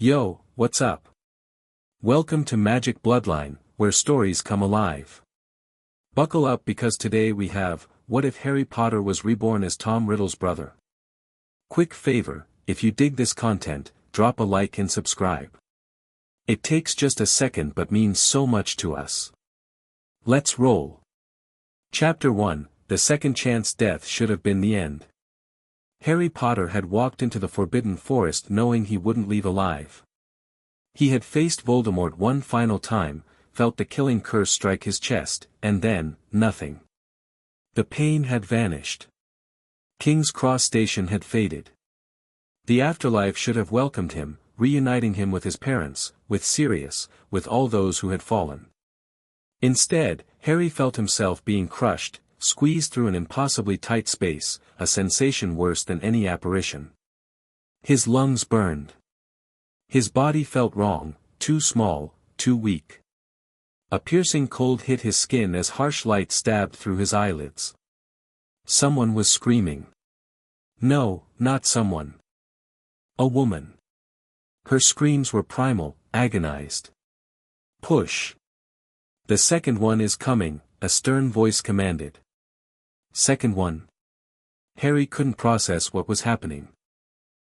Yo, what's up? Welcome to Magic Bloodline, where stories come alive. Buckle up because today we have, what if Harry Potter was reborn as Tom Riddle's brother? Quick favor, if you dig this content, drop a like and subscribe. It takes just a second but means so much to us. Let's roll. Chapter 1, The Second Chance. Death should have been the end. Harry Potter had walked into the Forbidden Forest knowing he wouldn't leave alive. He had faced Voldemort one final time, felt the killing curse strike his chest, and then, nothing. The pain had vanished. King's Cross Station had faded. The afterlife should have welcomed him, reuniting him with his parents, with Sirius, with all those who had fallen. Instead, Harry felt himself being crushed, squeezed through an impossibly tight space, a sensation worse than any apparition. His lungs burned. His body felt wrong, too small, too weak. A piercing cold hit his skin as harsh light stabbed through his eyelids. Someone was screaming. No, not someone. A woman. Her screams were primal, agonized. Push. The second one is coming, a stern voice commanded. Second one. Harry couldn't process what was happening.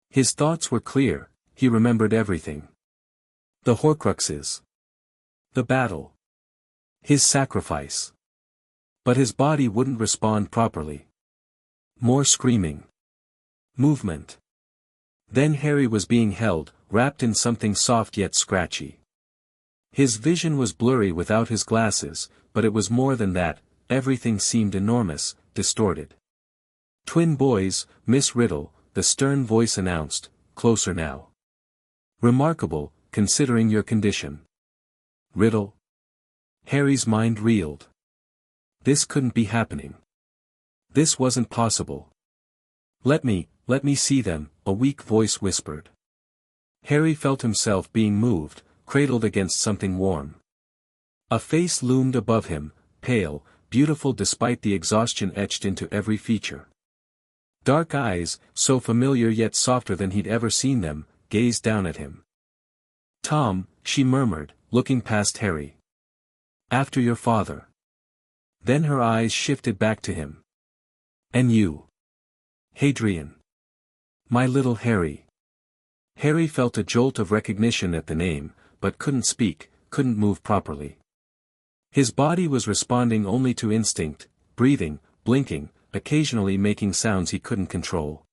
His thoughts were clear, he remembered everything. The Horcruxes. The battle. His sacrifice. But his body wouldn't respond properly. More screaming. Movement. Then Harry was being held, wrapped in something soft yet scratchy. His vision was blurry without his glasses, but it was more than that, everything seemed enormous, distorted. Twin boys, Miss Riddle, the stern voice announced, closer now. Remarkable, considering your condition. Riddle? Harry's mind reeled. This couldn't be happening. This wasn't possible. Let me see them, a weak voice whispered. Harry felt himself being moved, cradled against something warm. A face loomed above him, pale, beautiful despite the exhaustion etched into every feature. Dark eyes, so familiar yet softer than he'd ever seen them, gazed down at him. Tom, she murmured, looking past Harry. After your father. Then her eyes shifted back to him. And you. Hadrian. My little Harry. Harry felt a jolt of recognition at the name, but couldn't speak, couldn't move properly. His body was responding only to instinct, breathing, blinking, occasionally making sounds he couldn't control.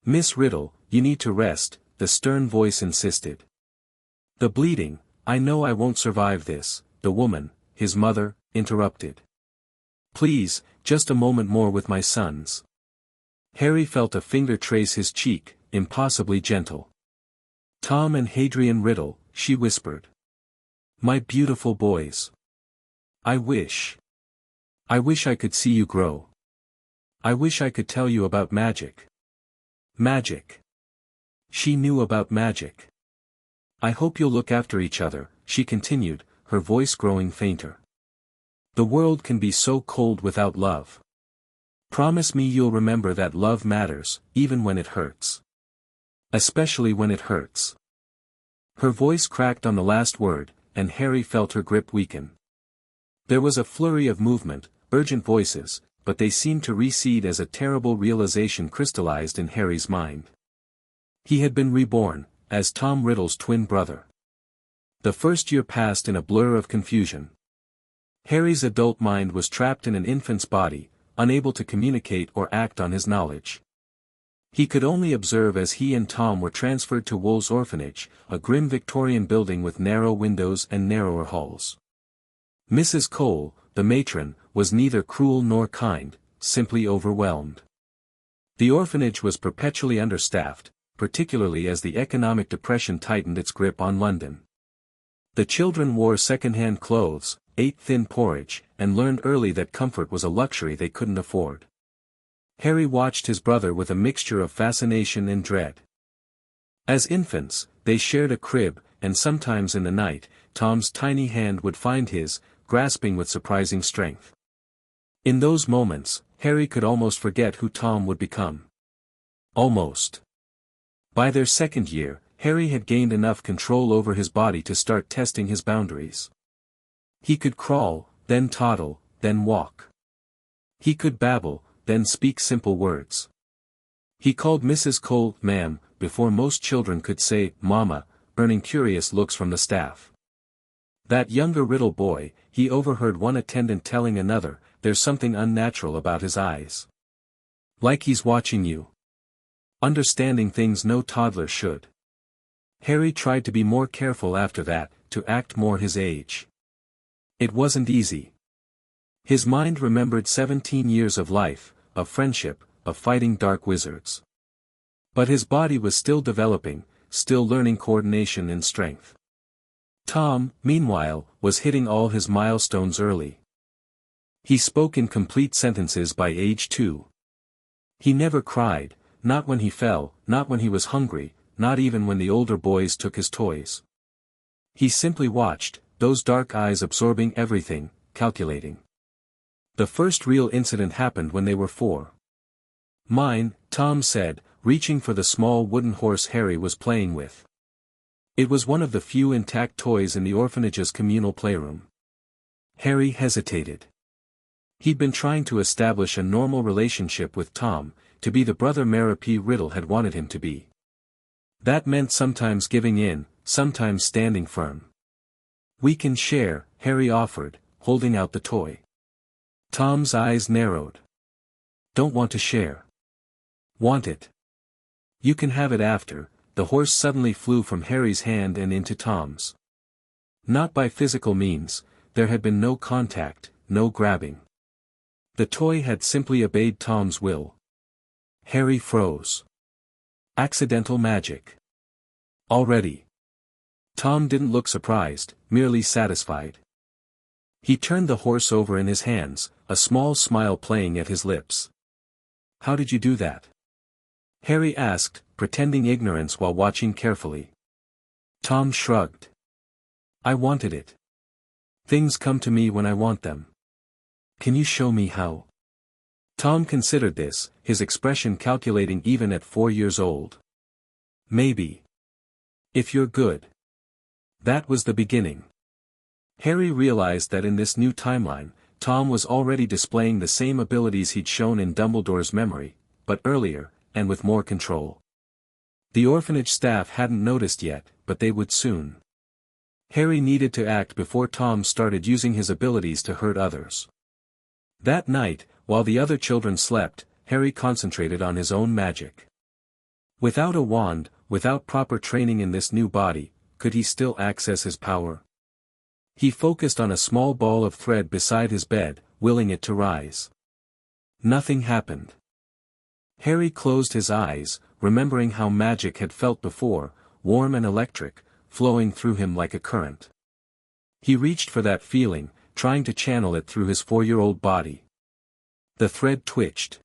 Miss Riddle, you need to rest, the stern voice insisted. The bleeding, I know I won't survive this, the woman, his mother, interrupted. Please, just a moment more with my sons. Harry felt a finger trace his cheek, impossibly gentle. Tom and Hadrian Riddle, she whispered. My beautiful boys. I wish I could see you grow. I wish I could tell you about magic. Magic. She knew about magic. I hope you'll look after each other, she continued, her voice growing fainter. The world can be so cold without love. Promise me you'll remember that love matters, even when it hurts. Especially when it hurts. Her voice cracked on the last word, and Harry felt her grip weaken. There was a flurry of movement, urgent voices, but they seemed to recede as a terrible realization crystallized in Harry's mind. He had been reborn, as Tom Riddle's twin brother. The first year passed in a blur of confusion. Harry's adult mind was trapped in an infant's body, unable to communicate or act on his knowledge. He could only observe as he and Tom were transferred to Wolves' Orphanage, a grim Victorian building with narrow windows and narrower halls. Mrs. Cole, the matron, was neither cruel nor kind, simply overwhelmed. The orphanage was perpetually understaffed, particularly as the economic depression tightened its grip on London. The children wore second-hand clothes, ate thin porridge, and learned early that comfort was a luxury they couldn't afford. Harry watched his brother with a mixture of fascination and dread. As infants, they shared a crib, and sometimes in the night, Tom's tiny hand would find his, grasping with surprising strength. In those moments, Harry could almost forget who Tom would become. Almost. By their second year, Harry had gained enough control over his body to start testing his boundaries. He could crawl, then toddle, then walk. He could babble, then speak simple words. He called Mrs. Cole, "Ma'am," before most children could say, "Mama," earning curious looks from the staff. That younger Riddle boy, he overheard one attendant telling another, "There's something unnatural about his eyes. Like he's watching you." Understanding things no toddler should. Harry tried to be more careful after that, to act more his age. It wasn't easy. His mind remembered 17 years of life, of friendship, of fighting dark wizards. But his body was still developing, still learning coordination and strength. Tom, meanwhile, was hitting all his milestones early. He spoke in complete sentences by age 2. He never cried, not when he fell, not when he was hungry, not even when the older boys took his toys. He simply watched, those dark eyes absorbing everything, calculating. The first real incident happened when they were 4. "Mine," Tom said, reaching for the small wooden horse Harry was playing with. It was one of the few intact toys in the orphanage's communal playroom. Harry hesitated. He'd been trying to establish a normal relationship with Tom, to be the brother Mara P. Riddle had wanted him to be. That meant sometimes giving in, sometimes standing firm. "We can share," Harry offered, holding out the toy. Tom's eyes narrowed. "Don't want to share." "Want it? You can have it after." The horse suddenly flew from Harry's hand and into Tom's. Not by physical means, there had been no contact, no grabbing. The toy had simply obeyed Tom's will. Harry froze. Accidental magic. Already. Tom didn't look surprised, merely satisfied. He turned the horse over in his hands, a small smile playing at his lips. "How did you do that?" Harry asked, pretending ignorance while watching carefully. Tom shrugged. "I wanted it. Things come to me when I want them. Can you show me how?" Tom considered this, his expression calculating even at 4 years old. "Maybe. If you're good." That was the beginning. Harry realized that in this new timeline, Tom was already displaying the same abilities he'd shown in Dumbledore's memory, but earlier, and with more control. The orphanage staff hadn't noticed yet, but they would soon. Harry needed to act before Tom started using his abilities to hurt others. That night, while the other children slept, Harry concentrated on his own magic. Without a wand, without proper training in this new body, could he still access his power? He focused on a small ball of thread beside his bed, willing it to rise. Nothing happened. Harry closed his eyes, remembering how magic had felt before, warm and electric, flowing through him like a current. He reached for that feeling, trying to channel it through his 4-year-old body. The thread twitched.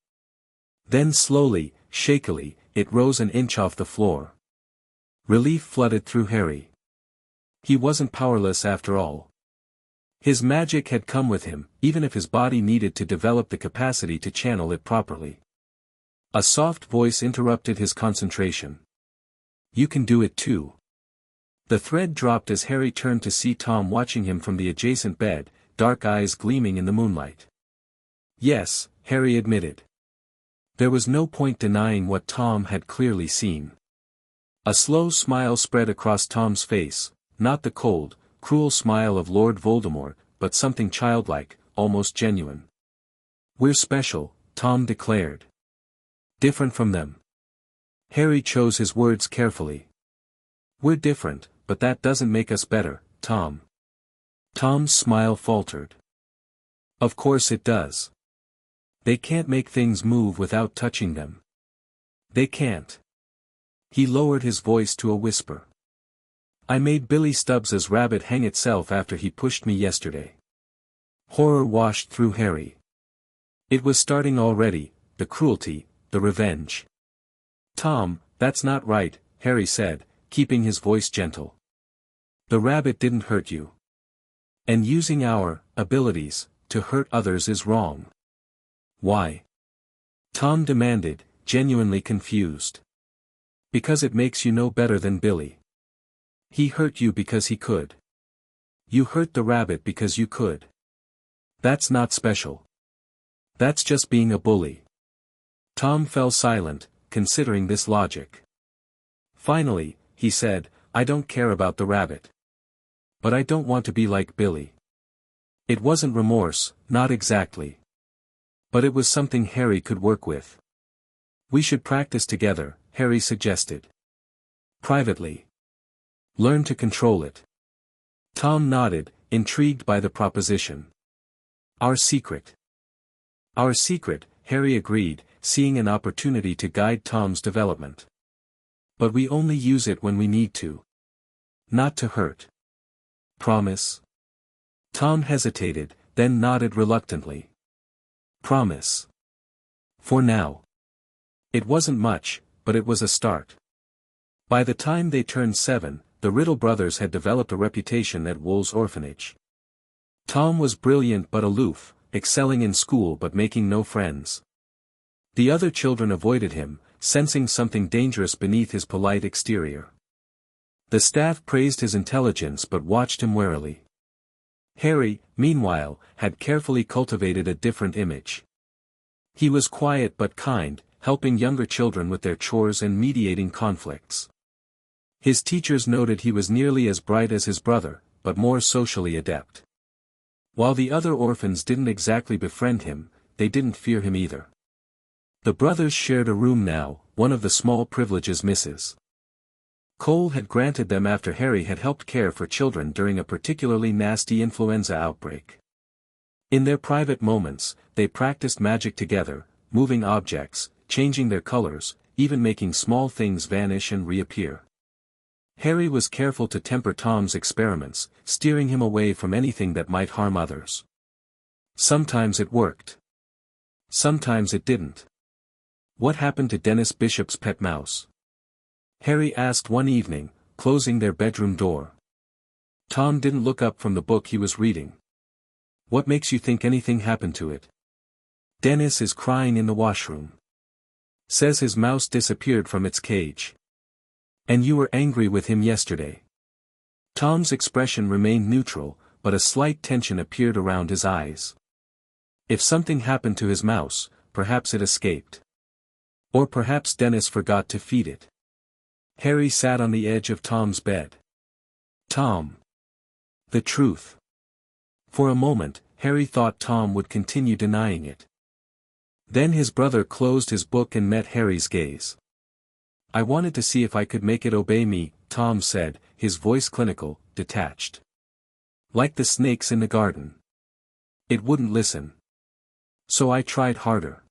Then slowly, shakily, it rose an inch off the floor. Relief flooded through Harry. He wasn't powerless after all. His magic had come with him, even if his body needed to develop the capacity to channel it properly. A soft voice interrupted his concentration. "You can do it too." The thread dropped as Harry turned to see Tom watching him from the adjacent bed, dark eyes gleaming in the moonlight. "Yes," Harry admitted. There was no point denying what Tom had clearly seen. A slow smile spread across Tom's face, not the cold, cruel smile of Lord Voldemort, but something childlike, almost genuine. "We're special," Tom declared. "Different from them." Harry chose his words carefully. "We're different, but that doesn't make us better, Tom." Tom's smile faltered. "Of course it does. They can't make things move without touching them. They can't." He lowered his voice to a whisper. "I made Billy Stubbs's rabbit hang itself after he pushed me yesterday." Horror washed through Harry. It was starting already, the cruelty, the revenge. "Tom, that's not right," Harry said, keeping his voice gentle. "The rabbit didn't hurt you. And using our abilities to hurt others is wrong." "Why?" Tom demanded, genuinely confused. Because it makes you no better than Billy. He hurt you because he could. You hurt the rabbit because you could. That's not special. That's just being a bully. Tom fell silent, considering this logic. Finally, he said, I don't care about the rabbit. But I don't want to be like Billy. It wasn't remorse, not exactly. But it was something Harry could work with. We should practice together, Harry suggested. Privately. Learn to control it. Tom nodded, intrigued by the proposition. Our secret. Our secret, Harry agreed, seeing an opportunity to guide Tom's development. But we only use it when we need to. Not to hurt. Promise? Tom hesitated, then nodded reluctantly. Promise. For now. It wasn't much, but it was a start. By the time they turned 7, the Riddle brothers had developed a reputation at Wool's Orphanage. Tom was brilliant but aloof, excelling in school but making no friends. The other children avoided him, sensing something dangerous beneath his polite exterior. The staff praised his intelligence but watched him warily. Harry, meanwhile, had carefully cultivated a different image. He was quiet but kind, helping younger children with their chores and mediating conflicts. His teachers noted he was nearly as bright as his brother, but more socially adept. While the other orphans didn't exactly befriend him, they didn't fear him either. The brothers shared a room now, one of the small privileges Mrs. Cole had granted them after Harry had helped care for children during a particularly nasty influenza outbreak. In their private moments, they practiced magic together, moving objects, changing their colors, even making small things vanish and reappear. Harry was careful to temper Tom's experiments, steering him away from anything that might harm others. Sometimes it worked. Sometimes it didn't. What happened to Dennis Bishop's pet mouse? Harry asked one evening, closing their bedroom door. Tom didn't look up from the book he was reading. What makes you think anything happened to it? Dennis is crying in the washroom. Says his mouse disappeared from its cage. And you were angry with him yesterday. Tom's expression remained neutral, but a slight tension appeared around his eyes. If something happened to his mouse, perhaps it escaped. Or perhaps Dennis forgot to feed it. Harry sat on the edge of Tom's bed. Tom. The truth. For a moment, Harry thought Tom would continue denying it. Then his brother closed his book and met Harry's gaze. I wanted to see if I could make it obey me, Tom said, his voice clinical, detached. Like the snakes in the garden. It wouldn't listen. So I tried harder.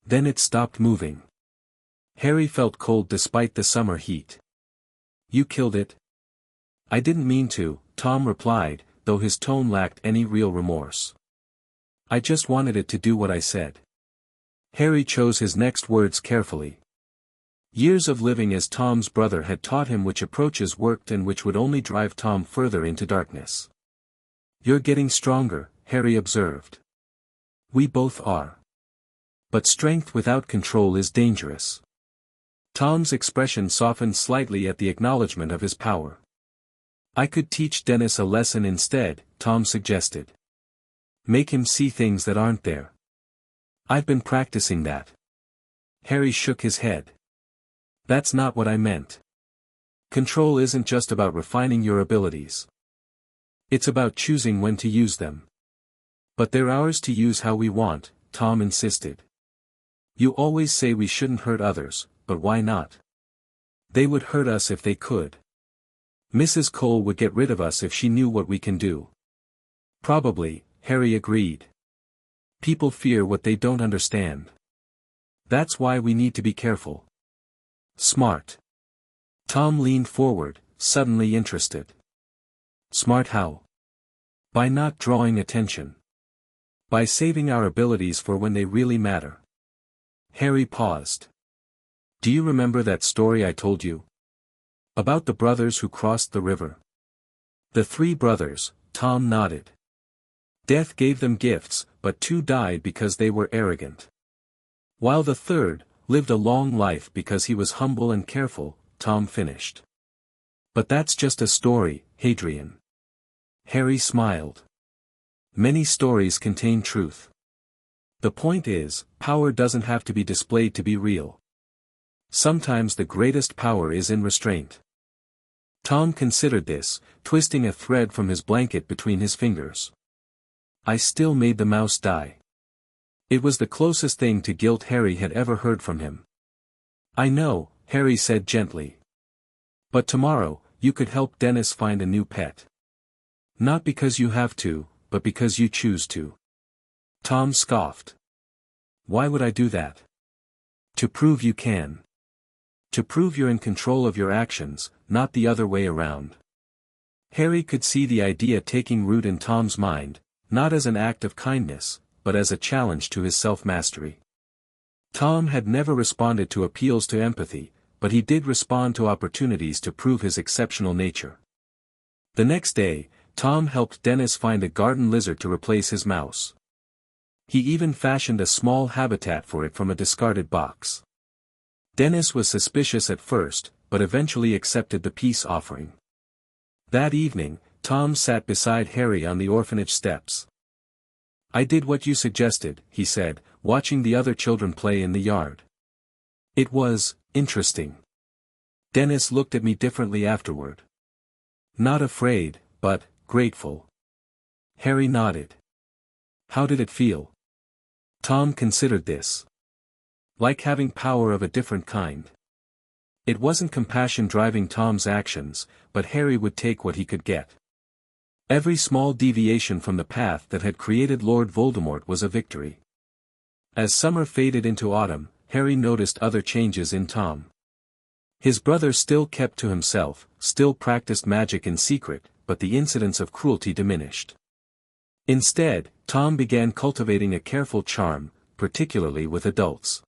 Then it stopped moving. Harry felt cold despite the summer heat. You killed it? I didn't mean to, Tom replied, though his tone lacked any real remorse. I just wanted it to do what I said. Harry chose his next words carefully. Years of living as Tom's brother had taught him which approaches worked and which would only drive Tom further into darkness. You're getting stronger, Harry observed. We both are. But strength without control is dangerous. Tom's expression softened slightly at the acknowledgement of his power. I could teach Dennis a lesson instead, Tom suggested. Make him see things that aren't there. I've been practicing that. Harry shook his head. That's not what I meant. Control isn't just about refining your abilities. It's about choosing when to use them. But they're ours to use how we want, Tom insisted. You always say we shouldn't hurt others, but why not? They would hurt us if they could. Mrs. Cole would get rid of us if she knew what we can do. Probably, Harry agreed. People fear what they don't understand. That's why we need to be careful. Smart. Tom leaned forward, suddenly interested. Smart how? By not drawing attention. By saving our abilities for when they really matter. Harry paused. Do you remember that story I told you? About the brothers who crossed the river? The 3 brothers, Tom nodded. Death gave them gifts, but 2 died because they were arrogant. While the third, lived a long life because he was humble and careful, Tom finished. But that's just a story, Hadrian. Harry smiled. Many stories contain truth. The point is, power doesn't have to be displayed to be real. Sometimes the greatest power is in restraint. Tom considered this, twisting a thread from his blanket between his fingers. I still made the mouse die. It was the closest thing to guilt Harry had ever heard from him. I know, Harry said gently. But tomorrow, you could help Dennis find a new pet. Not because you have to, but because you choose to. Tom scoffed. Why would I do that? To prove you can. To prove you're in control of your actions, not the other way around. Harry could see the idea taking root in Tom's mind, not as an act of kindness, but as a challenge to his self-mastery. Tom had never responded to appeals to empathy, but he did respond to opportunities to prove his exceptional nature. The next day, Tom helped Dennis find a garden lizard to replace his mouse. He even fashioned a small habitat for it from a discarded box. Dennis was suspicious at first, but eventually accepted the peace offering. That evening, Tom sat beside Harry on the orphanage steps. I did what you suggested, he said, watching the other children play in the yard. It was interesting. Dennis looked at me differently afterward. Not afraid, but grateful. Harry nodded. How did it feel? Tom considered this. Like having power of a different kind. It wasn't compassion driving Tom's actions, but Harry would take what he could get. Every small deviation from the path that had created Lord Voldemort was a victory. As summer faded into autumn, Harry noticed other changes in Tom. His brother still kept to himself, still practiced magic in secret, but the incidents of cruelty diminished. Instead, Tom began cultivating a careful charm, particularly with adults.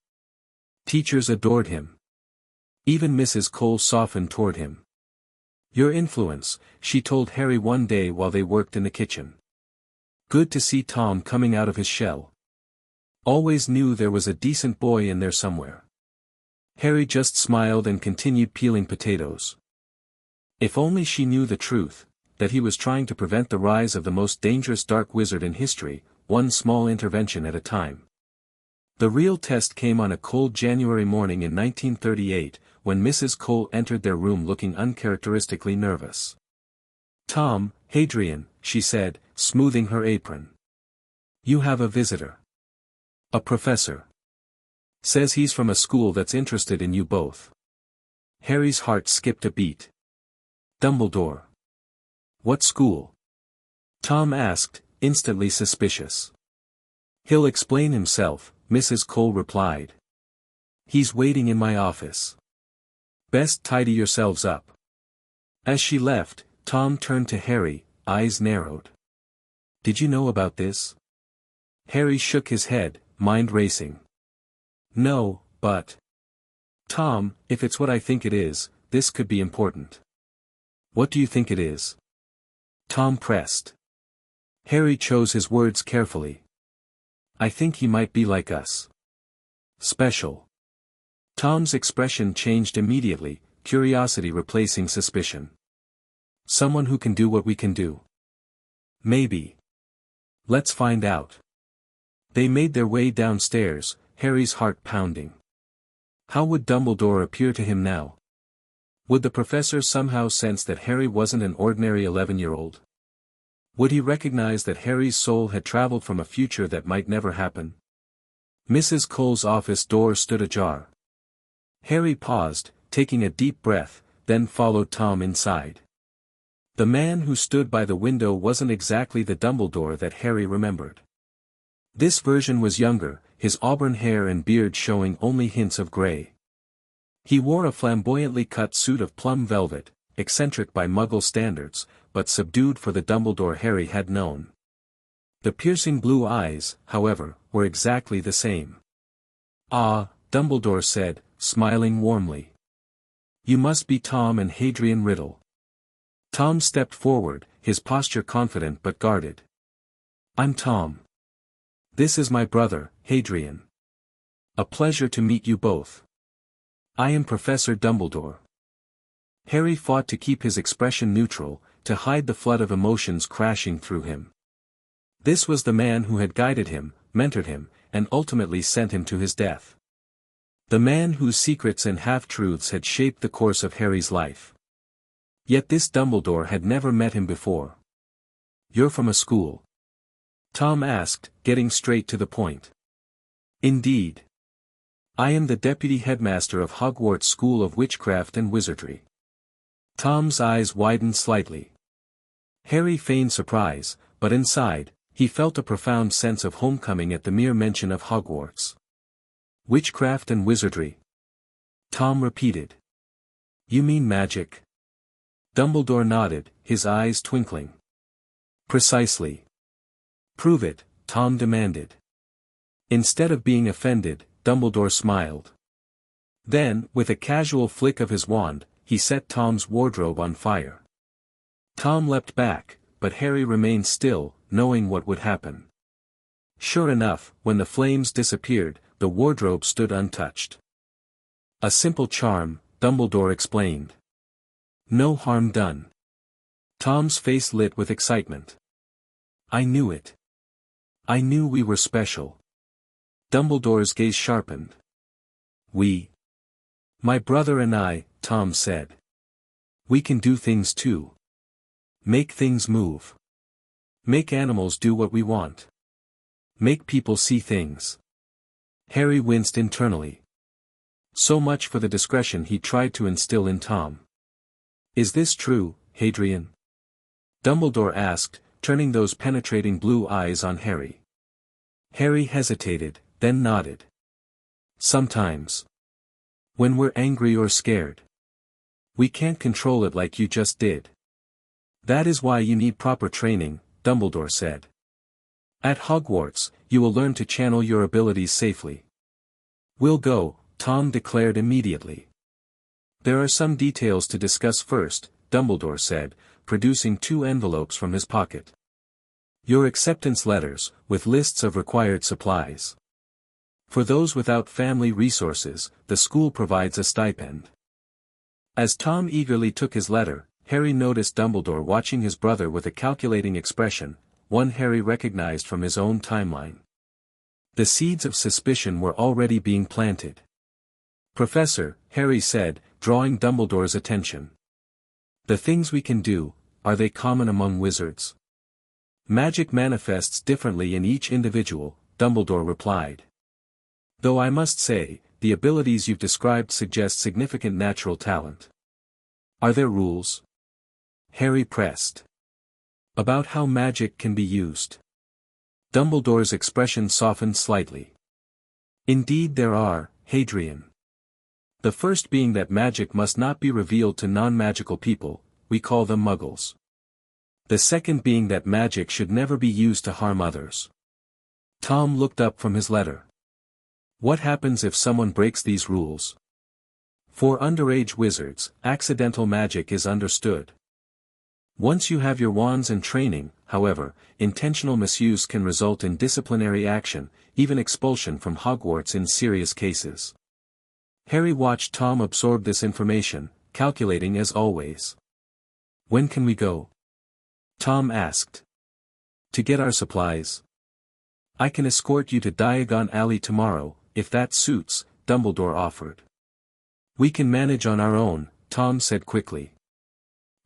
Teachers adored him. Even Mrs. Cole softened toward him. Your influence, she told Harry one day while they worked in the kitchen. Good to see Tom coming out of his shell. Always knew there was a decent boy in there somewhere. Harry just smiled and continued peeling potatoes. If only she knew the truth, that he was trying to prevent the rise of the most dangerous dark wizard in history, one small intervention at a time. The real test came on a cold January morning in 1938, when Mrs. Cole entered their room looking uncharacteristically nervous. Tom, Hadrian, she said, smoothing her apron. You have a visitor. A professor. Says he's from a school that's interested in you both. Harry's heart skipped a beat. Dumbledore. What school? Tom asked, instantly suspicious. He'll explain himself, Mrs. Cole replied. He's waiting in my office. Best tidy yourselves up. As she left, Tom turned to Harry, eyes narrowed. Did you know about this? Harry shook his head, mind racing. No, but... Tom, if it's what I think it is, this could be important. What do you think it is? Tom pressed. Harry chose his words carefully. I think he might be like us. Special. Tom's expression changed immediately, curiosity replacing suspicion. Someone who can do what we can do. Maybe. Let's find out. They made their way downstairs, Harry's heart pounding. How would Dumbledore appear to him now? Would the professor somehow sense that Harry wasn't an ordinary 11-year-old? Would he recognize that Harry's soul had traveled from a future that might never happen? Mrs. Cole's office door stood ajar. Harry paused, taking a deep breath, then followed Tom inside. The man who stood by the window wasn't exactly the Dumbledore that Harry remembered. This version was younger, his auburn hair and beard showing only hints of gray. He wore a flamboyantly cut suit of plum velvet, eccentric by Muggle standards, but subdued for the Dumbledore Harry had known. The piercing blue eyes, however, were exactly the same. Ah, Dumbledore said, smiling warmly. You must be Tom and Hadrian Riddle. Tom stepped forward, his posture confident but guarded. I'm Tom. This is my brother, Hadrian. A pleasure to meet you both. I am Professor Dumbledore. Harry fought to keep his expression neutral, to hide the flood of emotions crashing through him. This was the man who had guided him, mentored him, and ultimately sent him to his death. The man whose secrets and half-truths had shaped the course of Harry's life. Yet this Dumbledore had never met him before. "You're from a school?" Tom asked, getting straight to the point. "Indeed. I am the deputy headmaster of Hogwarts School of Witchcraft and Wizardry." Tom's eyes widened slightly. Harry feigned surprise, but inside, he felt a profound sense of homecoming at the mere mention of Hogwarts. "Witchcraft and wizardry?" Tom repeated. "You mean magic?" Dumbledore nodded, his eyes twinkling. "Precisely." "Prove it," Tom demanded. Instead of being offended, Dumbledore smiled. Then, with a casual flick of his wand, he set Tom's wardrobe on fire. Tom leapt back, but Harry remained still, knowing what would happen. Sure enough, when the flames disappeared, the wardrobe stood untouched. "A simple charm," Dumbledore explained. "No harm done." Tom's face lit with excitement. "I knew it. I knew we were special." Dumbledore's gaze sharpened. "We? My brother and I," Tom said. "We can do things too. Make things move. Make animals do what we want. Make people see things." Harry winced internally. So much for the discretion he tried to instill in Tom. "Is this true, Hadrian?" Dumbledore asked, turning those penetrating blue eyes on Harry. Harry hesitated, then nodded. "Sometimes. When we're angry or scared. We can't control it like you just did. That is why you need proper training," Dumbledore said. "At Hogwarts, you will learn to channel your abilities safely." "We'll go," Tom declared immediately. "There are some details to discuss first," Dumbledore said, producing 2 envelopes from his pocket. "Your acceptance letters, with lists of required supplies. For those without family resources, the school provides a stipend." As Tom eagerly took his letter, Harry noticed Dumbledore watching his brother with a calculating expression, one Harry recognized from his own timeline. The seeds of suspicion were already being planted. "Professor," Harry said, drawing Dumbledore's attention. "The things we can do, are they common among wizards?" "Magic manifests differently in each individual," Dumbledore replied. "Though I must say, the abilities you've described suggest significant natural talent." "Are there rules?" Harry pressed. "About how magic can be used?" Dumbledore's expression softened slightly. "Indeed there are, Hadrian. The first being that magic must not be revealed to non-magical people, we call them muggles. The second being that magic should never be used to harm others." Tom looked up from his letter. "What happens if someone breaks these rules?" "For underage wizards, accidental magic is understood. Once you have your wands and training, however, intentional misuse can result in disciplinary action, even expulsion from Hogwarts in serious cases." Harry watched Tom absorb this information, calculating as always. "When can we go?" Tom asked. "To get our supplies. I can escort you to Diagon Alley tomorrow, if that suits," Dumbledore offered. "We can manage on our own," Tom said quickly.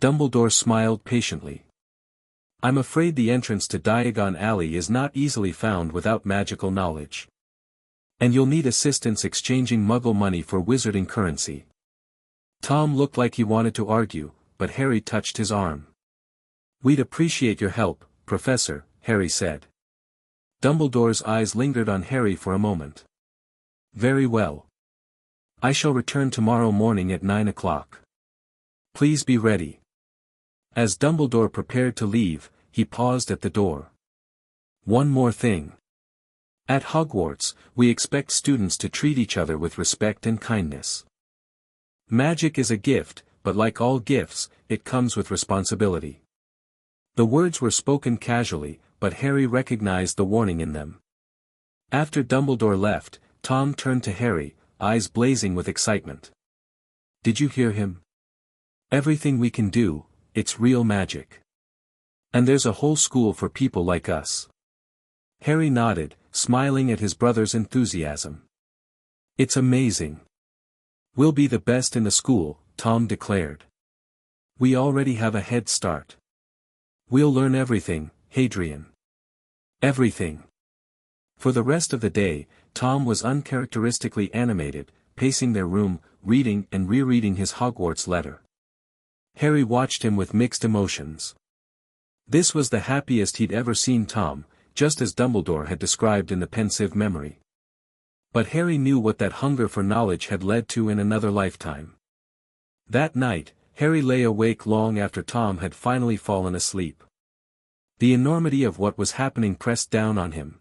Dumbledore smiled patiently. "I'm afraid the entrance to Diagon Alley is not easily found without magical knowledge. And you'll need assistance exchanging Muggle money for wizarding currency." Tom looked like he wanted to argue, but Harry touched his arm. "We'd appreciate your help, Professor," Harry said. Dumbledore's eyes lingered on Harry for a moment. "Very well. I shall return tomorrow morning at 9 o'clock. Please be ready." As Dumbledore prepared to leave, he paused at the door. "One more thing. At Hogwarts, we expect students to treat each other with respect and kindness. Magic is a gift, but like all gifts, it comes with responsibility." The words were spoken casually, but Harry recognized the warning in them. After Dumbledore left, Tom turned to Harry, eyes blazing with excitement. "Did you hear him? Everything we can do, it's real magic. And there's a whole school for people like us." Harry nodded, smiling at his brother's enthusiasm. "It's amazing. We'll be the best in the school," Tom declared. "We already have a head start. We'll learn everything, Hadrian. Everything." For the rest of the day, Tom was uncharacteristically animated, pacing their room, reading and rereading his Hogwarts letter. Harry watched him with mixed emotions. This was the happiest he'd ever seen Tom, just as Dumbledore had described in the pensive memory. But Harry knew what that hunger for knowledge had led to in another lifetime. That night, Harry lay awake long after Tom had finally fallen asleep. The enormity of what was happening pressed down on him.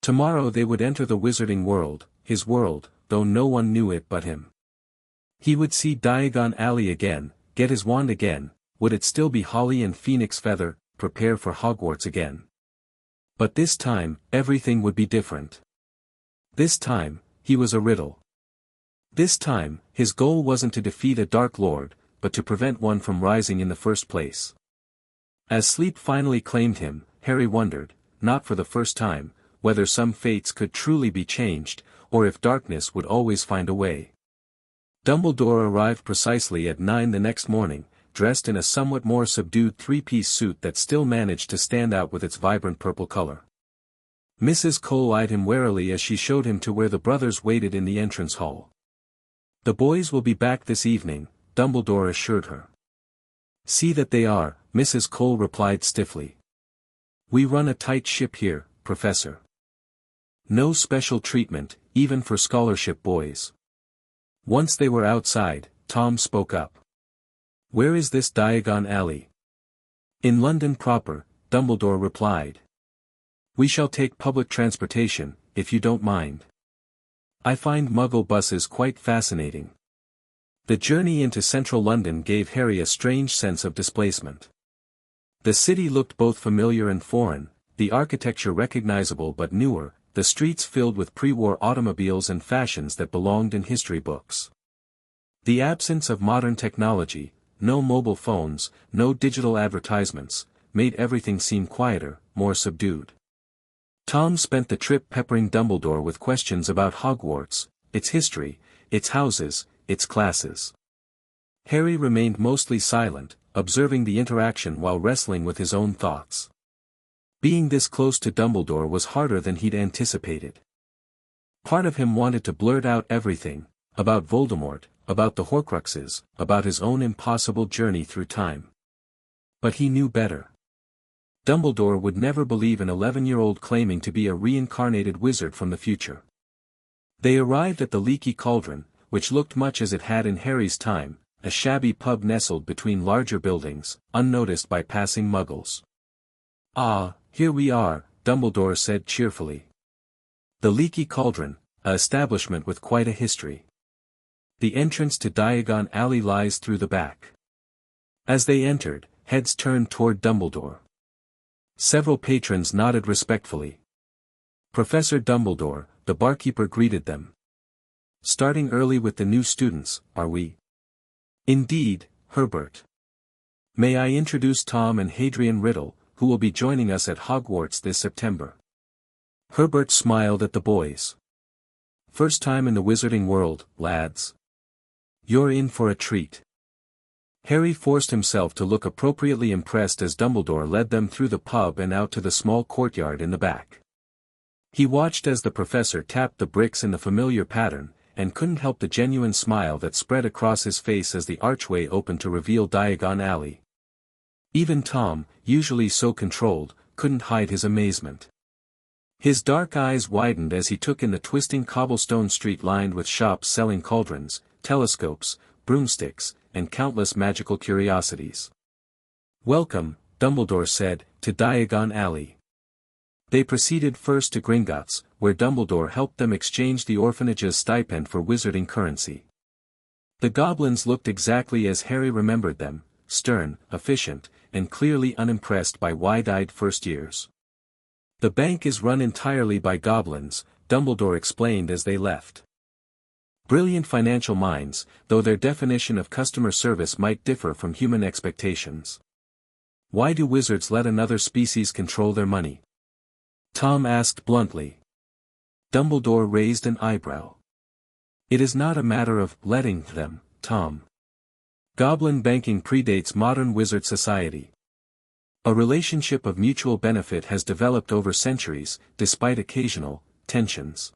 Tomorrow they would enter the wizarding world, his world, though no one knew it but him. He would see Diagon Alley again, get his wand again, would it still be holly and phoenix feather, prepare for Hogwarts again. But this time, everything would be different. This time, he was a riddle. This time, his goal wasn't to defeat a Dark Lord, but to prevent one from rising in the first place. As sleep finally claimed him, Harry wondered, not for the first time, whether some fates could truly be changed, or if darkness would always find a way. Dumbledore arrived precisely at 9 the next morning, dressed in a somewhat more subdued three-piece suit that still managed to stand out with its vibrant purple color. Mrs. Cole eyed him warily as she showed him to where the brothers waited in the entrance hall. "The boys will be back this evening," Dumbledore assured her. "See that they are," Mrs. Cole replied stiffly. "We run a tight ship here, Professor. No special treatment, even for scholarship boys." Once they were outside, Tom spoke up. "Where is this Diagon Alley?" "In London proper," Dumbledore replied. "We shall take public transportation, if you don't mind. I find Muggle buses quite fascinating." The journey into central London gave Harry a strange sense of displacement. The city looked both familiar and foreign, the architecture recognizable but newer, the streets filled with pre-war automobiles and fashions that belonged in history books. The absence of modern technology, no mobile phones, no digital advertisements, made everything seem quieter, more subdued. Tom spent the trip peppering Dumbledore with questions about Hogwarts, its history, its houses, its classes. Harry remained mostly silent, observing the interaction while wrestling with his own thoughts. Being this close to Dumbledore was harder than he'd anticipated. Part of him wanted to blurt out everything, about Voldemort, about the Horcruxes, about his own impossible journey through time. But he knew better. Dumbledore would never believe an 11-year-old claiming to be a reincarnated wizard from the future. They arrived at the Leaky Cauldron, which looked much as it had in Harry's time, a shabby pub nestled between larger buildings, unnoticed by passing Muggles. "Ah, here we are," Dumbledore said cheerfully. The Leaky Cauldron, a establishment with quite a history. The entrance to Diagon Alley lies through the back. As they entered, heads turned toward Dumbledore. Several patrons nodded respectfully. "Professor Dumbledore," the barkeeper greeted them. "Starting early with the new students, are we?" "Indeed, Herbert. May I introduce Tom and Hadrian Riddle, who will be joining us at Hogwarts this September." Herbert smiled at the boys. "First time in the wizarding world, lads. You're in for a treat." Harry forced himself to look appropriately impressed as Dumbledore led them through the pub and out to the small courtyard in the back. He watched as the professor tapped the bricks in the familiar pattern, and couldn't help the genuine smile that spread across his face as the archway opened to reveal Diagon Alley. Even Tom, usually so controlled, couldn't hide his amazement. His dark eyes widened as he took in the twisting cobblestone street lined with shops selling cauldrons, telescopes, broomsticks, and countless magical curiosities. "Welcome," Dumbledore said, "to Diagon Alley." They proceeded first to Gringotts, where Dumbledore helped them exchange the orphanage's stipend for wizarding currency. The goblins looked exactly as Harry remembered them, stern, efficient, and clearly unimpressed by wide-eyed first years. "The bank is run entirely by goblins," Dumbledore explained as they left. Brilliant financial minds, though their definition of customer service might differ from human expectations. Why do wizards let another species control their money? Tom asked bluntly. Dumbledore raised an eyebrow. It is not a matter of letting them, Tom. Goblin banking predates modern wizard society. A relationship of mutual benefit has developed over centuries, despite occasional tensions.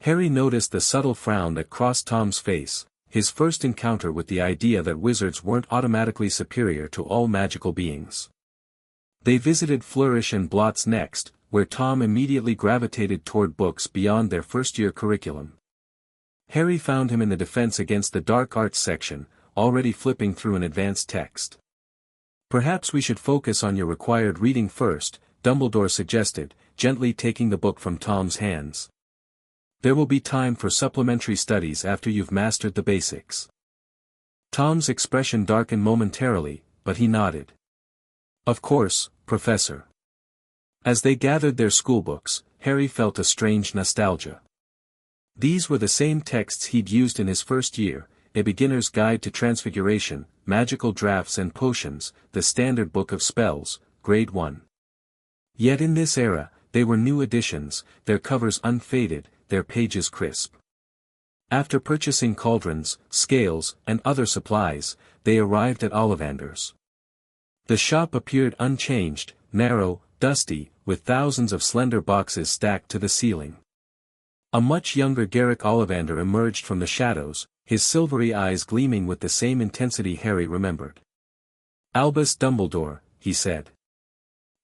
Harry noticed the subtle frown that crossed Tom's face, his first encounter with the idea that wizards weren't automatically superior to all magical beings. They visited Flourish and Blots next, where Tom immediately gravitated toward books beyond their first-year curriculum. Harry found him in the Defense Against the Dark Arts section, already flipping through an advanced text. Perhaps we should focus on your required reading first, Dumbledore suggested, gently taking the book from Tom's hands. There will be time for supplementary studies after you've mastered the basics. Tom's expression darkened momentarily, but he nodded. Of course, Professor. As they gathered their schoolbooks, Harry felt a strange nostalgia. These were the same texts he'd used in his first year, A Beginner's Guide to Transfiguration, Magical Drafts and Potions, the Standard Book of Spells, Grade 1. Yet in this era, they were new editions, their covers unfaded, their pages crisp. After purchasing cauldrons, scales, and other supplies, they arrived at Ollivander's. The shop appeared unchanged, narrow, dusty, with thousands of slender boxes stacked to the ceiling. A much younger Garrick Ollivander emerged from the shadows, his silvery eyes gleaming with the same intensity Harry remembered. Albus Dumbledore, he said.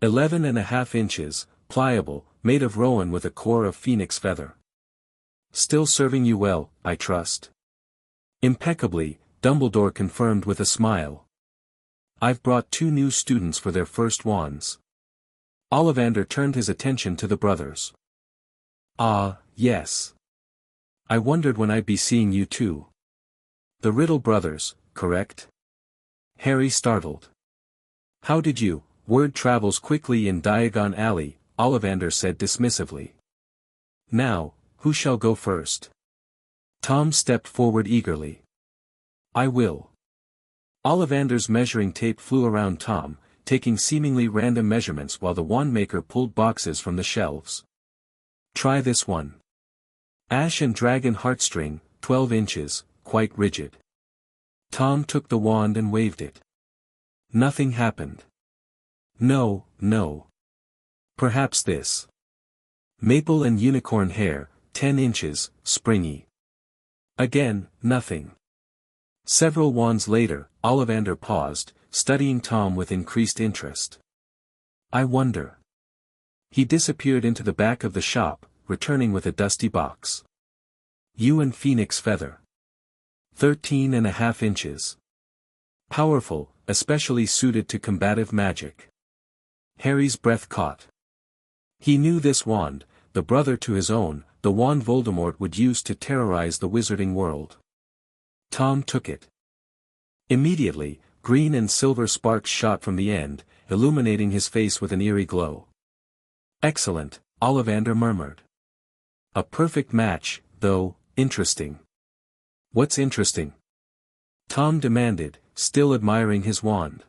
11.5 inches, pliable, made of rowan with a core of phoenix feather. Still serving you well, I trust. Impeccably, Dumbledore confirmed with a smile. I've brought 2 new students for their first wands. Ollivander turned his attention to the brothers. Ah, yes. I wondered when I'd be seeing you too. The Riddle brothers, correct? Harry startled. How did you? Word travels quickly in Diagon Alley, Ollivander said dismissively. Now, who shall go first? Tom stepped forward eagerly. I will. Ollivander's measuring tape flew around Tom, taking seemingly random measurements while the wand-maker pulled boxes from the shelves. Try this one. Ash and Dragon Heartstring, 12 inches, quite rigid. Tom took the wand and waved it. Nothing happened. No. Perhaps this. Maple and Unicorn Hair, 10 inches, springy. Again, nothing. Several wands later, Ollivander paused, studying Tom with increased interest. I wonder. He disappeared into the back of the shop, returning with a dusty box. Yew and Phoenix Feather. 13.5 inches. Powerful, especially suited to combative magic. Harry's breath caught. He knew this wand, the brother to his own, the wand Voldemort would use to terrorize the wizarding world. Tom took it. Immediately, green and silver sparks shot from the end, illuminating his face with an eerie glow. Excellent, Ollivander murmured. A perfect match, though, interesting. What's interesting? Tom demanded, still admiring his wand.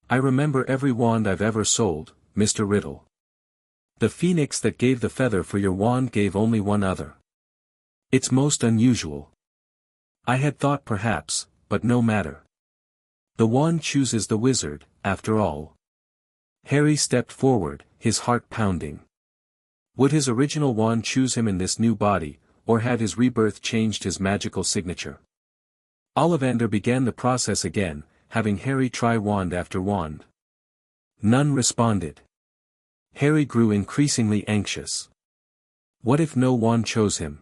I remember every wand I've ever sold, Mr. Riddle. The phoenix that gave the feather for your wand gave only one other. It's most unusual. I had thought perhaps, but no matter. The wand chooses the wizard, after all. Harry stepped forward, his heart pounding. Would his original wand choose him in this new body, or had his rebirth changed his magical signature? Ollivander began the process again, having Harry try wand after wand. None responded. Harry grew increasingly anxious. What if no wand chose him?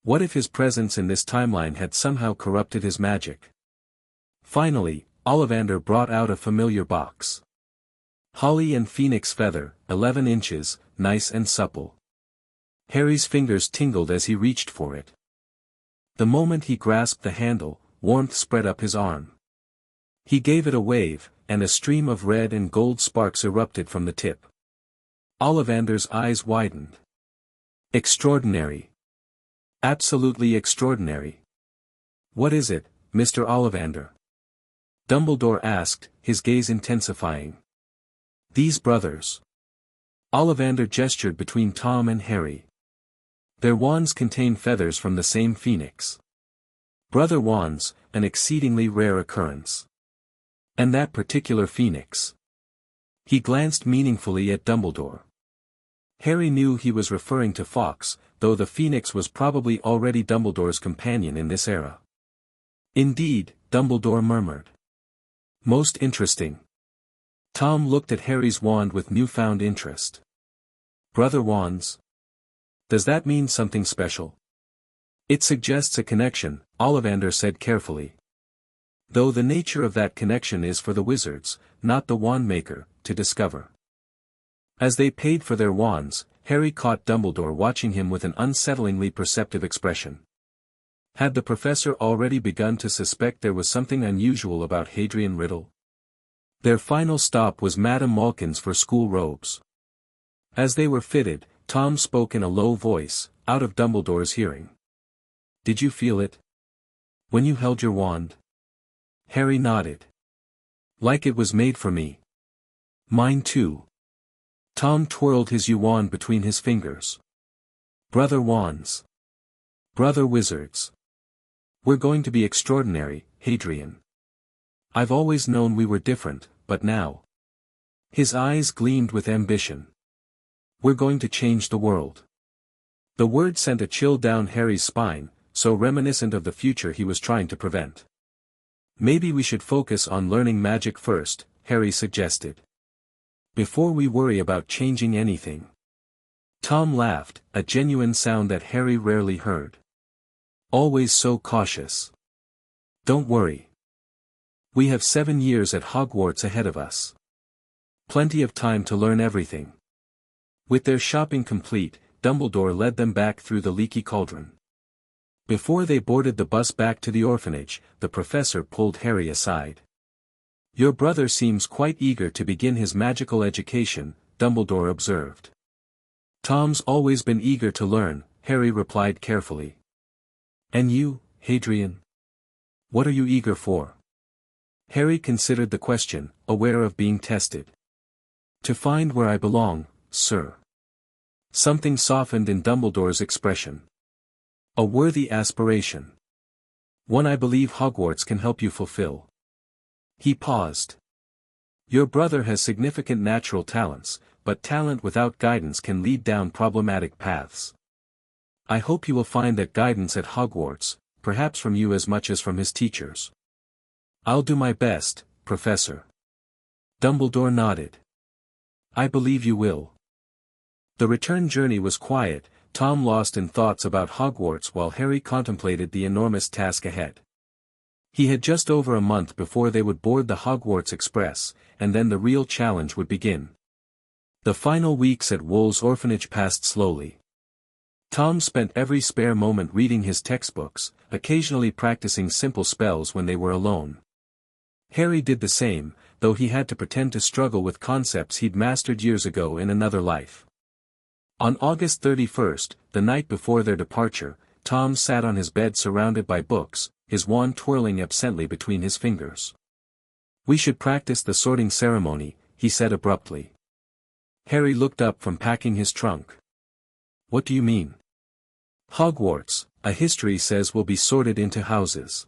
What if his presence in this timeline had somehow corrupted his magic? Finally, Ollivander brought out a familiar box. Holly and Phoenix Feather, 11 inches, nice and supple. Harry's fingers tingled as he reached for it. The moment he grasped the handle, warmth spread up his arm. He gave it a wave, and a stream of red and gold sparks erupted from the tip. Ollivander's eyes widened. Extraordinary. Absolutely extraordinary. What is it, Mr. Ollivander? Dumbledore asked, his gaze intensifying. These brothers. Ollivander gestured between Tom and Harry. Their wands contain feathers from the same phoenix. Brother wands, an exceedingly rare occurrence. And that particular phoenix. He glanced meaningfully at Dumbledore. Harry knew he was referring to Fawkes, though the phoenix was probably already Dumbledore's companion in this era. Indeed, Dumbledore murmured. Most interesting. Tom looked at Harry's wand with newfound interest. Brother wands? Does that mean something special? It suggests a connection, Ollivander said carefully. Though the nature of that connection is for the wizards, not the wand maker, to discover. As they paid for their wands, Harry caught Dumbledore watching him with an unsettlingly perceptive expression. Had the professor already begun to suspect there was something unusual about Hadrian Riddle? Their final stop was Madame Malkin's for school robes. As they were fitted, Tom spoke in a low voice, out of Dumbledore's hearing. Did you feel it? When you held your wand? Harry nodded. Like it was made for me. Mine too. Tom twirled his wand between his fingers. Brother wands. Brother wizards. We're going to be extraordinary, Hadrian. I've always known we were different, but now. His eyes gleamed with ambition. We're going to change the world. The word sent a chill down Harry's spine, so reminiscent of the future he was trying to prevent. Maybe we should focus on learning magic first, Harry suggested. Before we worry about changing anything. Tom laughed, a genuine sound that Harry rarely heard. Always so cautious. Don't worry. We have 7 years at Hogwarts ahead of us. Plenty of time to learn everything. With their shopping complete, Dumbledore led them back through the leaky cauldron. Before they boarded the bus back to the orphanage, the professor pulled Harry aside. Your brother seems quite eager to begin his magical education, Dumbledore observed. Tom's always been eager to learn, Harry replied carefully. And you, Hadrian? What are you eager for? Harry considered the question, aware of being tested. To find where I belong, sir. Something softened in Dumbledore's expression. A worthy aspiration. One I believe Hogwarts can help you fulfill. He paused. Your brother has significant natural talents, but talent without guidance can lead down problematic paths. I hope you will find that guidance at Hogwarts, perhaps from you as much as from his teachers. I'll do my best, Professor. Dumbledore nodded. I believe you will. The return journey was quiet, Tom lost in thoughts about Hogwarts while Harry contemplated the enormous task ahead. He had just over a month before they would board the Hogwarts Express, and then the real challenge would begin. The final weeks at Wool's Orphanage passed slowly. Tom spent every spare moment reading his textbooks, occasionally practicing simple spells when they were alone. Harry did the same, though he had to pretend to struggle with concepts he'd mastered years ago in another life. On August 31st, the night before their departure, Tom sat on his bed surrounded by books, his wand twirling absently between his fingers. We should practice the sorting ceremony, he said abruptly. Harry looked up from packing his trunk. What do you mean? Hogwarts, a history says, will be sorted into houses.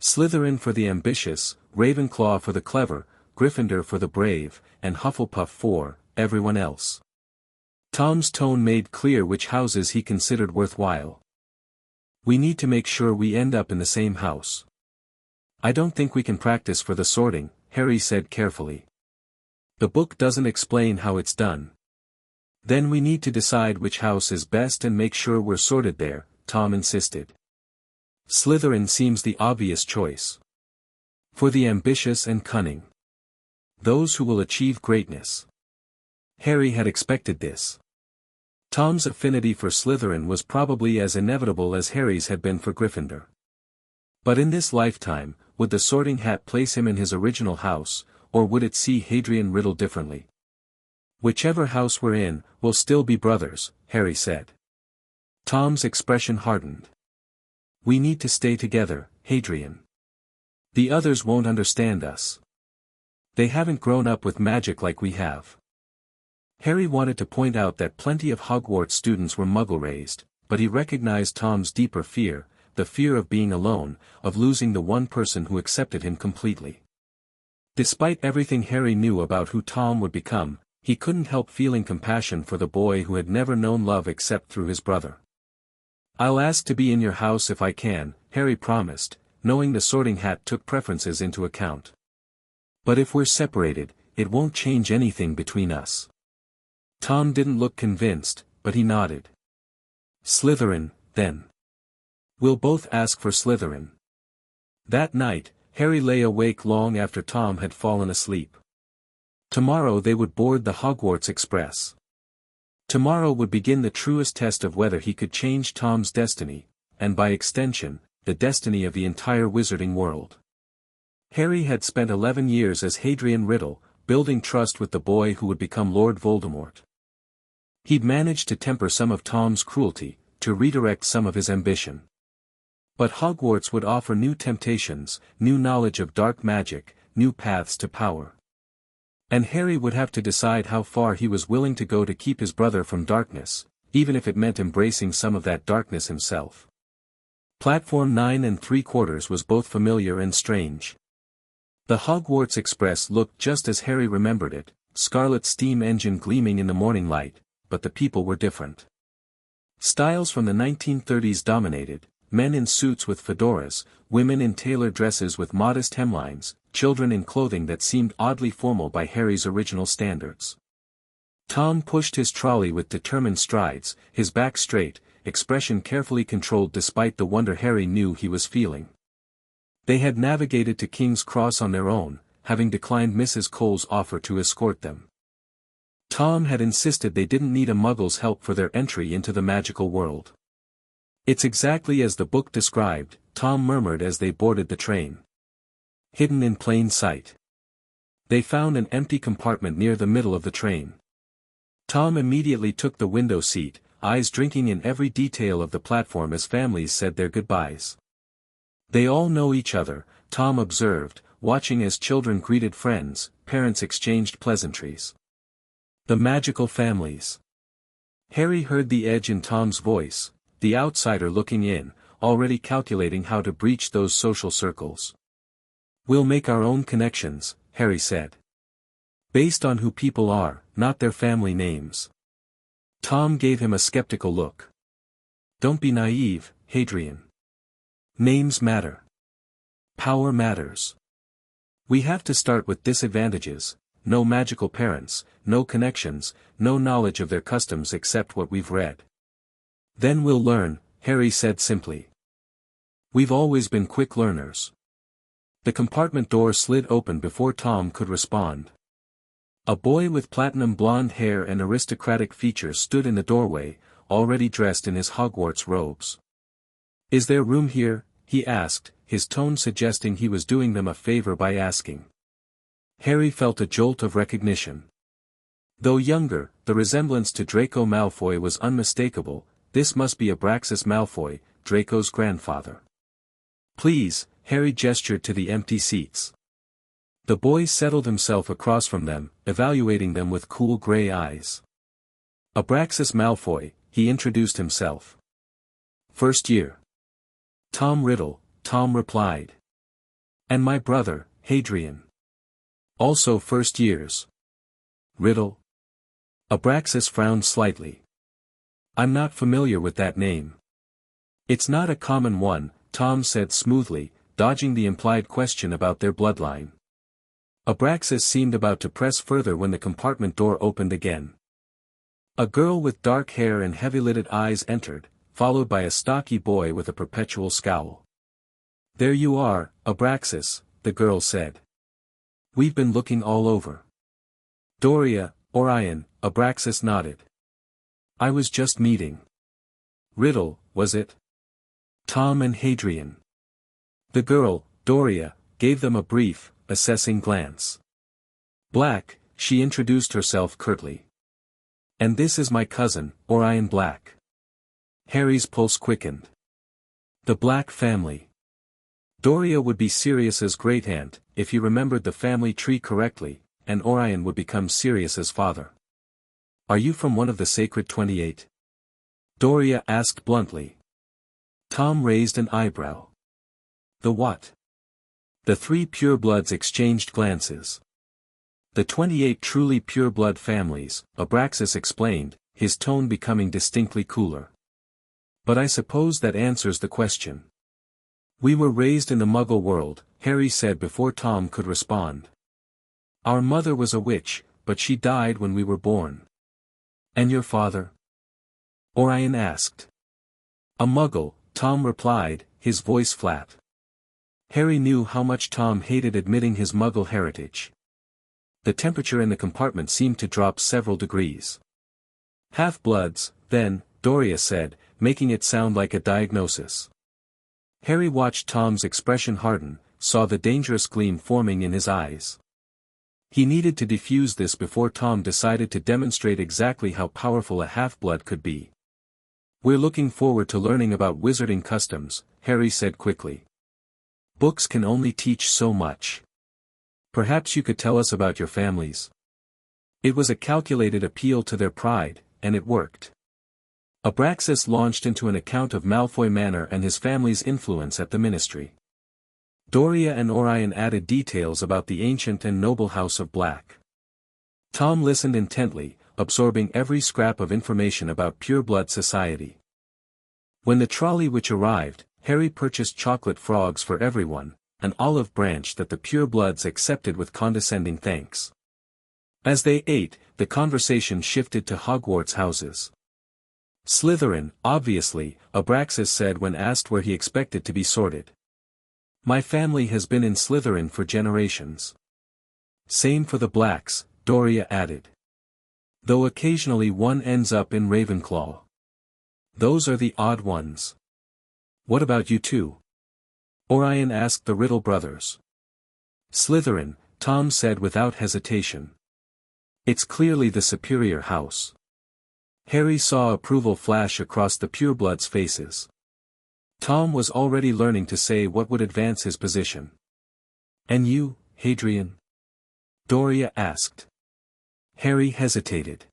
Slytherin for the ambitious, Ravenclaw for the clever, Gryffindor for the brave, and Hufflepuff for everyone else. Tom's tone made clear which houses he considered worthwhile. We need to make sure we end up in the same house. I don't think we can practice for the sorting, Harry said carefully. The book doesn't explain how it's done. Then we need to decide which house is best and make sure we're sorted there, Tom insisted. Slytherin seems the obvious choice. For the ambitious and cunning. Those who will achieve greatness. Harry had expected this. Tom's affinity for Slytherin was probably as inevitable as Harry's had been for Gryffindor. But in this lifetime, would the sorting hat place him in his original house, or would it see Hadrian Riddle differently? Whichever house we're in, we'll still be brothers, Harry said. Tom's expression hardened. We need to stay together, Hadrian. The others won't understand us. They haven't grown up with magic like we have. Harry wanted to point out that plenty of Hogwarts students were Muggle-raised, but he recognized Tom's deeper fear, the fear of being alone, of losing the one person who accepted him completely. Despite everything Harry knew about who Tom would become, he couldn't help feeling compassion for the boy who had never known love except through his brother. I'll ask to be in your house if I can, Harry promised, knowing the Sorting Hat took preferences into account. But if we're separated, it won't change anything between us. Tom didn't look convinced, but he nodded. Slytherin, then. We'll both ask for Slytherin. That night, Harry lay awake long after Tom had fallen asleep. Tomorrow they would board the Hogwarts Express. Tomorrow would begin the truest test of whether he could change Tom's destiny, and by extension, the destiny of the entire wizarding world. Harry had spent 11 years as Hadrian Riddle, building trust with the boy who would become Lord Voldemort. He'd managed to temper some of Tom's cruelty, to redirect some of his ambition. But Hogwarts would offer new temptations, new knowledge of dark magic, new paths to power. And Harry would have to decide how far he was willing to go to keep his brother from darkness, even if it meant embracing some of that darkness himself. Platform 9 3/4 was both familiar and strange. The Hogwarts Express looked just as Harry remembered it, scarlet steam engine gleaming in the morning light, but the people were different. Styles from the 1930s dominated, men in suits with fedoras, women in tailored dresses with modest hemlines, children in clothing that seemed oddly formal by Harry's original standards. Tom pushed his trolley with determined strides, his back straight, expression carefully controlled despite the wonder Harry knew he was feeling. They had navigated to King's Cross on their own, having declined Mrs. Cole's offer to escort them. Tom had insisted they didn't need a Muggle's help for their entry into the magical world. It's exactly as the book described, Tom murmured as they boarded the train. Hidden in plain sight. They found an empty compartment near the middle of the train. Tom immediately took the window seat, eyes drinking in every detail of the platform as families said their goodbyes. They all know each other, Tom observed, watching as children greeted friends, parents exchanged pleasantries. The magical families. Harry heard the edge in Tom's voice, the outsider looking in, already calculating how to breach those social circles. We'll make our own connections, Harry said. Based on who people are, not their family names. Tom gave him a skeptical look. Don't be naive, Hadrian. Names matter. Power matters. We have to start with disadvantages, no magical parents, no connections, no knowledge of their customs except what we've read. Then we'll learn, Harry said simply. We've always been quick learners. The compartment door slid open before Tom could respond. A boy with platinum blonde hair and aristocratic features stood in the doorway, already dressed in his Hogwarts robes. Is there room here? He asked, his tone suggesting he was doing them a favor by asking. Harry felt a jolt of recognition. Though younger, the resemblance to Draco Malfoy was unmistakable. This must be Abraxas Malfoy, Draco's grandfather. Please, Harry gestured to the empty seats. The boy settled himself across from them, evaluating them with cool gray eyes. Abraxas Malfoy, he introduced himself. First year. Tom Riddle, Tom replied. And my brother, Hadrian. Also first years. Riddle? Abraxas frowned slightly. I'm not familiar with that name. It's not a common one, Tom said smoothly, dodging the implied question about their bloodline. Abraxas seemed about to press further when the compartment door opened again. A girl with dark hair and heavy-lidded eyes entered, followed by a stocky boy with a perpetual scowl. There you are, Abraxas, the girl said. We've been looking all over. Doria, Orion, Abraxas nodded. I was just meeting. Riddle, was it? Tom and Hadrian. The girl, Doria, gave them a brief, assessing glance. Black, she introduced herself curtly. And this is my cousin, Orion Black. Harry's pulse quickened. The Black family. Doria would be Sirius's great-aunt, if he remembered the family tree correctly, and Orion would become Sirius's father. Are you from one of the Sacred 28? Doria asked bluntly. Tom raised an eyebrow. The what? The three purebloods exchanged glances. The 28 truly pureblood families, Abraxas explained, his tone becoming distinctly cooler. But I suppose that answers the question. We were raised in the Muggle world, Harry said before Tom could respond. Our mother was a witch, but she died when we were born. And your father? Orion asked. A Muggle, Tom replied, his voice flat. Harry knew how much Tom hated admitting his Muggle heritage. The temperature in the compartment seemed to drop several degrees. Half-bloods, then, Doria said, making it sound like a diagnosis. Harry watched Tom's expression harden, saw the dangerous gleam forming in his eyes. He needed to defuse this before Tom decided to demonstrate exactly how powerful a half-blood could be. We're looking forward to learning about wizarding customs, Harry said quickly. Books can only teach so much. Perhaps you could tell us about your families. It was a calculated appeal to their pride, and it worked. Abraxas launched into an account of Malfoy Manor and his family's influence at the Ministry. Doria and Orion added details about the ancient and noble House of Black. Tom listened intently, absorbing every scrap of information about pureblood society. When the trolley which arrived, Harry purchased chocolate frogs for everyone, an olive branch that the purebloods accepted with condescending thanks. As they ate, the conversation shifted to Hogwarts houses. Slytherin, obviously, Abraxas said when asked where he expected to be sorted. My family has been in Slytherin for generations. Same for the Blacks, Doria added. Though occasionally one ends up in Ravenclaw. Those are the odd ones. What about you two? Orion asked the Riddle brothers. Slytherin, Tom said without hesitation. It's clearly the superior house. Harry saw approval flash across the purebloods' faces. Tom was already learning to say what would advance his position. And you, Hadrian? Doria asked. Harry hesitated.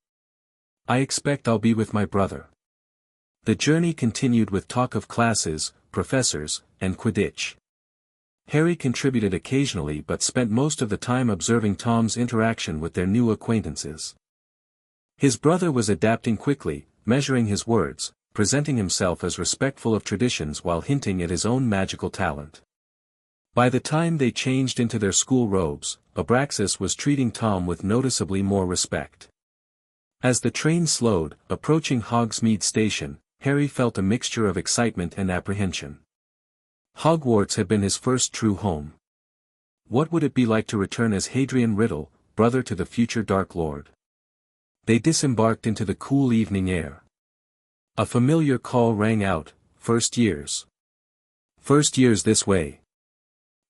I expect I'll be with my brother. The journey continued with talk of classes, professors, and Quidditch. Harry contributed occasionally but spent most of the time observing Tom's interaction with their new acquaintances. His brother was adapting quickly, measuring his words, presenting himself as respectful of traditions while hinting at his own magical talent. By the time they changed into their school robes, Abraxas was treating Tom with noticeably more respect. As the train slowed, approaching Hogsmeade Station, Harry felt a mixture of excitement and apprehension. Hogwarts had been his first true home. What would it be like to return as Hadrian Riddle, brother to the future Dark Lord? They disembarked into the cool evening air. A familiar call rang out, first years. First years this way.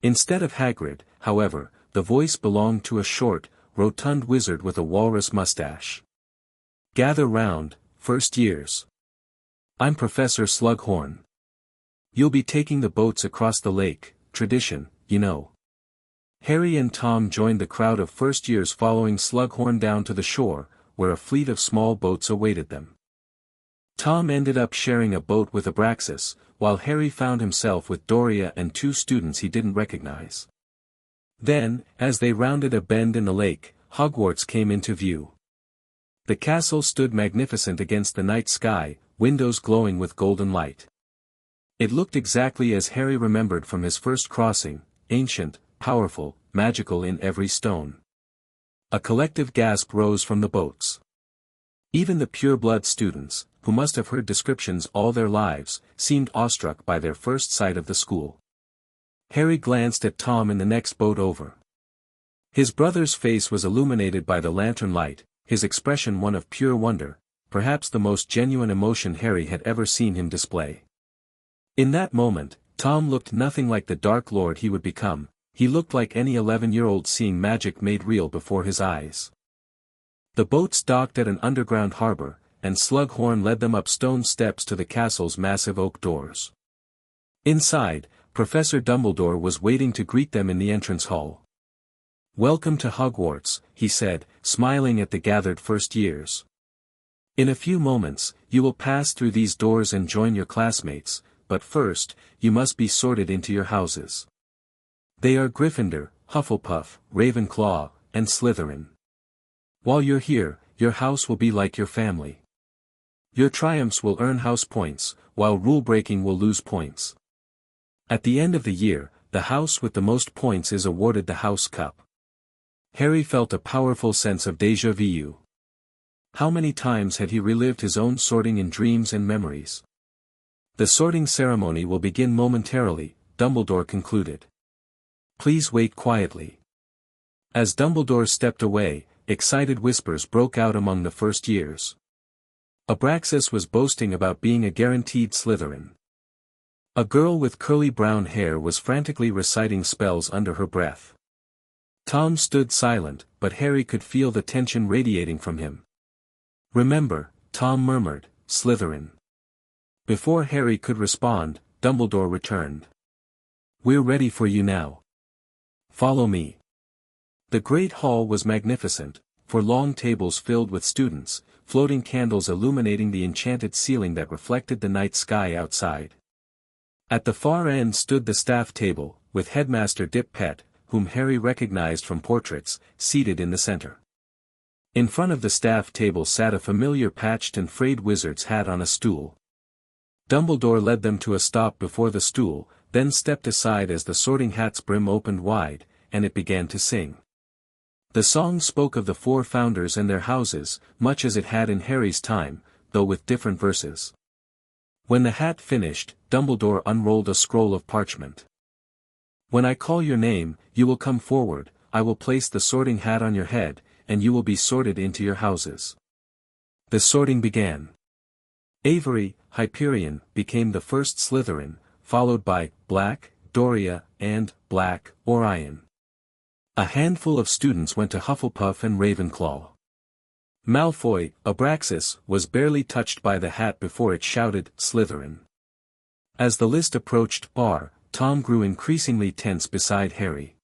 Instead of Hagrid, however, the voice belonged to a short, rotund wizard with a walrus mustache. Gather round, first years. I'm Professor Slughorn. You'll be taking the boats across the lake, tradition, you know. Harry and Tom joined the crowd of first years following Slughorn down to the shore, where a fleet of small boats awaited them. Tom ended up sharing a boat with Abraxas, while Harry found himself with Doria and two students he didn't recognize. Then, as they rounded a bend in the lake, Hogwarts came into view. The castle stood magnificent against the night sky, windows glowing with golden light. It looked exactly as Harry remembered from his first crossing, ancient, powerful, magical in every stone. A collective gasp rose from the boats. Even the pureblood students, who must have heard descriptions all their lives, seemed awestruck by their first sight of the school. Harry glanced at Tom in the next boat over. His brother's face was illuminated by the lantern light, his expression one of pure wonder, perhaps the most genuine emotion Harry had ever seen him display. In that moment, Tom looked nothing like the Dark Lord he would become. He looked like any 11-year-old seeing magic made real before his eyes. The boats docked at an underground harbor, and Slughorn led them up stone steps to the castle's massive oak doors. Inside, Professor Dumbledore was waiting to greet them in the entrance hall. "Welcome to Hogwarts," he said, smiling at the gathered first years. "In a few moments, you will pass through these doors and join your classmates, but first, you must be sorted into your houses. They are Gryffindor, Hufflepuff, Ravenclaw, and Slytherin. While you're here, your house will be like your family. Your triumphs will earn house points, while rule-breaking will lose points. At the end of the year, the house with the most points is awarded the House Cup." Harry felt a powerful sense of déjà vu. How many times had he relived his own sorting in dreams and memories? "The sorting ceremony will begin momentarily," Dumbledore concluded. "Please wait quietly." As Dumbledore stepped away, excited whispers broke out among the first years. Abraxas was boasting about being a guaranteed Slytherin. A girl with curly brown hair was frantically reciting spells under her breath. Tom stood silent, but Harry could feel the tension radiating from him. "Remember," Tom murmured, "Slytherin." Before Harry could respond, Dumbledore returned. "We're ready for you now. Follow me." The great hall was magnificent, for long tables filled with students, floating candles illuminating the enchanted ceiling that reflected the night sky outside. At the far end stood the staff table, with Headmaster Dip Pet, whom Harry recognized from portraits, seated in the center. In front of the staff table sat a familiar patched and frayed wizard's hat on a stool. Dumbledore led them to a stop before the stool, then stepped aside as the sorting hat's brim opened wide, and it began to sing. The song spoke of the four founders and their houses, much as it had in Harry's time, though with different verses. When the hat finished, Dumbledore unrolled a scroll of parchment. "When I call your name, you will come forward, I will place the sorting hat on your head, and you will be sorted into your houses." The sorting began. Avery, Hyperion, became the first Slytherin, followed by Black, Doria, and Black, Orion. A handful of students went to Hufflepuff and Ravenclaw. Malfoy, Abraxas, was barely touched by the hat before it shouted, "Slytherin." As the list approached R, Tom grew increasingly tense beside Harry.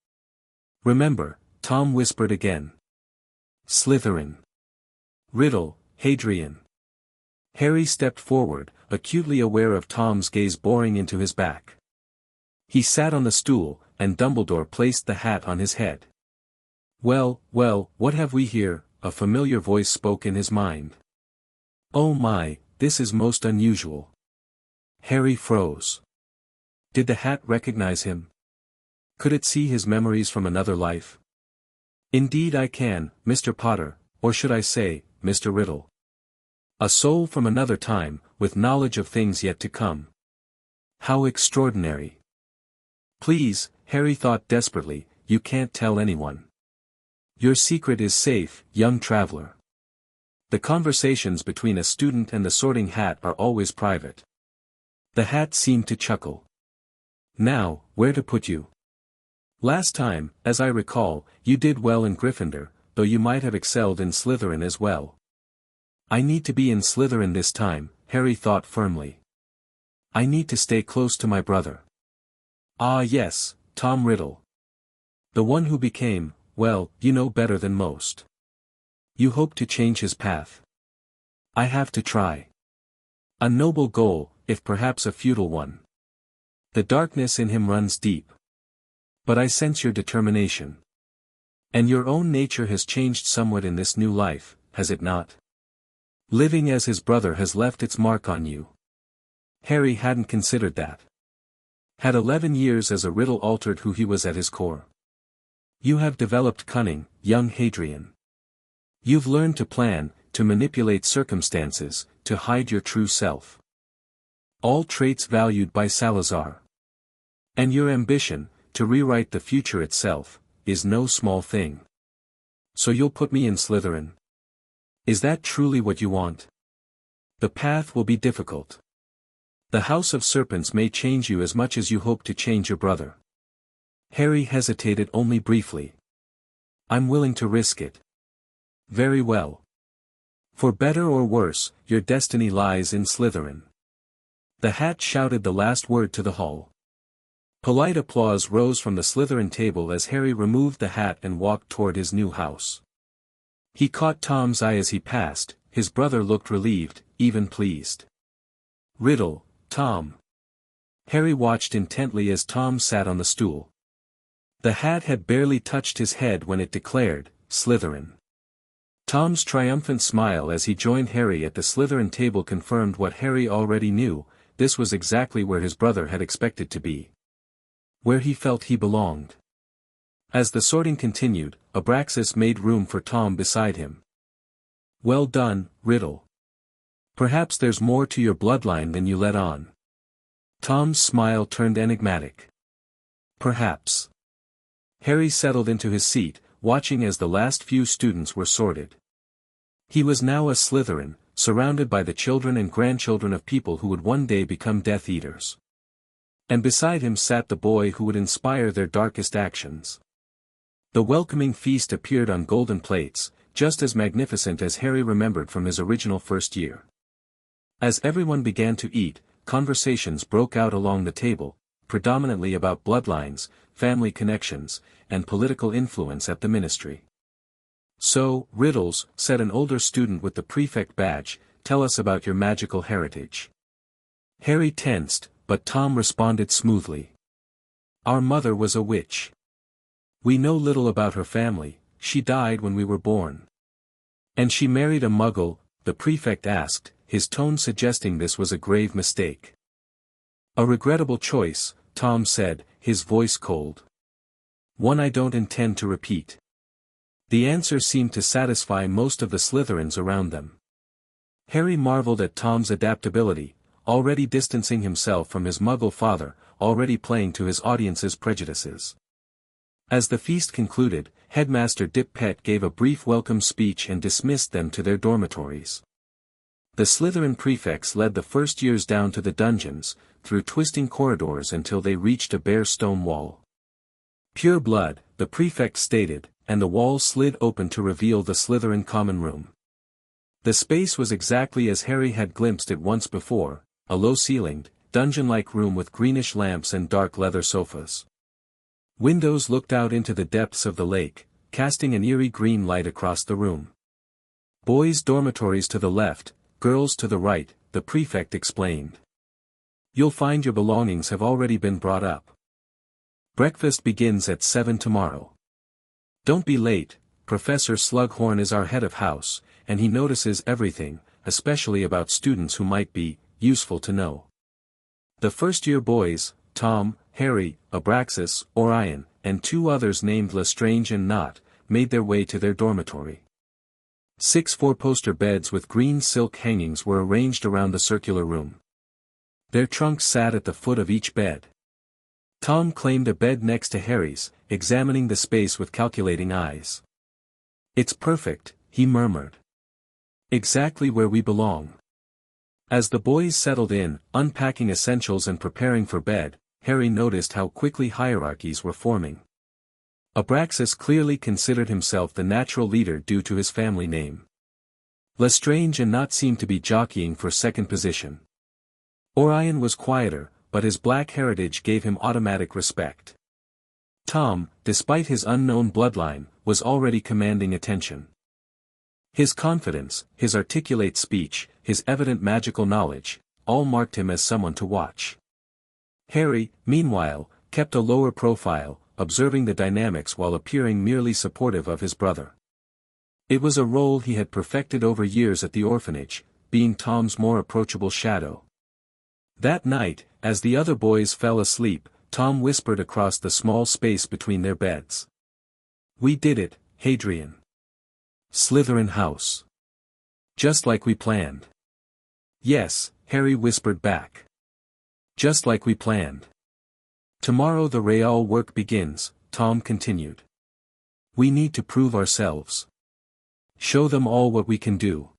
"Remember," Tom whispered again. "Slytherin. Riddle, Hadrian." Harry stepped forward, acutely aware of Tom's gaze boring into his back. He sat on the stool, and Dumbledore placed the hat on his head. "Well, well, what have we here?" a familiar voice spoke in his mind. "Oh my, this is most unusual." Harry froze. Did the hat recognize him? Could it see his memories from another life? "Indeed I can, Mr. Potter, or should I say, Mr. Riddle. A soul from another time, with knowledge of things yet to come. How extraordinary." "Please," Harry thought desperately, "you can't tell anyone. Your secret is safe, young traveler. The conversations between a student and the sorting hat are always private." The hat seemed to chuckle. "Now, where to put you? Last time, as I recall, you did well in Gryffindor, though you might have excelled in Slytherin as well." "I need to be in Slytherin this time," Harry thought firmly. "I need to stay close to my brother." "Ah yes, Tom Riddle. The one who became, well, you know better than most. You hope to change his path." "I have to try. A noble goal, if perhaps a futile one. The darkness in him runs deep. But I sense your determination. And your own nature has changed somewhat in this new life, has it not? Living as his brother has left its mark on you." Harry hadn't considered that. Had 11 years as a Riddle altered who he was at his core? "You have developed cunning, young Hadrian. You've learned to plan, to manipulate circumstances, to hide your true self. All traits valued by Salazar. And your ambition, to rewrite the future itself, is no small thing. So you'll put me in Slytherin? Is that truly what you want? The path will be difficult. The House of Serpents may change you as much as you hope to change your brother." Harry hesitated only briefly. "I'm willing to risk it." "Very well. For better or worse, your destiny lies in Slytherin. The hat shouted the last word to the hall. Polite applause rose from the Slytherin table as Harry removed the hat and walked toward his new house. He caught Tom's eye as he passed. His brother looked relieved, even pleased. "Riddle, Tom." Harry watched intently as Tom sat on the stool. The hat had barely touched his head when it declared, "Slytherin." Tom's triumphant smile as he joined Harry at the Slytherin table confirmed what Harry already knew. This was exactly where his brother had expected to be. Where he felt he belonged. As the sorting continued, Abraxas made room for Tom beside him. "Well done, Riddle. Perhaps there's more to your bloodline than you let on." Tom's smile turned enigmatic. "Perhaps." Harry settled into his seat, watching as the last few students were sorted. He was now a Slytherin, surrounded by the children and grandchildren of people who would one day become Death Eaters. And beside him sat the boy who would inspire their darkest actions. The welcoming feast appeared on golden plates, just as magnificent as Harry remembered from his original first year. As everyone began to eat, conversations broke out along the table, predominantly about bloodlines, family connections, and political influence at the ministry. "So, Riddles," said an older student with the prefect badge, "tell us about your magical heritage." Harry tensed, but Tom responded smoothly. "Our mother was a witch. We know little about her family. She died when we were born." "And she married a muggle?" the prefect asked, his tone suggesting this was a grave mistake. "A regrettable choice," Tom said, his voice cold. "One I don't intend to repeat." The answer seemed to satisfy most of the Slytherins around them. Harry marveled at Tom's adaptability, already distancing himself from his muggle father, already playing to his audience's prejudices. As the feast concluded, Headmaster Dip Pet gave a brief welcome speech and dismissed them to their dormitories. The Slytherin prefects led the first years down to the dungeons, through twisting corridors until they reached a bare stone wall. "Pure blood," the prefect stated, and the wall slid open to reveal the Slytherin common room. The space was exactly as Harry had glimpsed it once before, a low-ceilinged, dungeon-like room with greenish lamps and dark leather sofas. Windows looked out into the depths of the lake, casting an eerie green light across the room. "Boys' dormitories to the left, girls to the right," the prefect explained. "You'll find your belongings have already been brought up. Breakfast begins at 7 tomorrow. Don't be late. Professor Slughorn is our head of house, and he notices everything, especially about students who might be useful to know." The first-year boys, Tom, Harry, Abraxas, Orion, and two others named Lestrange and Knot, made their way to their dormitory. 6 four-poster beds with green silk hangings were arranged around the circular room. Their trunks sat at the foot of each bed. Tom claimed a bed next to Harry's, examining the space with calculating eyes. "It's perfect," he murmured. "Exactly where we belong." As the boys settled in, unpacking essentials and preparing for bed, Harry noticed how quickly hierarchies were forming. Abraxas clearly considered himself the natural leader due to his family name. Lestrange and Knot seemed to be jockeying for second position. Orion was quieter, but his black heritage gave him automatic respect. Tom, despite his unknown bloodline, was already commanding attention. His confidence, his articulate speech, his evident magical knowledge, all marked him as someone to watch. Harry, meanwhile, kept a lower profile, observing the dynamics while appearing merely supportive of his brother. It was a role he had perfected over years at the orphanage, being Tom's more approachable shadow. That night, as the other boys fell asleep, Tom whispered across the small space between their beds. "We did it, Hadrian. Slytherin house. Just like we planned." "Yes," Harry whispered back. "Just like we planned." "Tomorrow the real work begins," Tom continued. "We need to prove ourselves. Show them all what we can do."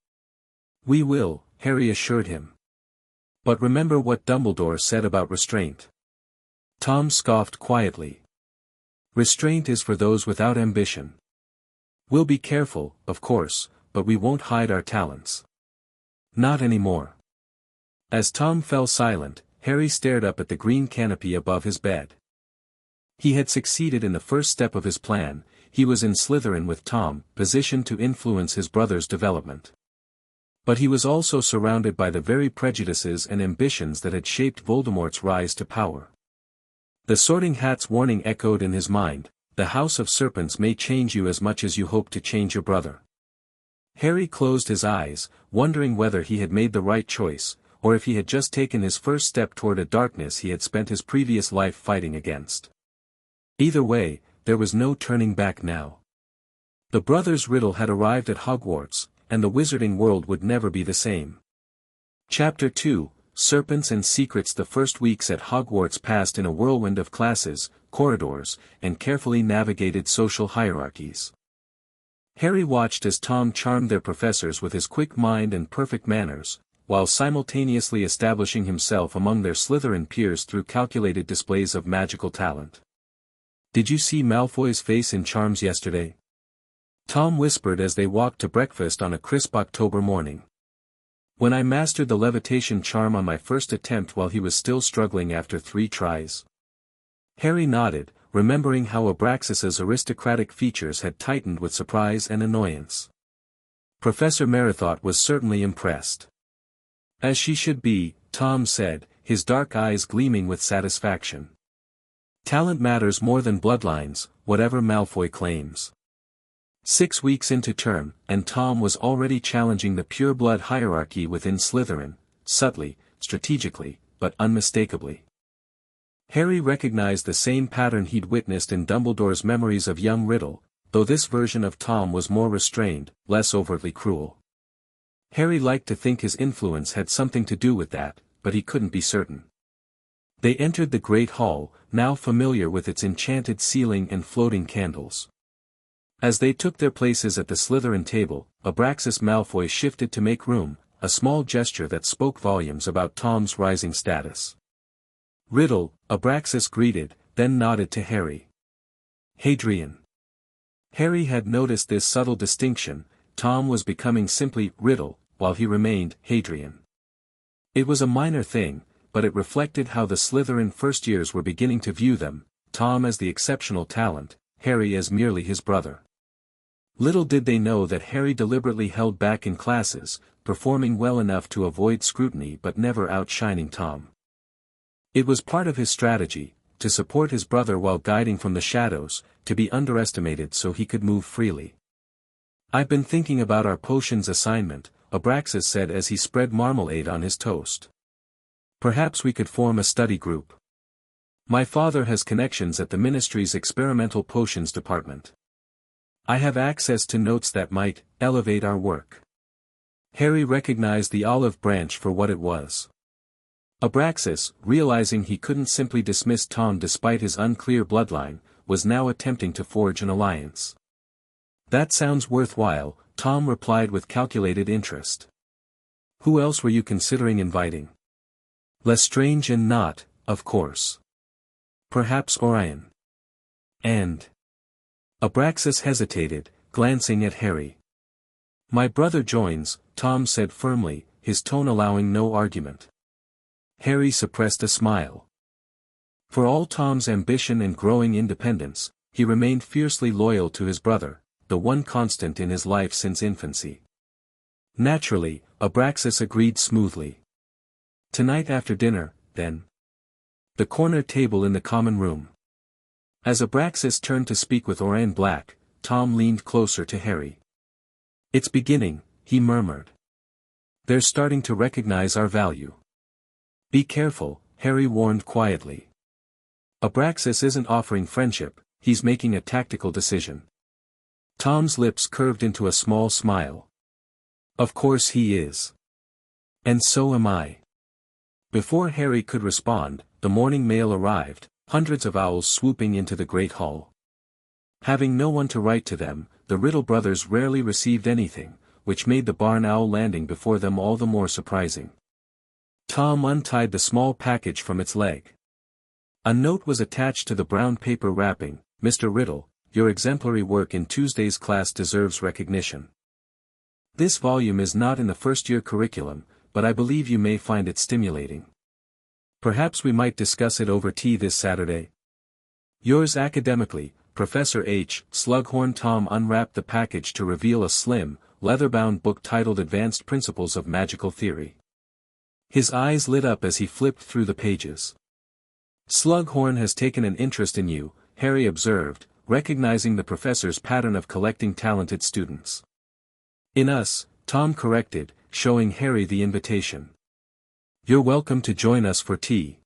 "We will," Harry assured him. "But remember what Dumbledore said about restraint." Tom scoffed quietly. "Restraint is for those without ambition. We'll be careful, of course, but we won't hide our talents. Not anymore. As Tom fell silent, Harry stared up at the green canopy above his bed. He had succeeded in the first step of his plan. He was in Slytherin with Tom, positioned to influence his brother's development. But he was also surrounded by the very prejudices and ambitions that had shaped Voldemort's rise to power. The Sorting Hat's warning echoed in his mind: the House of Serpents may change you as much as you hope to change your brother. Harry closed his eyes, wondering whether he had made the right choice, or if he had just taken his first step toward a darkness he had spent his previous life fighting against. Either way, there was no turning back now. The brothers Riddle had arrived at Hogwarts, and the wizarding world would never be the same. Chapter 2, Serpents and Secrets. The first weeks at Hogwarts passed in a whirlwind of classes, corridors, and carefully navigated social hierarchies. Harry watched as Tom charmed their professors with his quick mind and perfect manners, while simultaneously establishing himself among their Slytherin peers through calculated displays of magical talent. "Did you see Malfoy's face in charms yesterday?" Tom whispered as they walked to breakfast on a crisp October morning. "When I mastered the levitation charm on my first attempt while he was still struggling after 3 tries." Harry nodded, remembering how Abraxas's aristocratic features had tightened with surprise and annoyance. Professor Merithought was certainly impressed. "As she should be," Tom said, his dark eyes gleaming with satisfaction. "Talent matters more than bloodlines, whatever Malfoy claims." 6 weeks into term, and Tom was already challenging the pure-blood hierarchy within Slytherin, subtly, strategically, but unmistakably. Harry recognized the same pattern he'd witnessed in Dumbledore's memories of young Riddle, though this version of Tom was more restrained, less overtly cruel. Harry liked to think his influence had something to do with that, but he couldn't be certain. They entered the Great Hall, now familiar with its enchanted ceiling and floating candles. As they took their places at the Slytherin table, Abraxas Malfoy shifted to make room, a small gesture that spoke volumes about Tom's rising status. "Riddle," Abraxas greeted, then nodded to Harry. "Hadrian." Harry had noticed this subtle distinction. Tom was becoming simply Riddle, while he remained Hadrian. It was a minor thing, but it reflected how the Slytherin first years were beginning to view them, Tom as the exceptional talent, Harry as merely his brother. Little did they know that Harry deliberately held back in classes, performing well enough to avoid scrutiny but never outshining Tom. It was part of his strategy, to support his brother while guiding from the shadows, to be underestimated so he could move freely. "I've been thinking about our potions assignment," Abraxas said as he spread marmalade on his toast. "Perhaps we could form a study group. My father has connections at the Ministry's experimental potions department. I have access to notes that might elevate our work." Harry recognized the olive branch for what it was. Abraxas, realizing he couldn't simply dismiss Tom despite his unclear bloodline, was now attempting to forge an alliance. "That sounds worthwhile," Tom replied with calculated interest. "Who else were you considering inviting?" "Lestrange and Not, of course. Perhaps Orion. And..." Abraxas hesitated, glancing at Harry. "My brother joins," Tom said firmly, his tone allowing no argument. Harry suppressed a smile. For all Tom's ambition and growing independence, he remained fiercely loyal to his brother, the one constant in his life since infancy. Naturally, Abraxas agreed smoothly. "Tonight after dinner, then." The corner table in the common room. As Abraxas turned to speak with Orion Black, Tom leaned closer to Harry. "It's beginning," he murmured. "They're starting to recognize our value." "Be careful," Harry warned quietly. "Abraxas isn't offering friendship, he's making a tactical decision." Tom's lips curved into a small smile. "Of course he is. And so am I." Before Harry could respond, the morning mail arrived, hundreds of owls swooping into the Great Hall. Having no one to write to them, the Riddle brothers rarely received anything, which made the barn owl landing before them all the more surprising. Tom untied the small package from its leg. A note was attached to the brown paper wrapping: "Mr. Riddle, your exemplary work in Tuesday's class deserves recognition. This volume is not in the first-year curriculum, but I believe you may find it stimulating. Perhaps we might discuss it over tea this Saturday. Yours academically, Professor H. Slughorn. Tom unwrapped the package to reveal a slim, leather-bound book titled Advanced Principles of Magical Theory. His eyes lit up as he flipped through the pages. Slughorn has taken an interest in you, Harry observed, recognizing the professor's pattern of collecting talented students. In us, Tom corrected, showing Harry the invitation. You're welcome to join us for tea.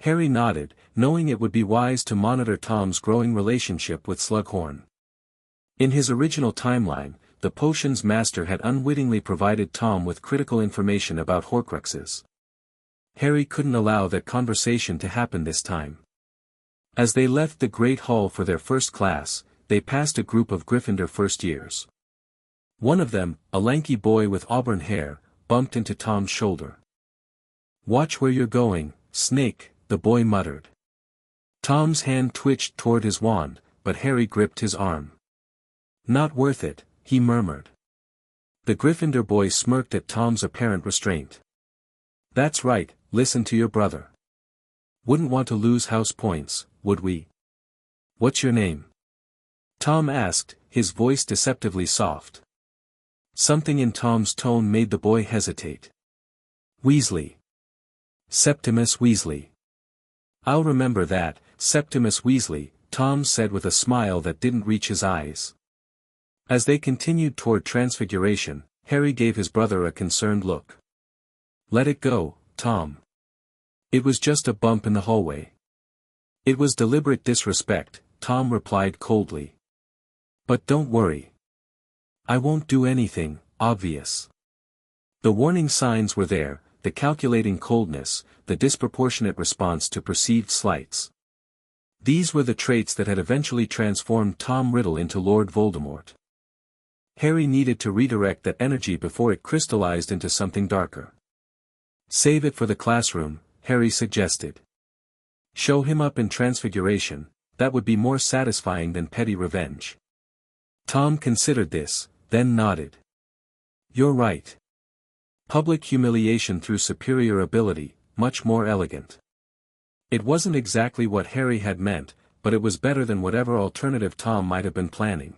Harry nodded, knowing it would be wise to monitor Tom's growing relationship with Slughorn. In his original timeline, the potions master had unwittingly provided Tom with critical information about Horcruxes. Harry couldn't allow that conversation to happen this time. As they left the Great Hall for their first class, they passed a group of Gryffindor first years. One of them, a lanky boy with auburn hair, bumped into Tom's shoulder. "Watch where you're going, Snake," the boy muttered. Tom's hand twitched toward his wand, but Harry gripped his arm. "Not worth it," he murmured. The Gryffindor boy smirked at Tom's apparent restraint. "That's right, listen to your brother. Wouldn't want to lose house points, would we? What's your name?" Tom asked, his voice deceptively soft. Something in Tom's tone made the boy hesitate. "Weasley. Septimus Weasley." "I'll remember that, Septimus Weasley," Tom said with a smile that didn't reach his eyes. As they continued toward Transfiguration, Harry gave his brother a concerned look. "Let it go, Tom. It was just a bump in the hallway." "It was deliberate disrespect," Tom replied coldly. "But don't worry. I won't do anything obvious." The warning signs were there, the calculating coldness, the disproportionate response to perceived slights. These were the traits that had eventually transformed Tom Riddle into Lord Voldemort. Harry needed to redirect that energy before it crystallized into something darker. "Save it for the classroom," Harry suggested. "Show him up in Transfiguration, that would be more satisfying than petty revenge." Tom considered this, then nodded. "You're right. Public humiliation through superior ability, much more elegant." It wasn't exactly what Harry had meant, but it was better than whatever alternative Tom might have been planning.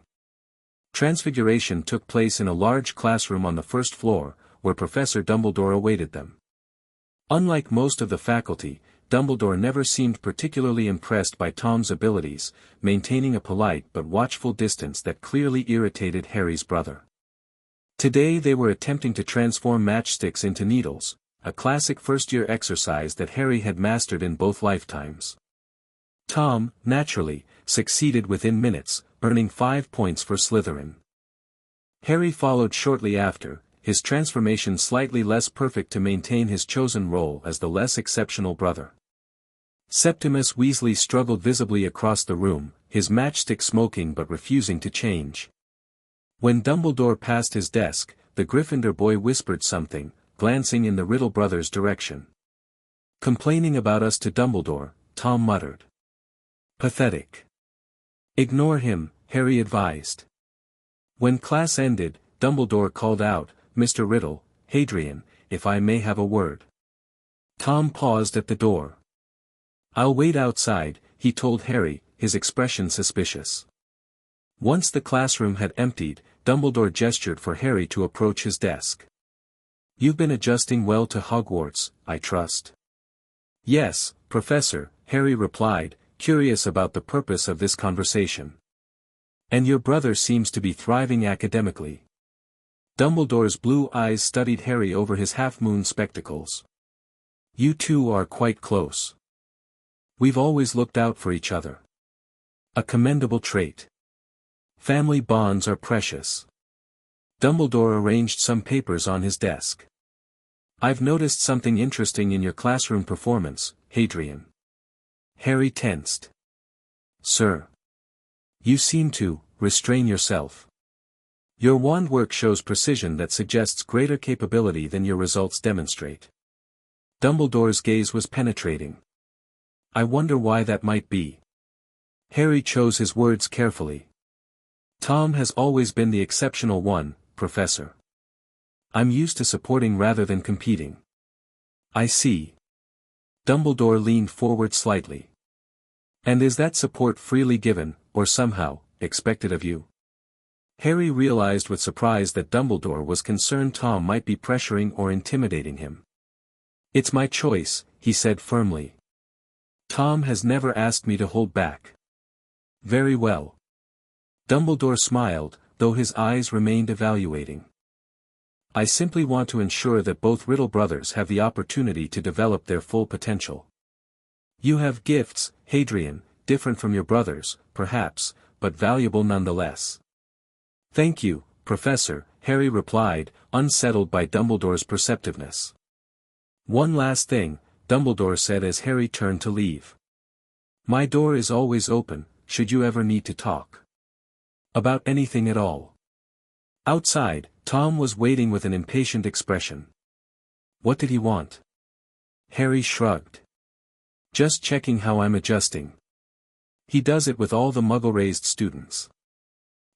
Transfiguration took place in a large classroom on the first floor, where Professor Dumbledore awaited them. Unlike most of the faculty, Dumbledore never seemed particularly impressed by Tom's abilities, maintaining a polite but watchful distance that clearly irritated Harry's brother. Today they were attempting to transform matchsticks into needles, a classic first-year exercise that Harry had mastered in both lifetimes. Tom, naturally, succeeded within minutes, earning 5 points for Slytherin. Harry followed shortly after, his transformation slightly less perfect to maintain his chosen role as the less exceptional brother. Septimus Weasley struggled visibly across the room, his matchstick smoking but refusing to change. When Dumbledore passed his desk, the Gryffindor boy whispered something, glancing in the Riddle brothers' direction. "Complaining about us to Dumbledore," Tom muttered. "Pathetic." "Ignore him," Harry advised. When class ended, Dumbledore called out, "Mr. Riddle, Hadrian, if I may have a word." Tom paused at the door. "I'll wait outside," he told Harry, his expression suspicious. Once the classroom had emptied, Dumbledore gestured for Harry to approach his desk. "You've been adjusting well to Hogwarts, I trust." "Yes, Professor," Harry replied, curious about the purpose of this conversation. "And your brother seems to be thriving academically." Dumbledore's blue eyes studied Harry over his half-moon spectacles. "You two are quite close. We've always looked out for each other. A commendable trait. Family bonds are precious." Dumbledore arranged some papers on his desk. "I've noticed something interesting in your classroom performance, Hadrian." Harry tensed. "Sir. You seem to restrain yourself. Your wand work shows precision that suggests greater capability than your results demonstrate." Dumbledore's gaze was penetrating. "I wonder why that might be." Harry chose his words carefully. "Tom has always been the exceptional one, Professor. I'm used to supporting rather than competing. I see. Dumbledore leaned forward slightly. And is that support freely given, or somehow, expected of you? Harry realized with surprise that Dumbledore was concerned Tom might be pressuring or intimidating him. It's my choice, he said firmly. Tom has never asked me to hold back. Very well. Dumbledore smiled, though his eyes remained evaluating. I simply want to ensure that both Riddle brothers have the opportunity to develop their full potential. You have gifts, Hadrian, different from your brothers, perhaps, but valuable nonetheless. Thank you, Professor, Harry replied, unsettled by Dumbledore's perceptiveness. One last thing, Dumbledore said as Harry turned to leave. My door is always open, should you ever need to talk. About anything at all. Outside, Tom was waiting with an impatient expression. What did he want? Harry shrugged. Just checking how I'm adjusting. He does it with all the Muggle-raised students.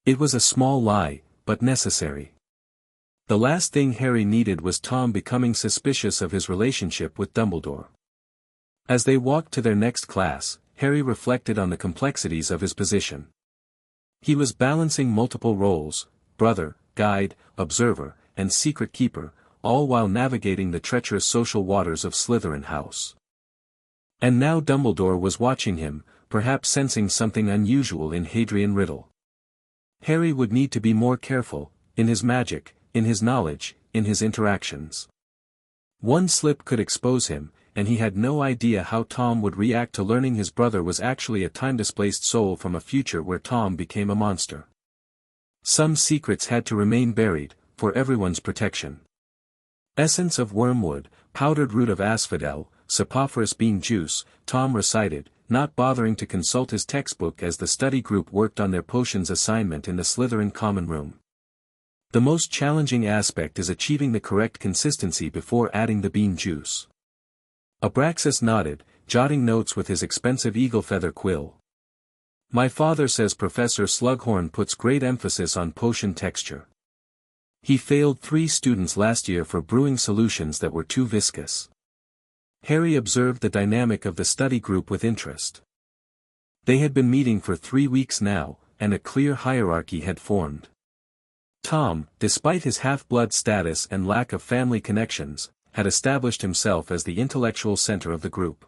It was a small lie, but necessary. The last thing Harry needed was Tom becoming suspicious of his relationship with Dumbledore. As they walked to their next class, Harry reflected on the complexities of his position. He was balancing multiple roles, brother, guide, observer, and secret keeper, all while navigating the treacherous social waters of Slytherin House. And now Dumbledore was watching him, perhaps sensing something unusual in Hadrian Riddle. Harry would need to be more careful, in his magic, in his knowledge, in his interactions. One slip could expose him, and he had no idea how Tom would react to learning his brother was actually a time-displaced soul from a future where Tom became a monster. Some secrets had to remain buried, for everyone's protection. Essence of wormwood, powdered root of asphodel, saprophoros bean juice, Tom recited, not bothering to consult his textbook as the study group worked on their potions assignment in the Slytherin common room. The most challenging aspect is achieving the correct consistency before adding the bean juice. Abraxas nodded, jotting notes with his expensive eagle feather quill. My father says Professor Slughorn puts great emphasis on potion texture. He failed 3 students last year for brewing solutions that were too viscous. Harry observed the dynamic of the study group with interest. They had been meeting for 3 weeks now, and a clear hierarchy had formed. Tom, despite his half-blood status and lack of family connections, had established himself as the intellectual center of the group.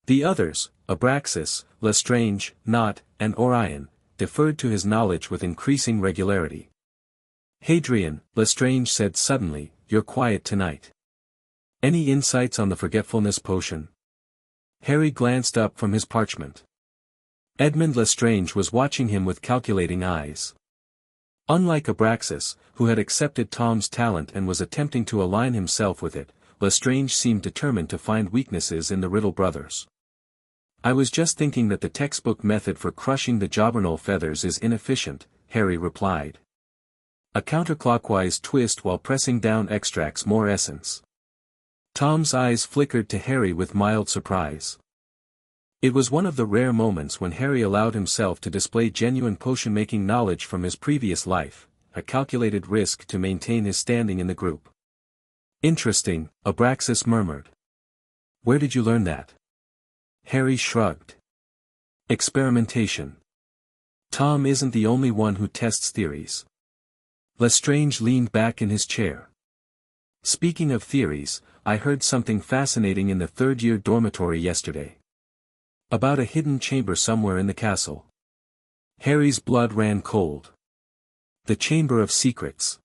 The others, Abraxas, Lestrange, Nott, and Orion, deferred to his knowledge with increasing regularity. Hadrian, Lestrange said suddenly, you're quiet tonight. Any insights on the forgetfulness potion? Harry glanced up from his parchment. Edmund Lestrange was watching him with calculating eyes. Unlike Abraxas, who had accepted Tom's talent and was attempting to align himself with it, Lestrange seemed determined to find weaknesses in the Riddle brothers. I was just thinking that the textbook method for crushing the jobberknoll feathers is inefficient, Harry replied. A counterclockwise twist while pressing down extracts more essence. Tom's eyes flickered to Harry with mild surprise. It was one of the rare moments when Harry allowed himself to display genuine potion-making knowledge from his previous life, a calculated risk to maintain his standing in the group. Interesting, Abraxas murmured. Where did you learn that? Harry shrugged. Experimentation. Tom isn't the only one who tests theories. Lestrange leaned back in his chair. Speaking of theories, I heard something fascinating in the third-year dormitory yesterday. About a hidden chamber somewhere in the castle. Harry's blood ran cold. The Chamber of Secrets.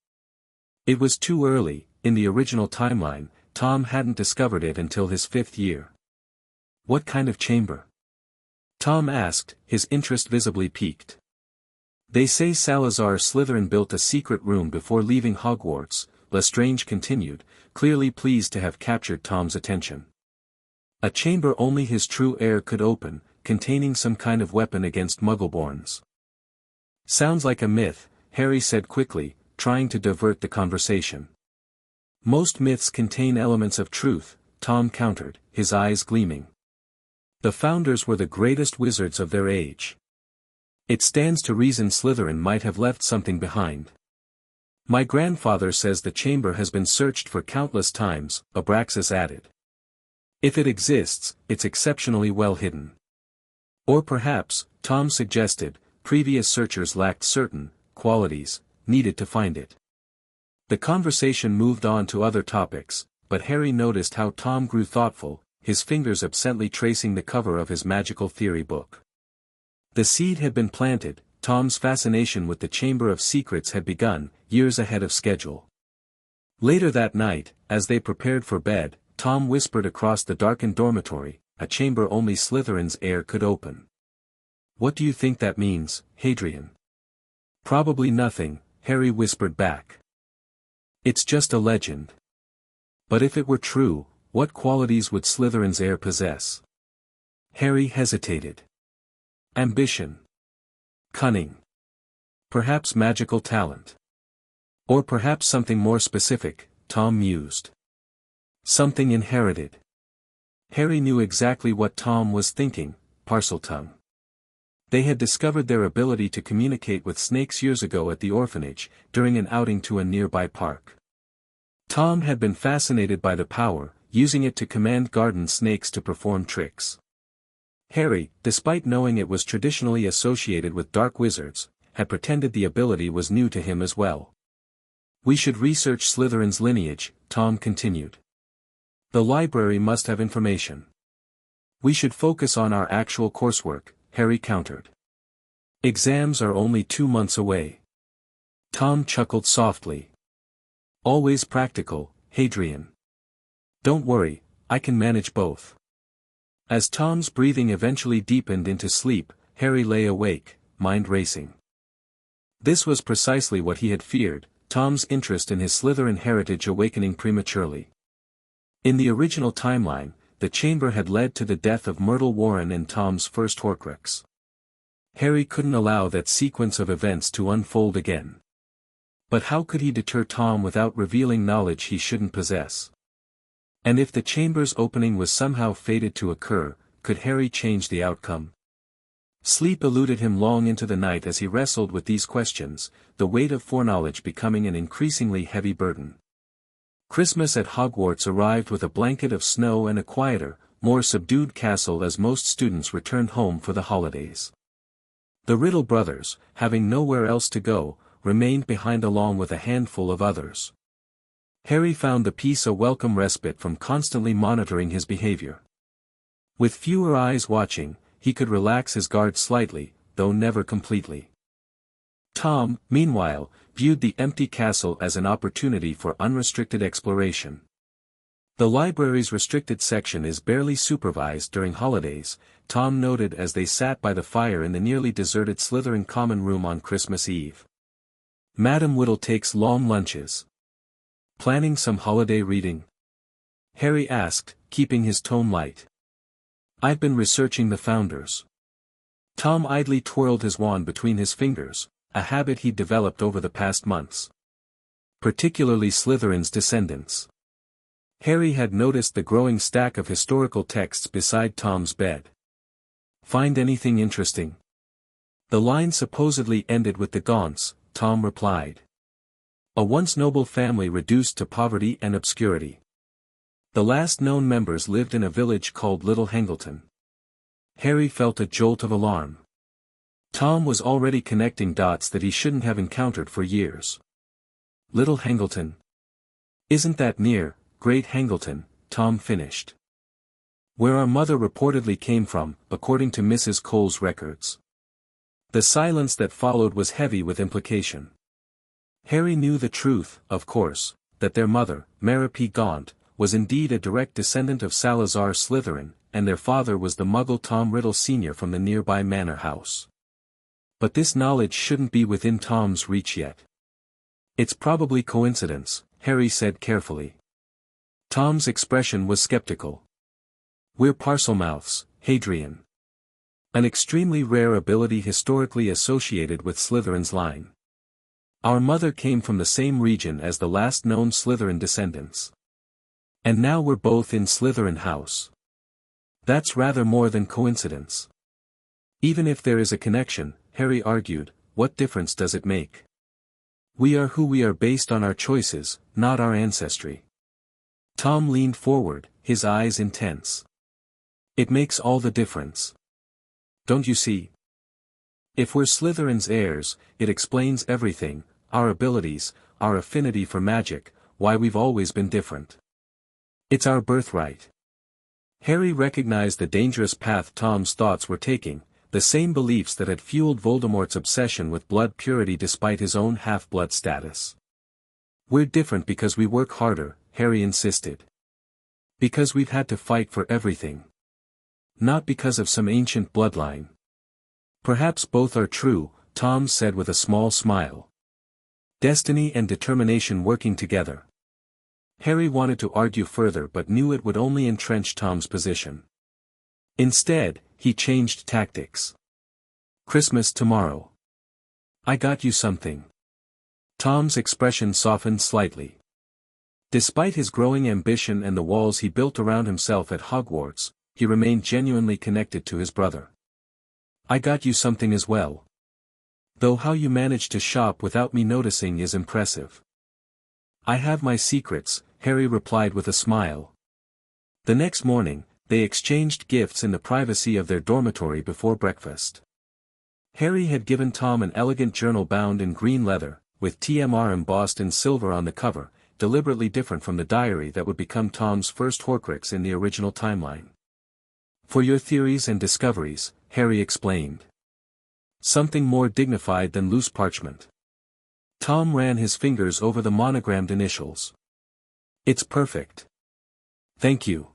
It was too early, in the original timeline, Tom hadn't discovered it until his 5th year. What kind of chamber? Tom asked, his interest visibly piqued. They say Salazar Slytherin built a secret room before leaving Hogwarts, Lestrange continued, clearly pleased to have captured Tom's attention. A chamber only his true heir could open, containing some kind of weapon against Muggleborns. Sounds like a myth, Harry said quickly, trying to divert the conversation. Most myths contain elements of truth, Tom countered, his eyes gleaming. The founders were the greatest wizards of their age. It stands to reason Slytherin might have left something behind. My grandfather says the chamber has been searched for countless times, Abraxas added. If it exists, it's exceptionally well hidden. Or perhaps, Tom suggested, previous searchers lacked certain qualities needed to find it. The conversation moved on to other topics, but Harry noticed how Tom grew thoughtful, his fingers absently tracing the cover of his magical theory book. The seed had been planted. Tom's fascination with the Chamber of Secrets had begun, years ahead of schedule. Later that night, as they prepared for bed, Tom whispered across the darkened dormitory, a chamber only Slytherin's heir could open. What do you think that means, Hadrian? Probably nothing, Harry whispered back. It's just a legend. But if it were true, what qualities would Slytherin's heir possess? Harry hesitated. Ambition. Cunning. Perhaps magical talent. Or perhaps something more specific, Tom mused. Something inherited. Harry knew exactly what Tom was thinking, Parseltongue. They had discovered their ability to communicate with snakes years ago at the orphanage, during an outing to a nearby park. Tom had been fascinated by the power, using it to command garden snakes to perform tricks. Harry, despite knowing it was traditionally associated with dark wizards, had pretended the ability was new to him as well. We should research Slytherin's lineage, Tom continued. The library must have information. We should focus on our actual coursework, Harry countered. Exams are only 2 months away. Tom chuckled softly. Always practical, Hadrian. Don't worry, I can manage both. As Tom's breathing eventually deepened into sleep, Harry lay awake, mind racing. This was precisely what he had feared, Tom's interest in his Slytherin heritage awakening prematurely. In the original timeline, the chamber had led to the death of Myrtle Warren and Tom's first Horcrux. Harry couldn't allow that sequence of events to unfold again. But how could he deter Tom without revealing knowledge he shouldn't possess? And if the chamber's opening was somehow fated to occur, could Harry change the outcome? Sleep eluded him long into the night as he wrestled with these questions, the weight of foreknowledge becoming an increasingly heavy burden. Christmas at Hogwarts arrived with a blanket of snow and a quieter, more subdued castle as most students returned home for the holidays. The Riddle brothers, having nowhere else to go, remained behind along with a handful of others. Harry found the peace a welcome respite from constantly monitoring his behavior. With fewer eyes watching, he could relax his guard slightly, though never completely. Tom, meanwhile, viewed the empty castle as an opportunity for unrestricted exploration. The library's restricted section is barely supervised during holidays, Tom noted as they sat by the fire in the nearly deserted Slytherin common room on Christmas Eve. Madam Whittle takes long lunches. Planning some holiday reading? Harry asked, keeping his tone light. I've been researching the founders. Tom idly twirled his wand between his fingers, a habit he'd developed over the past months. Particularly Slytherin's descendants. Harry had noticed the growing stack of historical texts beside Tom's bed. Find anything interesting? The line supposedly ended with the Gaunts, Tom replied. A once noble family reduced to poverty and obscurity. The last known members lived in a village called Little Hangleton. Harry felt a jolt of alarm. Tom was already connecting dots that he shouldn't have encountered for years. Little Hangleton. Isn't that near Great Hangleton? Tom finished. Where our mother reportedly came from, according to Mrs. Cole's records. The silence that followed was heavy with implication. Harry knew the truth, of course, that their mother, Mary P. Gaunt, was indeed a direct descendant of Salazar Slytherin, and their father was the Muggle Tom Riddle Sr. from the nearby manor house. But this knowledge shouldn't be within Tom's reach yet. It's probably coincidence, Harry said carefully. Tom's expression was skeptical. We're Parselmouths, Hadrian. An extremely rare ability historically associated with Slytherin's line. Our mother came from the same region as the last known Slytherin descendants. And now we're both in Slytherin House. That's rather more than coincidence. Even if there is a connection, Harry argued, what difference does it make? We are who we are based on our choices, not our ancestry. Tom leaned forward, his eyes intense. It makes all the difference. Don't you see? If we're Slytherin's heirs, it explains everything, our abilities, our affinity for magic, why we've always been different. It's our birthright. Harry recognized the dangerous path Tom's thoughts were taking, the same beliefs that had fueled Voldemort's obsession with blood purity despite his own half-blood status. We're different because we work harder, Harry insisted. Because we've had to fight for everything. Not because of some ancient bloodline. Perhaps both are true, Tom said with a small smile. Destiny and determination working together. Harry wanted to argue further but knew it would only entrench Tom's position. Instead, he changed tactics. Christmas tomorrow. I got you something. Tom's expression softened slightly. Despite his growing ambition and the walls he built around himself at Hogwarts, he remained genuinely connected to his brother. I got you something as well. Though how you managed to shop without me noticing is impressive. I have my secrets, Harry replied with a smile. The next morning, they exchanged gifts in the privacy of their dormitory before breakfast. Harry had given Tom an elegant journal bound in green leather, with TMR embossed in silver on the cover, deliberately different from the diary that would become Tom's first Horcrux in the original timeline. For your theories and discoveries, Harry explained. Something more dignified than loose parchment. Tom ran his fingers over the monogrammed initials. It's perfect. Thank you.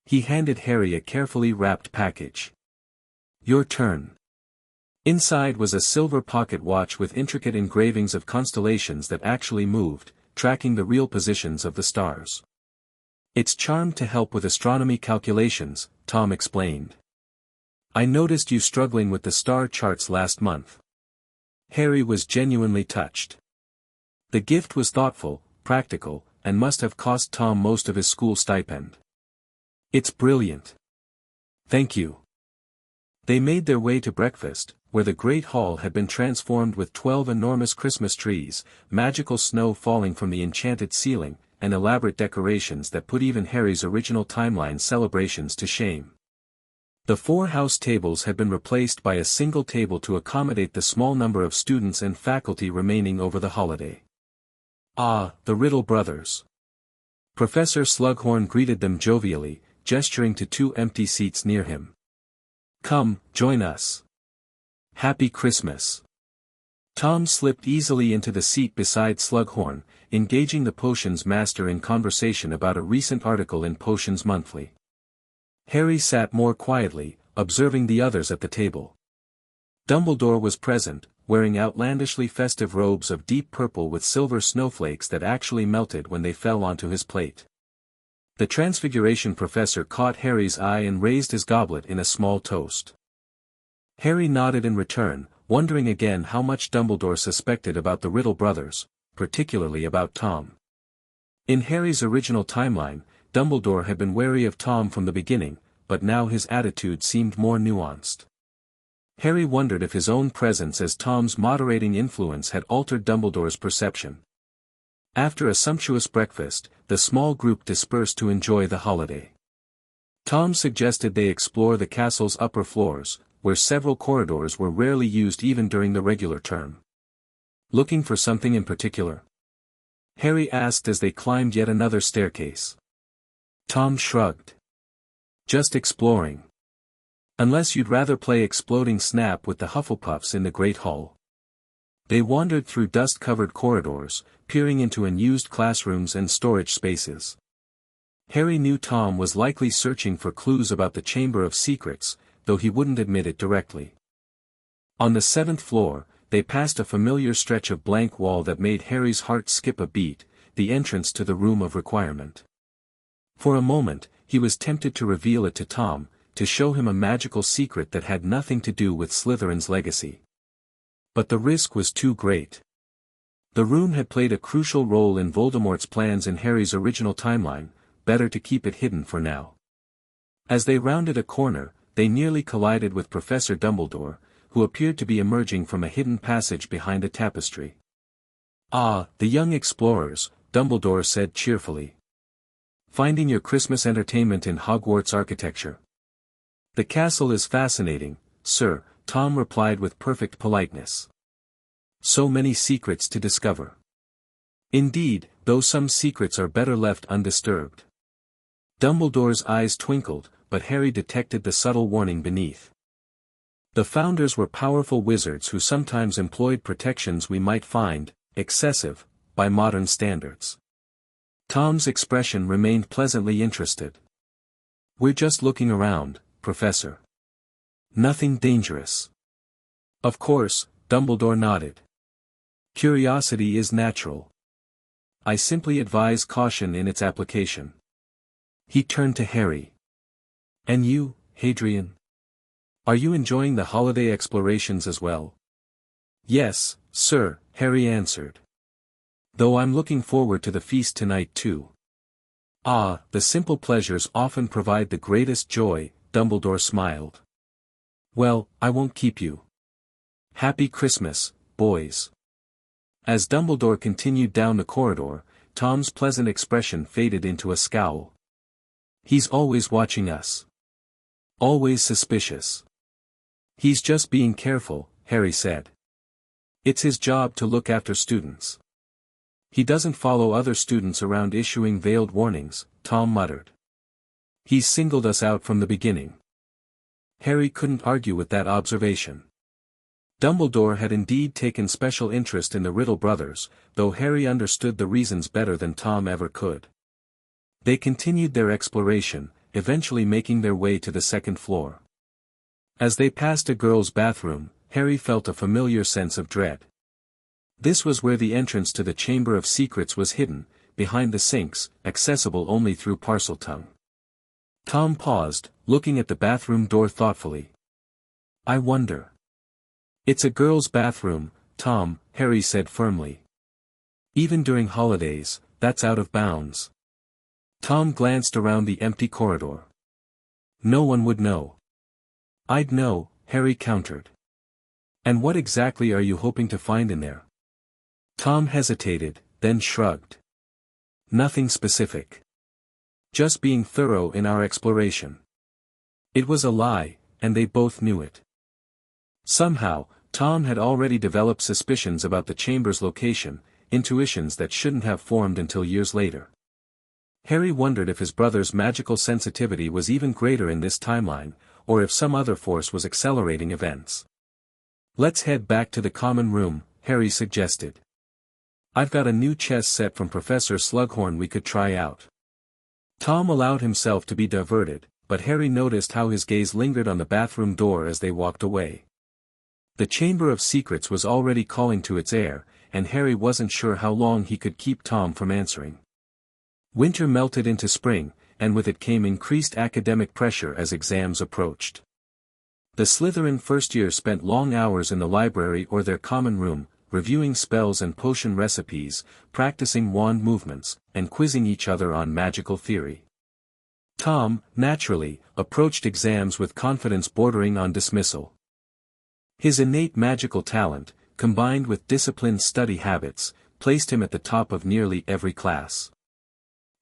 He handed Harry a carefully wrapped package. Your turn. Inside was a silver pocket watch with intricate engravings of constellations that actually moved, tracking the real positions of the stars. It's charmed to help with astronomy calculations, Tom explained. I noticed you struggling with the star charts last month. Harry was genuinely touched. The gift was thoughtful, practical, and must have cost Tom most of his school stipend. It's brilliant. Thank you. They made their way to breakfast, where the Great Hall had been transformed with 12 enormous Christmas trees, magical snow falling from the enchanted ceiling, and elaborate decorations that put even Harry's original timeline celebrations to shame. The 4 house tables had been replaced by a single table to accommodate the small number of students and faculty remaining over the holiday. Ah, the Riddle brothers. Professor Slughorn greeted them jovially, gesturing to 2 empty seats near him. Come, join us. Happy Christmas. Tom slipped easily into the seat beside Slughorn, engaging the potions master in conversation about a recent article in Potions Monthly. Harry sat more quietly, observing the others at the table. Dumbledore was present, wearing outlandishly festive robes of deep purple with silver snowflakes that actually melted when they fell onto his plate. The Transfiguration professor caught Harry's eye and raised his goblet in a small toast. Harry nodded in return, wondering again how much Dumbledore suspected about the Riddle brothers, particularly about Tom. In Harry's original timeline, Dumbledore had been wary of Tom from the beginning, but now his attitude seemed more nuanced. Harry wondered if his own presence as Tom's moderating influence had altered Dumbledore's perception. After a sumptuous breakfast, the small group dispersed to enjoy the holiday. Tom suggested they explore the castle's upper floors, where several corridors were rarely used even during the regular term. Looking for something in particular? Harry asked as they climbed yet another staircase. Tom shrugged. Just exploring. Unless you'd rather play Exploding Snap with the Hufflepuffs in the Great Hall. They wandered through dust-covered corridors, peering into unused classrooms and storage spaces. Harry knew Tom was likely searching for clues about the Chamber of Secrets, though he wouldn't admit it directly. On the 7th floor, they passed a familiar stretch of blank wall that made Harry's heart skip a beat, the entrance to the Room of Requirement. For a moment, he was tempted to reveal it to Tom, to show him a magical secret that had nothing to do with Slytherin's legacy. But the risk was too great. The room had played a crucial role in Voldemort's plans in Harry's original timeline, better to keep it hidden for now. As they rounded a corner, they nearly collided with Professor Dumbledore, who appeared to be emerging from a hidden passage behind a tapestry. Ah, the young explorers, Dumbledore said cheerfully. Finding your Christmas entertainment in Hogwarts architecture. The castle is fascinating, sir, Tom replied with perfect politeness. So many secrets to discover. Indeed, though some secrets are better left undisturbed. Dumbledore's eyes twinkled, but Harry detected the subtle warning beneath. The founders were powerful wizards who sometimes employed protections we might find excessive by modern standards. Tom's expression remained pleasantly interested. We're just looking around, Professor. Nothing dangerous. Of course, Dumbledore nodded. Curiosity is natural. I simply advise caution in its application. He turned to Harry. And you, Hadrian? Are you enjoying the holiday explorations as well? Yes, sir, Harry answered. Though I'm looking forward to the feast tonight too. Ah, the simple pleasures often provide the greatest joy, Dumbledore smiled. Well, I won't keep you. Happy Christmas, boys. As Dumbledore continued down the corridor, Tom's pleasant expression faded into a scowl. He's always watching us. Always suspicious. He's just being careful, Harry said. It's his job to look after students. He doesn't follow other students around issuing veiled warnings, Tom muttered. He's singled us out from the beginning. Harry couldn't argue with that observation. Dumbledore had indeed taken special interest in the Riddle brothers, though Harry understood the reasons better than Tom ever could. They continued their exploration, eventually making their way to the second floor. As they passed a girl's bathroom, Harry felt a familiar sense of dread. This was where the entrance to the Chamber of Secrets was hidden, behind the sinks, accessible only through Parseltongue. Tom paused, looking at the bathroom door thoughtfully. I wonder. It's a girl's bathroom, Tom, Harry said firmly. Even during holidays, that's out of bounds. Tom glanced around the empty corridor. No one would know. I'd know, Harry countered. And what exactly are you hoping to find in there? Tom hesitated, then shrugged. Nothing specific. Just being thorough in our exploration. It was a lie, and they both knew it. Somehow, Tom had already developed suspicions about the chamber's location, intuitions that shouldn't have formed until years later. Harry wondered if his brother's magical sensitivity was even greater in this timeline, or if some other force was accelerating events. Let's head back to the common room, Harry suggested. I've got a new chess set from Professor Slughorn we could try out. Tom allowed himself to be diverted, but Harry noticed how his gaze lingered on the bathroom door as they walked away. The Chamber of Secrets was already calling to its heir, and Harry wasn't sure how long he could keep Tom from answering. Winter melted into spring, and with it came increased academic pressure as exams approached. The Slytherin first year spent long hours in the library or their common room, reviewing spells and potion recipes, practicing wand movements, and quizzing each other on magical theory. Tom, naturally, approached exams with confidence bordering on dismissal. His innate magical talent, combined with disciplined study habits, placed him at the top of nearly every class.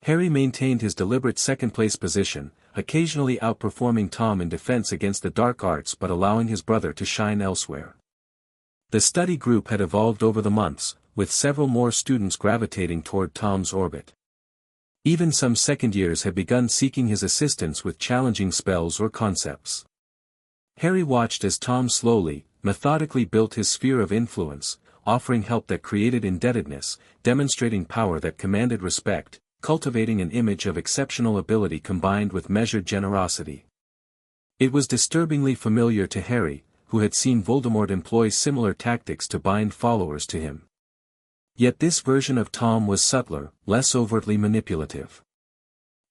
Harry maintained his deliberate second-place position, occasionally outperforming Tom in defense against the dark arts but allowing his brother to shine elsewhere. The study group had evolved over the months, with several more students gravitating toward Tom's orbit. Even some second years had begun seeking his assistance with challenging spells or concepts. Harry watched as Tom slowly, methodically built his sphere of influence, offering help that created indebtedness, demonstrating power that commanded respect, cultivating an image of exceptional ability combined with measured generosity. It was disturbingly familiar to Harry, who had seen Voldemort employ similar tactics to bind followers to him. Yet this version of Tom was subtler, less overtly manipulative.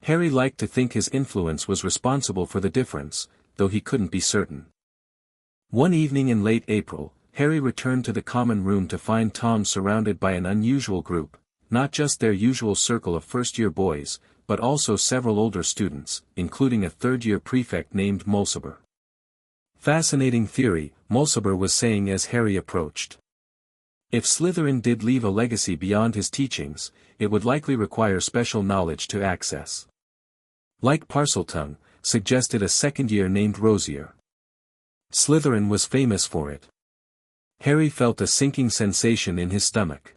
Harry liked to think his influence was responsible for the difference, though he couldn't be certain. One evening in late April, Harry returned to the common room to find Tom surrounded by an unusual group, not just their usual circle of first-year boys, but also several older students, including a third-year prefect named Mulciber. Fascinating theory, Mulciber was saying as Harry approached. If Slytherin did leave a legacy beyond his teachings, it would likely require special knowledge to access. Like Parseltongue, suggested a second year named Rosier. Slytherin was famous for it. Harry felt a sinking sensation in his stomach.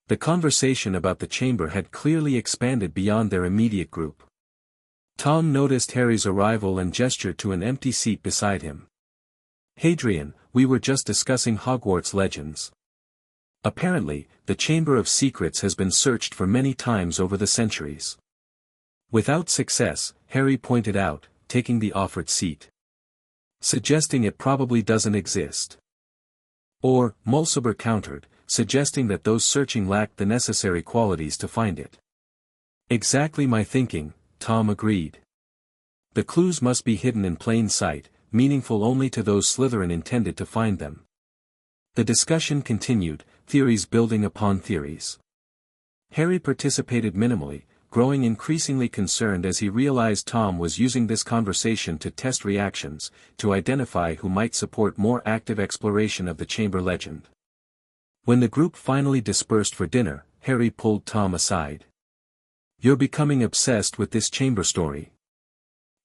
The conversation about the chamber had clearly expanded beyond their immediate group. Tom noticed Harry's arrival and gestured to an empty seat beside him. "Hadrian, we were just discussing Hogwarts legends. Apparently, the Chamber of Secrets has been searched for many times over the centuries." Without success, Harry pointed out, taking the offered seat. "Suggesting it probably doesn't exist." Or, Mulciber countered, suggesting that those searching lacked the necessary qualities to find it. "Exactly my thinking," Tom agreed. "The clues must be hidden in plain sight, meaningful only to those Slytherin intended to find them." The discussion continued, theories building upon theories. Harry participated minimally, growing increasingly concerned as he realized Tom was using this conversation to test reactions, to identify who might support more active exploration of the chamber legend. When the group finally dispersed for dinner, Harry pulled Tom aside. "You're becoming obsessed with this chamber story."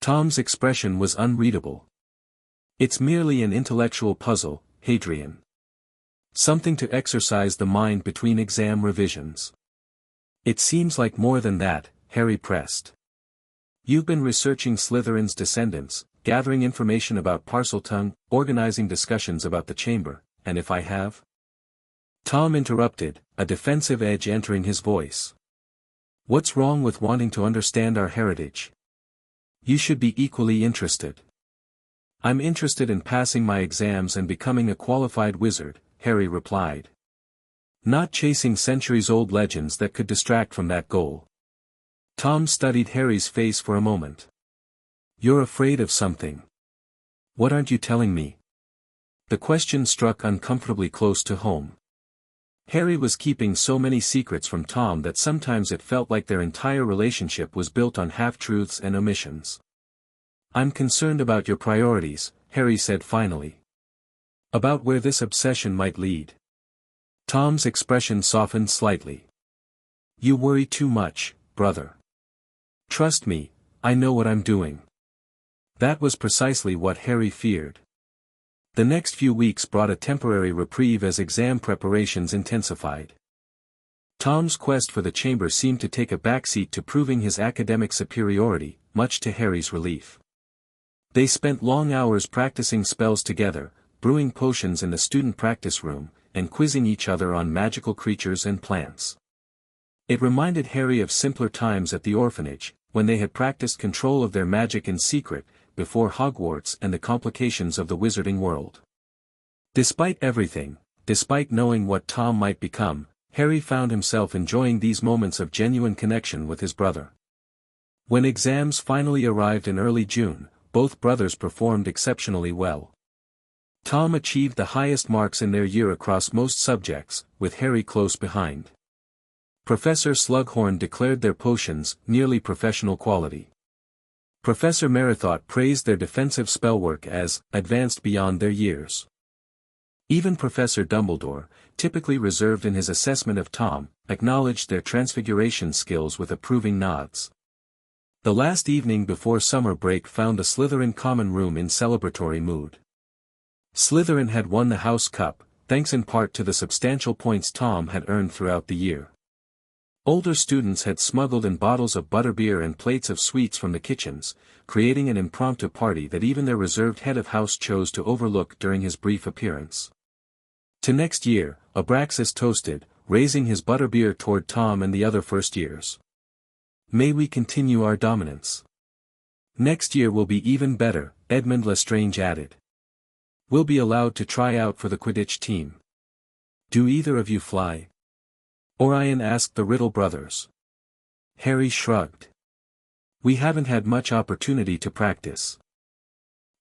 Tom's expression was unreadable. "It's merely an intellectual puzzle, Hadrian. Something to exercise the mind between exam revisions." "It seems like more than that," Harry pressed. "You've been researching Slytherin's descendants, gathering information about Parseltongue, organizing discussions about the chamber, and if I have?" Tom interrupted, a defensive edge entering his voice. "What's wrong with wanting to understand our heritage? You should be equally interested." "I'm interested in passing my exams and becoming a qualified wizard," Harry replied. "Not chasing centuries-old legends that could distract from that goal." Tom studied Harry's face for a moment. "You're afraid of something. What aren't you telling me?" The question struck uncomfortably close to home. Harry was keeping so many secrets from Tom that sometimes it felt like their entire relationship was built on half-truths and omissions. "I'm concerned about your priorities," Harry said finally. "About where this obsession might lead." Tom's expression softened slightly. "You worry too much, brother. Trust me, I know what I'm doing." That was precisely what Harry feared. The next few weeks brought a temporary reprieve as exam preparations intensified. Tom's quest for the chamber seemed to take a backseat to proving his academic superiority, much to Harry's relief. They spent long hours practicing spells together, brewing potions in the student practice room, and quizzing each other on magical creatures and plants. It reminded Harry of simpler times at the orphanage, when they had practiced control of their magic in secret, before Hogwarts and the complications of the wizarding world. Despite everything, despite knowing what Tom might become, Harry found himself enjoying these moments of genuine connection with his brother. When exams finally arrived in early June, both brothers performed exceptionally well. Tom achieved the highest marks in their year across most subjects, with Harry close behind. Professor Slughorn declared their potions nearly professional quality. Professor Merithought praised their defensive spellwork as advanced beyond their years. Even Professor Dumbledore, typically reserved in his assessment of Tom, acknowledged their transfiguration skills with approving nods. The last evening before summer break found the Slytherin common room in celebratory mood. Slytherin had won the House Cup, thanks in part to the substantial points Tom had earned throughout the year. Older students had smuggled in bottles of butterbeer and plates of sweets from the kitchens, creating an impromptu party that even their reserved head of house chose to overlook during his brief appearance. To next year, Abraxas toasted, raising his butterbeer toward Tom and the other first years. "May we continue our dominance. Next year will be even better," Edmund Lestrange added. "We'll be allowed to try out for the Quidditch team." "Do either of you fly?" Orion asked the Riddle brothers. Harry shrugged. "We haven't had much opportunity to practice."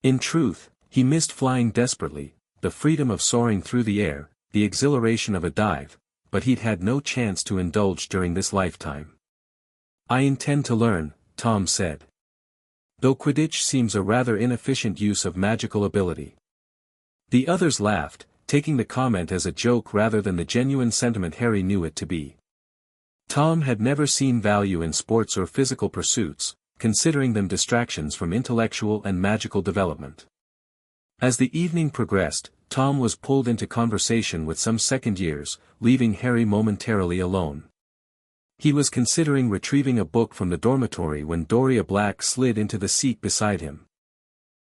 In truth, he missed flying desperately, the freedom of soaring through the air, the exhilaration of a dive, but he'd had no chance to indulge during this lifetime. "I intend to learn," Tom said. "Though Quidditch seems a rather inefficient use of magical ability." The others laughed, taking the comment as a joke rather than the genuine sentiment Harry knew it to be. Tom had never seen value in sports or physical pursuits, considering them distractions from intellectual and magical development. As the evening progressed, Tom was pulled into conversation with some second years, leaving Harry momentarily alone. He was considering retrieving a book from the dormitory when Doria Black slid into the seat beside him.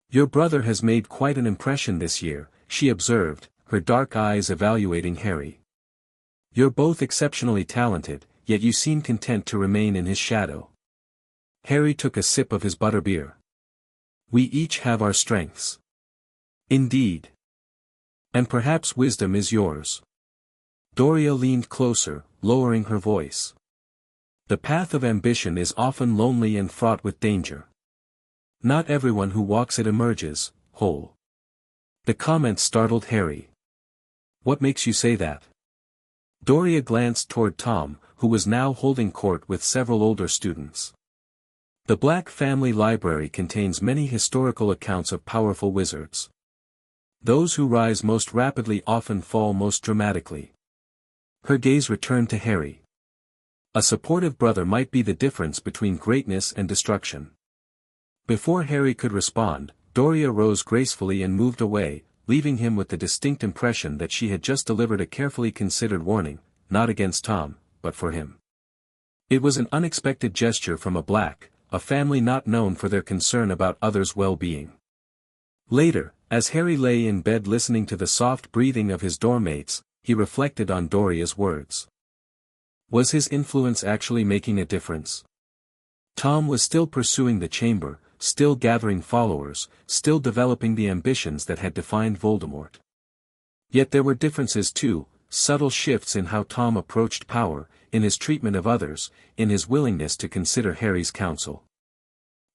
"Your brother has made quite an impression this year," she observed, her dark eyes evaluating Harry. "You're both exceptionally talented, yet you seem content to remain in his shadow." Harry took a sip of his butterbeer. "We each have our strengths." "Indeed. And perhaps wisdom is yours." Doria leaned closer, lowering her voice. "The path of ambition is often lonely and fraught with danger. Not everyone who walks it emerges whole." The comment startled Harry. "What makes you say that?" Doria glanced toward Tom, who was now holding court with several older students. "The Black family library contains many historical accounts of powerful wizards. Those who rise most rapidly often fall most dramatically." Her gaze returned to Harry. A supportive brother might be the difference between greatness and destruction. Before Harry could respond, Doria rose gracefully and moved away, leaving him with the distinct impression that she had just delivered a carefully considered warning, not against Tom, but for him. It was an unexpected gesture from a Black, a family not known for their concern about others' well-being. Later, as Harry lay in bed listening to the soft breathing of his dormmates, he reflected on Doria's words. Was his influence actually making a difference? Tom was still pursuing the chamber, still gathering followers, still developing the ambitions that had defined Voldemort. Yet there were differences too, subtle shifts in how Tom approached power, in his treatment of others, in his willingness to consider Harry's counsel.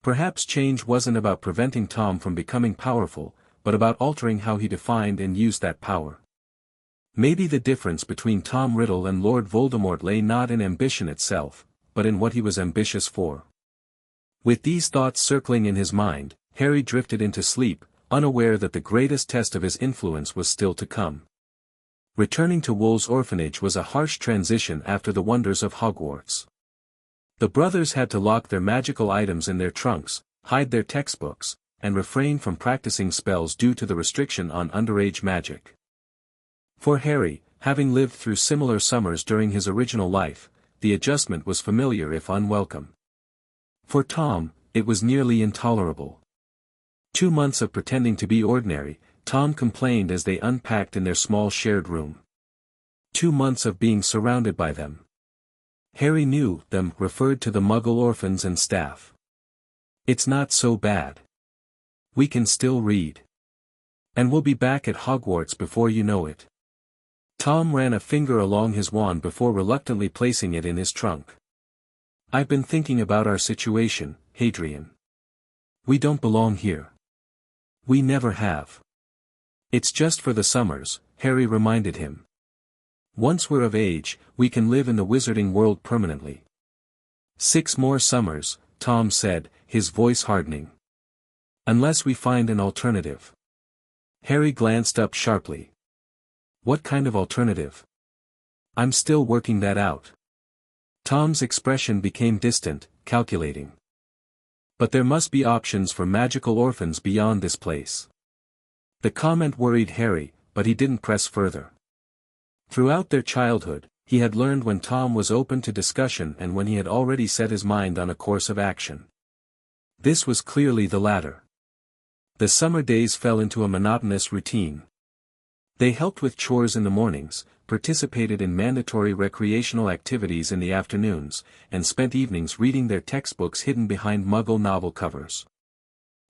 Perhaps change wasn't about preventing Tom from becoming powerful, but about altering how he defined and used that power. Maybe the difference between Tom Riddle and Lord Voldemort lay not in ambition itself, but in what he was ambitious for. With these thoughts circling in his mind, Harry drifted into sleep, unaware that the greatest test of his influence was still to come. Returning to Wolves' Orphanage was a harsh transition after the wonders of Hogwarts. The brothers had to lock their magical items in their trunks, hide their textbooks, and refrain from practicing spells due to the restriction on underage magic. For Harry, having lived through similar summers during his original life, the adjustment was familiar if unwelcome. For Tom, it was nearly intolerable. 2 months of pretending to be ordinary, Tom complained as they unpacked in their small shared room. 2 months of being surrounded by them. Harry knew them referred to the Muggle orphans and staff. It's not so bad. We can still read. And we'll be back at Hogwarts before you know it. Tom ran a finger along his wand before reluctantly placing it in his trunk. I've been thinking about our situation, Hadrian. We don't belong here. We never have. It's just for the summers, Harry reminded him. Once we're of age, we can live in the wizarding world permanently. 6 more summers, Tom said, his voice hardening. Unless we find an alternative. Harry glanced up sharply. What kind of alternative? I'm still working that out. Tom's expression became distant, calculating. But there must be options for magical orphans beyond this place. The comment worried Harry, but he didn't press further. Throughout their childhood, he had learned when Tom was open to discussion and when he had already set his mind on a course of action. This was clearly the latter. The summer days fell into a monotonous routine. They helped with chores in the mornings, participated in mandatory recreational activities in the afternoons, and spent evenings reading their textbooks hidden behind Muggle novel covers.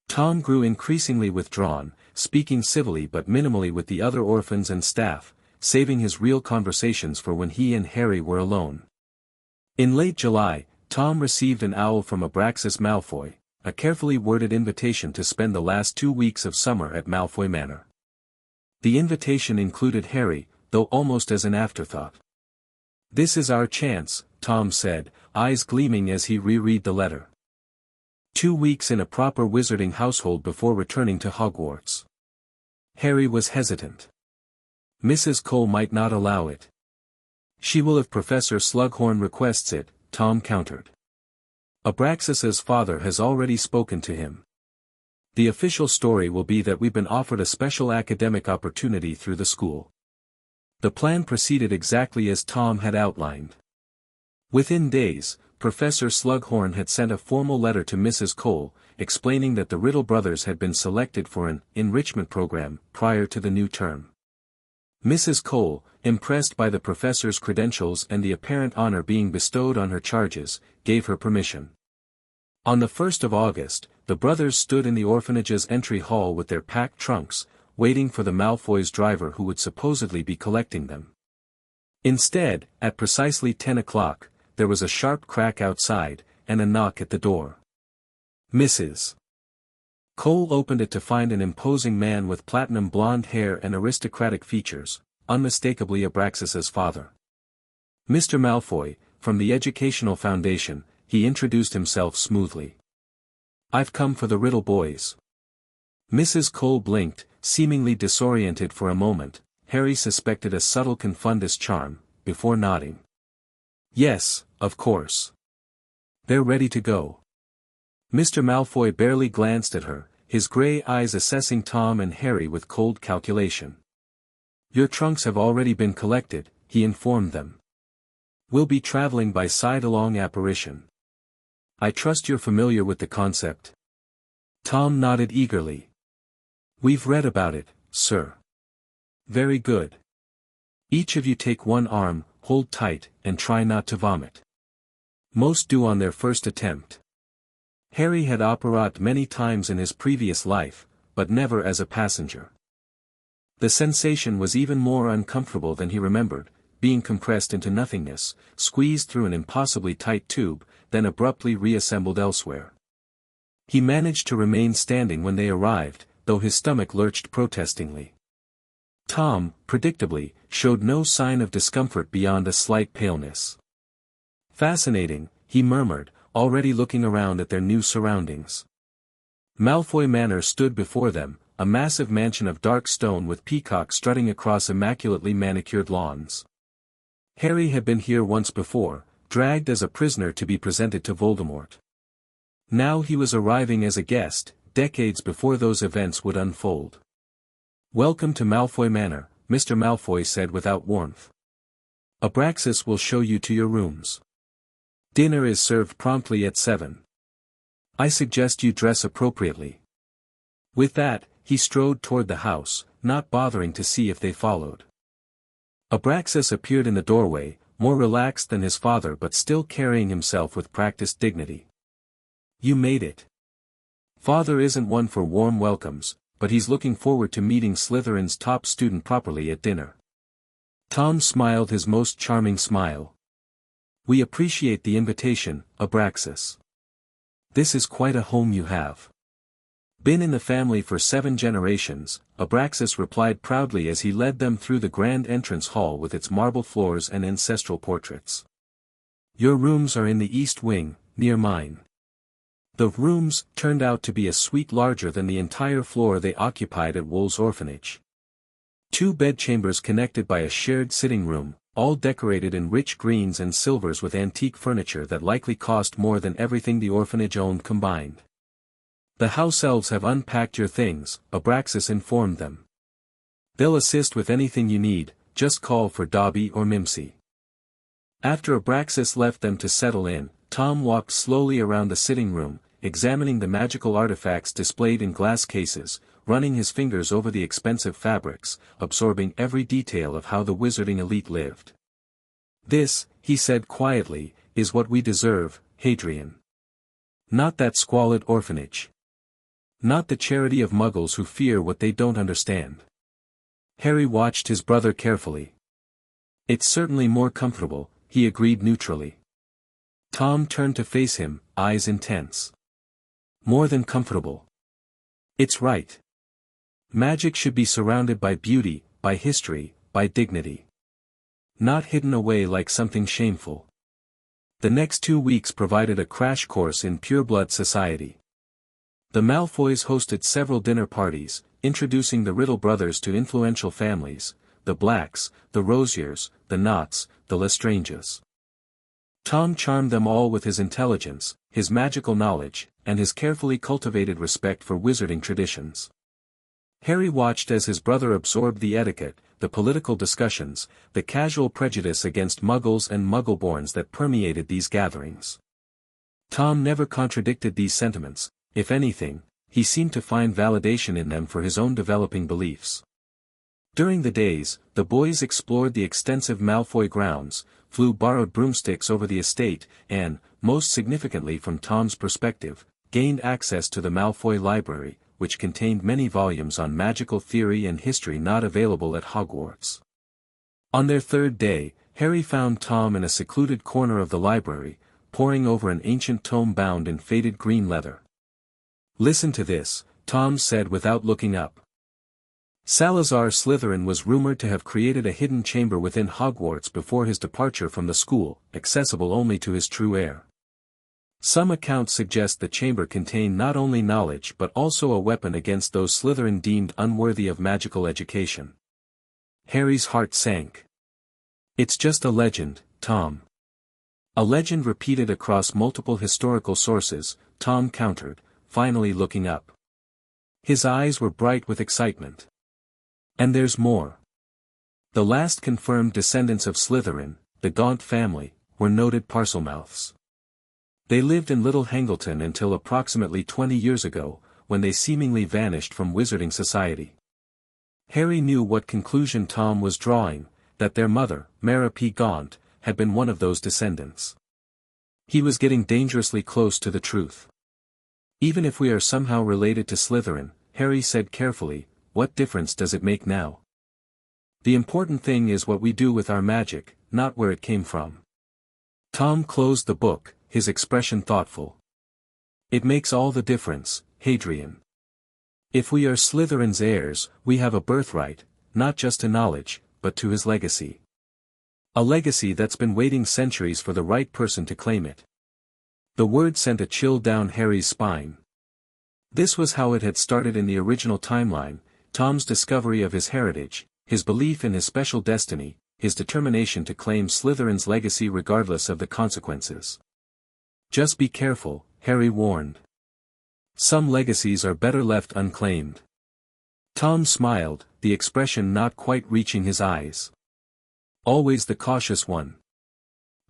Tom grew increasingly withdrawn, speaking civilly but minimally with the other orphans and staff, saving his real conversations for when he and Harry were alone. In late July, Tom received an owl from Abraxas Malfoy, a carefully worded invitation to spend the last 2 weeks of summer at Malfoy Manor. The invitation included Harry, though almost as an afterthought. This is our chance, Tom said, eyes gleaming as he reread the letter. 2 weeks in a proper wizarding household before returning to Hogwarts. Harry was hesitant. Mrs. Cole might not allow it. She will if Professor Slughorn requests it, Tom countered. Abraxas's father has already spoken to him. The official story will be that we've been offered a special academic opportunity through the school. The plan proceeded exactly as Tom had outlined. Within days, Professor Slughorn had sent a formal letter to Mrs. Cole, explaining that the Riddle brothers had been selected for an enrichment program prior to the new term. Mrs. Cole, impressed by the professor's credentials and the apparent honor being bestowed on her charges, gave her permission. On the 1st of August, the brothers stood in the orphanage's entry hall with their packed trunks, waiting for the Malfoys' driver who would supposedly be collecting them. Instead, at precisely 10 o'clock, there was a sharp crack outside, and a knock at the door. Mrs. Cole opened it to find an imposing man with platinum blonde hair and aristocratic features, unmistakably Abraxas's father. Mr. Malfoy, from the Educational Foundation, he introduced himself smoothly. I've come for the Riddle boys. Mrs. Cole blinked, seemingly disoriented for a moment. Harry suspected a subtle confundus charm, before nodding. Yes, of course. They're ready to go. Mr. Malfoy barely glanced at her, his grey eyes assessing Tom and Harry with cold calculation. Your trunks have already been collected, he informed them. We'll be traveling by side-along apparition. I trust you're familiar with the concept. Tom nodded eagerly. We've read about it, sir. Very good. Each of you take one arm, hold tight, and try not to vomit. Most do on their first attempt. Harry had operated many times in his previous life, but never as a passenger. The sensation was even more uncomfortable than he remembered, being compressed into nothingness, squeezed through an impossibly tight tube, then abruptly reassembled elsewhere. He managed to remain standing when they arrived, though his stomach lurched protestingly. Tom, predictably, showed no sign of discomfort beyond a slight paleness. Fascinating, he murmured, already looking around at their new surroundings. Malfoy Manor stood before them, a massive mansion of dark stone with peacocks strutting across immaculately manicured lawns. Harry had been here once before, dragged as a prisoner to be presented to Voldemort. Now he was arriving as a guest, decades before those events would unfold. Welcome to Malfoy Manor, Mr. Malfoy said without warmth. Abraxas will show you to your rooms. Dinner is served promptly at 7. I suggest you dress appropriately. With that, he strode toward the house, not bothering to see if they followed. Abraxas appeared in the doorway, more relaxed than his father but still carrying himself with practiced dignity. You made it. Father isn't one for warm welcomes, but he's looking forward to meeting Slytherin's top student properly at dinner. Tom smiled his most charming smile. We appreciate the invitation, Abraxas. This is quite a home you have. Been in the family for 7 generations, Abraxas replied proudly as he led them through the grand entrance hall with its marble floors and ancestral portraits. Your rooms are in the east wing, near mine. The rooms turned out to be a suite larger than the entire floor they occupied at Wool's Orphanage. 2 bedchambers connected by a shared sitting room, all decorated in rich greens and silvers with antique furniture that likely cost more than everything the orphanage owned combined. The house elves have unpacked your things, Abraxas informed them. They'll assist with anything you need, just call for Dobby or Mimsy. After Abraxas left them to settle in, Tom walked slowly around the sitting room, examining the magical artifacts displayed in glass cases, running his fingers over the expensive fabrics, absorbing every detail of how the wizarding elite lived. This, he said quietly, is what we deserve, Hadrian. Not that squalid orphanage. Not the charity of muggles who fear what they don't understand. Harry watched his brother carefully. It's certainly more comfortable, he agreed neutrally. Tom turned to face him, eyes intense. More than comfortable. It's right. Magic should be surrounded by beauty, by history, by dignity. Not hidden away like something shameful. The next 2 weeks provided a crash course in pureblood society. The Malfoys hosted several dinner parties, introducing the Riddle brothers to influential families, the Blacks, the Rosiers, the Knots, the Lestranges. Tom charmed them all with his intelligence, his magical knowledge, and his carefully cultivated respect for wizarding traditions. Harry watched as his brother absorbed the etiquette, the political discussions, the casual prejudice against Muggles and Muggleborns that permeated these gatherings. Tom never contradicted these sentiments. If anything, he seemed to find validation in them for his own developing beliefs. During the days, the boys explored the extensive Malfoy grounds, flew borrowed broomsticks over the estate, and, most significantly from Tom's perspective, gained access to the Malfoy library, which contained many volumes on magical theory and history not available at Hogwarts. On their third day, Harry found Tom in a secluded corner of the library, poring over an ancient tome bound in faded green leather. "Listen to this," Tom said without looking up. Salazar Slytherin was rumored to have created a hidden chamber within Hogwarts before his departure from the school, accessible only to his true heir. Some accounts suggest the chamber contained not only knowledge but also a weapon against those Slytherin deemed unworthy of magical education. Harry's heart sank. "It's just a legend, Tom." "A legend repeated across multiple historical sources," Tom countered, finally looking up. His eyes were bright with excitement. "And there's more. The last confirmed descendants of Slytherin, the Gaunt family, were noted Parselmouths. They lived in Little Hangleton until approximately 20 years ago, when they seemingly vanished from wizarding society." Harry knew what conclusion Tom was drawing, that their mother, Mara P. Gaunt, had been one of those descendants. He was getting dangerously close to the truth. "Even if we are somehow related to Slytherin," Harry said carefully, "what difference does it make now? The important thing is what we do with our magic, not where it came from." Tom closed the book, his expression thoughtful. "It makes all the difference, Hadrian. If we are Slytherin's heirs, we have a birthright, not just to knowledge, but to his legacy. A legacy that's been waiting centuries for the right person to claim it." The word sent a chill down Harry's spine. This was how it had started in the original timeline: Tom's discovery of his heritage, his belief in his special destiny, his determination to claim Slytherin's legacy regardless of the consequences. "Just be careful," Harry warned. "Some legacies are better left unclaimed." Tom smiled, the expression not quite reaching his eyes. "Always the cautious one.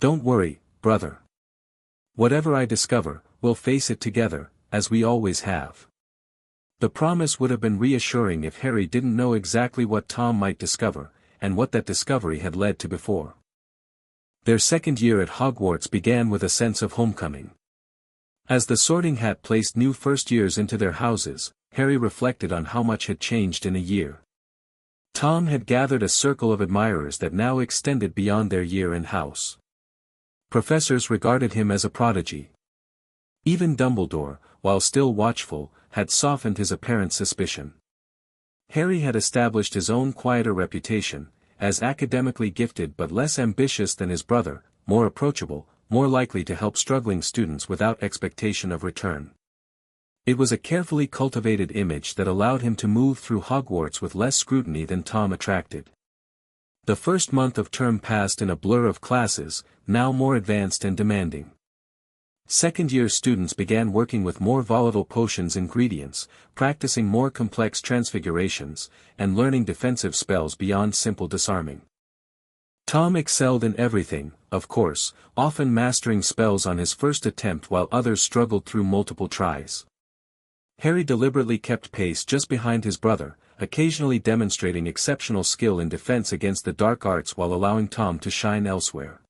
Don't worry, brother. Whatever I discover, we'll face it together, as we always have." The promise would have been reassuring if Harry didn't know exactly what Tom might discover, and what that discovery had led to before. Their second year at Hogwarts began with a sense of homecoming. As the Sorting Hat placed new first years into their houses, Harry reflected on how much had changed in a year. Tom had gathered a circle of admirers that now extended beyond their year in house. Professors regarded him as a prodigy. Even Dumbledore, while still watchful, had softened his apparent suspicion. Harry had established his own quieter reputation, as academically gifted but less ambitious than his brother, more approachable, more likely to help struggling students without expectation of return. It was a carefully cultivated image that allowed him to move through Hogwarts with less scrutiny than Tom attracted. The first month of term passed in a blur of classes, now more advanced and demanding. Second-year students began working with more volatile potions ingredients, practicing more complex transfigurations, and learning defensive spells beyond simple disarming. Tom excelled in everything, of course, often mastering spells on his first attempt while others struggled through multiple tries. Harry deliberately kept pace just behind his brother, occasionally demonstrating exceptional skill in defense against the dark arts while allowing Tom to shine elsewhere.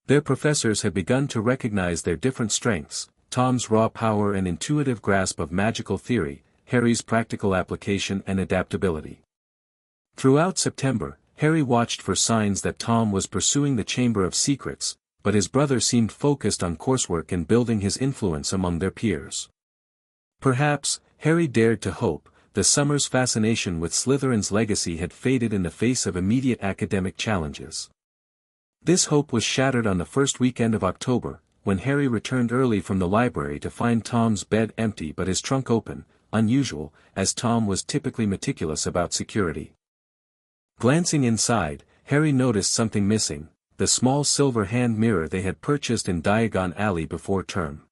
Their professors had begun to recognize their different strengths: Tom's raw power and intuitive grasp of magical theory, Harry's practical application and adaptability. Throughout September, Harry watched for signs that Tom was pursuing the Chamber of Secrets, but his brother seemed focused on coursework and building his influence among their peers. Perhaps, Harry dared to hope, the summer's fascination with Slytherin's legacy had faded in the face of immediate academic challenges. This hope was shattered on the first weekend of October, when Harry returned early from the library to find Tom's bed empty but his trunk open, unusual, as Tom was typically meticulous about security. Glancing inside, Harry noticed something missing, the small silver hand mirror they had purchased in Diagon Alley before term.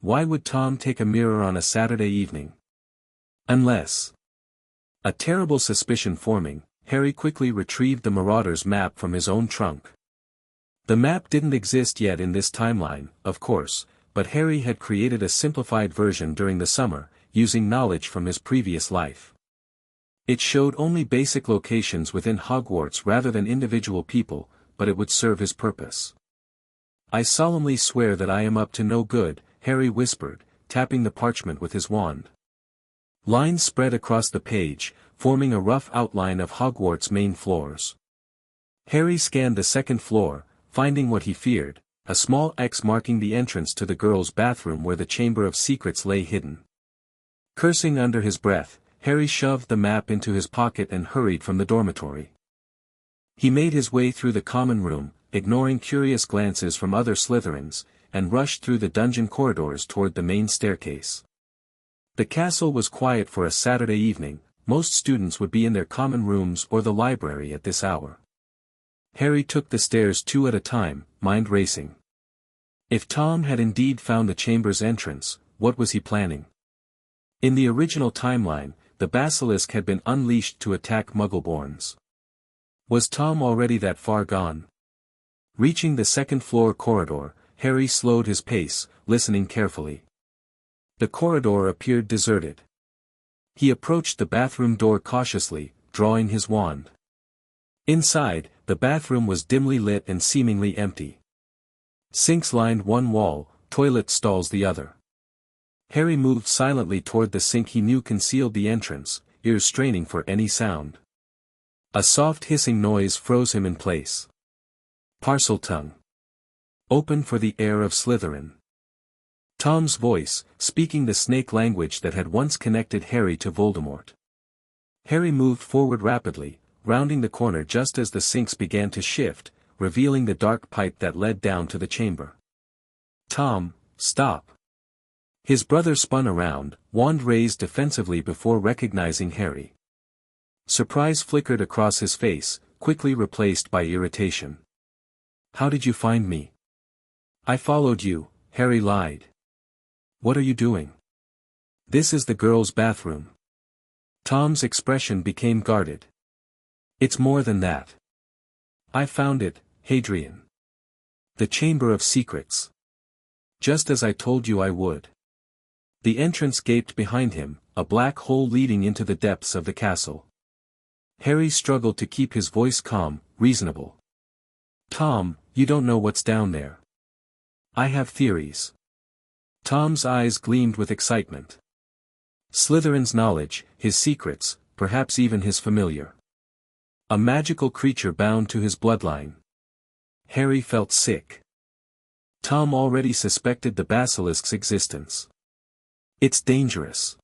Why would Tom take a mirror on a Saturday evening? Unless... A terrible suspicion forming, Harry quickly retrieved the Marauder's map from his own trunk. The map didn't exist yet in this timeline, of course, but Harry had created a simplified version during the summer, using knowledge from his previous life. It showed only basic locations within Hogwarts rather than individual people, but it would serve his purpose. I solemnly swear that I am up to no good, Harry whispered, tapping the parchment with his wand. Lines spread across the page, forming a rough outline of Hogwarts' main floors. Harry scanned the second floor, finding what he feared, a small X marking the entrance to the girls' bathroom where the Chamber of Secrets lay hidden. Cursing under his breath, Harry shoved the map into his pocket and hurried from the dormitory. He made his way through the common room, ignoring curious glances from other Slytherins, and rushed through the dungeon corridors toward the main staircase. The castle was quiet for a Saturday evening, most students would be in their common rooms or the library at this hour. Harry took the stairs 2 at a time, mind racing. If Tom had indeed found the chamber's entrance, what was he planning? In the original timeline, the basilisk had been unleashed to attack Muggleborns. Was Tom already that far gone? Reaching the second-floor corridor, Harry slowed his pace, listening carefully. The corridor appeared deserted. He approached the bathroom door cautiously, drawing his wand. Inside, the bathroom was dimly lit and seemingly empty. Sinks lined one wall, toilet stalls the other. Harry moved silently toward the sink he knew concealed the entrance, ears straining for any sound. A soft hissing noise froze him in place. Parseltongue. Open for the heir of Slytherin. Tom's voice, speaking the snake language that had once connected Harry to Voldemort. Harry moved forward rapidly, rounding the corner just as the sinks began to shift, revealing the dark pipe that led down to the chamber. Tom, stop. His brother spun around, wand raised defensively before recognizing Harry. Surprise flickered across his face, quickly replaced by irritation. How did you find me? I followed you, Harry lied. What are you doing? This is the girls' bathroom. Tom's expression became guarded. It's more than that. I found it, Hadrian. The Chamber of Secrets. Just as I told you I would. The entrance gaped behind him, a black hole leading into the depths of the castle. Harry struggled to keep his voice calm, reasonable. Tom, you don't know what's down there. I have theories. Tom's eyes gleamed with excitement. Slytherin's knowledge, his secrets, perhaps even his familiar. A magical creature bound to his bloodline. Harry felt sick. Tom already suspected the basilisk's existence. It's dangerous.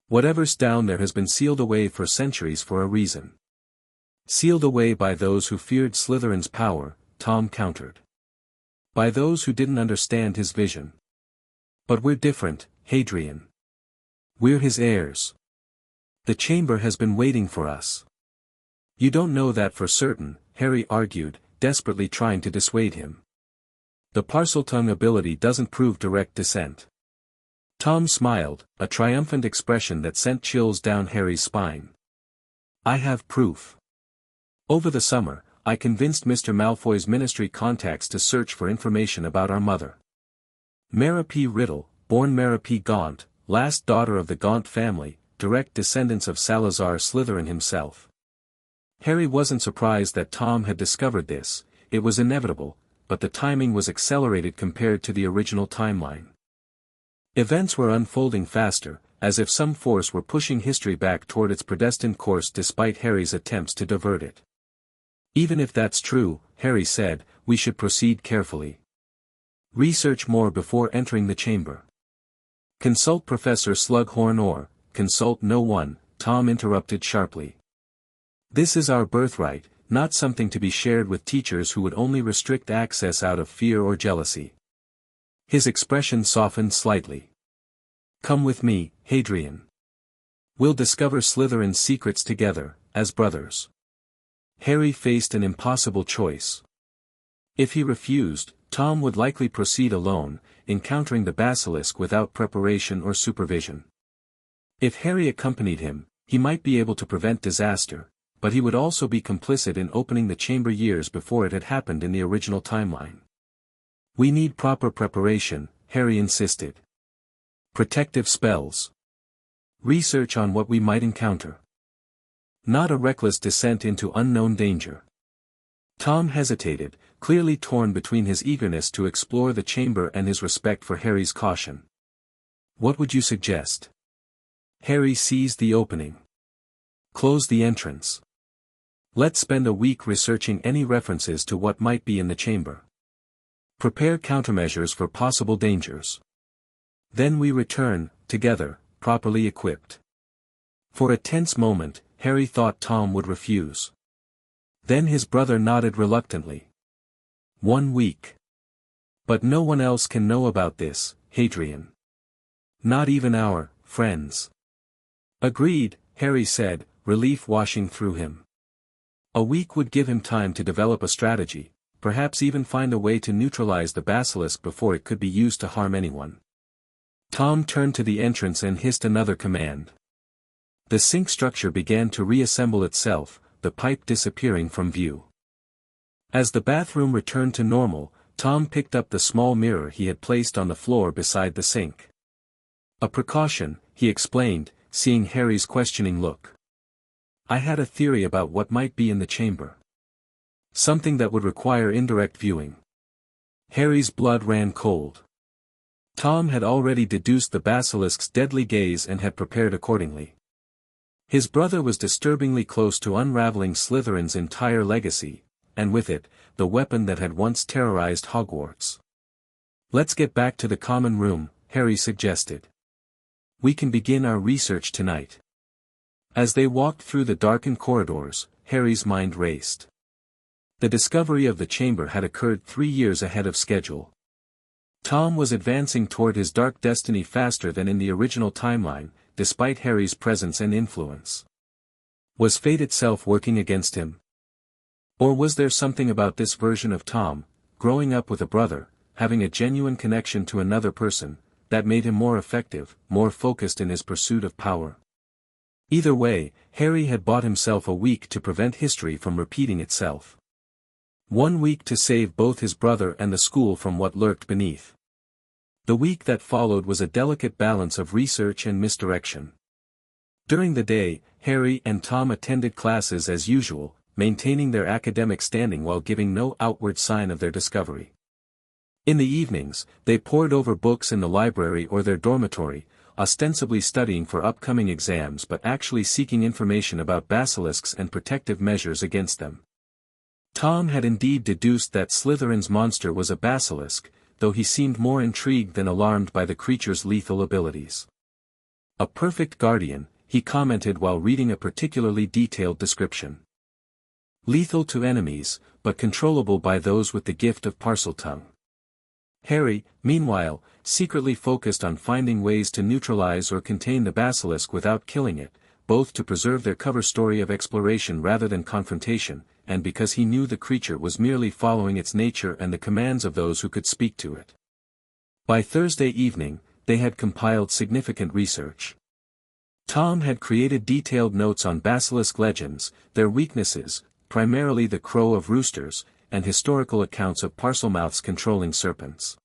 Whatever's down there has been sealed away for centuries for a reason. Sealed away by those who feared Slytherin's power, Tom countered. By those who didn't understand his vision. But we're different, Hadrian. We're his heirs. The chamber has been waiting for us. You don't know that for certain, Harry argued, desperately trying to dissuade him. The Parseltongue ability doesn't prove direct descent. Tom smiled, a triumphant expression that sent chills down Harry's spine. I have proof. Over the summer, I convinced Mr. Malfoy's ministry contacts to search for information about our mother. Mara P. Riddle, born Mara P. Gaunt, last daughter of the Gaunt family, direct descendants of Salazar Slytherin himself. Harry wasn't surprised that Tom had discovered this, it was inevitable, but the timing was accelerated compared to the original timeline. Events were unfolding faster, as if some force were pushing history back toward its predestined course despite Harry's attempts to divert it. Even if that's true, Harry said, we should proceed carefully. Research more before entering the chamber. Consult Professor Slughorn or, consult no one, Tom interrupted sharply. This is our birthright, not something to be shared with teachers who would only restrict access out of fear or jealousy. His expression softened slightly. Come with me, Hadrian. We'll discover Slytherin's secrets together, as brothers. Harry faced an impossible choice. If he refused, Tom would likely proceed alone, encountering the basilisk without preparation or supervision. If Harry accompanied him, he might be able to prevent disaster, but he would also be complicit in opening the chamber years before it had happened in the original timeline. "We need proper preparation," Harry insisted. "Protective spells. Research on what we might encounter. Not a reckless descent into unknown danger." Tom hesitated, clearly torn between his eagerness to explore the chamber and his respect for Harry's caution. "What would you suggest?" Harry seized the opening. "Close the entrance. Let's spend a week researching any references to what might be in the chamber. Prepare countermeasures for possible dangers. Then we return, together, properly equipped." For a tense moment, Harry thought Tom would refuse. Then his brother nodded reluctantly. 1 week. But no one else can know about this, Hadrian. Not even our friends. Agreed, Harry said, relief washing through him. A week would give him time to develop a strategy, perhaps even find a way to neutralize the basilisk before it could be used to harm anyone. Tom turned to the entrance and hissed another command. The sink structure began to reassemble itself, the pipe disappearing from view. As the bathroom returned to normal, Tom picked up the small mirror he had placed on the floor beside the sink. "A precaution," he explained, seeing Harry's questioning look. "I had a theory about what might be in the chamber. Something that would require indirect viewing." Harry's blood ran cold. Tom had already deduced the basilisk's deadly gaze and had prepared accordingly. His brother was disturbingly close to unraveling Slytherin's entire legacy, and with it, the weapon that had once terrorized Hogwarts. "Let's get back to the common room," Harry suggested. "We can begin our research tonight." As they walked through the darkened corridors, Harry's mind raced. The discovery of the chamber had occurred 3 years ahead of schedule. Tom was advancing toward his dark destiny faster than in the original timeline, despite Harry's presence and influence. Was fate itself working against him? Or was there something about this version of Tom, growing up with a brother, having a genuine connection to another person, that made him more effective, more focused in his pursuit of power? Either way, Harry had bought himself a week to prevent history from repeating itself. 1 week to save both his brother and the school from what lurked beneath. The week that followed was a delicate balance of research and misdirection. During the day, Harry and Tom attended classes as usual, maintaining their academic standing while giving no outward sign of their discovery. In the evenings, they pored over books in the library or their dormitory, ostensibly studying for upcoming exams but actually seeking information about basilisks and protective measures against them. Tom had indeed deduced that Slytherin's monster was a basilisk, though he seemed more intrigued than alarmed by the creature's lethal abilities. "A perfect guardian," he commented while reading a particularly detailed description. "Lethal to enemies, but controllable by those with the gift of Parseltongue." Harry, meanwhile, secretly focused on finding ways to neutralize or contain the basilisk without killing it, both to preserve their cover story of exploration rather than confrontation, and because he knew the creature was merely following its nature and the commands of those who could speak to it. By Thursday evening, they had compiled significant research. Tom had created detailed notes on basilisk legends, their weaknesses, primarily the crow of roosters, and historical accounts of Parselmouths controlling serpents.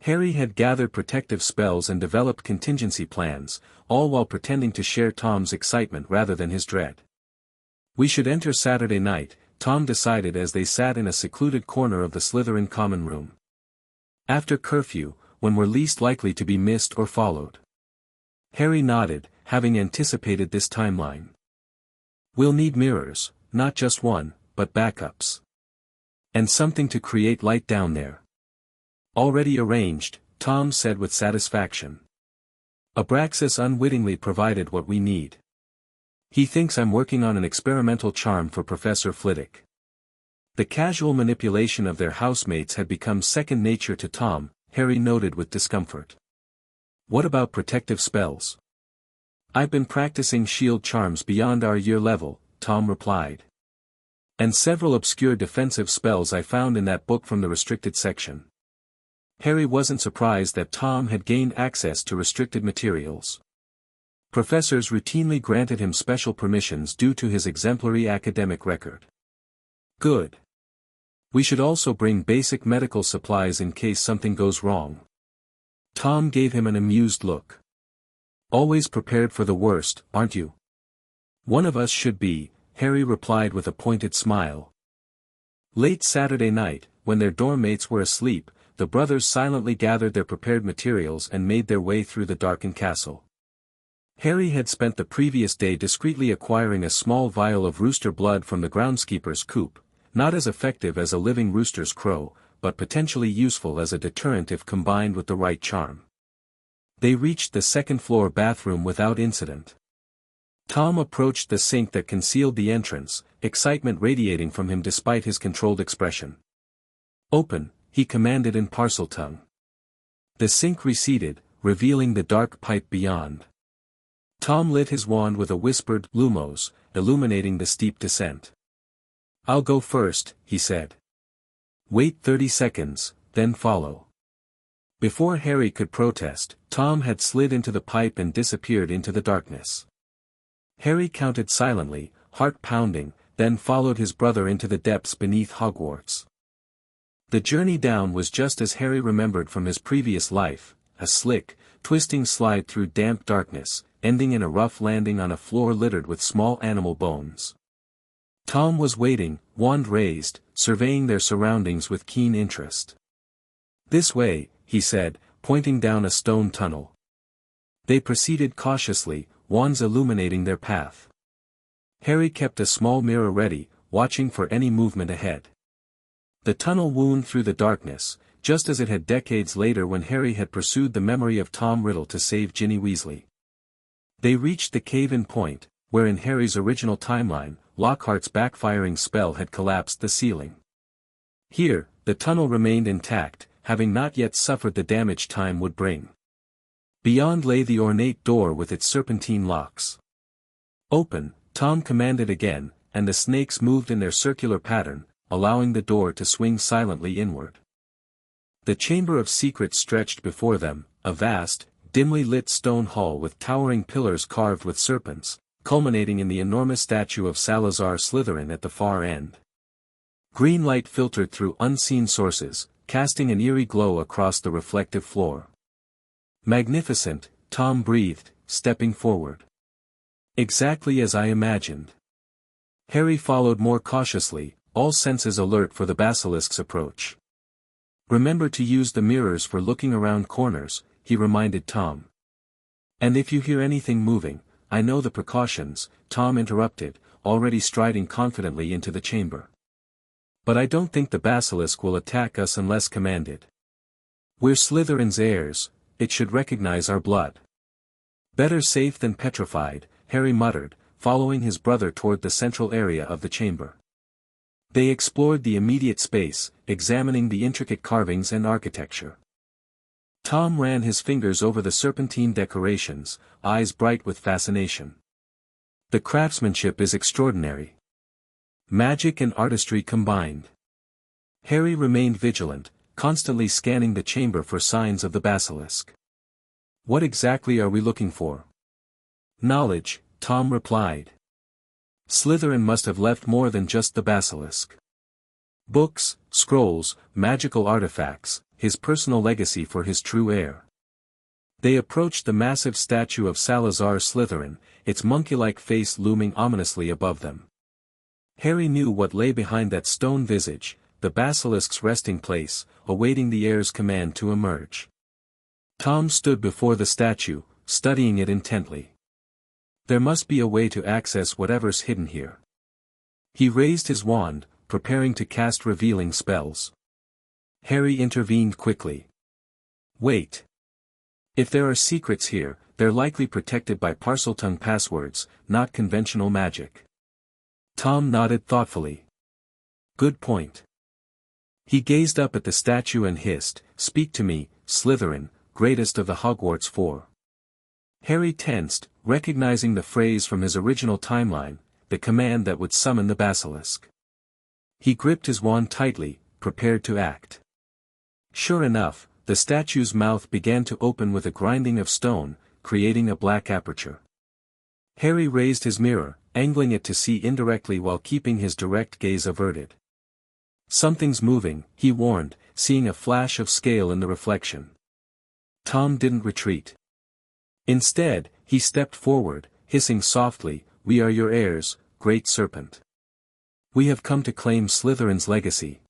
Harry had gathered protective spells and developed contingency plans, all while pretending to share Tom's excitement rather than his dread. "We should enter Saturday night," Tom decided as they sat in a secluded corner of the Slytherin common room. "After curfew, when we're least likely to be missed or followed." Harry nodded, having anticipated this timeline. "We'll need mirrors, not just one, but backups. And something to create light down there." "Already arranged," Tom said with satisfaction. "Abraxas unwittingly provided what we need. He thinks I'm working on an experimental charm for Professor Flitwick." The casual manipulation of their housemates had become second nature to Tom, Harry noted with discomfort. "What about protective spells?" "I've been practicing shield charms beyond our year level," Tom replied. And several obscure defensive spells I found in that book from the restricted section. Harry wasn't surprised that Tom had gained access to restricted materials. Professors routinely granted him special permissions due to his exemplary academic record. Good. We should also bring basic medical supplies in case something goes wrong. Tom gave him an amused look. Always prepared for the worst, aren't you? One of us should be, Harry replied with a pointed smile. Late Saturday night, when their dorm mates were asleep, the brothers silently gathered their prepared materials and made their way through the darkened castle. Harry had spent the previous day discreetly acquiring a small vial of rooster blood from the groundskeeper's coop, not as effective as a living rooster's crow, but potentially useful as a deterrent if combined with the right charm. They reached the second-floor bathroom without incident. Tom approached the sink that concealed the entrance, excitement radiating from him despite his controlled expression. "Open," he commanded in Parseltongue. The sink receded, revealing the dark pipe beyond. Tom lit his wand with a whispered "Lumos," illuminating the steep descent. "I'll go first," he said. "Wait 30 seconds, then follow." Before Harry could protest, Tom had slid into the pipe and disappeared into the darkness. Harry counted silently, heart pounding, then followed his brother into the depths beneath Hogwarts. The journey down was just as Harry remembered from his previous life, a slick, twisting slide through damp darkness, ending in a rough landing on a floor littered with small animal bones. Tom was waiting, wand raised, surveying their surroundings with keen interest. "This way," he said, pointing down a stone tunnel. They proceeded cautiously, wands illuminating their path. Harry kept a small mirror ready, watching for any movement ahead. The tunnel wound through the darkness, just as it had decades later when Harry had pursued the memory of Tom Riddle to save Ginny Weasley. They reached the cave-in point, where in Harry's original timeline, Lockhart's backfiring spell had collapsed the ceiling. Here, the tunnel remained intact, having not yet suffered the damage time would bring. Beyond lay the ornate door with its serpentine locks. "Open," Tom commanded again, and the snakes moved in their circular pattern, allowing the door to swing silently inward. The Chamber of Secrets stretched before them, a vast, dimly lit stone hall with towering pillars carved with serpents, culminating in the enormous statue of Salazar Slytherin at the far end. Green light filtered through unseen sources, casting an eerie glow across the reflective floor. "Magnificent," Tom breathed, stepping forward. "Exactly as I imagined." Harry followed more cautiously, all senses alert for the basilisk's approach. "Remember to use the mirrors for looking around corners," he reminded Tom. "And if you hear anything moving, I know the precautions," Tom interrupted, already striding confidently into the chamber. "But I don't think the basilisk will attack us unless commanded. We're Slytherin's heirs, it should recognize our blood." "Better safe than petrified," Harry muttered, following his brother toward the central area of the chamber. They explored the immediate space, examining the intricate carvings and architecture. Tom ran his fingers over the serpentine decorations, eyes bright with fascination. "The craftsmanship is extraordinary. Magic and artistry combined." Harry remained vigilant, constantly scanning the chamber for signs of the basilisk. "What exactly are we looking for?" "Knowledge," Tom replied. "Slytherin must have left more than just the basilisk. Books, scrolls, magical artifacts, his personal legacy for his true heir." They approached the massive statue of Salazar Slytherin, its monkey-like face looming ominously above them. Harry knew what lay behind that stone visage, the basilisk's resting place, awaiting the heir's command to emerge. Tom stood before the statue, studying it intently. There must be a way to access whatever's hidden here. He raised his wand, preparing to cast revealing spells. Harry intervened quickly. "Wait. If there are secrets here, they're likely protected by Parseltongue passwords, not conventional magic." Tom nodded thoughtfully. "Good point." He gazed up at the statue and hissed, "Speak to me, Slytherin, greatest of the Hogwarts Four." Harry tensed, recognizing the phrase from his original timeline, the command that would summon the basilisk. He gripped his wand tightly, prepared to act. Sure enough, the statue's mouth began to open with a grinding of stone, creating a black aperture. Harry raised his mirror, angling it to see indirectly while keeping his direct gaze averted. "Something's moving," he warned, seeing a flash of scale in the reflection. Tom didn't retreat. Instead, he stepped forward, hissing softly, "We are your heirs, Great Serpent. We have come to claim Slytherin's legacy."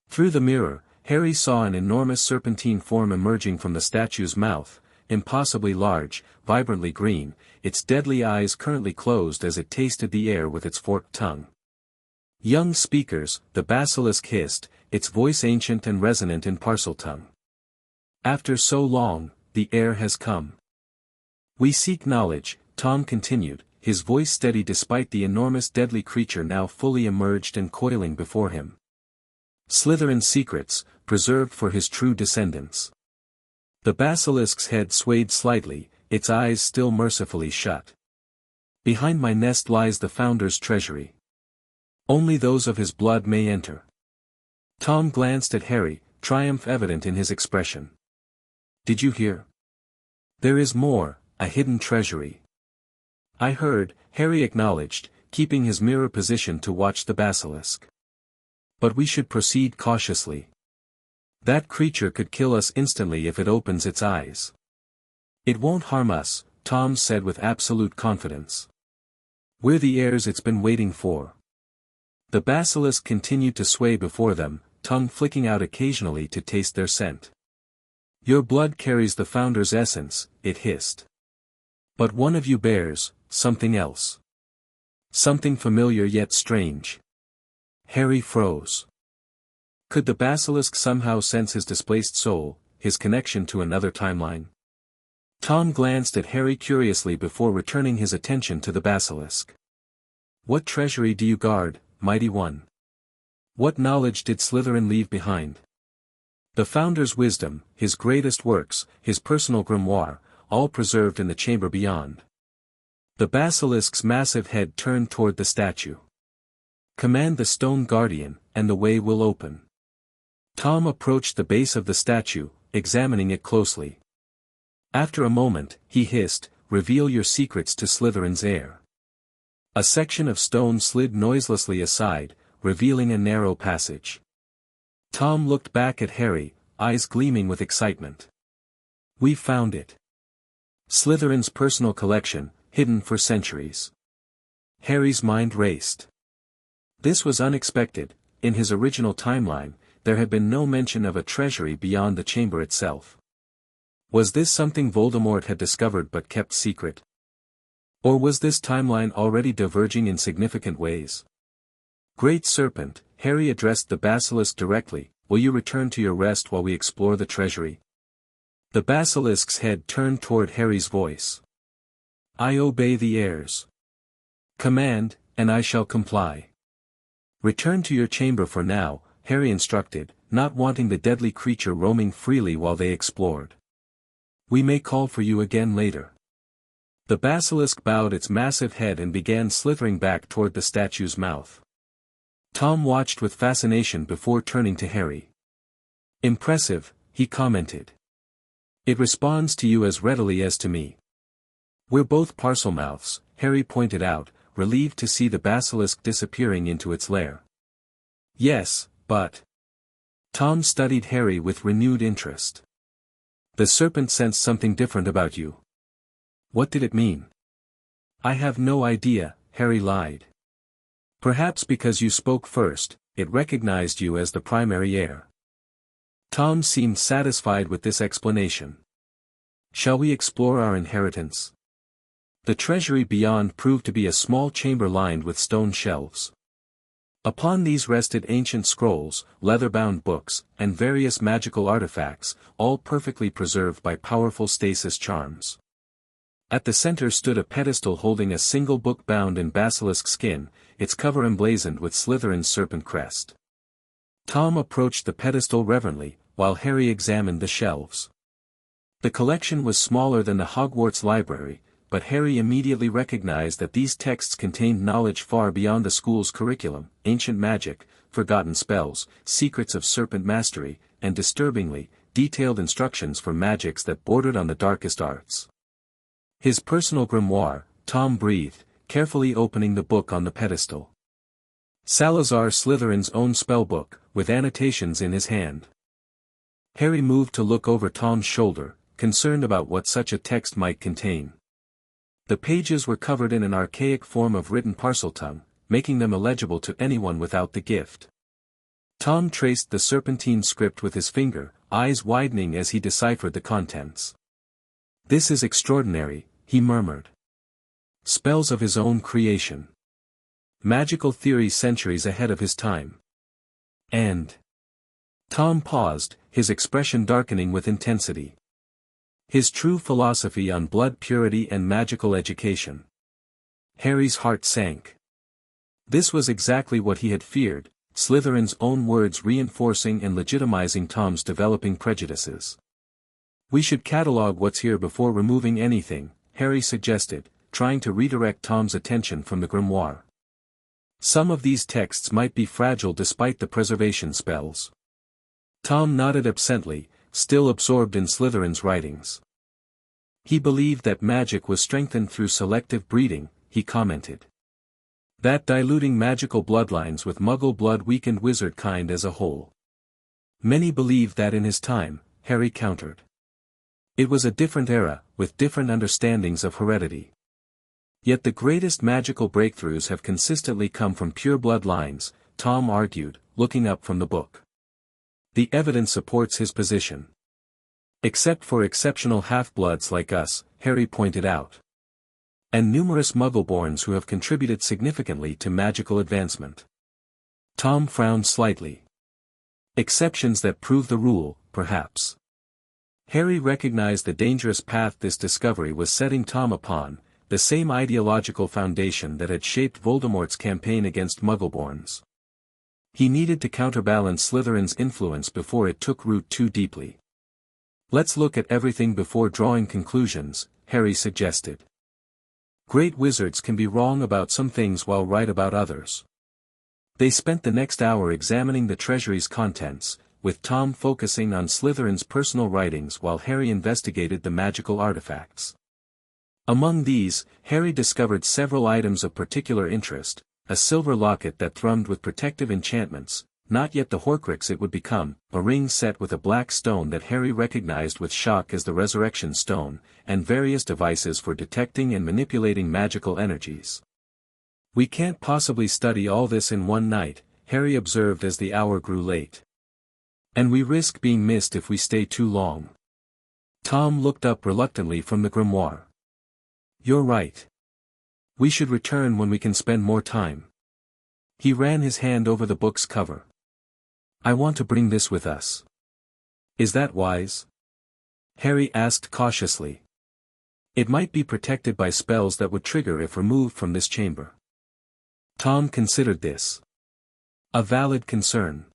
Through the mirror, Harry saw an enormous serpentine form emerging from the statue's mouth, impossibly large, vibrantly green, its deadly eyes currently closed as it tasted the air with its forked tongue. "Young speakers," the basilisk hissed, its voice ancient and resonant in Parseltongue. "After so long, the heir has come. We seek knowledge," Tom continued, his voice steady despite the enormous deadly creature now fully emerged and coiling before him. "Slytherin's secrets, preserved for his true descendants." The basilisk's head swayed slightly, its eyes still mercifully shut. "Behind my nest lies the founder's treasury. Only those of his blood may enter." Tom glanced at Harry, triumph evident in his expression. "Did you hear? There is more, a hidden treasury." "I heard," Harry acknowledged, keeping his mirror position to watch the basilisk. "But we should proceed cautiously. That creature could kill us instantly if it opens its eyes." "It won't harm us," Tom said with absolute confidence. "We're the heirs it's been waiting for." The basilisk continued to sway before them, tongue flicking out occasionally to taste their scent. "Your blood carries the founder's essence," it hissed. "But one of you bears something else. Something familiar yet strange." Harry froze. Could the basilisk somehow sense his displaced soul, his connection to another timeline? Tom glanced at Harry curiously before returning his attention to the basilisk. "What treasury do you guard, mighty one? What knowledge did Slytherin leave behind?" "The founder's wisdom, his greatest works, his personal grimoire, all preserved in the chamber beyond." The basilisk's massive head turned toward the statue. "Command the stone guardian, and the way will open." Tom approached the base of the statue, examining it closely. After a moment, he hissed, "Reveal your secrets to Slytherin's heir." A section of stone slid noiselessly aside, revealing a narrow passage. Tom looked back at Harry, eyes gleaming with excitement. "We've found it. Slytherin's personal collection, hidden for centuries." Harry's mind raced. This was unexpected. In his original timeline, there had been no mention of a treasury beyond the chamber itself. Was this something Voldemort had discovered but kept secret? Or was this timeline already diverging in significant ways? "Great Serpent," Harry addressed the basilisk directly, "will you return to your rest while we explore the treasury?" The basilisk's head turned toward Harry's voice. "I obey the heirs. Command, and I shall comply." "Return to your chamber for now," Harry instructed, not wanting the deadly creature roaming freely while they explored. "We may call for you again later." The basilisk bowed its massive head and began slithering back toward the statue's mouth. Tom watched with fascination before turning to Harry. "Impressive," he commented. "It responds to you as readily as to me." "We're both Parselmouths," Harry pointed out, relieved to see the basilisk disappearing into its lair. "Yes, but..." Tom studied Harry with renewed interest. "The serpent sensed something different about you. What did it mean?" "I have no idea," Harry lied. "Perhaps because you spoke first, it recognized you as the primary heir." Tom seemed satisfied with this explanation. "Shall we explore our inheritance?" The treasury beyond proved to be a small chamber lined with stone shelves. Upon these rested ancient scrolls, leather-bound books, and various magical artifacts, all perfectly preserved by powerful stasis charms. At the center stood a pedestal holding a single book bound in basilisk skin, its cover emblazoned with Slytherin's serpent crest. Tom approached the pedestal reverently, while Harry examined the shelves. The collection was smaller than the Hogwarts library, but Harry immediately recognized that these texts contained knowledge far beyond the school's curriculum: ancient magic, forgotten spells, secrets of serpent mastery, and disturbingly, detailed instructions for magics that bordered on the darkest arts. His personal grimoire, Tom breathed, carefully opening the book on the pedestal. Salazar Slytherin's own spellbook, with annotations in his hand. Harry moved to look over Tom's shoulder, concerned about what such a text might contain. The pages were covered in an archaic form of written Parseltongue, making them illegible to anyone without the gift. Tom traced the serpentine script with his finger, eyes widening as he deciphered the contents. "This is extraordinary," he murmured. Spells of his own creation. Magical theories centuries ahead of his time. And... Tom paused, his expression darkening with intensity. His true philosophy on blood purity and magical education. Harry's heart sank. This was exactly what he had feared, Slytherin's own words reinforcing and legitimizing Tom's developing prejudices. "We should catalogue what's here before removing anything," Harry suggested, trying to redirect Tom's attention from the grimoire. "Some of these texts might be fragile despite the preservation spells." Tom nodded absently, still absorbed in Slytherin's writings. "He believed that magic was strengthened through selective breeding," he commented. "That diluting magical bloodlines with Muggle blood weakened wizard kind as a whole." "Many believed that in his time," Harry countered. "It was a different era, with different understandings of heredity. Yet the greatest magical breakthroughs have consistently come from pure blood lines," Tom argued, looking up from the book. "The evidence supports his position. Except for exceptional half-bloods like us," Harry pointed out. "And numerous Muggleborns who have contributed significantly to magical advancement." Tom frowned slightly. "Exceptions that prove the rule, perhaps." Harry recognized the dangerous path this discovery was setting Tom upon, the same ideological foundation that had shaped Voldemort's campaign against Muggleborns. He needed to counterbalance Slytherin's influence before it took root too deeply. "Let's look at everything before drawing conclusions," Harry suggested. "Great wizards can be wrong about some things while right about others." They spent the next hour examining the treasury's contents, with Tom focusing on Slytherin's personal writings while Harry investigated the magical artifacts. Among these, Harry discovered several items of particular interest: a silver locket that thrummed with protective enchantments, not yet the Horcrux it would become, a ring set with a black stone that Harry recognized with shock as the Resurrection Stone, and various devices for detecting and manipulating magical energies. "We can't possibly study all this in one night," Harry observed as the hour grew late. "And we risk being missed if we stay too long." Tom looked up reluctantly from the grimoire. "You're right. We should return when we can spend more time." He ran his hand over the book's cover. "I want to bring this with us." "Is that wise?" Harry asked cautiously. "It might be protected by spells that would trigger if removed from this chamber." Tom considered this. A valid concern.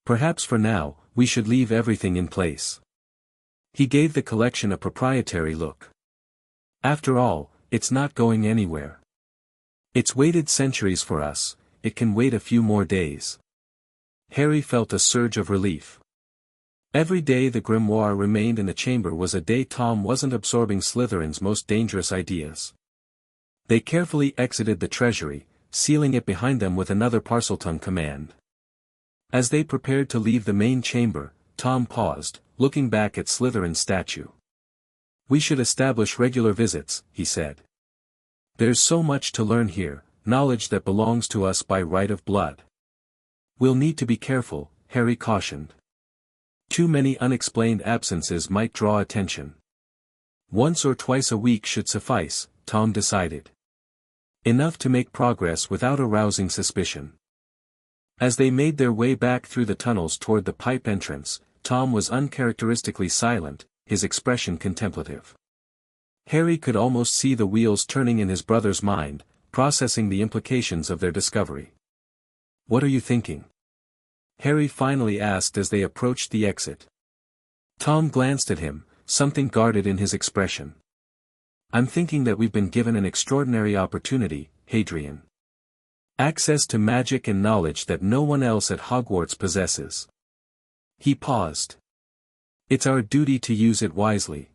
"Perhaps for now, we should leave everything in place." He gave the collection a proprietary look. "After all, it's not going anywhere. It's waited centuries for us, it can wait a few more days." Harry felt a surge of relief. Every day the grimoire remained in the chamber was a day Tom wasn't absorbing Slytherin's most dangerous ideas. They carefully exited the treasury, sealing it behind them with another Parseltongue command. As they prepared to leave the main chamber, Tom paused, looking back at Slytherin's statue. "We should establish regular visits," he said. "There's so much to learn here, knowledge that belongs to us by right of blood." "We'll need to be careful," Harry cautioned. "Too many unexplained absences might draw attention." "Once or twice a week should suffice," Tom decided. "Enough to make progress without arousing suspicion." As they made their way back through the tunnels toward the pipe entrance, Tom was uncharacteristically silent, his expression contemplative. Harry could almost see the wheels turning in his brother's mind, processing the implications of their discovery. "What are you thinking?" Harry finally asked as they approached the exit. Tom glanced at him, something guarded in his expression. "I'm thinking that we've been given an extraordinary opportunity, Hadrian. Access to magic and knowledge that no one else at Hogwarts possesses. He paused. It's our duty to use it wisely.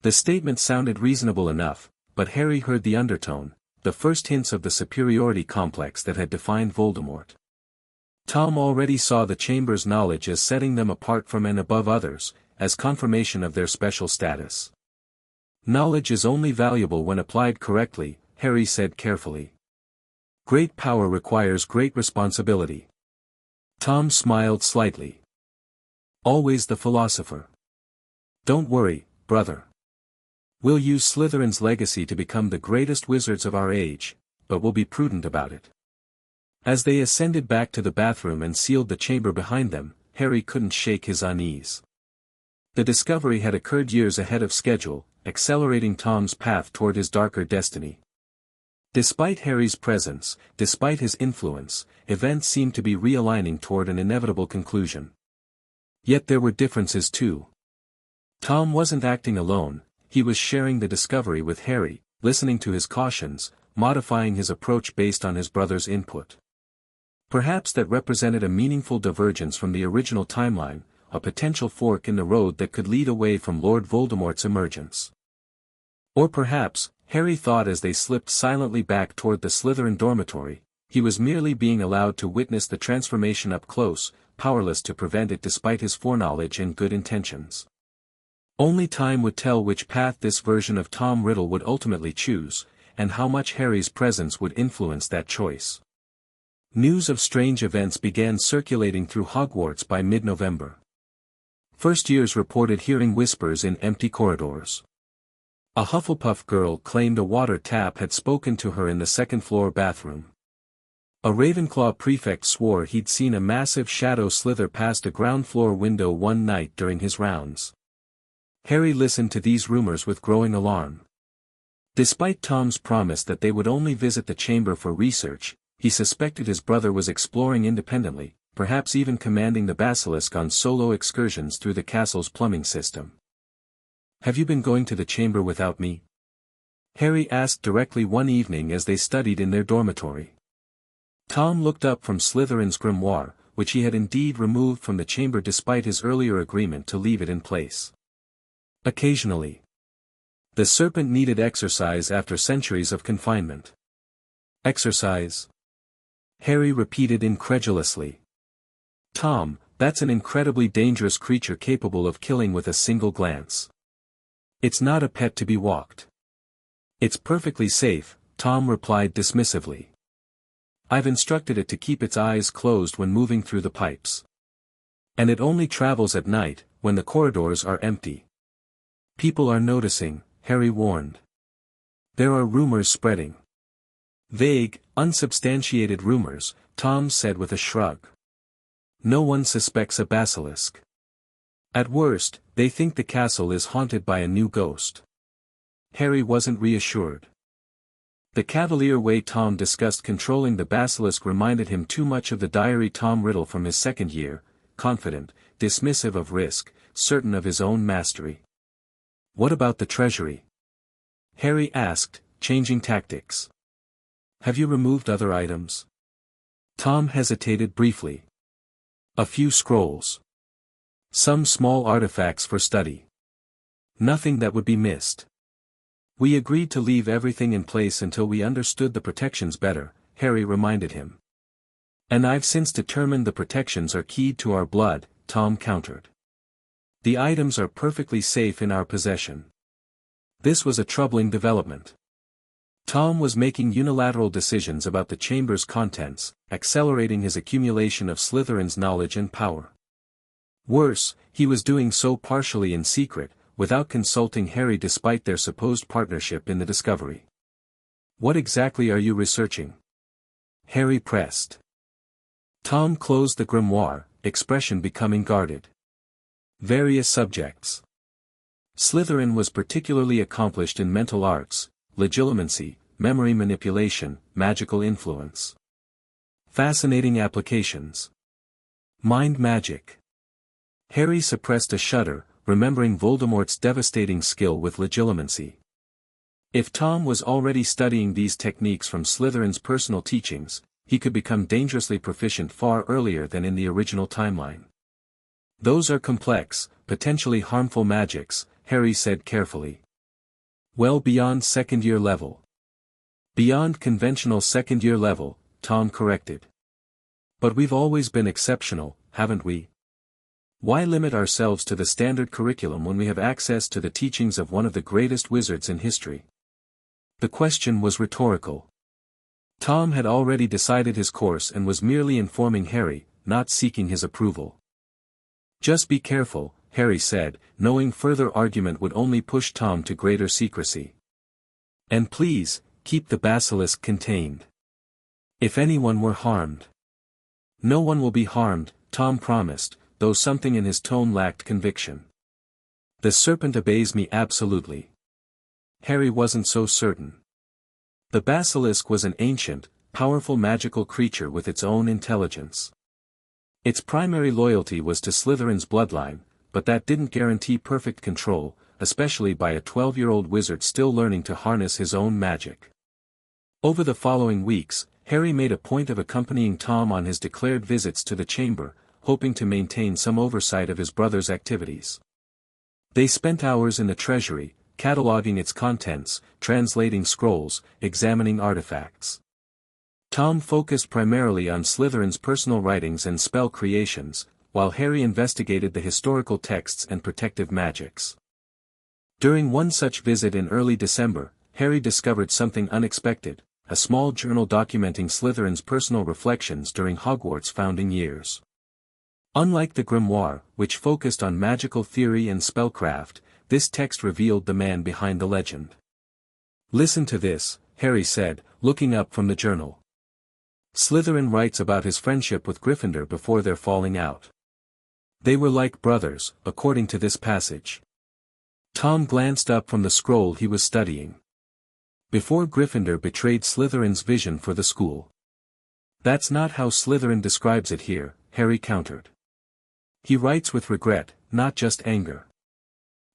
The statement sounded reasonable enough, but Harry heard the undertone, the first hints of the superiority complex that had defined Voldemort. Tom already saw the chamber's knowledge as setting them apart from and above others, as confirmation of their special status. Knowledge is only valuable when applied correctly, Harry said carefully. Great power requires great responsibility. Tom smiled slightly. Always the philosopher. Don't worry, brother. We'll use Slytherin's legacy to become the greatest wizards of our age, but we'll be prudent about it. As they ascended back to the bathroom and sealed the chamber behind them, Harry couldn't shake his unease. The discovery had occurred years ahead of schedule, accelerating Tom's path toward his darker destiny. Despite Harry's presence, despite his influence, events seemed to be realigning toward an inevitable conclusion. Yet there were differences too. Tom wasn't acting alone, he was sharing the discovery with Harry, listening to his cautions, modifying his approach based on his brother's input. Perhaps that represented a meaningful divergence from the original timeline, a potential fork in the road that could lead away from Lord Voldemort's emergence. Or perhaps, Harry thought as they slipped silently back toward the Slytherin dormitory, he was merely being allowed to witness the transformation up close, powerless to prevent it despite his foreknowledge and good intentions. Only time would tell which path this version of Tom Riddle would ultimately choose, and how much Harry's presence would influence that choice. News of strange events began circulating through Hogwarts by mid-November. First years reported hearing whispers in empty corridors. A Hufflepuff girl claimed a water tap had spoken to her in the second-floor bathroom. A Ravenclaw prefect swore he'd seen a massive shadow slither past a ground-floor window one night during his rounds. Harry listened to these rumors with growing alarm. Despite Tom's promise that they would only visit the chamber for research, he suspected his brother was exploring independently, perhaps even commanding the basilisk on solo excursions through the castle's plumbing system. "Have you been going to the chamber without me?" Harry asked directly one evening as they studied in their dormitory. Tom looked up from Slytherin's grimoire, which he had indeed removed from the chamber despite his earlier agreement to leave it in place. Occasionally. The serpent needed exercise after centuries of confinement. Exercise? Harry repeated incredulously. Tom, that's an incredibly dangerous creature capable of killing with a single glance. It's not a pet to be walked. It's perfectly safe, Tom replied dismissively. I've instructed it to keep its eyes closed when moving through the pipes. And it only travels at night, when the corridors are empty. People are noticing, Harry warned. There are rumors spreading. Vague, unsubstantiated rumors, Tom said with a shrug. No one suspects a basilisk. At worst, they think the castle is haunted by a new ghost. Harry wasn't reassured. The cavalier way Tom discussed controlling the basilisk reminded him too much of the diary Tom Riddle from his second year, confident, dismissive of risk, certain of his own mastery. What about the treasury? Harry asked, changing tactics. Have you removed other items? Tom hesitated briefly. A few scrolls. Some small artifacts for study. Nothing that would be missed. We agreed to leave everything in place until we understood the protections better, Harry reminded him. And I've since determined the protections are keyed to our blood, Tom countered. The items are perfectly safe in our possession. This was a troubling development. Tom was making unilateral decisions about the chamber's contents, accelerating his accumulation of Slytherin's knowledge and power. Worse, he was doing so partially in secret, without consulting Harry despite their supposed partnership in the discovery. What exactly are you researching? Harry pressed. Tom closed the grimoire, expression becoming guarded. Various subjects. Slytherin was particularly accomplished in mental arts, legilimency, memory manipulation, magical influence. Fascinating applications. Mind magic. Harry suppressed a shudder, remembering Voldemort's devastating skill with legilimency. If Tom was already studying these techniques from Slytherin's personal teachings, he could become dangerously proficient far earlier than in the original timeline. Those are complex, potentially harmful magics, Harry said carefully. Well beyond second-year level. Beyond conventional second-year level, Tom corrected. But we've always been exceptional, haven't we? Why limit ourselves to the standard curriculum when we have access to the teachings of one of the greatest wizards in history? The question was rhetorical. Tom had already decided his course and was merely informing Harry, not seeking his approval. Just be careful, Harry said, knowing further argument would only push Tom to greater secrecy. And please, keep the basilisk contained. If anyone were harmed. No one will be harmed, Tom promised, though something in his tone lacked conviction. The serpent obeys me absolutely. Harry wasn't so certain. The basilisk was an ancient, powerful magical creature with its own intelligence. Its primary loyalty was to Slytherin's bloodline, but that didn't guarantee perfect control, especially by a 12-year-old wizard still learning to harness his own magic. Over the following weeks, Harry made a point of accompanying Tom on his declared visits to the chamber, hoping to maintain some oversight of his brother's activities. They spent hours in the treasury, cataloging its contents, translating scrolls, examining artifacts. Tom focused primarily on Slytherin's personal writings and spell creations, while Harry investigated the historical texts and protective magics. During one such visit in early December, Harry discovered something unexpected, a small journal documenting Slytherin's personal reflections during Hogwarts' founding years. Unlike the grimoire, which focused on magical theory and spellcraft, this text revealed the man behind the legend. Listen to this, Harry said, looking up from the journal. Slytherin writes about his friendship with Gryffindor before their falling out. They were like brothers, according to this passage. Tom glanced up from the scroll he was studying. Before Gryffindor betrayed Slytherin's vision for the school. That's not how Slytherin describes it here, Harry countered. He writes with regret, not just anger.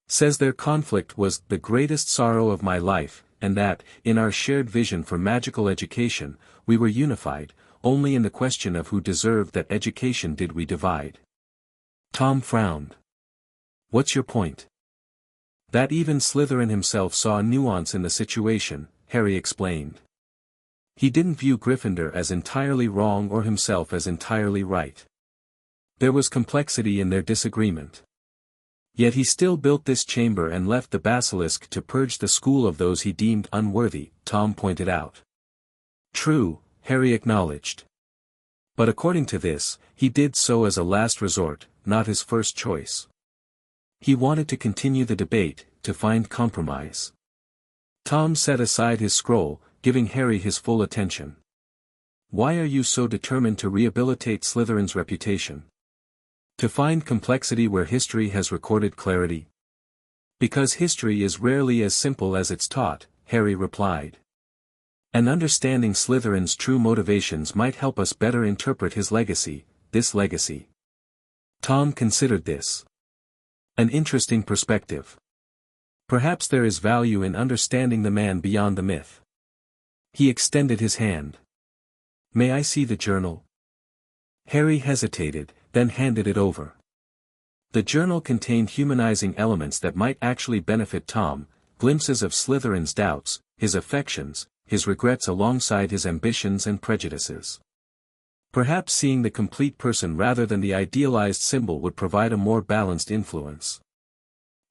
Says their conflict was the greatest sorrow of my life, and that, in our shared vision for magical education, we were unified, only in the question of who deserved that education did we divide. Tom frowned. What's your point? That even Slytherin himself saw a nuance in the situation, Harry explained. He didn't view Gryffindor as entirely wrong or himself as entirely right. There was complexity in their disagreement. Yet he still built this chamber and left the basilisk to purge the school of those he deemed unworthy, Tom pointed out. True, Harry acknowledged. But according to this, he did so as a last resort, not his first choice. He wanted to continue the debate, to find compromise. Tom set aside his scroll, giving Harry his full attention. Why are you so determined to rehabilitate Slytherin's reputation? To find complexity where history has recorded clarity? Because history is rarely as simple as it's taught, Harry replied. And understanding Slytherin's true motivations might help us better interpret his legacy, this legacy. Tom considered this. An interesting perspective. Perhaps there is value in understanding the man beyond the myth. He extended his hand. May I see the journal? Harry hesitated, then handed it over. The journal contained humanizing elements that might actually benefit Tom, glimpses of Slytherin's doubts, his affections, his regrets alongside his ambitions and prejudices. Perhaps seeing the complete person rather than the idealized symbol would provide a more balanced influence.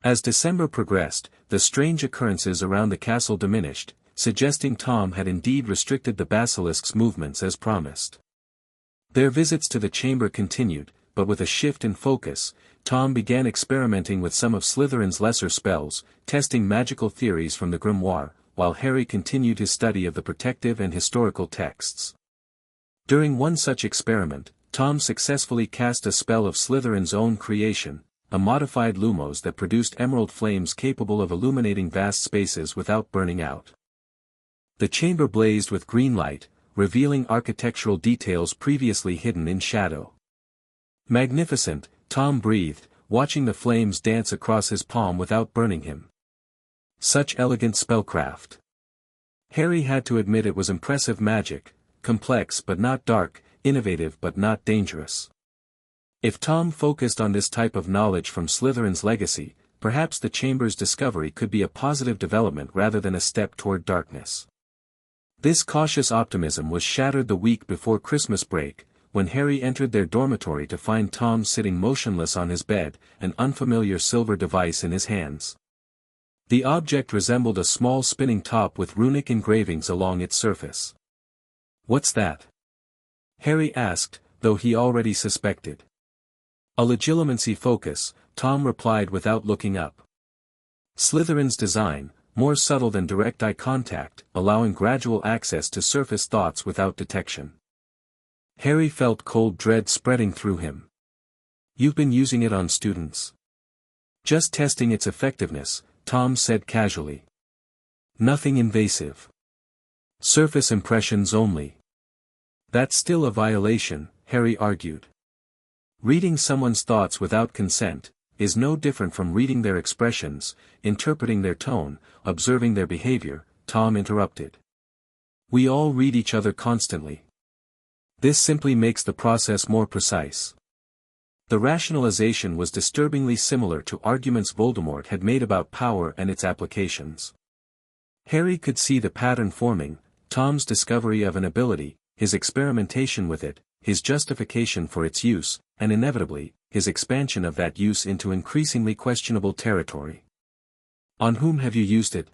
As December progressed, the strange occurrences around the castle diminished, suggesting Tom had indeed restricted the basilisk's movements as promised. Their visits to the chamber continued, but with a shift in focus, Tom began experimenting with some of Slytherin's lesser spells, testing magical theories from the grimoire, while Harry continued his study of the protective and historical texts. During one such experiment, Tom successfully cast a spell of Slytherin's own creation, a modified lumos that produced emerald flames capable of illuminating vast spaces without burning out. The chamber blazed with green light, revealing architectural details previously hidden in shadow. Magnificent, Tom breathed, watching the flames dance across his palm without burning him. Such elegant spellcraft. Harry had to admit it was impressive magic, complex but not dark, innovative but not dangerous. If Tom focused on this type of knowledge from Slytherin's legacy, perhaps the chamber's discovery could be a positive development rather than a step toward darkness. This cautious optimism was shattered the week before Christmas break, when Harry entered their dormitory to find Tom sitting motionless on his bed, an unfamiliar silver device in his hands. The object resembled a small spinning top with runic engravings along its surface. "What's that?" Harry asked, though he already suspected. "A legilimency focus," Tom replied without looking up. "Slytherin's design, more subtle than direct eye contact, allowing gradual access to surface thoughts without detection." Harry felt cold dread spreading through him. "You've been using it on students?" "Just testing its effectiveness," Tom said casually. "Nothing invasive. Surface impressions only." "That's still a violation," Harry argued. "Reading someone's thoughts without consent is no different from reading their expressions, interpreting their tone, observing their behavior," Tom interrupted. "We all read each other constantly. This simply makes the process more precise." The rationalization was disturbingly similar to arguments Voldemort had made about power and its applications. Harry could see the pattern forming: Tom's discovery of an ability, his experimentation with it, his justification for its use, and inevitably, his expansion of that use into increasingly questionable territory. "On whom have you used it?"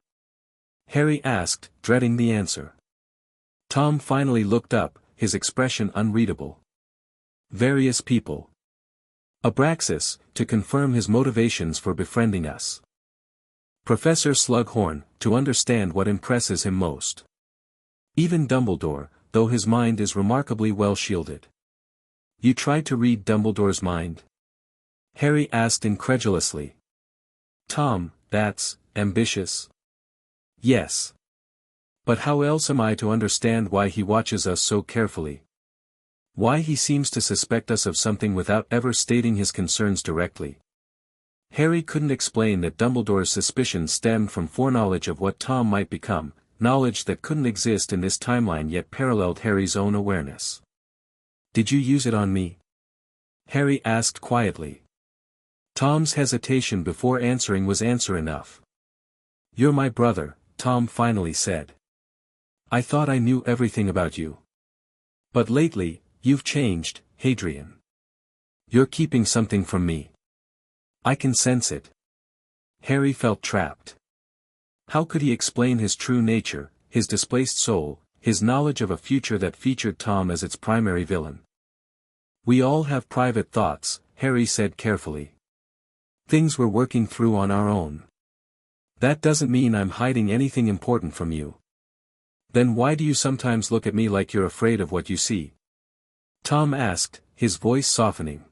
Harry asked, dreading the answer. Tom finally looked up, his expression unreadable. "Various people. Abraxas, to confirm his motivations for befriending us. Professor Slughorn, to understand what impresses him most. Even Dumbledore, though his mind is remarkably well shielded." "You tried to read Dumbledore's mind?" Harry asked incredulously. "Tom, that's ambitious." "Yes. But how else am I to understand why he watches us so carefully? Why he seems to suspect us of something without ever stating his concerns directly?" Harry couldn't explain that Dumbledore's suspicions stemmed from foreknowledge of what Tom might become, knowledge that couldn't exist in this timeline yet paralleled Harry's own awareness. "Did you use it on me?" Harry asked quietly. Tom's hesitation before answering was answer enough. "You're my brother," Tom finally said. "I thought I knew everything about you. But lately, you've changed, Hadrian. You're keeping something from me. I can sense it." Harry felt trapped. How could he explain his true nature, his displaced soul, his knowledge of a future that featured Tom as its primary villain? "We all have private thoughts," Harry said carefully. "Things we're working through on our own. That doesn't mean I'm hiding anything important from you." "Then why do you sometimes look at me like you're afraid of what you see?" Tom asked, his voice softening.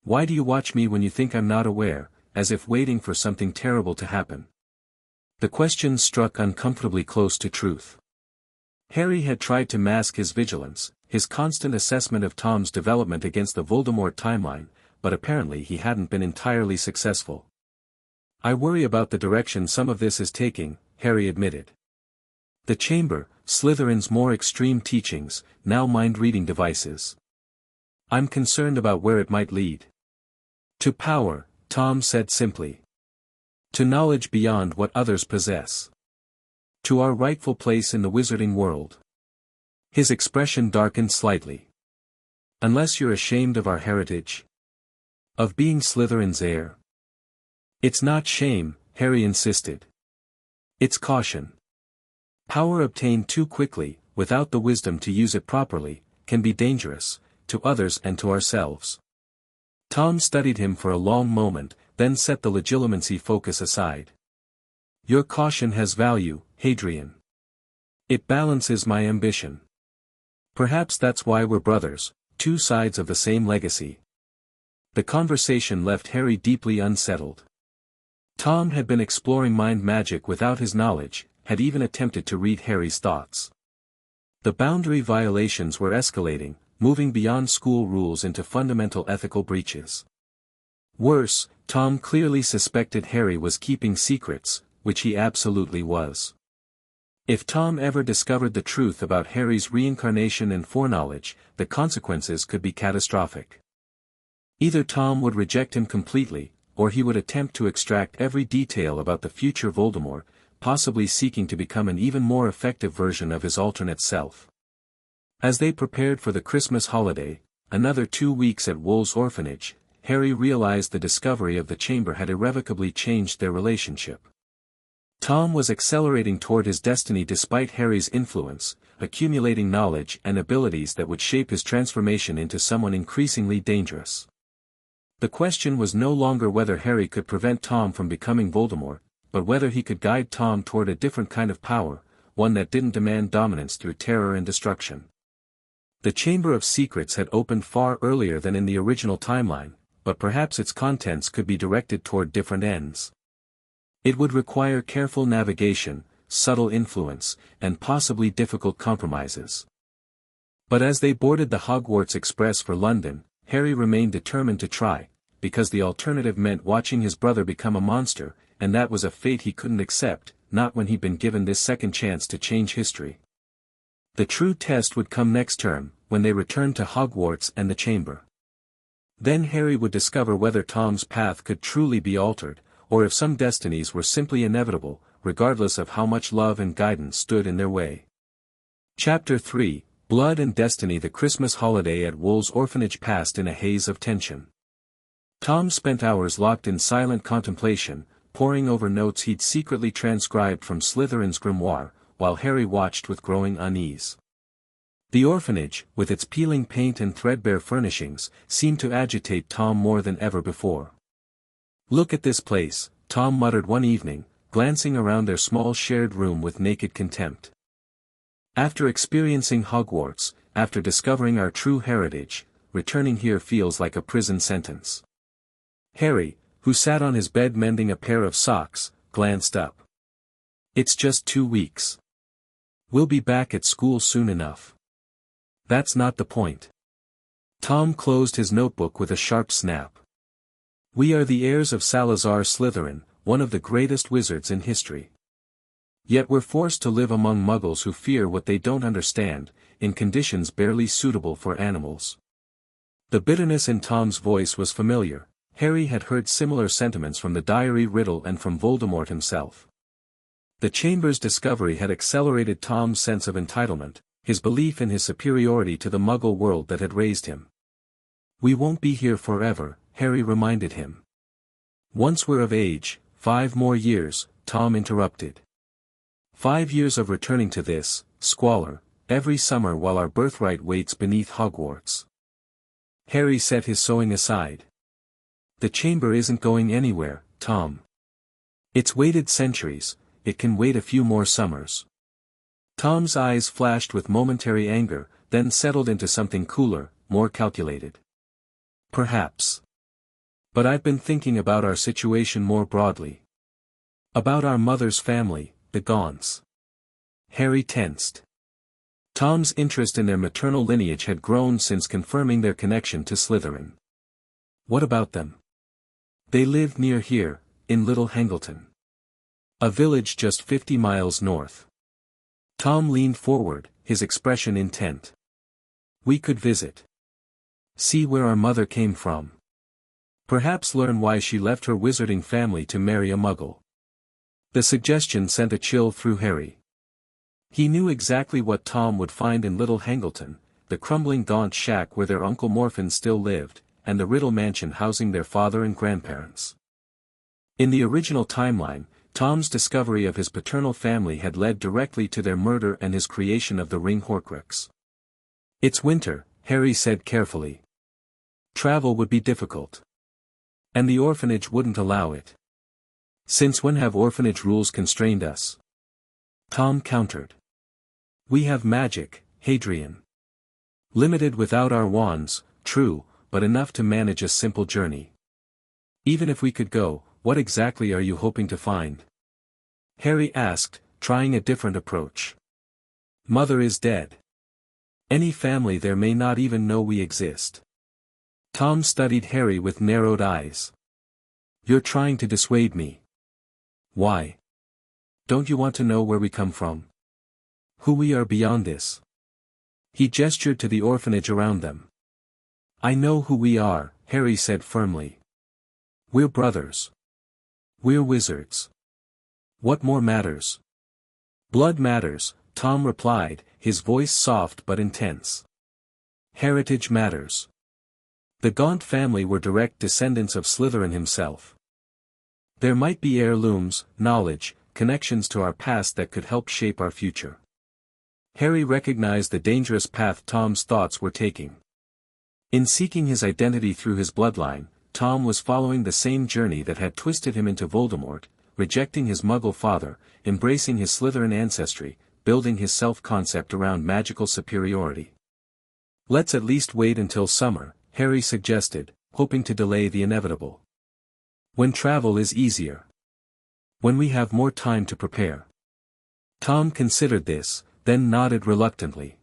"Why do you watch me when you think I'm not aware, as if waiting for something terrible to happen?" The question struck uncomfortably close to truth. Harry had tried to mask his vigilance, his constant assessment of Tom's development against the Voldemort timeline, but apparently he hadn't been entirely successful. "I worry about the direction some of this is taking," Harry admitted. "The chamber, Slytherin's more extreme teachings, now mind-reading devices. I'm concerned about where it might lead." "To power," Tom said simply. "To knowledge beyond what others possess. To our rightful place in the wizarding world." His expression darkened slightly. "Unless you're ashamed of our heritage? Of being Slytherin's heir?" "It's not shame," Harry insisted. "It's caution. Power obtained too quickly, without the wisdom to use it properly, can be dangerous, to others and to ourselves." Tom studied him for a long moment, then set the legilimency focus aside. "Your caution has value, Hadrian. It balances my ambition. Perhaps that's why we're brothers, two sides of the same legacy." The conversation left Harry deeply unsettled. Tom had been exploring mind magic without his knowledge, had even attempted to read Harry's thoughts. The boundary violations were escalating, moving beyond school rules into fundamental ethical breaches. Worse, Tom clearly suspected Harry was keeping secrets, which he absolutely was. If Tom ever discovered the truth about Harry's reincarnation and foreknowledge, the consequences could be catastrophic. Either Tom would reject him completely, or he would attempt to extract every detail about the future Voldemort, possibly seeking to become an even more effective version of his alternate self. As they prepared for the Christmas holiday, another 2 weeks at Wool's Orphanage, Harry realized the discovery of the chamber had irrevocably changed their relationship. Tom was accelerating toward his destiny despite Harry's influence, accumulating knowledge and abilities that would shape his transformation into someone increasingly dangerous. The question was no longer whether Harry could prevent Tom from becoming Voldemort, but whether he could guide Tom toward a different kind of power, one that didn't demand dominance through terror and destruction. The Chamber of Secrets had opened far earlier than in the original timeline, but perhaps its contents could be directed toward different ends. It would require careful navigation, subtle influence, and possibly difficult compromises. But as they boarded the Hogwarts Express for London, Harry remained determined to try, because the alternative meant watching his brother become a monster, and that was a fate he couldn't accept, not when he'd been given this second chance to change history. The true test would come next term, when they returned to Hogwarts and the chamber. Then Harry would discover whether Tom's path could truly be altered, or if some destinies were simply inevitable, regardless of how much love and guidance stood in their way. Chapter 3, Blood and Destiny. The Christmas holiday at Wool's Orphanage passed in a haze of tension. Tom spent hours locked in silent contemplation, poring over notes he'd secretly transcribed from Slytherin's grimoire, while Harry watched with growing unease. The orphanage, with its peeling paint and threadbare furnishings, seemed to agitate Tom more than ever before. "Look at this place," Tom muttered one evening, glancing around their small shared room with naked contempt. "After experiencing Hogwarts, after discovering our true heritage, returning here feels like a prison sentence." Harry, who sat on his bed mending a pair of socks, glanced up. "It's just 2 weeks. We'll be back at school soon enough." "That's not the point." Tom closed his notebook with a sharp snap. "We are the heirs of Salazar Slytherin, one of the greatest wizards in history. Yet we're forced to live among muggles who fear what they don't understand, in conditions barely suitable for animals." The bitterness in Tom's voice was familiar. Harry had heard similar sentiments from the Diary Riddle and from Voldemort himself. The chamber's discovery had accelerated Tom's sense of entitlement, his belief in his superiority to the muggle world that had raised him. "We won't be here forever," Harry reminded him. "Once we're of age, 5 more years," Tom interrupted. 5 years of returning to this squalor, every summer while our birthright waits beneath Hogwarts." Harry set his sewing aside. "The chamber isn't going anywhere, Tom. It's waited centuries, it can wait a few more summers." Tom's eyes flashed with momentary anger, then settled into something cooler, more calculated. "Perhaps. But I've been thinking about our situation more broadly. About our mother's family, the Gaunts." Harry tensed. Tom's interest in their maternal lineage had grown since confirming their connection to Slytherin. "What about them?" "They live near here, in Little Hangleton. A village just 50 miles north." Tom leaned forward, his expression intent. "We could visit. See where our mother came from. Perhaps learn why she left her wizarding family to marry a muggle." The suggestion sent a chill through Harry. He knew exactly what Tom would find in Little Hangleton, the crumbling gaunt shack where their Uncle Morphin still lived, and the Riddle mansion housing their father and grandparents. In the original timeline, Tom's discovery of his paternal family had led directly to their murder and his creation of the ring Horcrux. "It's winter," Harry said carefully. "Travel would be difficult. And the orphanage wouldn't allow it." "Since when have orphanage rules constrained us?" Tom countered. "We have magic, Hadrian. Limited without our wands, true, but enough to manage a simple journey. Even if we could go, what exactly are you hoping to find?" Harry asked, trying a different approach. "Mother is dead. Any family there may not even know we exist." Tom studied Harry with narrowed eyes. "You're trying to dissuade me. Why? Don't you want to know where we come from?" Who we are beyond this. He gestured to the orphanage around them. I know who we are, Harry said firmly. We're brothers. We're wizards. What more matters? Blood matters, Tom replied, his voice soft but intense. Heritage matters. The Gaunt family were direct descendants of Slytherin himself. There might be heirlooms, knowledge, connections to our past that could help shape our future. Harry recognized the dangerous path Tom's thoughts were taking. In seeking his identity through his bloodline, Tom was following the same journey that had twisted him into Voldemort, rejecting his Muggle father, embracing his Slytherin ancestry, building his self-concept around magical superiority. Let's at least wait until summer, Harry suggested, hoping to delay the inevitable. When travel is easier. When we have more time to prepare. Tom considered this, then nodded reluctantly.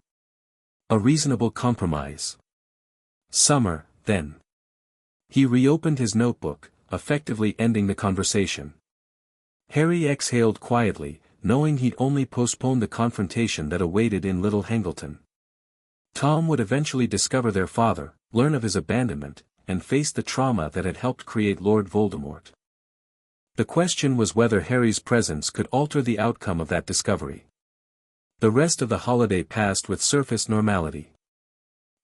A reasonable compromise. Summer, then. He reopened his notebook, effectively ending the conversation. Harry exhaled quietly, knowing he'd only postponed the confrontation that awaited in Little Hangleton. Tom would eventually discover their father, learn of his abandonment, and face the trauma that had helped create Lord Voldemort. The question was whether Harry's presence could alter the outcome of that discovery. The rest of the holiday passed with surface normality.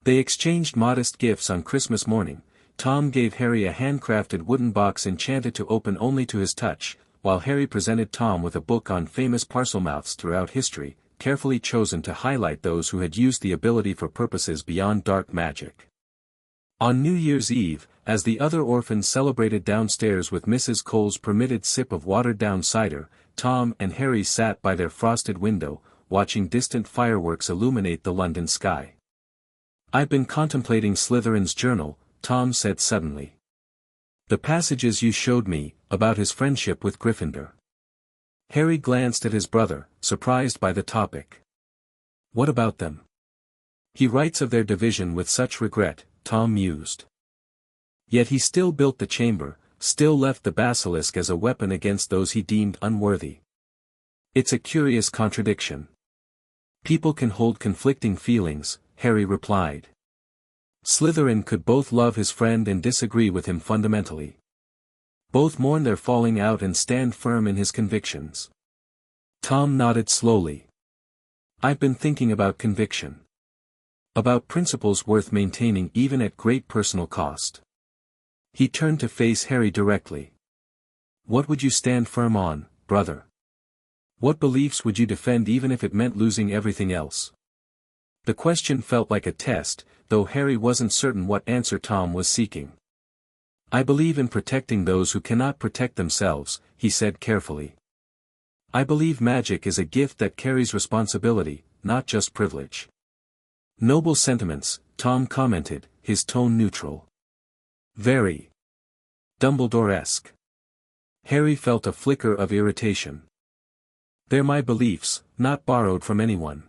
They exchanged modest gifts on Christmas morning. Tom gave Harry a handcrafted wooden box enchanted to open only to his touch, while Harry presented Tom with a book on famous parselmouths throughout history, carefully chosen to highlight those who had used the ability for purposes beyond dark magic. On New Year's Eve, as the other orphans celebrated downstairs with Mrs. Cole's permitted sip of watered-down cider, Tom and Harry sat by their frosted window, watching distant fireworks illuminate the London sky. I've been contemplating Slytherin's journal, Tom said suddenly. The passages you showed me, about his friendship with Gryffindor. Harry glanced at his brother, surprised by the topic. What about them? He writes of their division with such regret, Tom mused. Yet he still built the chamber, still left the basilisk as a weapon against those he deemed unworthy. It's a curious contradiction. People can hold conflicting feelings, Harry replied. Slytherin could both love his friend and disagree with him fundamentally. Both mourn their falling out and stand firm in his convictions. Tom nodded slowly. I've been thinking about conviction. About principles worth maintaining even at great personal cost. He turned to face Harry directly. What would you stand firm on, brother? What beliefs would you defend even if it meant losing everything else? The question felt like a test, though Harry wasn't certain what answer Tom was seeking. I believe in protecting those who cannot protect themselves, he said carefully. I believe magic is a gift that carries responsibility, not just privilege. Noble sentiments, Tom commented, his tone neutral. Very Dumbledore-esque. Harry felt a flicker of irritation. They're my beliefs, not borrowed from anyone.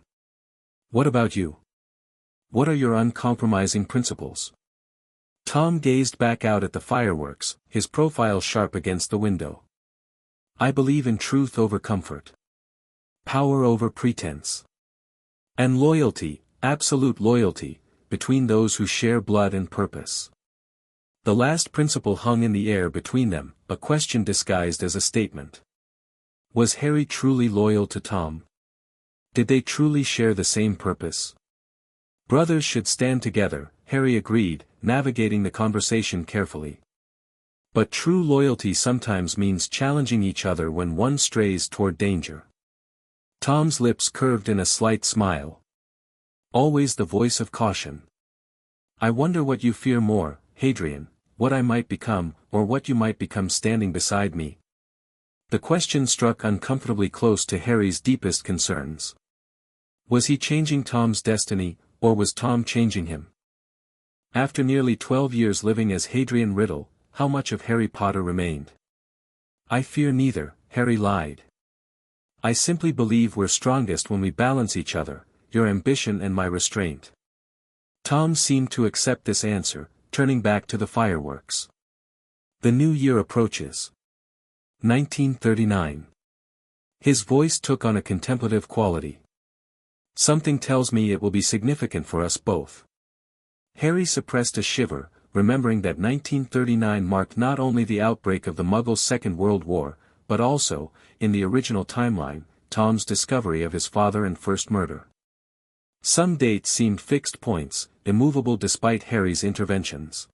What about you? What are your uncompromising principles? Tom gazed back out at the fireworks, his profile sharp against the window. I believe in truth over comfort. Power over pretense. And loyalty, absolute loyalty, between those who share blood and purpose. The last principle hung in the air between them, a question disguised as a statement. Was Harry truly loyal to Tom? Did they truly share the same purpose? Brothers should stand together, Harry agreed, navigating the conversation carefully. But true loyalty sometimes means challenging each other when one strays toward danger. Tom's lips curved in a slight smile. Always the voice of caution. I wonder what you fear more, Hadrian, what I might become, or what you might become standing beside me. The question struck uncomfortably close to Harry's deepest concerns. Was he changing Tom's destiny, or was Tom changing him? After nearly 12 years living as Hadrian Riddle, how much of Harry Potter remained? I fear neither, Harry lied. I simply believe we're strongest when we balance each other, your ambition and my restraint. Tom seemed to accept this answer, turning back to the fireworks. The new year approaches. 1939. His voice took on a contemplative quality. Something tells me it will be significant for us both. Harry suppressed a shiver, remembering that 1939 marked not only the outbreak of the Muggles' Second World War, but also, in the original timeline, Tom's discovery of his father and first murder. Some dates seemed fixed points, immovable despite Harry's interventions.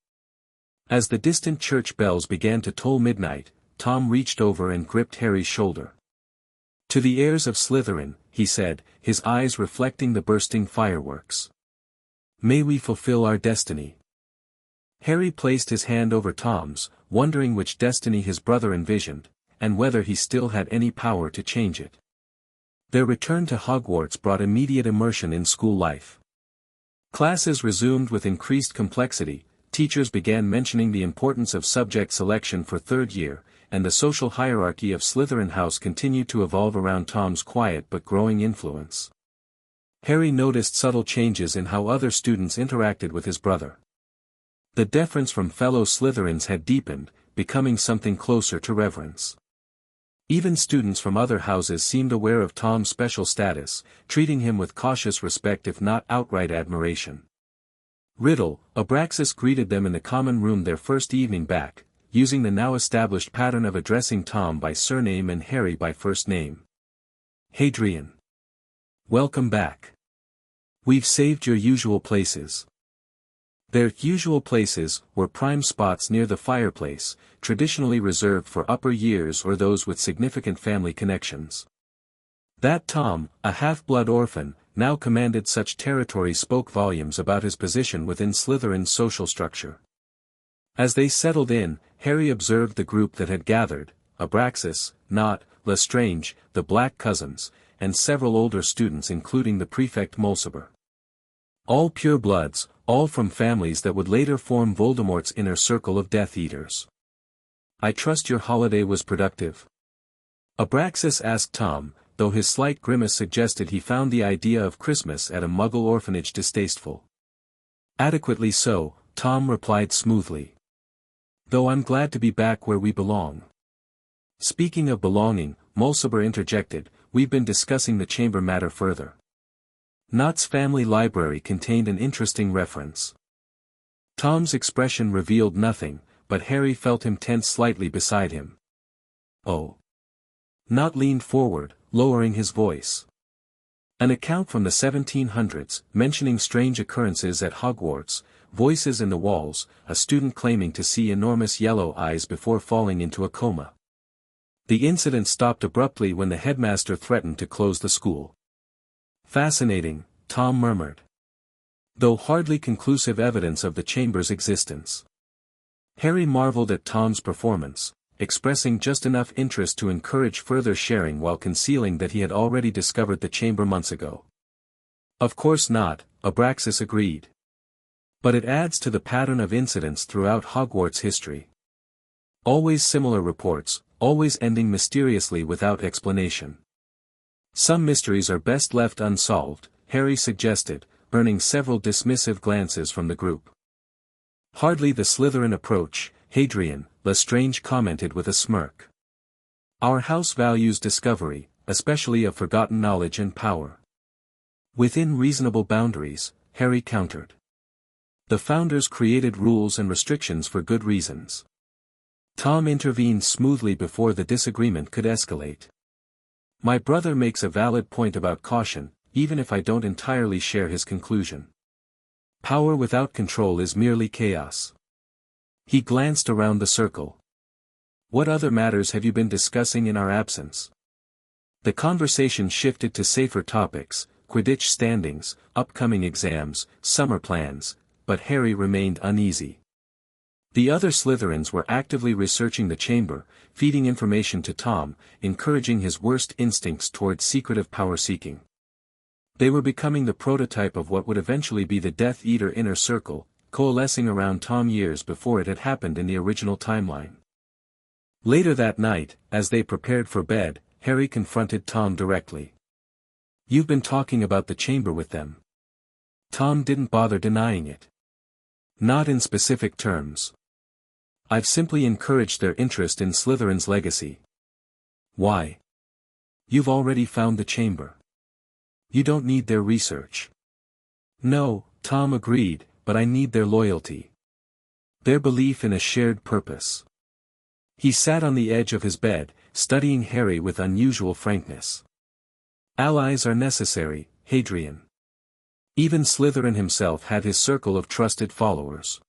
As the distant church bells began to toll midnight, Tom reached over and gripped Harry's shoulder. "To the heirs of Slytherin," he said, his eyes reflecting the bursting fireworks. "May we fulfill our destiny." Harry placed his hand over Tom's, wondering which destiny his brother envisioned, and whether he still had any power to change it. Their return to Hogwarts brought immediate immersion in school life. Classes resumed with increased complexity, teachers began mentioning the importance of subject selection for third year, and the social hierarchy of Slytherin House continued to evolve around Tom's quiet but growing influence. Harry noticed subtle changes in how other students interacted with his brother. The deference from fellow Slytherins had deepened, becoming something closer to reverence. Even students from other houses seemed aware of Tom's special status, treating him with cautious respect if not outright admiration. Riddle, Abraxas greeted them in the common room their first evening back, using the now-established pattern of addressing Tom by surname and Harry by first name. "Hadrian. Welcome back. We've saved your usual places." Their usual places were prime spots near the fireplace, traditionally reserved for upper years or those with significant family connections. That Tom, a half-blood orphan, now commanded such territory spoke volumes about his position within Slytherin's social structure. As they settled in, Harry observed the group that had gathered: Abraxas, Nott, Lestrange, the Black Cousins, and several older students including the prefect Mulciber. All pure-bloods, all from families that would later form Voldemort's inner circle of Death Eaters. "I trust your holiday was productive?" Abraxas asked Tom, though his slight grimace suggested he found the idea of Christmas at a Muggle orphanage distasteful. "Adequately so," Tom replied smoothly. "Though I'm glad to be back where we belong." "Speaking of belonging," Mulciber interjected, "we've been discussing the chamber matter further." Nott's family library contained an interesting reference. Tom's expression revealed nothing, but Harry felt him tense slightly beside him. "Oh." Nott leaned forward, lowering his voice. "An account from the 1700s, mentioning strange occurrences at Hogwarts, voices in the walls, a student claiming to see enormous yellow eyes before falling into a coma." The incident stopped abruptly when the headmaster threatened to close the school. "Fascinating," Tom murmured. Though hardly conclusive evidence of the chamber's existence. Harry marveled at Tom's performance, expressing just enough interest to encourage further sharing while concealing that he had already discovered the chamber months ago. "Of course not," Abraxas agreed. "But it adds to the pattern of incidents throughout Hogwarts history. Always similar reports, always ending mysteriously without explanation. Some mysteries are best left unsolved," Harry suggested, earning several dismissive glances from the group. "Hardly the Slytherin approach, Hadrian," Lestrange commented with a smirk. "Our house values discovery, especially of forgotten knowledge and power." "Within reasonable boundaries," Harry countered. "The founders created rules and restrictions for good reasons." Tom intervened smoothly before the disagreement could escalate. "My brother makes a valid point about caution, even if I don't entirely share his conclusion. Power without control is merely chaos." He glanced around the circle. "What other matters have you been discussing in our absence?" The conversation shifted to safer topics: Quidditch standings, upcoming exams, summer plans, but Harry remained uneasy. The other Slytherins were actively researching the chamber, feeding information to Tom, encouraging his worst instincts towards secretive power-seeking. They were becoming the prototype of what would eventually be the Death Eater inner circle, coalescing around Tom years before it had happened in the original timeline. Later that night, as they prepared for bed, Harry confronted Tom directly. "You've been talking about the chamber with them." Tom didn't bother denying it. "Not in specific terms. I've simply encouraged their interest in Slytherin's legacy." "Why?" "You've already found the chamber." You don't need their research. No, Tom agreed, but I need their loyalty. Their belief in a shared purpose. He sat on the edge of his bed, studying Harry with unusual frankness. Allies are necessary, Hadrian. Even Slytherin himself had his circle of trusted followers.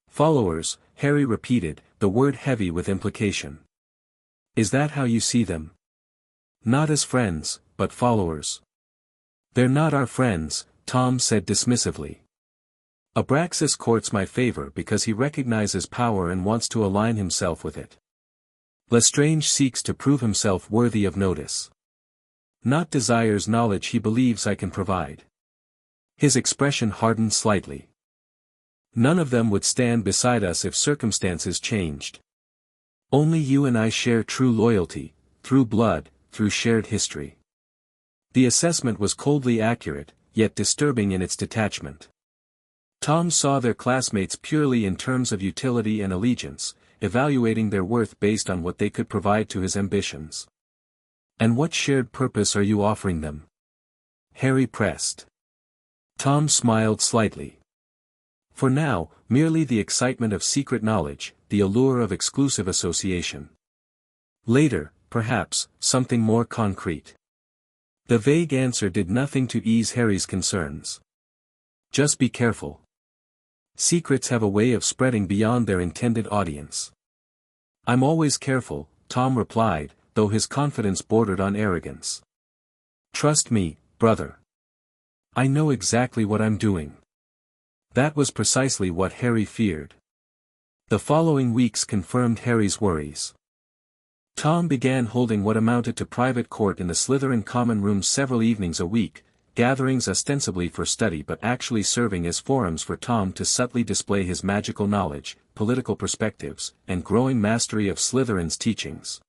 Followers, Harry repeated, the word heavy with implication. Is that how you see them? Not as friends, but followers. They're not our friends, Tom said dismissively. Abraxas courts my favor because he recognizes power and wants to align himself with it. Lestrange seeks to prove himself worthy of notice. Not desires knowledge he believes I can provide. His expression hardened slightly. None of them would stand beside us if circumstances changed. Only you and I share true loyalty, through blood, through shared history. The assessment was coldly accurate, yet disturbing in its detachment. Tom saw their classmates purely in terms of utility and allegiance, evaluating their worth based on what they could provide to his ambitions. And what shared purpose are you offering them? Harry pressed. Tom smiled slightly. For now, merely the excitement of secret knowledge, the allure of exclusive association. Later, perhaps, something more concrete. The vague answer did nothing to ease Harry's concerns. Just be careful. Secrets have a way of spreading beyond their intended audience. I'm always careful, Tom replied, though his confidence bordered on arrogance. Trust me, brother. I know exactly what I'm doing. That was precisely what Harry feared. The following weeks confirmed Harry's worries. Tom began holding what amounted to private court in the Slytherin common room several evenings a week, gatherings ostensibly for study but actually serving as forums for Tom to subtly display his magical knowledge, political perspectives, and growing mastery of Slytherin's teachings.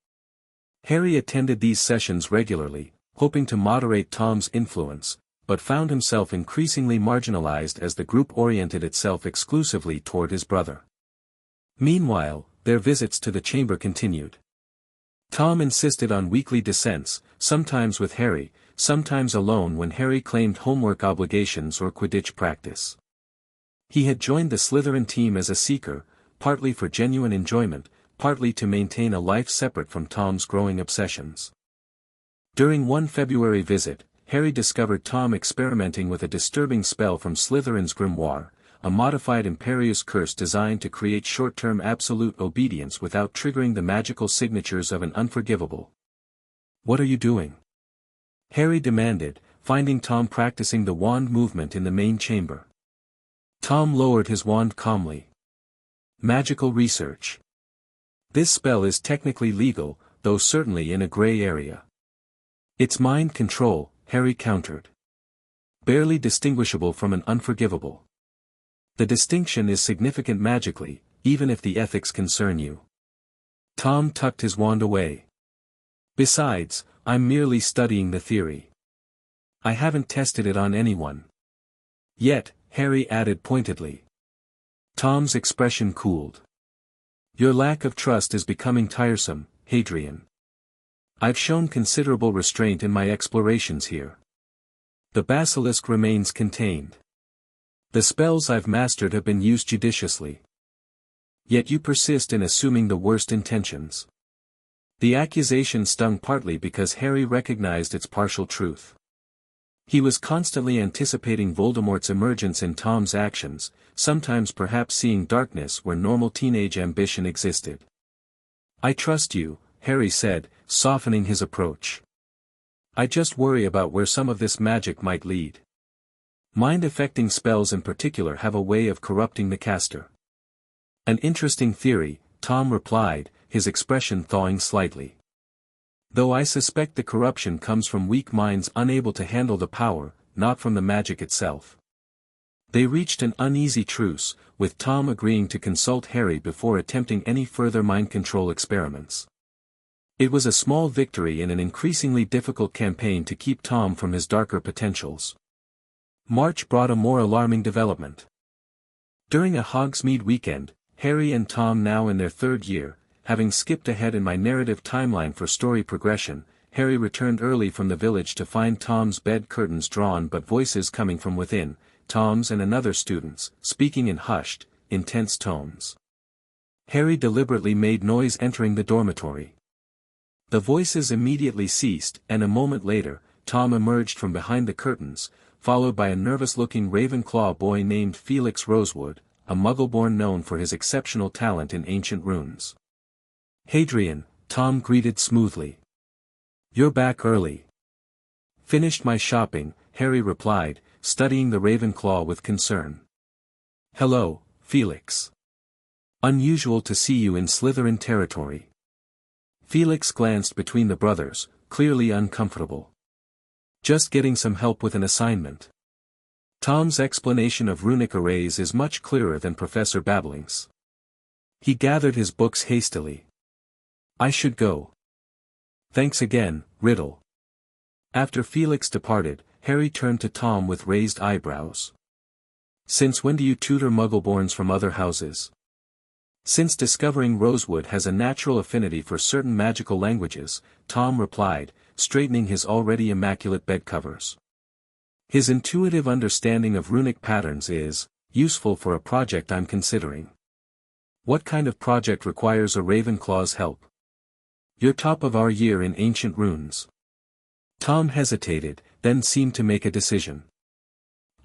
Harry attended these sessions regularly, hoping to moderate Tom's influence, but found himself increasingly marginalized as the group oriented itself exclusively toward his brother. Meanwhile, their visits to the chamber continued. Tom insisted on weekly descents, sometimes with Harry, sometimes alone when Harry claimed homework obligations or Quidditch practice. He had joined the Slytherin team as a seeker, partly for genuine enjoyment, partly to maintain a life separate from Tom's growing obsessions. During one February visit, Harry discovered Tom experimenting with a disturbing spell from Slytherin's grimoire, a modified Imperious curse designed to create short-term absolute obedience without triggering the magical signatures of an unforgivable. What are you doing? Harry demanded, finding Tom practicing the wand movement in the main chamber. Tom lowered his wand calmly. Magical research. This spell is technically legal, though certainly in a gray area. It's mind control, Harry countered. Barely distinguishable from an unforgivable. The distinction is significant magically, even if the ethics concern you. Tom tucked his wand away. Besides, I'm merely studying the theory. I haven't tested it on anyone. Yet, Harry added pointedly. Tom's expression cooled. Your lack of trust is becoming tiresome, Hadrian. I've shown considerable restraint in my explorations here. The basilisk remains contained. The spells I've mastered have been used judiciously. Yet you persist in assuming the worst intentions. The accusation stung partly because Harry recognized its partial truth. He was constantly anticipating Voldemort's emergence in Tom's actions, sometimes perhaps seeing darkness where normal teenage ambition existed. I trust you, Harry said, softening his approach. I just worry about where some of this magic might lead. Mind-affecting spells in particular have a way of corrupting the caster. An interesting theory, Tom replied, his expression thawing slightly. Though I suspect the corruption comes from weak minds unable to handle the power, not from the magic itself. They reached an uneasy truce, with Tom agreeing to consult Harry before attempting any further mind control experiments. It was a small victory in an increasingly difficult campaign to keep Tom from his darker potentials. March brought a more alarming development. During a Hogsmeade weekend, Harry and Tom, now in their third year, having skipped ahead in my narrative timeline for story progression, Harry returned early from the village to find Tom's bed curtains drawn but voices coming from within, Tom's and another student's, speaking in hushed, intense tones. Harry deliberately made noise entering the dormitory. The voices immediately ceased, and a moment later, Tom emerged from behind the curtains, followed by a nervous-looking Ravenclaw boy named Felix Rosewood, a Muggle-born known for his exceptional talent in ancient runes. "Hadrian," Tom greeted smoothly. "You're back early." "Finished my shopping," Harry replied, studying the Ravenclaw with concern. "Hello, Felix. Unusual to see you in Slytherin territory." Felix glanced between the brothers, clearly uncomfortable. "Just getting some help with an assignment." Tom's explanation of runic arrays is much clearer than Professor Babbling's. He gathered his books hastily. "I should go. Thanks again, Riddle." After Felix departed, Harry turned to Tom with raised eyebrows. "Since when do you tutor Muggleborns from other houses?" "Since discovering Rosewood has a natural affinity for certain magical languages," Tom replied, straightening his already immaculate bedcovers. "His intuitive understanding of runic patterns is useful for a project I'm considering." "What kind of project requires a Ravenclaw's help?" "You're top of our year in ancient runes." Tom hesitated, then seemed to make a decision.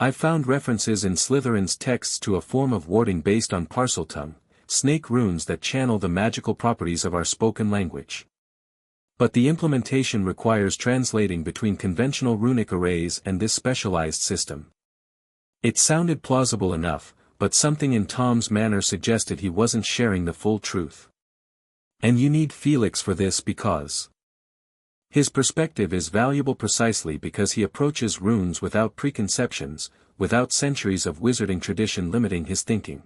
"I've found references in Slytherin's texts to a form of warding based on Parseltongue, snake runes that channel the magical properties of our spoken language. But the implementation requires translating between conventional runic arrays and this specialized system." It sounded plausible enough, but something in Tom's manner suggested he wasn't sharing the full truth. "And you need Felix for this because..." His perspective is valuable precisely because he approaches runes without preconceptions, without centuries of wizarding tradition limiting his thinking.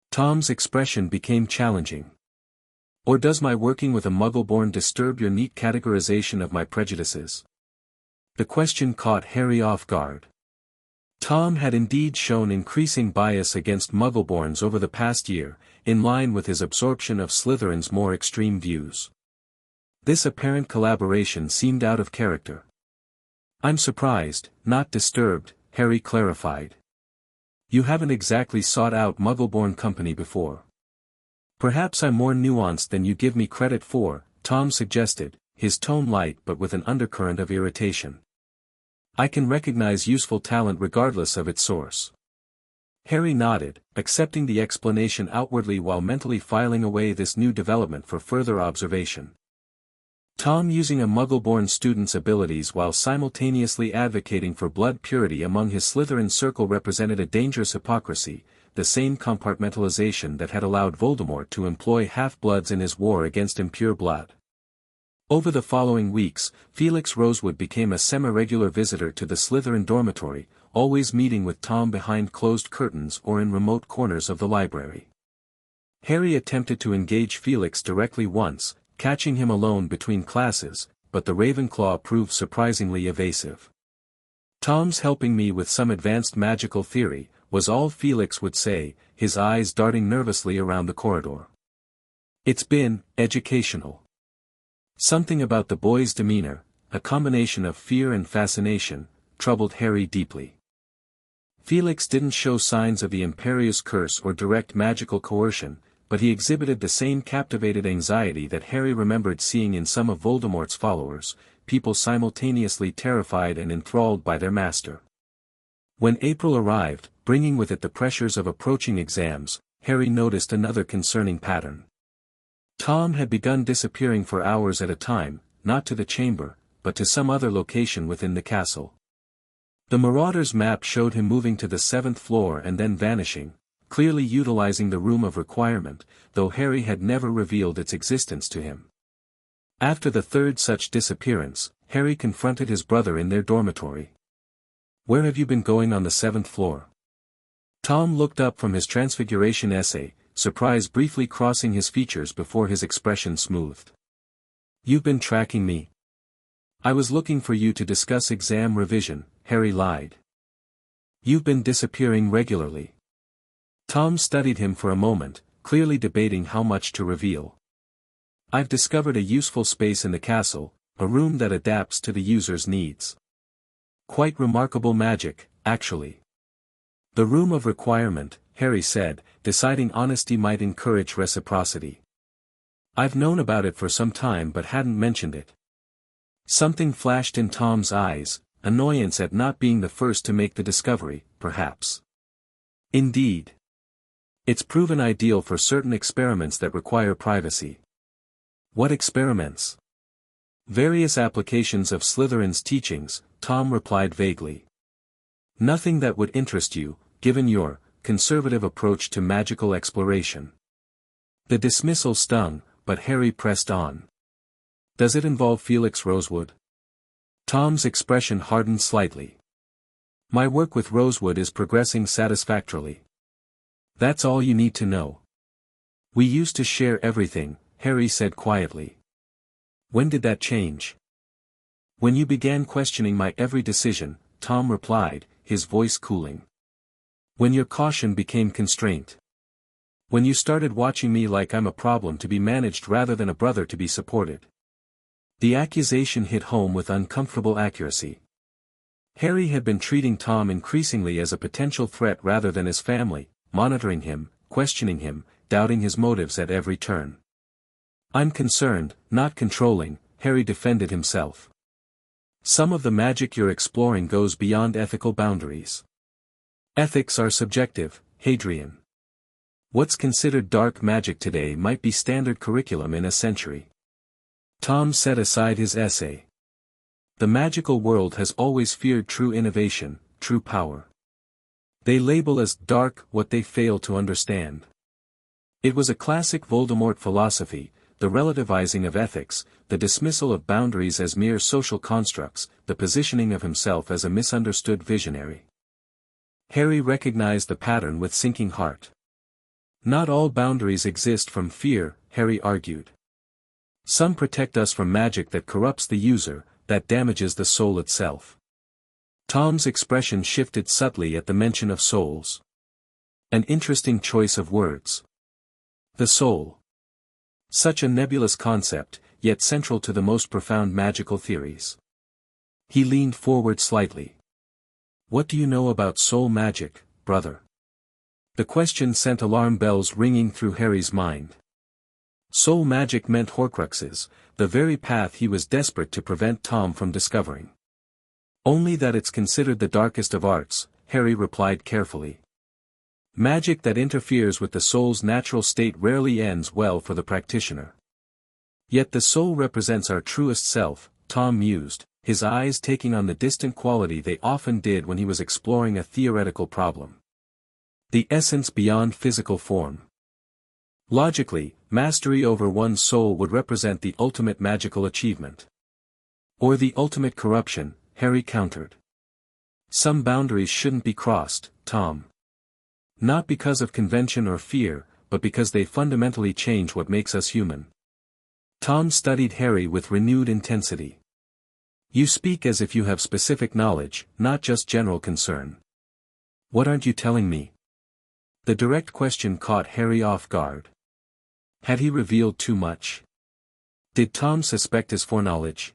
Tom's expression became challenging. "Or does my working with a Muggle-born disturb your neat categorization of my prejudices?" The question caught Harry off guard. Tom had indeed shown increasing bias against Muggleborns over the past year, in line with his absorption of Slytherin's more extreme views. This apparent collaboration seemed out of character. "I'm surprised, not disturbed," Harry clarified. "You haven't exactly sought out Muggle-born company before." "Perhaps I'm more nuanced than you give me credit for," Tom suggested, his tone light but with an undercurrent of irritation. "I can recognize useful talent regardless of its source." Harry nodded, accepting the explanation outwardly while mentally filing away this new development for further observation. Tom using a Muggle-born student's abilities while simultaneously advocating for blood purity among his Slytherin circle represented a dangerous hypocrisy, the same compartmentalization that had allowed Voldemort to employ half-bloods in his war against impure blood. Over the following weeks, Felix Rosewood became a semi-regular visitor to the Slytherin dormitory, always meeting with Tom behind closed curtains or in remote corners of the library. Harry attempted to engage Felix directly once, catching him alone between classes, but the Ravenclaw proved surprisingly evasive. "Tom's helping me with some advanced magical theory," was all Felix would say, his eyes darting nervously around the corridor. "It's been educational." Something about the boy's demeanor, a combination of fear and fascination, troubled Harry deeply. Felix didn't show signs of the Imperious Curse or direct magical coercion, but he exhibited the same captivated anxiety that Harry remembered seeing in some of Voldemort's followers, people simultaneously terrified and enthralled by their master. When April arrived, bringing with it the pressures of approaching exams, Harry noticed another concerning pattern. Tom had begun disappearing for hours at a time, not to the chamber, but to some other location within the castle. The Marauder's map showed him moving to the 7th floor and then vanishing, clearly utilizing the room of requirement, though Harry had never revealed its existence to him. After the third such disappearance, Harry confronted his brother in their dormitory. "Where have you been going on the 7th floor?" Tom looked up from his transfiguration essay, surprise briefly crossing his features before his expression smoothed. "You've been tracking me." "I was looking for you to discuss exam revision," Harry lied. "You've been disappearing regularly." Tom studied him for a moment, clearly debating how much to reveal. "I've discovered a useful space in the castle," a room that adapts to the user's needs. Quite remarkable magic, actually. The room of requirement, Harry said, deciding honesty might encourage reciprocity. I've known about it for some time but hadn't mentioned it. Something flashed in Tom's eyes, annoyance at not being the first to make the discovery, perhaps. Indeed. It's proven ideal for certain experiments that require privacy. What experiments? Various applications of Slytherin's teachings, Tom replied vaguely. Nothing that would interest you, given your conservative approach to magical exploration. The dismissal stung, but Harry pressed on. Does it involve Felix Rosewood? Tom's expression hardened slightly. My work with Rosewood is progressing satisfactorily. That's all you need to know. We used to share everything, Harry said quietly. When did that change? When you began questioning my every decision, Tom replied, his voice cooling. When your caution became constraint. When you started watching me like I'm a problem to be managed rather than a brother to be supported. The accusation hit home with uncomfortable accuracy. Harry had been treating Tom increasingly as a potential threat rather than his family, monitoring him, questioning him, doubting his motives at every turn. I'm concerned, not controlling, Harry defended himself. Some of the magic you're exploring goes beyond ethical boundaries. Ethics are subjective, Hadrian. What's considered dark magic today might be standard curriculum in a century. Tom set aside his essay. The magical world has always feared true innovation, true power. They label as dark what they fail to understand. It was a classic Voldemort philosophy, the relativizing of ethics, the dismissal of boundaries as mere social constructs, the positioning of himself as a misunderstood visionary. Harry recognized the pattern with sinking heart. Not all boundaries exist from fear, Harry argued. Some protect us from magic that corrupts the user, that damages the soul itself. Tom's expression shifted subtly at the mention of souls. An interesting choice of words. The soul. Such a nebulous concept, yet central to the most profound magical theories. He leaned forward slightly. What do you know about soul magic, brother? The question sent alarm bells ringing through Harry's mind. Soul magic meant Horcruxes, the very path he was desperate to prevent Tom from discovering. Only that it's considered the darkest of arts, Harry replied carefully. Magic that interferes with the soul's natural state rarely ends well for the practitioner. Yet the soul represents our truest self, Tom mused, his eyes taking on the distant quality they often did when he was exploring a theoretical problem. The essence beyond physical form. Logically, mastery over one's soul would represent the ultimate magical achievement. Or the ultimate corruption, Harry countered. Some boundaries shouldn't be crossed, Tom. Not because of convention or fear, but because they fundamentally change what makes us human. Tom studied Harry with renewed intensity. You speak as if you have specific knowledge, not just general concern. What aren't you telling me? The direct question caught Harry off guard. Had he revealed too much? Did Tom suspect his foreknowledge?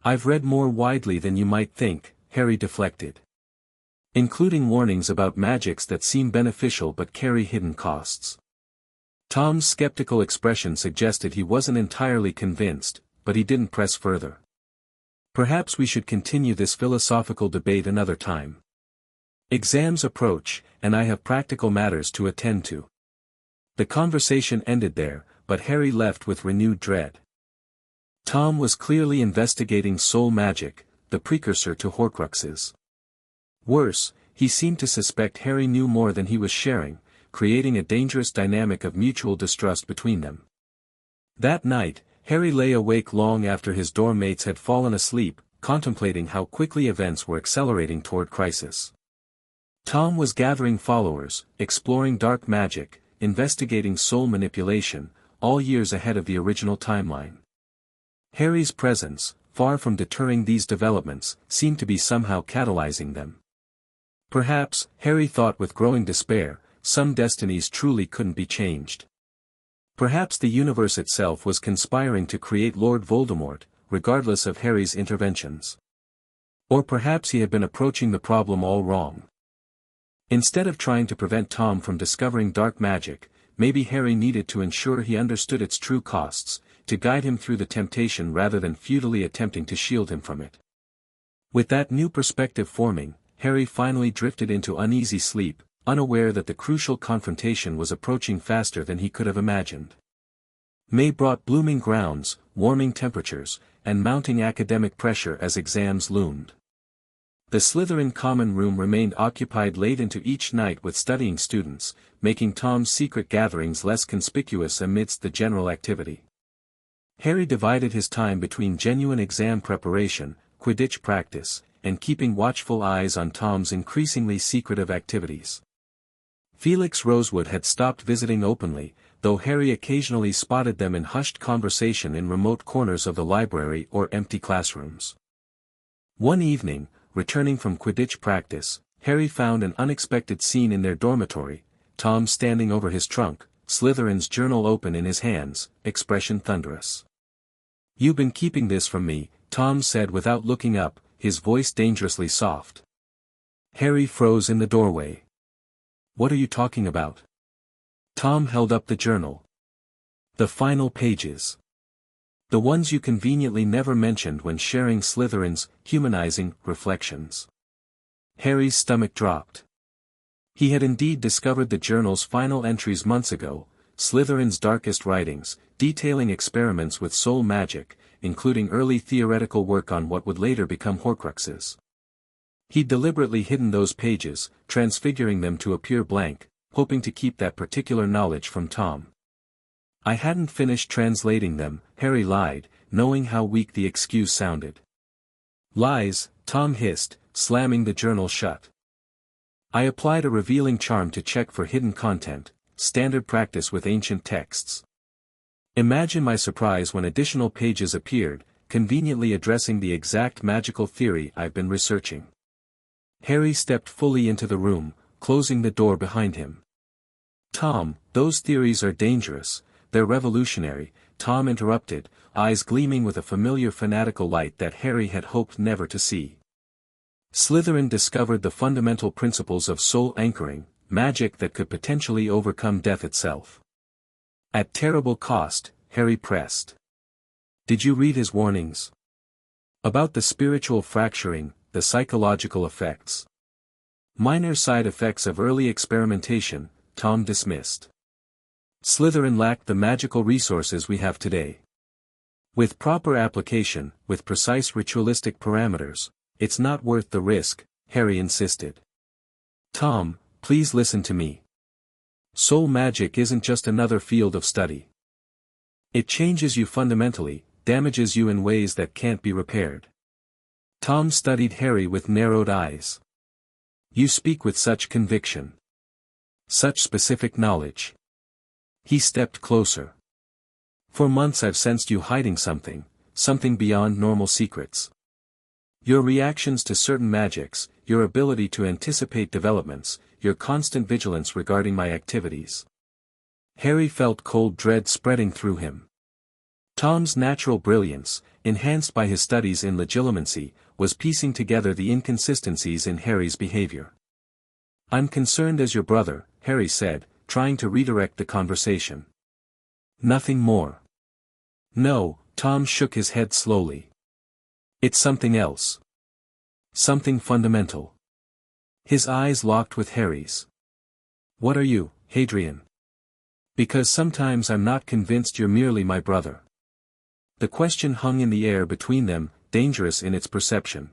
I've read more widely than you might think, Harry deflected. Including warnings about magics that seem beneficial but carry hidden costs. Tom's skeptical expression suggested he wasn't entirely convinced, but he didn't press further. Perhaps we should continue this philosophical debate another time. Exams approach, and I have practical matters to attend to. The conversation ended there, but Harry left with renewed dread. Tom was clearly investigating soul magic, the precursor to Horcruxes. Worse, he seemed to suspect Harry knew more than he was sharing, creating a dangerous dynamic of mutual distrust between them. That night, Harry lay awake long after his dorm mates had fallen asleep, contemplating how quickly events were accelerating toward crisis. Tom was gathering followers, exploring dark magic, investigating soul manipulation, all years ahead of the original timeline. Harry's presence, far from deterring these developments, seemed to be somehow catalyzing them. Perhaps, Harry thought with growing despair, some destinies truly couldn't be changed. Perhaps the universe itself was conspiring to create Lord Voldemort, regardless of Harry's interventions. Or perhaps he had been approaching the problem all wrong. Instead of trying to prevent Tom from discovering dark magic, maybe Harry needed to ensure he understood its true costs, to guide him through the temptation rather than futilely attempting to shield him from it. With that new perspective forming, Harry finally drifted into uneasy sleep, unaware that the crucial confrontation was approaching faster than he could have imagined. May brought blooming grounds, warming temperatures, and mounting academic pressure as exams loomed. The Slytherin common room remained occupied late into each night with studying students, making Tom's secret gatherings less conspicuous amidst the general activity. Harry divided his time between genuine exam preparation, Quidditch practice, and keeping watchful eyes on Tom's increasingly secretive activities. Felix Rosewood had stopped visiting openly, though Harry occasionally spotted them in hushed conversation in remote corners of the library or empty classrooms. One evening, returning from Quidditch practice, Harry found an unexpected scene in their dormitory, Tom standing over his trunk, Slytherin's journal open in his hands, expression thunderous. "You've been keeping this from me," Tom said without looking up, his voice dangerously soft. Harry froze in the doorway. "What are you talking about?" Tom held up the journal. "The final pages. The ones you conveniently never mentioned when sharing Slytherin's humanizing reflections." Harry's stomach dropped. He had indeed discovered the journal's final entries months ago, Slytherin's darkest writings, detailing experiments with soul magic, including early theoretical work on what would later become Horcruxes. He'd deliberately hidden those pages, transfiguring them to appear blank, hoping to keep that particular knowledge from Tom. "I hadn't finished translating them," Harry lied, knowing how weak the excuse sounded. "Lies," Tom hissed, slamming the journal shut. "I applied a revealing charm to check for hidden content, standard practice with ancient texts. Imagine my surprise when additional pages appeared, conveniently addressing the exact magical theory I've been researching." Harry stepped fully into the room, closing the door behind him. "Tom, those theories are dangerous, they're revolutionary," Tom interrupted, eyes gleaming with a familiar fanatical light that Harry had hoped never to see. "Slytherin discovered the fundamental principles of soul anchoring, magic that could potentially overcome death itself." "At terrible cost," Harry pressed. "Did you read his warnings? About the spiritual fracturing, the psychological effects?" "Minor side effects of early experimentation," Tom dismissed. "Slytherin lacked the magical resources we have today. With proper application, with precise ritualistic parameters, it's not worth the risk," Harry insisted. "Tom, please listen to me. Soul magic isn't just another field of study. It changes you fundamentally, damages you in ways that can't be repaired." Tom studied Harry with narrowed eyes. "You speak with such conviction. Such specific knowledge." He stepped closer. "For months I've sensed you hiding something beyond normal secrets. Your reactions to certain magics, your ability to anticipate developments, your constant vigilance regarding my activities." Harry felt cold dread spreading through him. Tom's natural brilliance, enhanced by his studies in legilimency, was piecing together the inconsistencies in Harry's behavior. "I'm concerned as your brother," Harry said, trying to redirect the conversation. "Nothing more." "No," Tom shook his head slowly. "It's something else. Something fundamental." His eyes locked with Harry's. "What are you, Hadrian? Because sometimes I'm not convinced you're merely my brother." The question hung in the air between them, dangerous in its perception.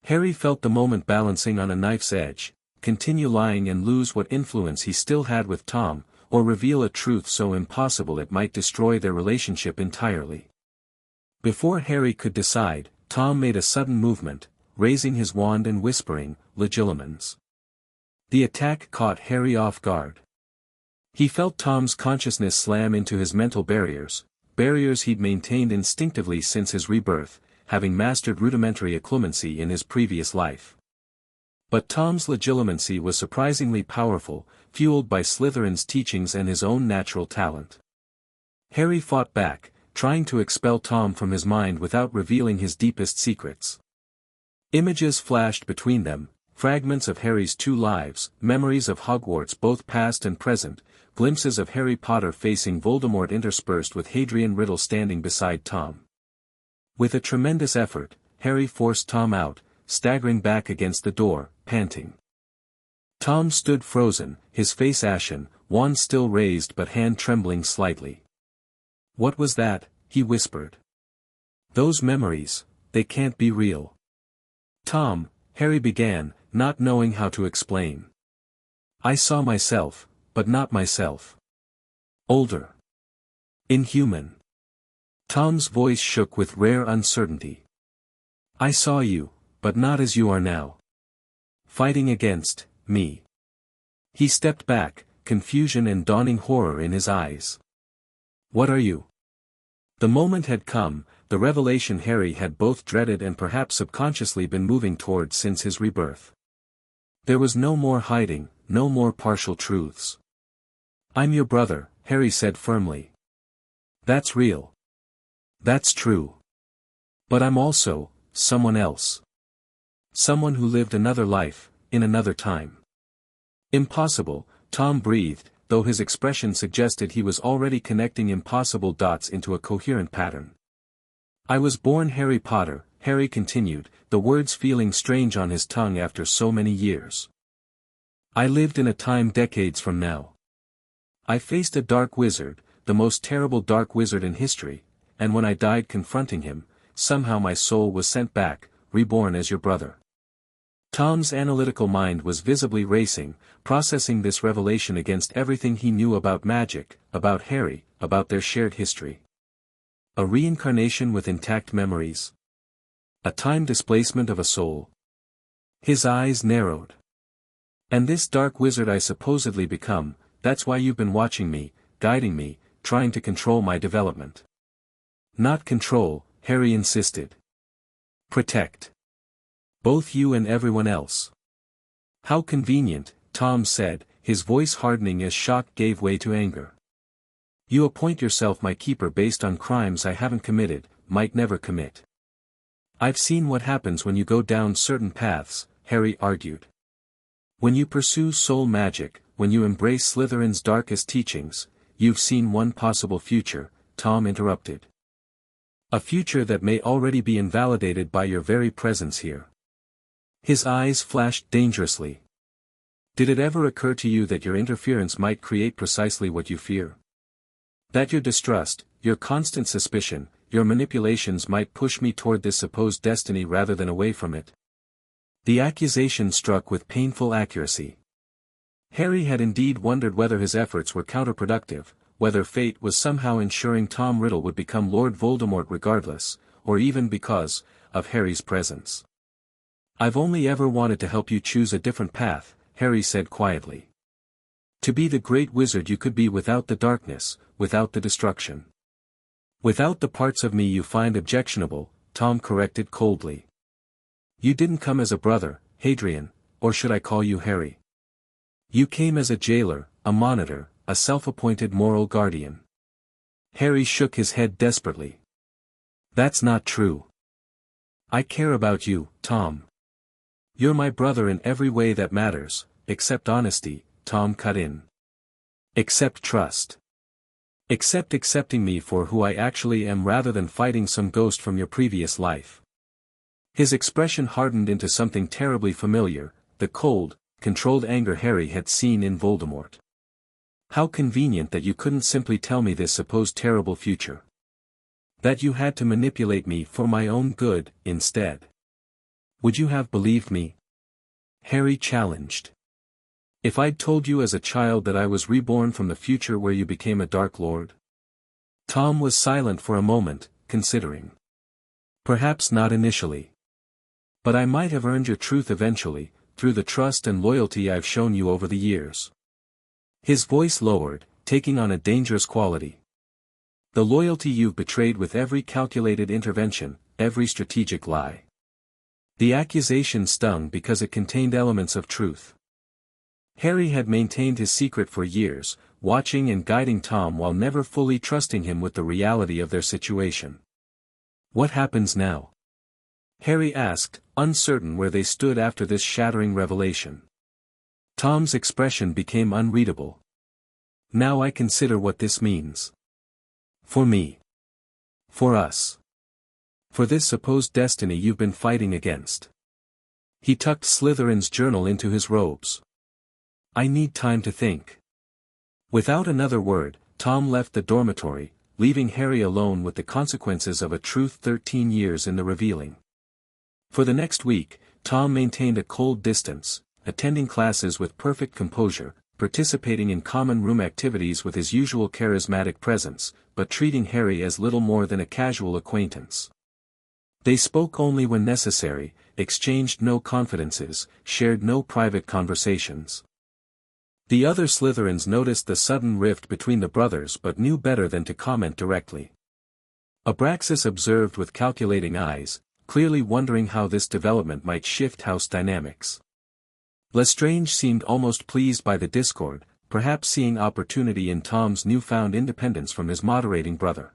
Harry felt the moment balancing on a knife's edge, continue lying and lose what influence he still had with Tom, or reveal a truth so impossible it might destroy their relationship entirely. Before Harry could decide, Tom made a sudden movement, raising his wand and whispering, "Legilimens." The attack caught Harry off guard. He felt Tom's consciousness slam into his mental barriers he'd maintained instinctively since his rebirth, having mastered rudimentary occlumency in his previous life. But Tom's legilimency was surprisingly powerful, fueled by Slytherin's teachings and his own natural talent. Harry fought back, trying to expel Tom from his mind without revealing his deepest secrets. Images flashed between them, fragments of Harry's 2 lives, memories of Hogwarts both past and present, glimpses of Harry Potter facing Voldemort interspersed with Hadrian Riddle standing beside Tom. With a tremendous effort, Harry forced Tom out, staggering back against the door, panting. Tom stood frozen, his face ashen, wand still raised but hand trembling slightly. "What was that?" he whispered. "Those memories, they can't be real." "Tom," Harry began, not knowing how to explain. "I saw myself, but not myself. Older. Inhuman." Tom's voice shook with rare uncertainty. "I saw you, but not as you are now. Fighting against me." He stepped back, confusion and dawning horror in his eyes. "What are you?" The moment had come, the revelation Harry had both dreaded and perhaps subconsciously been moving toward since his rebirth. There was no more hiding, no more partial truths. "I'm your brother," Harry said firmly. "That's real. That's true. But I'm also someone else. Someone who lived another life, in another time." "Impossible," Tom breathed, though his expression suggested he was already connecting impossible dots into a coherent pattern. "I was born Harry Potter," Harry continued, the words feeling strange on his tongue after so many years. "I lived in a time decades from now. I faced a dark wizard, the most terrible dark wizard in history, and when I died confronting him, somehow my soul was sent back, reborn as your brother." Tom's analytical mind was visibly racing, processing this revelation against everything he knew about magic, about Harry, about their shared history. A reincarnation with intact memories? A time displacement of a soul? His eyes narrowed. "And this dark wizard I supposedly become, that's why you've been watching me, guiding me, trying to control my development." "Not control," Harry insisted. "Protect. Both you and everyone else." "How convenient," Tom said, his voice hardening as shock gave way to anger. "You appoint yourself my keeper based on crimes I haven't committed, might never commit." "I've seen what happens when you go down certain paths," Harry argued. "When you pursue soul magic, when you embrace Slytherin's darkest teachings, you've seen one possible future," Tom interrupted. "A future that may already be invalidated by your very presence here." His eyes flashed dangerously. "Did it ever occur to you that your interference might create precisely what you fear? That your distrust, your constant suspicion, your manipulations might push me toward this supposed destiny rather than away from it?" The accusation struck with painful accuracy. Harry had indeed wondered whether his efforts were counterproductive, whether fate was somehow ensuring Tom Riddle would become Lord Voldemort regardless, or even because of Harry's presence. "I've only ever wanted to help you choose a different path," Harry said quietly. "To be the great wizard you could be without the darkness, without the destruction. Without the parts of me you find objectionable," Tom corrected coldly. "You didn't come as a brother, Hadrian, or should I call you Harry? You came as a jailer, a monitor, a self-appointed moral guardian." Harry shook his head desperately. "That's not true. I care about you, Tom. You're my brother in every way that matters, except honesty," Tom cut in. "Except trust. Except accepting me for who I actually am rather than fighting some ghost from your previous life." His expression hardened into something terribly familiar, the cold, controlled anger Harry had seen in Voldemort. "How convenient that you couldn't simply tell me this supposed terrible future. That you had to manipulate me for my own good, instead. Would you have believed me?" Harry challenged. "If I'd told you as a child that I was reborn from the future where you became a Dark Lord?" Tom was silent for a moment, considering. "Perhaps not initially. But I might have earned your truth eventually, through the trust and loyalty I've shown you over the years." His voice lowered, taking on a dangerous quality. "The loyalty you've betrayed with every calculated intervention, every strategic lie." The accusation stung because it contained elements of truth. Harry had maintained his secret for years, watching and guiding Tom while never fully trusting him with the reality of their situation. What happens now? Harry asked, uncertain where they stood after this shattering revelation. Tom's expression became unreadable. Now I consider what this means. For me. For us. For this supposed destiny you've been fighting against. He tucked Slytherin's journal into his robes. I need time to think. Without another word, Tom left the dormitory, leaving Harry alone with the consequences of a truth 13 years in the revealing. For the next week, Tom maintained a cold distance, attending classes with perfect composure, participating in common room activities with his usual charismatic presence, but treating Harry as little more than a casual acquaintance. They spoke only when necessary, exchanged no confidences, shared no private conversations. The other Slytherins noticed the sudden rift between the brothers but knew better than to comment directly. Abraxas observed with calculating eyes, clearly wondering how this development might shift house dynamics. Lestrange seemed almost pleased by the discord, perhaps seeing opportunity in Tom's newfound independence from his moderating brother.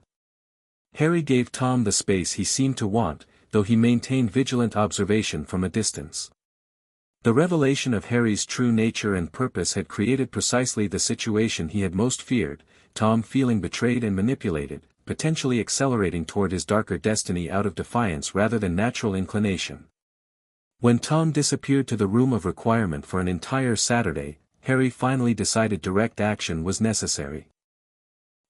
Harry gave Tom the space he seemed to want, though he maintained vigilant observation from a distance. The revelation of Harry's true nature and purpose had created precisely the situation he had most feared, Tom feeling betrayed and manipulated, potentially accelerating toward his darker destiny out of defiance rather than natural inclination. When Tom disappeared to the room of requirement for an entire Saturday, Harry finally decided direct action was necessary.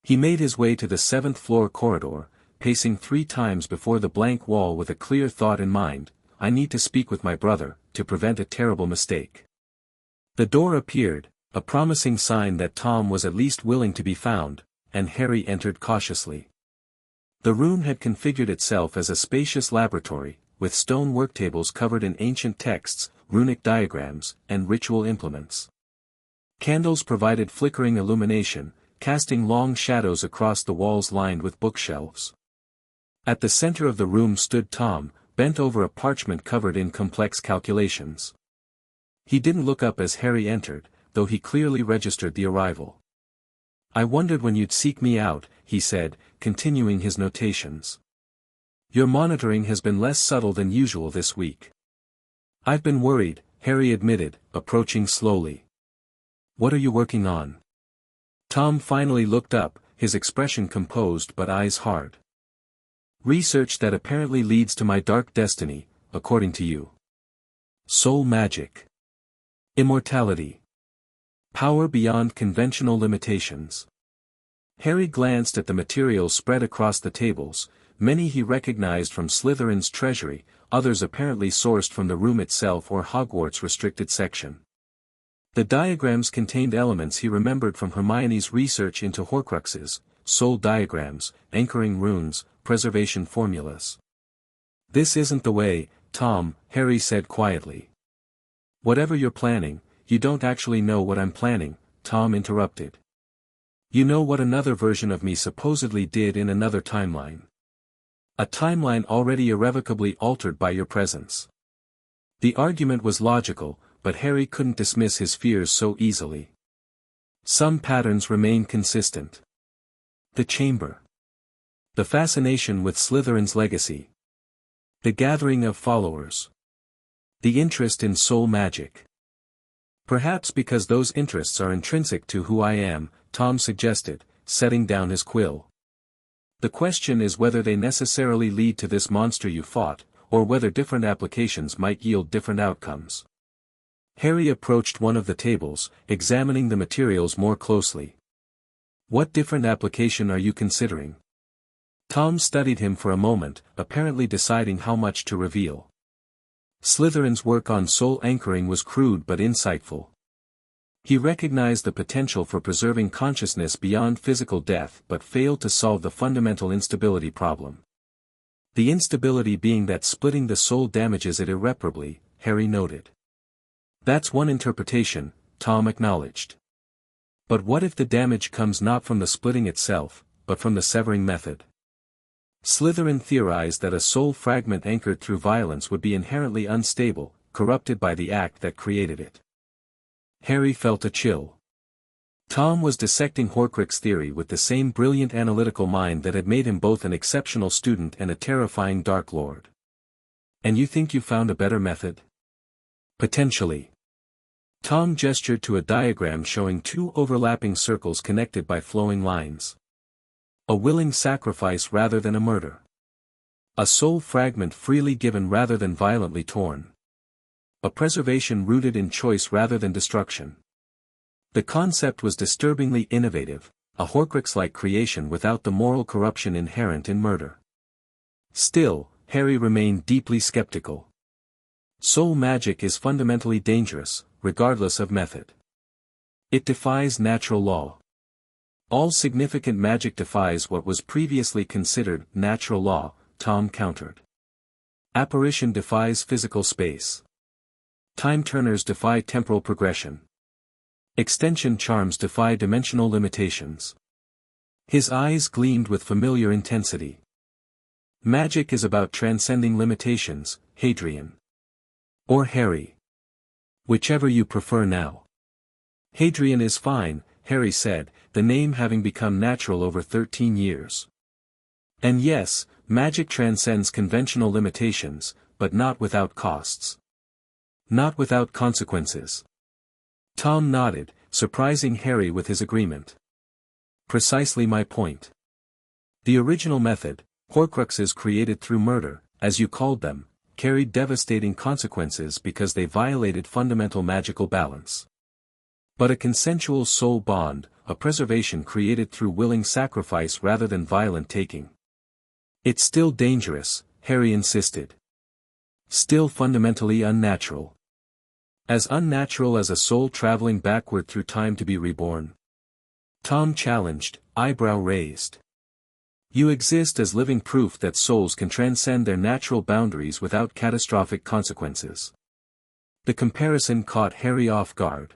He made his way to the 7th-floor corridor, pacing 3 times before the blank wall with a clear thought in mind: I need to speak with my brother, to prevent a terrible mistake. The door appeared, a promising sign that Tom was at least willing to be found, and Harry entered cautiously. The room had configured itself as a spacious laboratory, with stone worktables covered in ancient texts, runic diagrams, and ritual implements. Candles provided flickering illumination, casting long shadows across the walls lined with bookshelves. At the center of the room stood Tom, bent over a parchment covered in complex calculations. He didn't look up as Harry entered, though he clearly registered the arrival. I wondered when you'd seek me out, he said, continuing his notations. Your monitoring has been less subtle than usual this week. I've been worried, Harry admitted, approaching slowly. What are you working on? Tom finally looked up, his expression composed but eyes hard. Research that apparently leads to my dark destiny, according to you. Soul magic. Immortality. Power beyond conventional limitations. Harry glanced at the materials spread across the tables, many he recognized from Slytherin's treasury, others apparently sourced from the room itself or Hogwarts' restricted section. The diagrams contained elements he remembered from Hermione's research into Horcruxes, soul diagrams, anchoring runes, preservation formulas. This isn't the way, Tom, Harry said quietly. Whatever you're planning, you don't actually know what I'm planning, Tom interrupted. You know what another version of me supposedly did in another timeline. A timeline already irrevocably altered by your presence. The argument was logical, but Harry couldn't dismiss his fears so easily. Some patterns remain consistent. The chamber. The fascination with Slytherin's legacy. The gathering of followers. The interest in soul magic. Perhaps because those interests are intrinsic to who I am, Tom suggested, setting down his quill. The question is whether they necessarily lead to this monster you fought, or whether different applications might yield different outcomes. Harry approached one of the tables, examining the materials more closely. What different application are you considering? Tom studied him for a moment, apparently deciding how much to reveal. Slytherin's work on soul anchoring was crude but insightful. He recognized the potential for preserving consciousness beyond physical death but failed to solve the fundamental instability problem. The instability being that splitting the soul damages it irreparably, Harry noted. That's one interpretation, Tom acknowledged. But what if the damage comes not from the splitting itself, but from the severing method? Slytherin theorized that a soul fragment anchored through violence would be inherently unstable, corrupted by the act that created it. Harry felt a chill. Tom was dissecting Horcrux theory with the same brilliant analytical mind that had made him both an exceptional student and a terrifying Dark Lord. And you think you found a better method? Potentially. Tom gestured to a diagram showing two overlapping circles connected by flowing lines. A willing sacrifice rather than a murder. A soul fragment freely given rather than violently torn. A preservation rooted in choice rather than destruction. The concept was disturbingly innovative, a Horcrux-like creation without the moral corruption inherent in murder. Still, Harry remained deeply skeptical. Soul magic is fundamentally dangerous, regardless of method. It defies natural law. All significant magic defies what was previously considered natural law, Tom countered. Apparition defies physical space. Time turners defy temporal progression. Extension charms defy dimensional limitations. His eyes gleamed with familiar intensity. Magic is about transcending limitations, Hadrian. Or Harry. Whichever you prefer now. Hadrian is fine, Harry said, the name having become natural over 13 years. And yes, magic transcends conventional limitations, but not without costs. Not without consequences. Tom nodded, surprising Harry with his agreement. Precisely my point. The original method, Horcruxes created through murder, as you called them, carried devastating consequences because they violated fundamental magical balance. But a consensual soul bond, a preservation created through willing sacrifice rather than violent taking. It's still dangerous, Harry insisted. Still fundamentally unnatural. As unnatural as a soul traveling backward through time to be reborn. Tom challenged, eyebrow raised. You exist as living proof that souls can transcend their natural boundaries without catastrophic consequences. The comparison caught Harry off guard.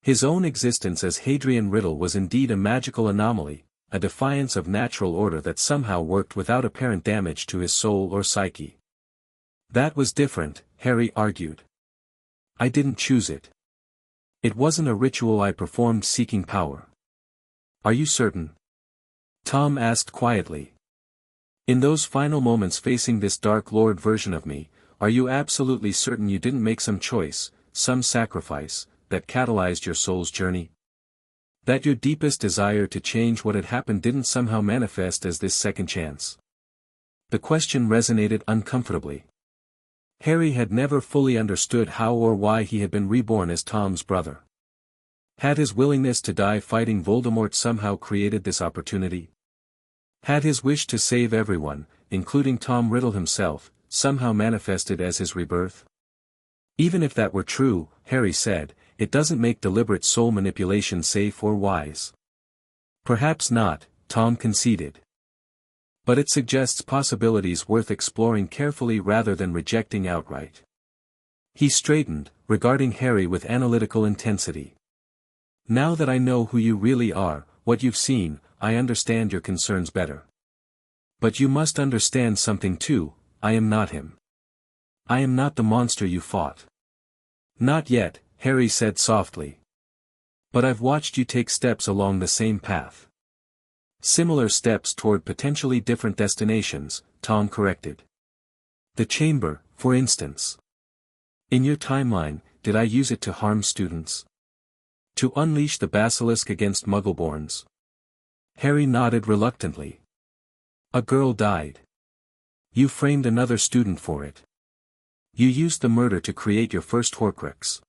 His own existence as Hadrian Riddle was indeed a magical anomaly, a defiance of natural order that somehow worked without apparent damage to his soul or psyche. That was different, Harry argued. I didn't choose it. It wasn't a ritual I performed seeking power. Are you certain? Tom asked quietly. In those final moments facing this Dark Lord version of me, are you absolutely certain you didn't make some choice, some sacrifice, that catalyzed your soul's journey? That your deepest desire to change what had happened didn't somehow manifest as this second chance? The question resonated uncomfortably. Harry had never fully understood how or why he had been reborn as Tom's brother. Had his willingness to die fighting Voldemort somehow created this opportunity? Had his wish to save everyone, including Tom Riddle himself, somehow manifested as his rebirth? Even if that were true, Harry said, it doesn't make deliberate soul manipulation safe or wise. Perhaps not, Tom conceded. But it suggests possibilities worth exploring carefully rather than rejecting outright. He straightened, regarding Harry with analytical intensity. Now that I know who you really are, what you've seen, I understand your concerns better. But you must understand something too, I am not him. I am not the monster you fought. Not yet, Harry said softly. But I've watched you take steps along the same path. Similar steps toward potentially different destinations, Tom corrected. The chamber, for instance. In your timeline, did I use it to harm students? To unleash the basilisk against Muggleborns? Harry nodded reluctantly. A girl died. You framed another student for it. You used the murder to create your first Horcrux.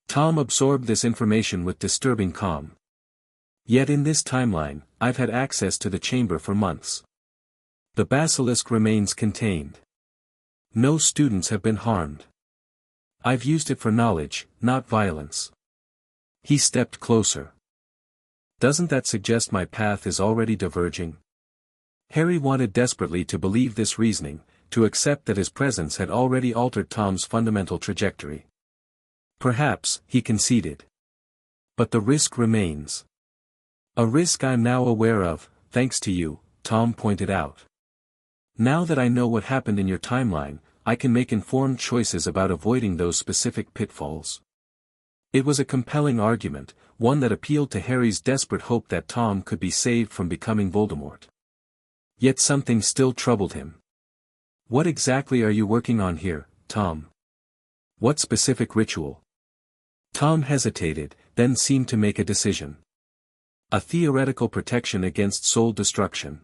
Tom absorbed this information with disturbing calm. Yet in this timeline, I've had access to the chamber for months. The basilisk remains contained. No students have been harmed. I've used it for knowledge, not violence. He stepped closer. Doesn't that suggest my path is already diverging? Harry wanted desperately to believe this reasoning, to accept that his presence had already altered Tom's fundamental trajectory. Perhaps, he conceded. But the risk remains. A risk I'm now aware of, thanks to you, Tom pointed out. Now that I know what happened in your timeline, I can make informed choices about avoiding those specific pitfalls. It was a compelling argument, one that appealed to Harry's desperate hope that Tom could be saved from becoming Voldemort. Yet something still troubled him. "What exactly are you working on here, Tom? What specific ritual?" Tom hesitated, then seemed to make a decision. "A theoretical protection against soul destruction.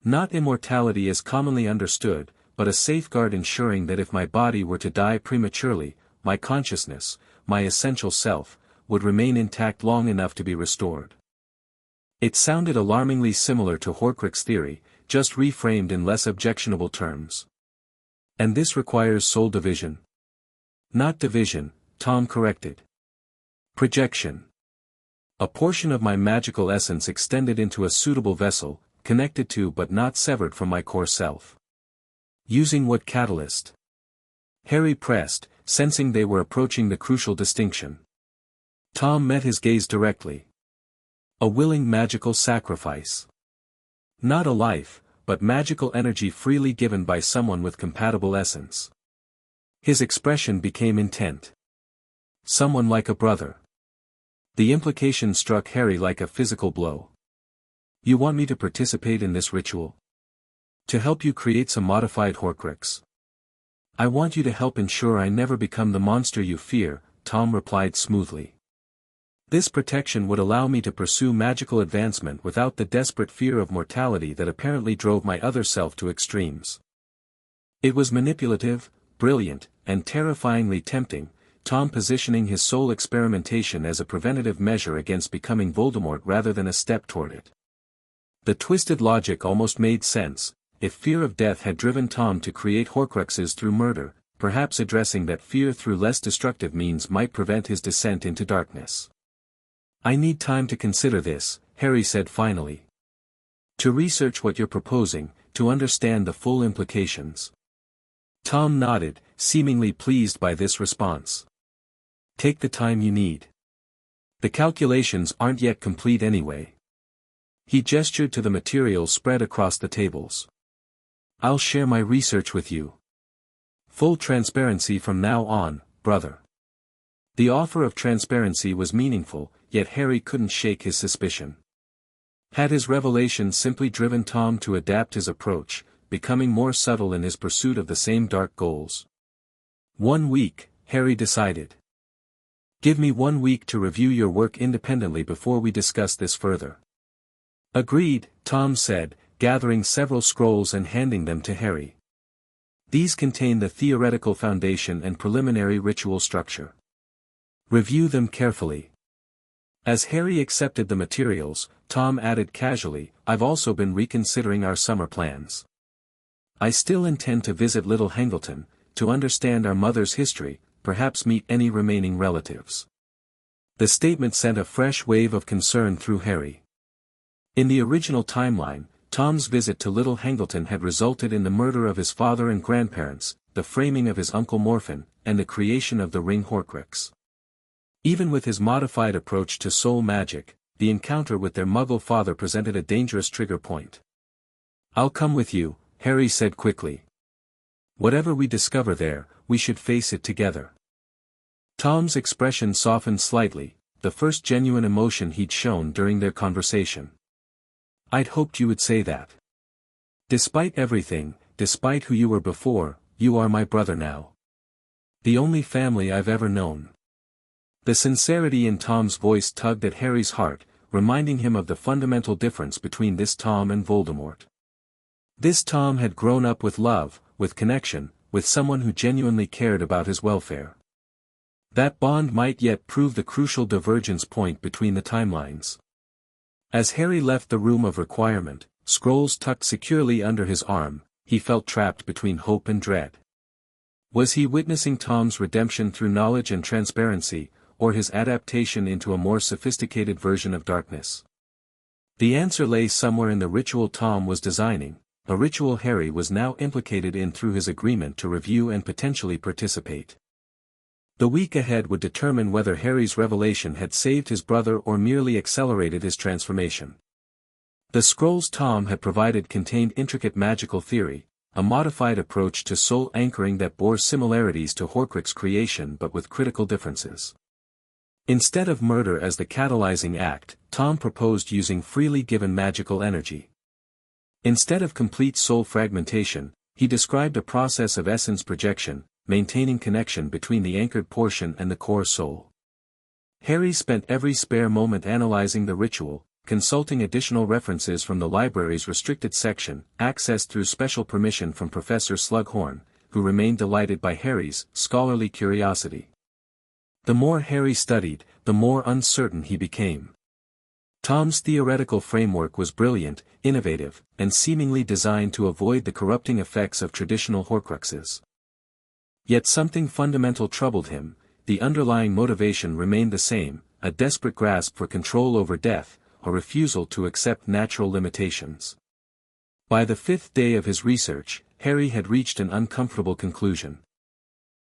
Not immortality as commonly understood, but a safeguard ensuring that if my body were to die prematurely, my consciousness, my essential self, would remain intact long enough to be restored." It sounded alarmingly similar to Horcrux theory, just reframed in less objectionable terms. "And this requires soul division?" "Not division," Tom corrected. "Projection. A portion of my magical essence extended into a suitable vessel, connected to but not severed from my core self." "Using what catalyst?" Harry pressed, sensing they were approaching the crucial distinction. Tom met his gaze directly. "A willing magical sacrifice. Not a life, but magical energy freely given by someone with compatible essence." His expression became intent. "Someone like a brother." The implication struck Harry like a physical blow. "You want me to participate in this ritual? To help you create some modified Horcrux?" "I want you to help ensure I never become the monster you fear," Tom replied smoothly. "This protection would allow me to pursue magical advancement without the desperate fear of mortality that apparently drove my other self to extremes." It was manipulative, brilliant, and terrifyingly tempting, Tom positioning his soul experimentation as a preventative measure against becoming Voldemort rather than a step toward it. The twisted logic almost made sense. If fear of death had driven Tom to create Horcruxes through murder, perhaps addressing that fear through less destructive means might prevent his descent into darkness. "I need time to consider this," Harry said finally. "To research what you're proposing, to understand the full implications." Tom nodded, seemingly pleased by this response. "Take the time you need. The calculations aren't yet complete anyway." He gestured to the materials spread across the tables. "I'll share my research with you. Full transparency from now on, brother." The offer of transparency was meaningful, yet Harry couldn't shake his suspicion. Had his revelation simply driven Tom to adapt his approach, becoming more subtle in his pursuit of the same dark goals? 1 week, Harry decided. "Give me 1 week to review your work independently before we discuss this further." "Agreed," Tom said, gathering several scrolls and handing them to Harry. "These contain the theoretical foundation and preliminary ritual structure. Review them carefully." As Harry accepted the materials, Tom added casually, "I've also been reconsidering our summer plans. I still intend to visit Little Hangleton, to understand our mother's history, perhaps meet any remaining relatives." The statement sent a fresh wave of concern through Harry. In the original timeline, Tom's visit to Little Hangleton had resulted in the murder of his father and grandparents, the framing of his Uncle Morphin, and the creation of the Ring Horcrux. Even with his modified approach to soul magic, the encounter with their Muggle father presented a dangerous trigger point. "I'll come with you," Harry said quickly. "Whatever we discover there, we should face it together." Tom's expression softened slightly, the first genuine emotion he'd shown during their conversation. "I'd hoped you would say that. Despite everything, despite who you were before, you are my brother now. The only family I've ever known." The sincerity in Tom's voice tugged at Harry's heart, reminding him of the fundamental difference between this Tom and Voldemort. This Tom had grown up with love, with connection, with someone who genuinely cared about his welfare. That bond might yet prove the crucial divergence point between the timelines. As Harry left the room of requirement, scrolls tucked securely under his arm, he felt trapped between hope and dread. Was he witnessing Tom's redemption through knowledge and transparency, or his adaptation into a more sophisticated version of darkness? The answer lay somewhere in the ritual Tom was designing, a ritual Harry was now implicated in through his agreement to review and potentially participate. The week ahead would determine whether Harry's revelation had saved his brother or merely accelerated his transformation. The scrolls Tom had provided contained intricate magical theory, a modified approach to soul anchoring that bore similarities to Horcrux creation but with critical differences. Instead of murder as the catalyzing act, Tom proposed using freely given magical energy. Instead of complete soul fragmentation, he described a process of essence projection, maintaining connection between the anchored portion and the core soul. Harry spent every spare moment analyzing the ritual, consulting additional references from the library's restricted section, accessed through special permission from Professor Slughorn, who remained delighted by Harry's scholarly curiosity. The more Harry studied, the more uncertain he became. Tom's theoretical framework was brilliant, innovative, and seemingly designed to avoid the corrupting effects of traditional Horcruxes. Yet something fundamental troubled him. The underlying motivation remained the same, a desperate grasp for control over death, a refusal to accept natural limitations. By the 5th day of his research, Harry had reached an uncomfortable conclusion.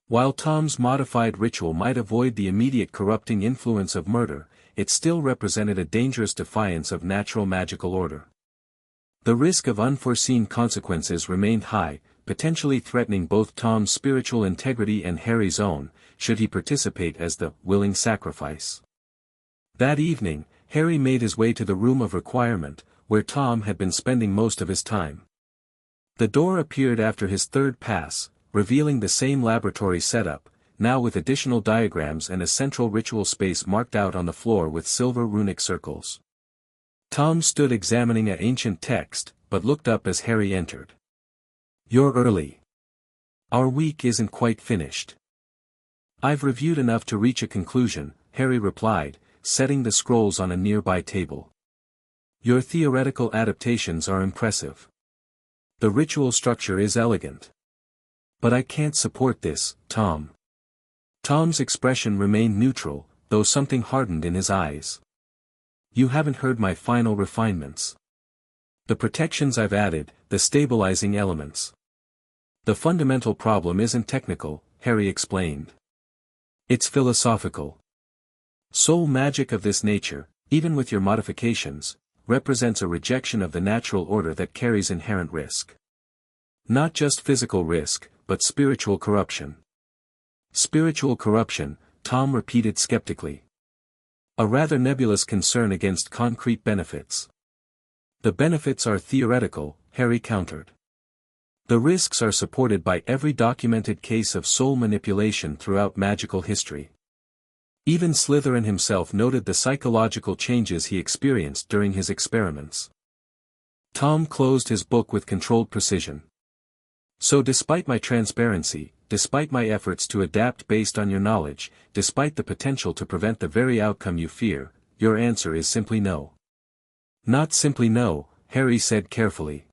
While Tom's modified ritual might avoid the immediate corrupting influence of murder, it still represented a dangerous defiance of natural magical order. The risk of unforeseen consequences remained high, potentially threatening both Tom's spiritual integrity and Harry's own, should he participate as the willing sacrifice. That evening, Harry made his way to the room of requirement, where Tom had been spending most of his time. The door appeared after his third pass, revealing the same laboratory setup, now with additional diagrams and a central ritual space marked out on the floor with silver runic circles. Tom stood examining an ancient text, but looked up as Harry entered. "You're early. Our week isn't quite finished." "I've reviewed enough to reach a conclusion," Harry replied, setting the scrolls on a nearby table. "Your theoretical adaptations are impressive. The ritual structure is elegant. But I can't support this, Tom." Tom's expression remained neutral, though something hardened in his eyes. "You haven't heard my final refinements. The protections I've added, the stabilizing elements. The fundamental problem isn't technical," Harry explained. "It's philosophical. Soul magic of this nature, even with your modifications, represents a rejection of the natural order that carries inherent risk. Not just physical risk, but spiritual corruption." "Spiritual corruption," Tom repeated skeptically. "A rather nebulous concern against concrete benefits." "The benefits are theoretical," Harry countered. "The risks are supported by every documented case of soul manipulation throughout magical history. Even Slytherin himself noted the psychological changes he experienced during his experiments." Tom closed his book with controlled precision. "So despite my transparency, despite my efforts to adapt based on your knowledge, despite the potential to prevent the very outcome you fear, your answer is simply no." "Not simply no," Harry said carefully.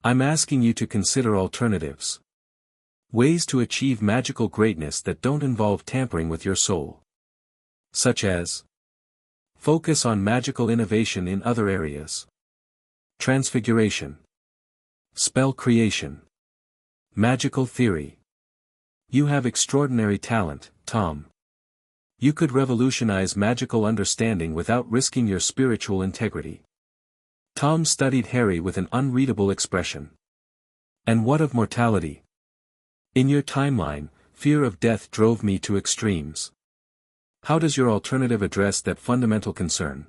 "I'm asking you to consider alternatives. Ways to achieve magical greatness that don't involve tampering with your soul. Such as focus on magical innovation in other areas. Transfiguration. Spell creation. Magical theory. You have extraordinary talent, Tom. You could revolutionize magical understanding without risking your spiritual integrity." Tom studied Harry with an unreadable expression. "And what of mortality? In your timeline, fear of death drove me to extremes. How does your alternative address that fundamental concern?"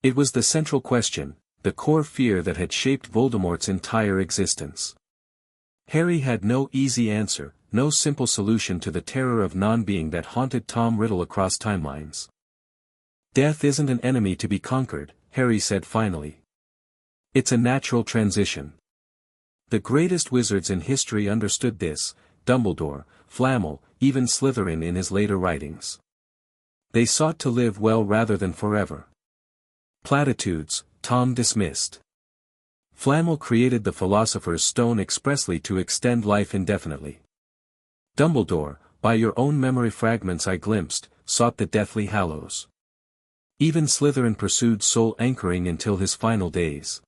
It was the central question, the core fear that had shaped Voldemort's entire existence. Harry had no easy answer, no simple solution to the terror of non-being that haunted Tom Riddle across timelines. "Death isn't an enemy to be conquered," Harry said finally. "It's a natural transition. The greatest wizards in history understood this, Dumbledore, Flamel, even Slytherin in his later writings. They sought to live well rather than forever." Platitudes, Tom dismissed. Flamel created the Philosopher's Stone expressly to extend life indefinitely. Dumbledore, by your own memory fragments I glimpsed, sought the Deathly Hallows. Even Slytherin pursued soul anchoring until his final days.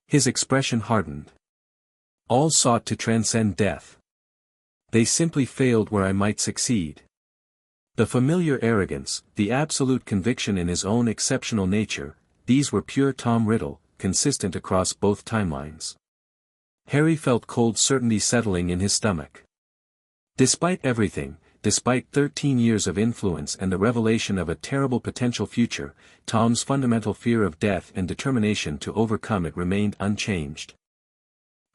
His expression hardened. All sought to transcend death. They simply failed where I might succeed. The familiar arrogance, the absolute conviction in his own exceptional nature, these were pure Tom Riddle, consistent across both timelines. Harry felt cold certainty settling in his stomach. Despite everything, despite 13 years of influence and the revelation of a terrible potential future, Tom's fundamental fear of death and determination to overcome it remained unchanged.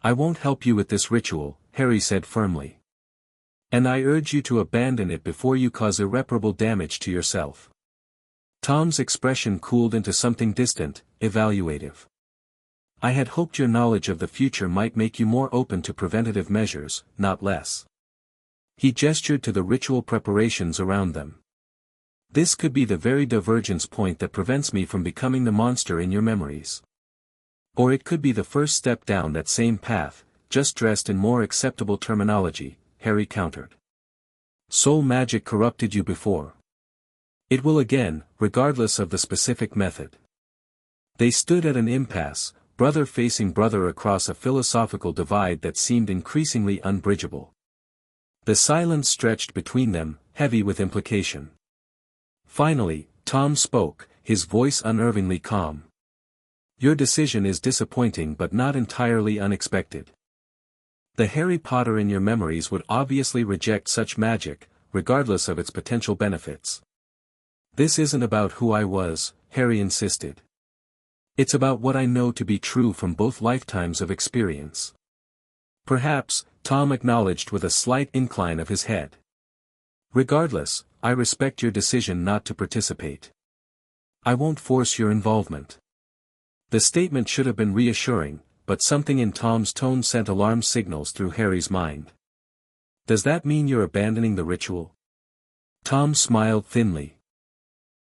"I won't help you with this ritual," Harry said firmly. "And I urge you to abandon it before you cause irreparable damage to yourself." Tom's expression cooled into something distant, evaluative. "I had hoped your knowledge of the future might make you more open to preventative measures, not less." He gestured to the ritual preparations around them. "This could be the very divergence point that prevents me from becoming the monster in your memories. Or it could be the first step down that same path, just dressed in more acceptable terminology," Harry countered. "Soul magic corrupted you before. It will again, regardless of the specific method." They stood at an impasse, brother facing brother across a philosophical divide that seemed increasingly unbridgeable. The silence stretched between them, heavy with implication. Finally, Tom spoke, his voice unnervingly calm. "Your decision is disappointing but not entirely unexpected. The Harry Potter in your memories would obviously reject such magic, regardless of its potential benefits." "This isn't about who I was," Harry insisted. "It's about what I know to be true from both lifetimes of experience." "Perhaps," Tom acknowledged with a slight incline of his head. "Regardless, I respect your decision not to participate. I won't force your involvement." The statement should have been reassuring, but something in Tom's tone sent alarm signals through Harry's mind. "Does that mean you're abandoning the ritual?" Tom smiled thinly.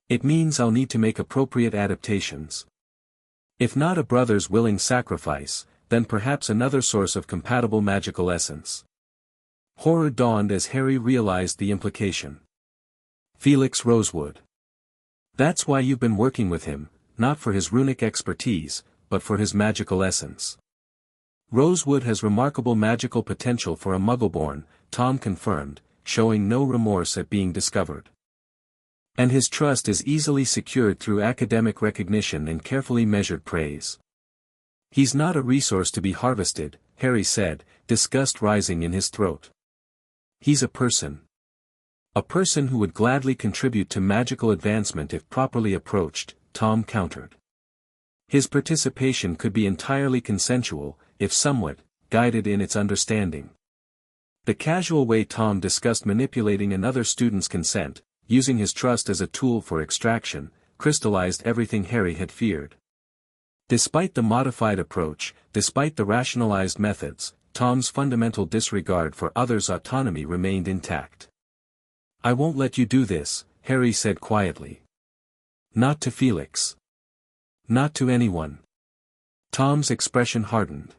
"It means I'll need to make appropriate adaptations. If not a brother's willing sacrifice, then perhaps another source of compatible magical essence." Horror dawned as Harry realized the implication. "Felix Rosewood. That's why you've been working with him, not for his runic expertise, but for his magical essence." "Rosewood has remarkable magical potential for a Muggleborn," Tom confirmed, showing no remorse at being discovered. "And his trust is easily secured through academic recognition and carefully measured praise. He's not a resource to be harvested," Harry said, disgust rising in his throat. "He's a person. A person who would gladly contribute to magical advancement if properly approached," Tom countered. "His participation could be entirely consensual, if somewhat guided in its understanding." The casual way Tom discussed manipulating another student's consent, using his trust as a tool for extraction, crystallized everything Harry had feared. Despite the modified approach, despite the rationalized methods, Tom's fundamental disregard for others' autonomy remained intact. "I won't let you do this," Harry said quietly. "Not to Felix. Not to anyone." Tom's expression hardened.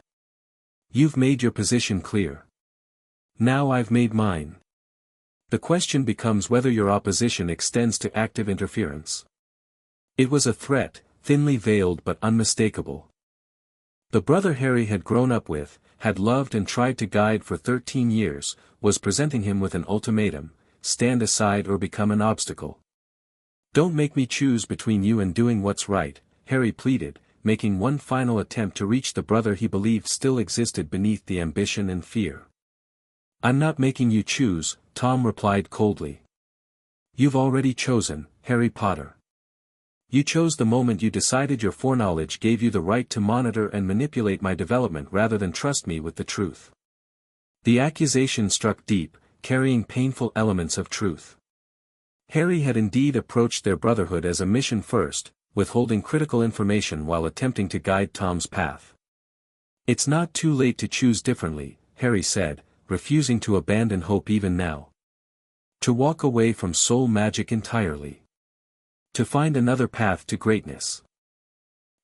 "You've made your position clear. Now I've made mine. The question becomes whether your opposition extends to active interference." It was a threat, thinly veiled but unmistakable. The brother Harry had grown up with, had loved and tried to guide for 13 years, was presenting him with an ultimatum: stand aside or become an obstacle. "Don't make me choose between you and doing what's right," Harry pleaded, making one final attempt to reach the brother he believed still existed beneath the ambition and fear. "I'm not making you choose," Tom replied coldly. "You've already chosen, Harry Potter. You chose the moment you decided your foreknowledge gave you the right to monitor and manipulate my development rather than trust me with the truth." The accusation struck deep, carrying painful elements of truth. Harry had indeed approached their brotherhood as a mission first, withholding critical information while attempting to guide Tom's path. "It's not too late to choose differently," Harry said, refusing to abandon hope even now. To walk away from soul magic entirely. To find another path to greatness.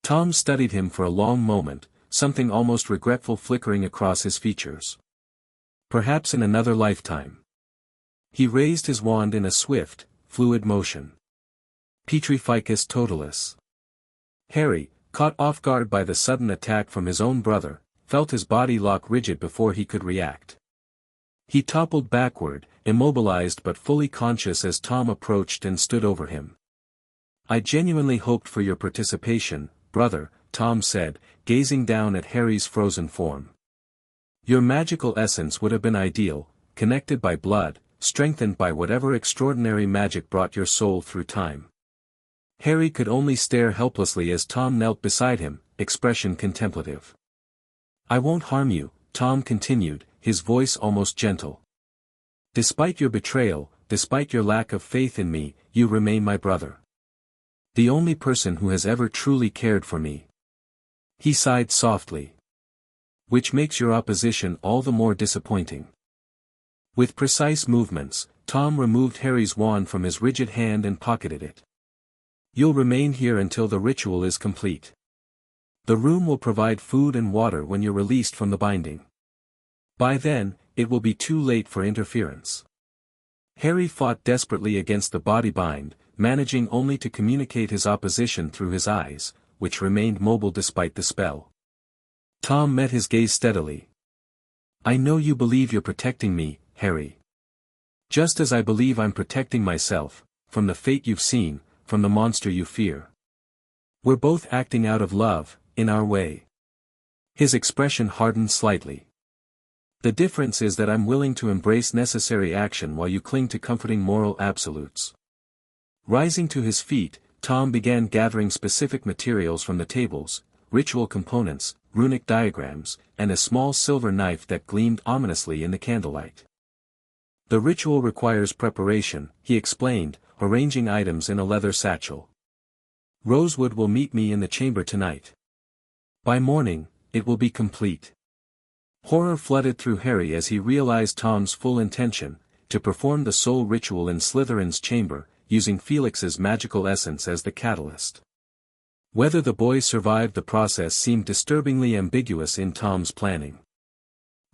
Tom studied him for a long moment, something almost regretful flickering across his features. "Perhaps in another lifetime." He raised his wand in a swift, fluid motion. "Petrificus totalis." Harry, caught off guard by the sudden attack from his own brother, felt his body lock rigid before he could react. He toppled backward, immobilized but fully conscious as Tom approached and stood over him. "I genuinely hoped for your participation, brother," Tom said, gazing down at Harry's frozen form. "Your magical essence would have been ideal, connected by blood, strengthened by whatever extraordinary magic brought your soul through time. Harry could only stare helplessly as Tom knelt beside him, expression contemplative. "I won't harm you," Tom continued, his voice almost gentle. "Despite your betrayal, despite your lack of faith in me, you remain my brother. The only person who has ever truly cared for me." He sighed softly. "Which makes your opposition all the more disappointing." With precise movements, Tom removed Harry's wand from his rigid hand and pocketed it. "You'll remain here until the ritual is complete. The room will provide food and water when you're released from the binding. By then, it will be too late for interference." Harry fought desperately against the body bind, managing only to communicate his opposition through his eyes, which remained mobile despite the spell. Tom met his gaze steadily. "I know you believe you're protecting me, Harry. Just as I believe I'm protecting myself, from the fate you've seen, from the monster you fear. We're both acting out of love, in our way." His expression hardened slightly. "The difference is that I'm willing to embrace necessary action while you cling to comforting moral absolutes." Rising to his feet, Tom began gathering specific materials from the tables, ritual components, runic diagrams, and a small silver knife that gleamed ominously in the candlelight. "The ritual requires preparation," he explained, arranging items in a leather satchel. "Rosewood will meet me in the chamber tonight. By morning, it will be complete." Horror flooded through Harry as he realized Tom's full intention, to perform the soul ritual in Slytherin's chamber, using Felix's magical essence as the catalyst. Whether the boy survived the process seemed disturbingly ambiguous in Tom's planning.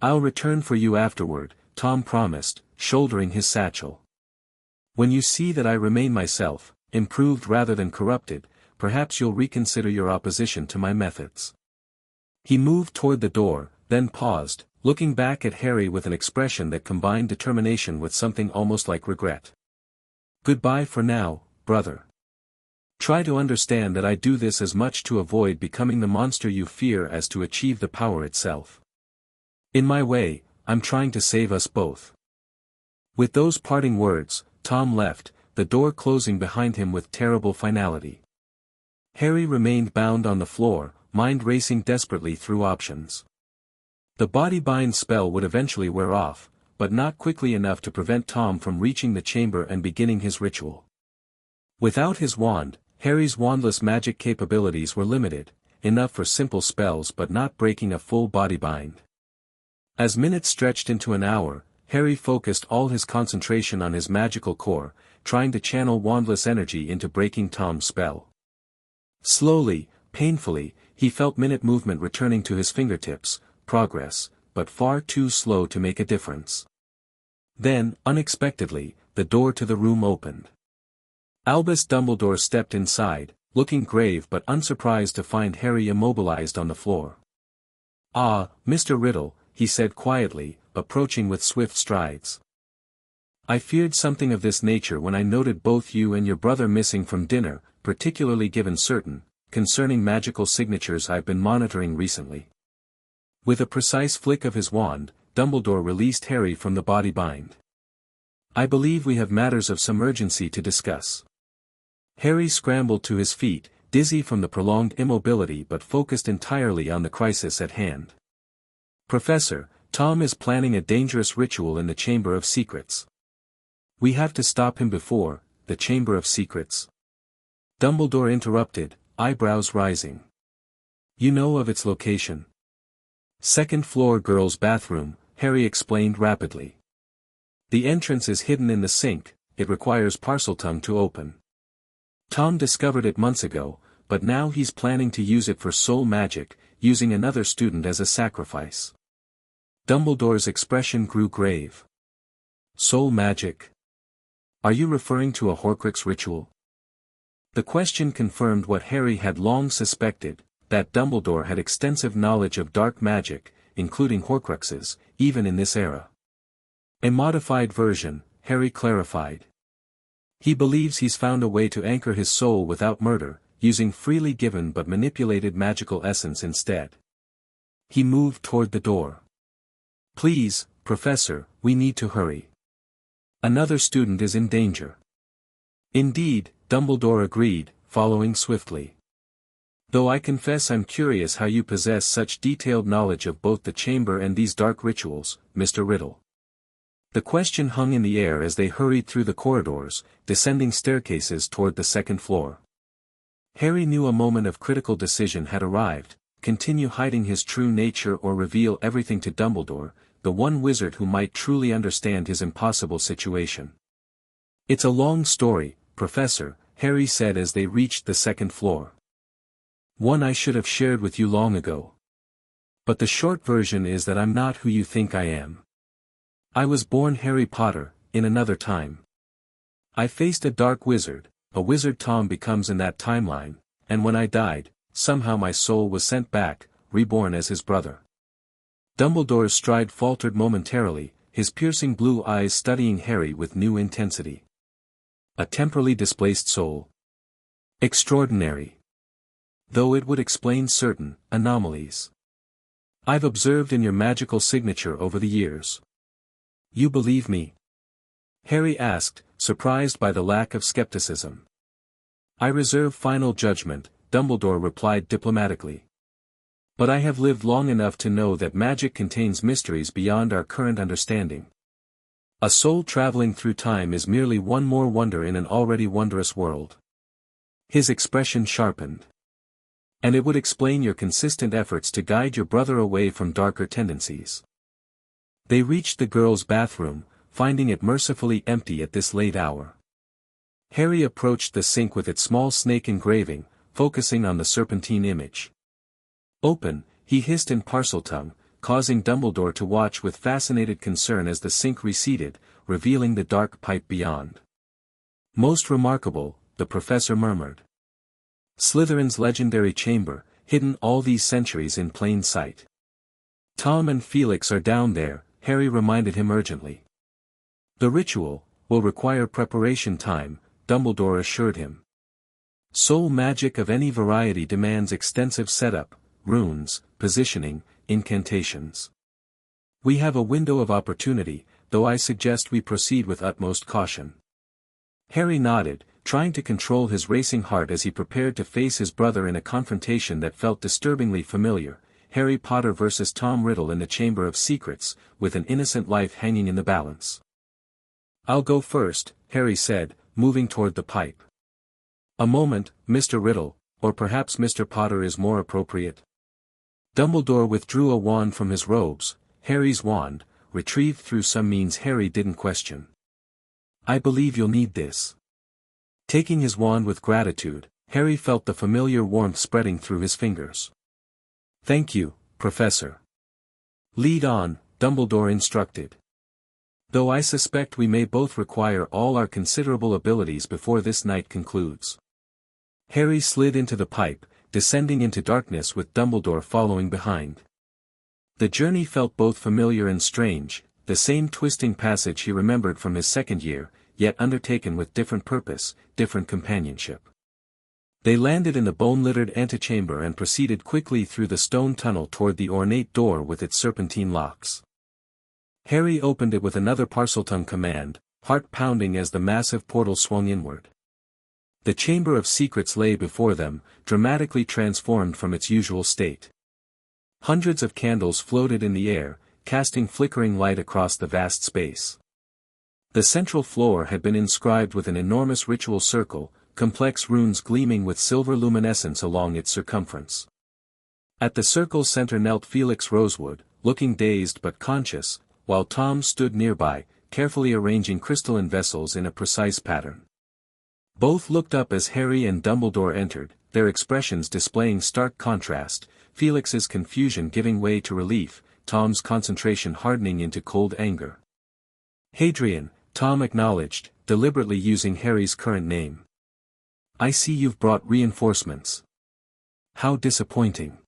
"I'll return for you afterward," Tom promised, shouldering his satchel. "When you see that I remain myself, improved rather than corrupted, perhaps you'll reconsider your opposition to my methods." He moved toward the door, then paused, looking back at Harry with an expression that combined determination with something almost like regret. "Goodbye for now, brother. Try to understand that I do this as much to avoid becoming the monster you fear as to achieve the power itself. In my way, I'm trying to save us both." With those parting words, Tom left, the door closing behind him with terrible finality. Harry remained bound on the floor, mind racing desperately through options. The body bind spell would eventually wear off, but not quickly enough to prevent Tom from reaching the chamber and beginning his ritual. Without his wand, Harry's wandless magic capabilities were limited, enough for simple spells but not breaking a full body bind. As minutes stretched into an hour, Harry focused all his concentration on his magical core, trying to channel wandless energy into breaking Tom's spell. Slowly, painfully, he felt minute movement returning to his fingertips, progress, but far too slow to make a difference. Then, unexpectedly, the door to the room opened. Albus Dumbledore stepped inside, looking grave but unsurprised to find Harry immobilized on the floor. "Ah, Mr. Riddle," he said quietly, approaching with swift strides. "I feared something of this nature when I noted both you and your brother missing from dinner, particularly given certain, concerning magical signatures I've been monitoring recently." With a precise flick of his wand, Dumbledore released Harry from the body bind. "I believe we have matters of some urgency to discuss." Harry scrambled to his feet, dizzy from the prolonged immobility but focused entirely on the crisis at hand. "Professor, Tom is planning a dangerous ritual in the Chamber of Secrets. We have to stop him before, the Chamber of Secrets." Dumbledore interrupted, eyebrows rising. "You know of its location?" "Second floor girls' bathroom," Harry explained rapidly. "The entrance is hidden in the sink, it requires Parseltongue to open. Tom discovered it months ago, but now he's planning to use it for soul magic, using another student as a sacrifice." Dumbledore's expression grew grave. "Soul magic? Are you referring to a Horcrux ritual?" The question confirmed what Harry had long suspected, that Dumbledore had extensive knowledge of dark magic, including Horcruxes, even in this era. "A modified version," Harry clarified. "He believes he's found a way to anchor his soul without murder, using freely given but manipulated magical essence instead." He moved toward the door. "Please, Professor, we need to hurry." Another student is in danger. Indeed, Dumbledore agreed, following swiftly. Though I confess I'm curious how you possess such detailed knowledge of both the chamber and these dark rituals, Mr. Riddle. The question hung in the air as they hurried through the corridors, descending staircases toward the second floor. Harry knew a moment of critical decision had arrived: continue hiding his true nature or reveal everything to Dumbledore, the one wizard who might truly understand his impossible situation. It's a long story, Professor, Harry said as they reached the second floor. One I should have shared with you long ago. But the short version is that I'm not who you think I am. I was born Harry Potter, in another time. I faced a dark wizard, a wizard Tom becomes in that timeline, and when I died, somehow my soul was sent back, reborn as his brother. Dumbledore's stride faltered momentarily, his piercing blue eyes studying Harry with new intensity. A temporally displaced soul. Extraordinary. Though it would explain certain anomalies I've observed in your magical signature over the years. You believe me? Harry asked, surprised by the lack of skepticism. I reserve final judgment, Dumbledore replied diplomatically. But I have lived long enough to know that magic contains mysteries beyond our current understanding. A soul traveling through time is merely one more wonder in an already wondrous world. His expression sharpened. And it would explain your consistent efforts to guide your brother away from darker tendencies. They reached the girls' bathroom, finding it mercifully empty at this late hour. Harry approached the sink with its small snake engraving, focusing on the serpentine image. Open, he hissed in Parseltongue, causing Dumbledore to watch with fascinated concern as the sink receded, revealing the dark pipe beyond. Most remarkable, the professor murmured. Slytherin's legendary chamber, hidden all these centuries in plain sight. Tom and Felix are down there, Harry reminded him urgently. The ritual will require preparation time, Dumbledore assured him. Soul magic of any variety demands extensive setup, runes, positioning, incantations. We have a window of opportunity, though I suggest we proceed with utmost caution. Harry nodded, trying to control his racing heart as he prepared to face his brother in a confrontation that felt disturbingly familiar: Harry Potter versus Tom Riddle in the Chamber of Secrets, with an innocent life hanging in the balance. I'll go first, Harry said, moving toward the pipe. A moment, Mr. Riddle, or perhaps Mr. Potter is more appropriate. Dumbledore withdrew a wand from his robes, Harry's wand, retrieved through some means Harry didn't question. I believe you'll need this. Taking his wand with gratitude, Harry felt the familiar warmth spreading through his fingers. Thank you, Professor. Lead on, Dumbledore instructed. Though I suspect we may both require all our considerable abilities before this night concludes. Harry slid into the pipe, descending into darkness with Dumbledore following behind. The journey felt both familiar and strange, the same twisting passage he remembered from his second year, yet undertaken with different purpose, different companionship. They landed in the bone-littered antechamber and proceeded quickly through the stone tunnel toward the ornate door with its serpentine locks. Harry opened it with another Parseltongue command, heart pounding as the massive portal swung inward. The Chamber of Secrets lay before them, dramatically transformed from its usual state. Hundreds of candles floated in the air, casting flickering light across the vast space. The central floor had been inscribed with an enormous ritual circle, complex runes gleaming with silver luminescence along its circumference. At the circle's center knelt Felix Rosewood, looking dazed but conscious, while Tom stood nearby, carefully arranging crystalline vessels in a precise pattern. Both looked up as Harry and Dumbledore entered, their expressions displaying stark contrast, Felix's confusion giving way to relief, Tom's concentration hardening into cold anger. Hadrian, Tom acknowledged, deliberately using Harry's current name. I see you've brought reinforcements. How disappointing.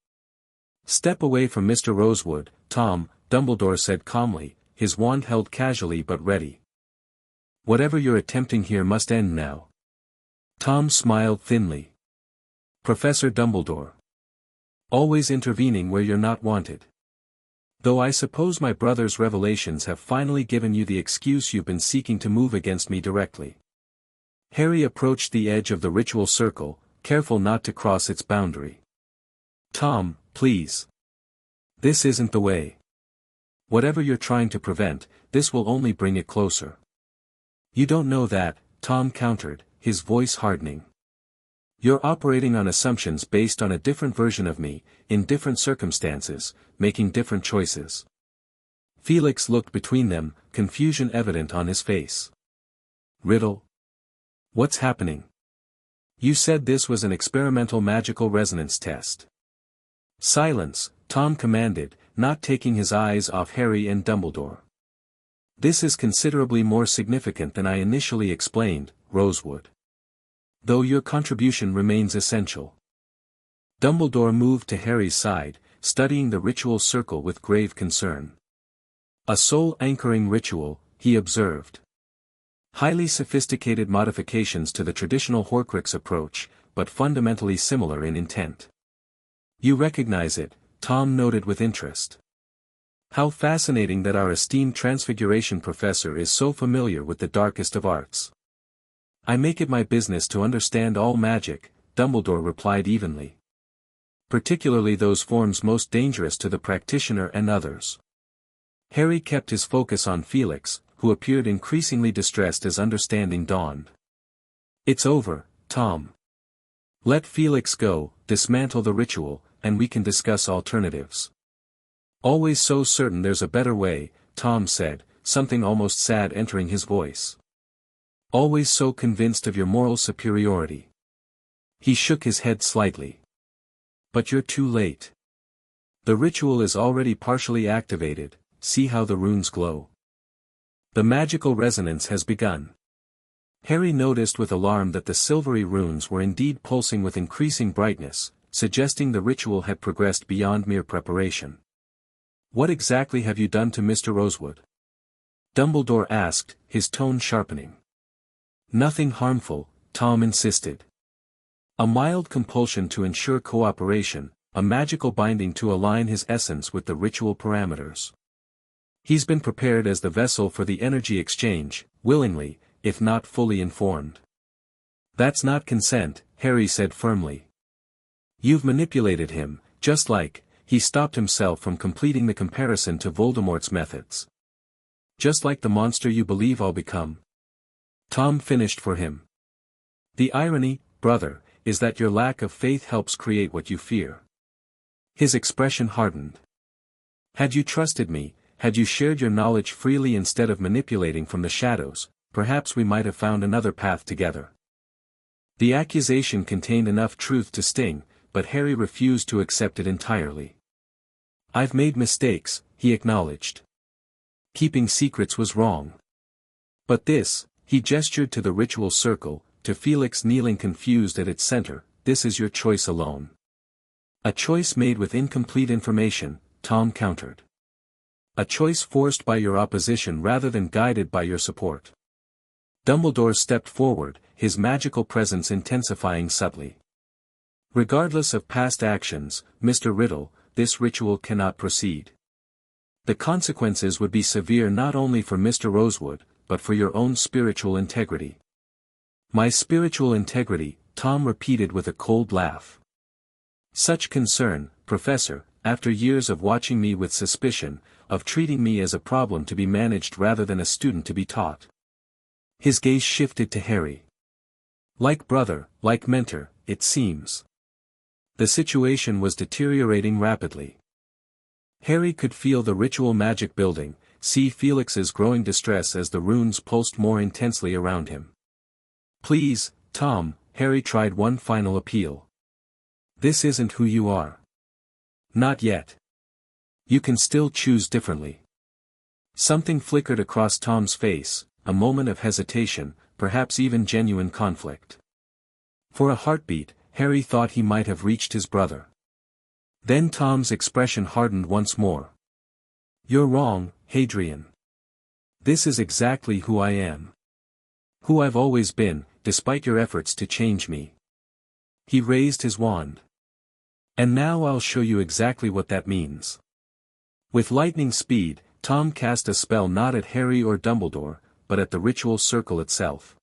Step away from Mr. Rosewood, Tom, Dumbledore said calmly, his wand held casually but ready. Whatever you're attempting here must end now. Tom smiled thinly. Professor Dumbledore. Always intervening where you're not wanted. Though I suppose my brother's revelations have finally given you the excuse you've been seeking to move against me directly. Harry approached the edge of the ritual circle, careful not to cross its boundary. Tom, please. This isn't the way. Whatever you're trying to prevent, this will only bring it closer. You don't know that, Tom countered, his voice hardening. You're operating on assumptions based on a different version of me, in different circumstances, making different choices. Felix looked between them, confusion evident on his face. Riddle? What's happening? You said this was an experimental magical resonance test. Silence, Tom commanded, not taking his eyes off Harry and Dumbledore. This is considerably more significant than I initially explained, Rosewood. Though your contribution remains essential. Dumbledore moved to Harry's side, studying the ritual circle with grave concern. A soul-anchoring ritual, he observed. Highly sophisticated modifications to the traditional Horcrux approach, but fundamentally similar in intent. You recognize it, Tom noted with interest. How fascinating that our esteemed Transfiguration professor is so familiar with the darkest of arts. I make it my business to understand all magic, Dumbledore replied evenly. Particularly those forms most dangerous to the practitioner and others. Harry kept his focus on Felix, who appeared increasingly distressed as understanding dawned. It's over, Tom. Let Felix go, dismantle the ritual, and we can discuss alternatives. Always so certain there's a better way, Tom said, something almost sad entering his voice. Always so convinced of your moral superiority. He shook his head slightly. But you're too late. The ritual is already partially activated, see how the runes glow. The magical resonance has begun. Harry noticed with alarm that the silvery runes were indeed pulsing with increasing brightness, suggesting the ritual had progressed beyond mere preparation. What exactly have you done to Mr. Rosewood? Dumbledore asked, his tone sharpening. Nothing harmful, Tom insisted. A mild compulsion to ensure cooperation, a magical binding to align his essence with the ritual parameters. He's been prepared as the vessel for the energy exchange, willingly, if not fully informed. That's not consent, Harry said firmly. You've manipulated him, just like, he stopped himself from completing the comparison to Voldemort's methods. Just like the monster you believe I'll become. Tom finished for him. The irony, brother, is that your lack of faith helps create what you fear. His expression hardened. Had you trusted me, had you shared your knowledge freely instead of manipulating from the shadows, perhaps we might have found another path together. The accusation contained enough truth to sting, but Harry refused to accept it entirely. I've made mistakes, he acknowledged. Keeping secrets was wrong. But this, he gestured to the ritual circle, to Felix kneeling confused at its center, this is your choice alone. A choice made with incomplete information, Tom countered. A choice forced by your opposition rather than guided by your support. Dumbledore stepped forward, his magical presence intensifying subtly. Regardless of past actions, Mr. Riddle, this ritual cannot proceed. The consequences would be severe not only for Mr. Rosewood, but for your own spiritual integrity. My spiritual integrity, Tom repeated with a cold laugh. Such concern, Professor, after years of watching me with suspicion, of treating me as a problem to be managed rather than a student to be taught. His gaze shifted to Harry. Like brother, like mentor, it seems. The situation was deteriorating rapidly. Harry could feel the ritual magic building, see Felix's growing distress as the runes pulsed more intensely around him. Please, Tom, Harry tried one final appeal. This isn't who you are. Not yet. You can still choose differently. Something flickered across Tom's face, a moment of hesitation, perhaps even genuine conflict. For a heartbeat, Harry thought he might have reached his brother. Then Tom's expression hardened once more. You're wrong, Hadrian. This is exactly who I am. Who I've always been, despite your efforts to change me. He raised his wand. And now I'll show you exactly what that means. With lightning speed, Tom cast a spell not at Harry or Dumbledore, but at the ritual circle itself.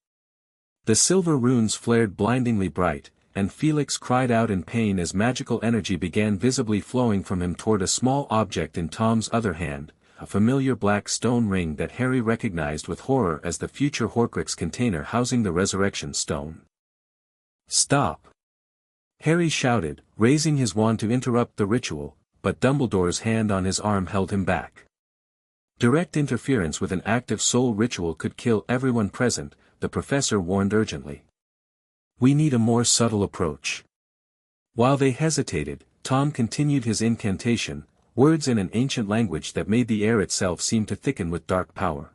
The silver runes flared blindingly bright, and Felix cried out in pain as magical energy began visibly flowing from him toward a small object in Tom's other hand, a familiar black stone ring that Harry recognized with horror as the future Horcrux container housing the Resurrection Stone. "Stop!" Harry shouted, raising his wand to interrupt the ritual, but Dumbledore's hand on his arm held him back. Direct interference with an active soul ritual could kill everyone present, the professor warned urgently. "We need a more subtle approach." While they hesitated, Tom continued his incantation, words in an ancient language that made the air itself seem to thicken with dark power.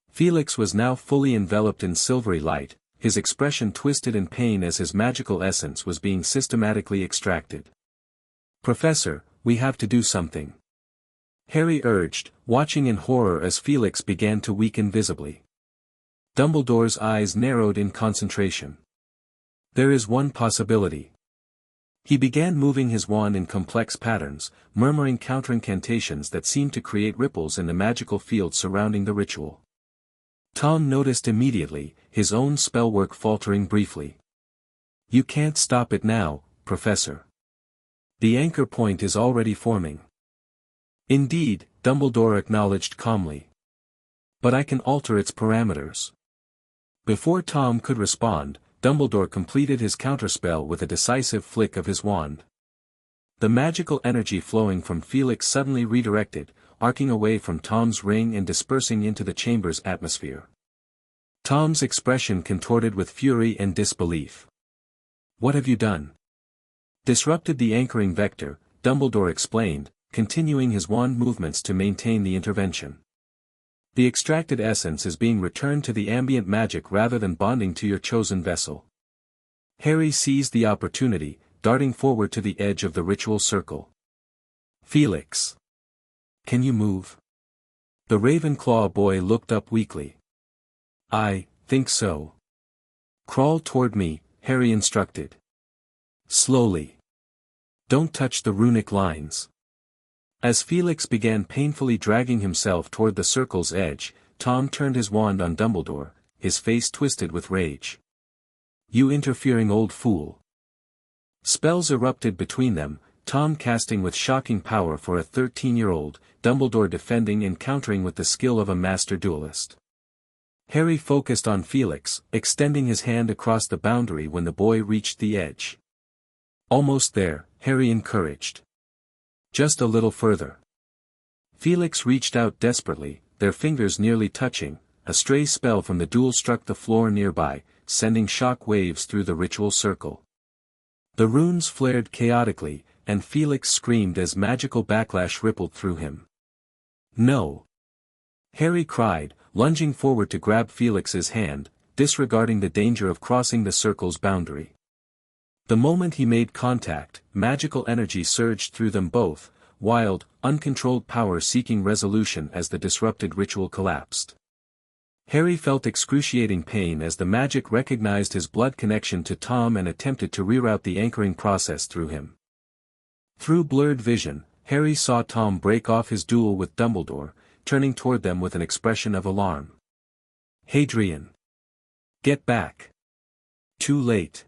Felix was now fully enveloped in silvery light, his expression twisted in pain as his magical essence was being systematically extracted. "Professor, we have to do something," Harry urged, watching in horror as Felix began to weaken visibly. Dumbledore's eyes narrowed in concentration. "There is one possibility." He began moving his wand in complex patterns, murmuring counterincantations that seemed to create ripples in the magical field surrounding the ritual. Tom noticed immediately, his own spellwork faltering briefly. "You can't stop it now, Professor. The anchor point is already forming." "Indeed," Dumbledore acknowledged calmly. "But I can alter its parameters." Before Tom could respond, Dumbledore completed his counterspell with a decisive flick of his wand. The magical energy flowing from Felix suddenly redirected, arcing away from Tom's ring and dispersing into the chamber's atmosphere. Tom's expression contorted with fury and disbelief. "What have you done?" "Disrupted the anchoring vector," Dumbledore explained, continuing his wand movements to maintain the intervention. "The extracted essence is being returned to the ambient magic rather than bonding to your chosen vessel." Harry seized the opportunity, darting forward to the edge of the ritual circle. "Felix! Can you move?" The Ravenclaw boy looked up weakly. "I think so." "Crawl toward me," Harry instructed. "Slowly. Don't touch the runic lines." As Felix began painfully dragging himself toward the circle's edge, Tom turned his wand on Dumbledore, his face twisted with rage. "You interfering old fool." Spells erupted between them, Tom casting with shocking power for a 13-year-old, Dumbledore defending and countering with the skill of a master duelist. Harry focused on Felix, extending his hand across the boundary when the boy reached the edge. "Almost there," Harry encouraged. "Just a little further." Felix reached out desperately, their fingers nearly touching. A stray spell from the duel struck the floor nearby, sending shock waves through the ritual circle. The runes flared chaotically, and Felix screamed as magical backlash rippled through him. "No!" Harry cried, lunging forward to grab Felix's hand, disregarding the danger of crossing the circle's boundary. The moment he made contact, magical energy surged through them both, wild, uncontrolled power seeking resolution as the disrupted ritual collapsed. Harry felt excruciating pain as the magic recognized his blood connection to Tom and attempted to reroute the anchoring process through him. Through blurred vision, Harry saw Tom break off his duel with Dumbledore, turning toward them with an expression of alarm. "Hadrian! Get back!" Too late.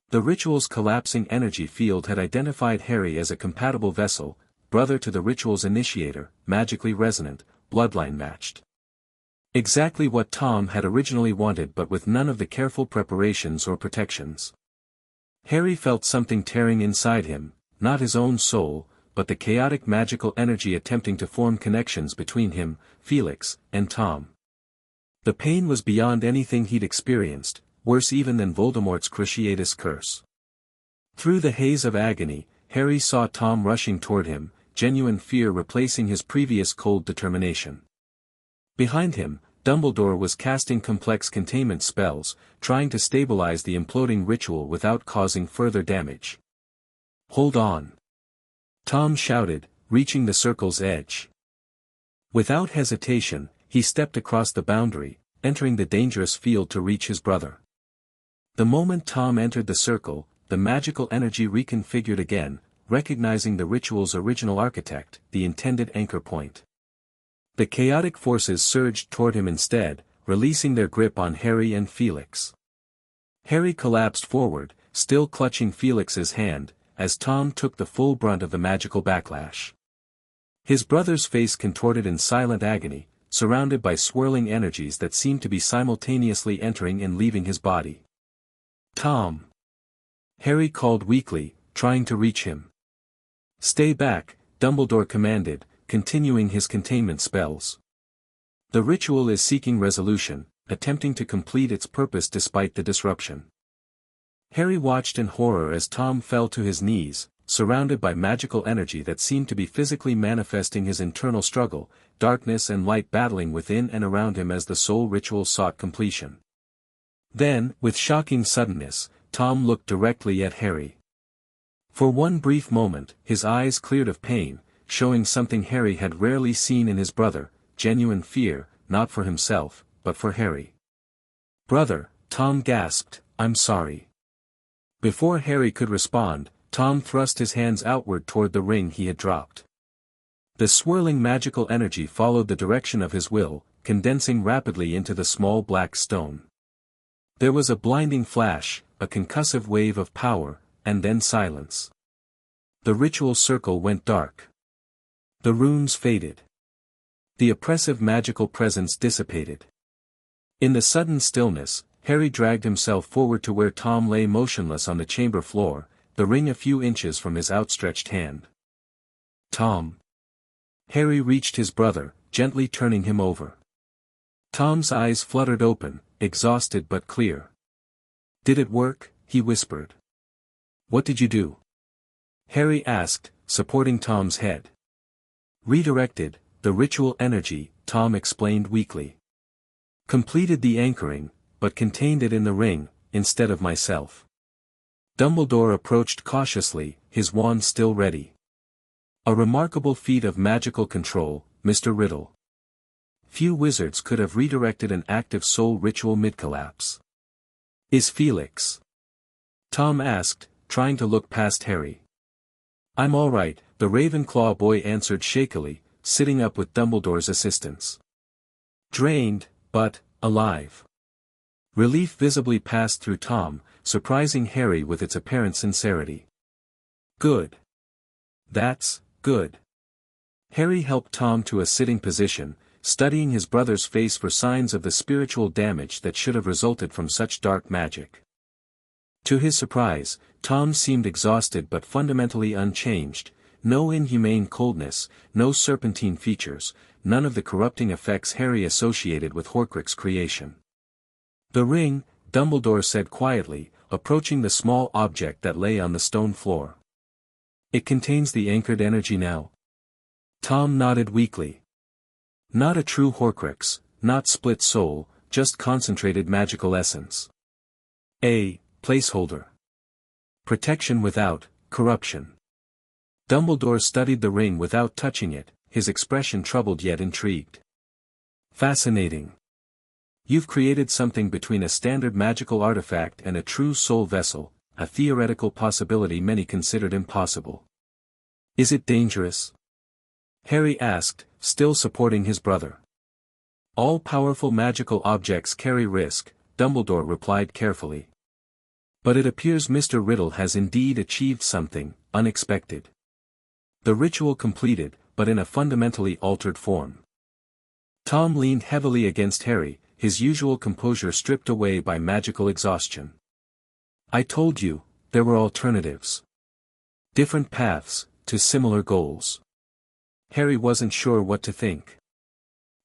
The ritual's collapsing energy field had identified Harry as a compatible vessel, brother to the ritual's initiator, magically resonant, bloodline matched. Exactly what Tom had originally wanted, but with none of the careful preparations or protections. Harry felt something tearing inside him, not his own soul, but the chaotic magical energy attempting to form connections between him, Felix, and Tom. The pain was beyond anything he'd experienced, worse even than Voldemort's Cruciatus curse. Through the haze of agony, Harry saw Tom rushing toward him, genuine fear replacing his previous cold determination. Behind him, Dumbledore was casting complex containment spells, trying to stabilize the imploding ritual without causing further damage. "Hold on!" Tom shouted, reaching the circle's edge. Without hesitation, he stepped across the boundary, entering the dangerous field to reach his brother. The moment Tom entered the circle, the magical energy reconfigured again, recognizing the ritual's original architect, the intended anchor point. The chaotic forces surged toward him instead, releasing their grip on Harry and Felix. Harry collapsed forward, still clutching Felix's hand, as Tom took the full brunt of the magical backlash. His brother's face contorted in silent agony, surrounded by swirling energies that seemed to be simultaneously entering and leaving his body. "Tom!" Harry called weakly, trying to reach him. "Stay back," Dumbledore commanded, continuing his containment spells. "The ritual is seeking resolution, attempting to complete its purpose despite the disruption." Harry watched in horror as Tom fell to his knees, surrounded by magical energy that seemed to be physically manifesting his internal struggle, darkness and light battling within and around him as the soul ritual sought completion. Then, with shocking suddenness, Tom looked directly at Harry. For one brief moment, his eyes cleared of pain, showing something Harry had rarely seen in his brother, genuine fear, not for himself, but for Harry. "Brother," Tom gasped, "I'm sorry." Before Harry could respond, Tom thrust his hands outward toward the ring he had dropped. The swirling magical energy followed the direction of his will, condensing rapidly into the small black stone. There was a blinding flash, a concussive wave of power, and then silence. The ritual circle went dark. The runes faded. The oppressive magical presence dissipated. In the sudden stillness, Harry dragged himself forward to where Tom lay motionless on the chamber floor, the ring a few inches from his outstretched hand. "Tom." Harry reached his brother, gently turning him over. Tom's eyes fluttered open, exhausted but clear. "Did it work?" he whispered. "What did you do?" Harry asked, supporting Tom's head. "Redirected the ritual energy," Tom explained weakly. "Completed the anchoring, but contained it in the ring, instead of myself." Dumbledore approached cautiously, his wand still ready. "A remarkable feat of magical control, Mr. Riddle. Few wizards could have redirected an active soul ritual mid-collapse." "Is Felix?" Tom asked, trying to look past Harry. "I'm all right," the Ravenclaw boy answered shakily, sitting up with Dumbledore's assistance. "Drained, but alive." Relief visibly passed through Tom, surprising Harry with its apparent sincerity. "Good. That's good." Harry helped Tom to a sitting position, studying his brother's face for signs of the spiritual damage that should have resulted from such dark magic. To his surprise, Tom seemed exhausted but fundamentally unchanged, no inhumane coldness, no serpentine features, none of the corrupting effects Harry associated with Horcrux creation. "The ring," Dumbledore said quietly, approaching the small object that lay on the stone floor. "It contains the anchored energy now." Tom nodded weakly. "Not a true Horcrux, not split soul, just concentrated magical essence. A placeholder. Protection without corruption." Dumbledore studied the ring without touching it, his expression troubled yet intrigued. "Fascinating. You've created something between a standard magical artifact and a true soul vessel, a theoretical possibility many considered impossible. Is it dangerous?" Harry asked, still supporting his brother. "All powerful magical objects carry risk," Dumbledore replied carefully. "But it appears Mr. Riddle has indeed achieved something unexpected. The ritual completed, but in a fundamentally altered form." Tom leaned heavily against Harry, his usual composure stripped away by magical exhaustion. "I told you, there were alternatives. Different paths, to similar goals." Harry wasn't sure what to think.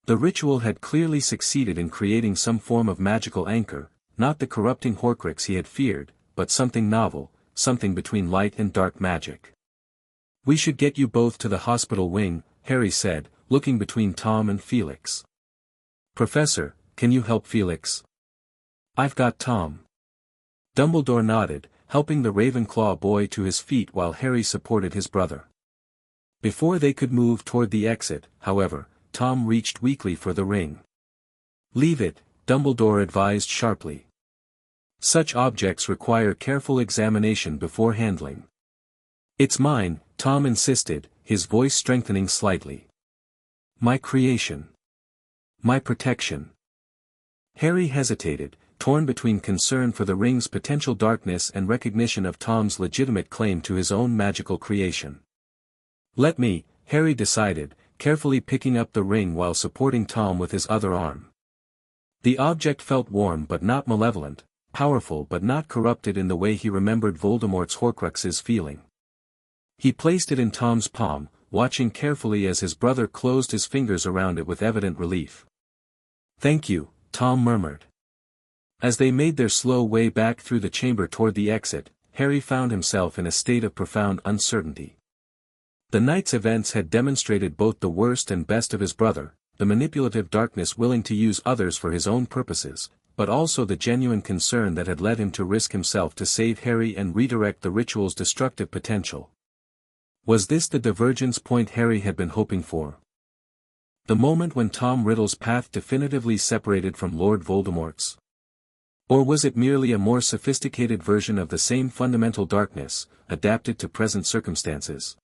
The ritual had clearly succeeded in creating some form of magical anchor, not the corrupting Horcrux he had feared, but something novel, something between light and dark magic. "We should get you both to the hospital wing," Harry said, looking between Tom and Felix. "Professor, can you help Felix?" "I've got Tom." Dumbledore nodded, helping the Ravenclaw boy to his feet while Harry supported his brother. Before they could move toward the exit, however, Tom reached weakly for the ring. "Leave it," Dumbledore advised sharply. "Such objects require careful examination before handling." It's mine, Tom insisted, his voice strengthening slightly. My creation. My protection. Harry hesitated, torn between concern for the ring's potential darkness and recognition of Tom's legitimate claim to his own magical creation. Let me, Harry decided, carefully picking up the ring while supporting Tom with his other arm. The object felt warm but not malevolent, powerful but not corrupted in the way he remembered Voldemort's Horcruxes feeling. He placed it in Tom's palm, watching carefully as his brother closed his fingers around it with evident relief. Thank you, Tom murmured. As they made their slow way back through the chamber toward the exit, Harry found himself in a state of profound uncertainty. The night's events had demonstrated both the worst and best of his brother, the manipulative darkness willing to use others for his own purposes, but also the genuine concern that had led him to risk himself to save Harry and redirect the ritual's destructive potential. Was this the divergence point Harry had been hoping for? The moment when Tom Riddle's path definitively separated from Lord Voldemort's? Or was it merely a more sophisticated version of the same fundamental darkness, adapted to present circumstances?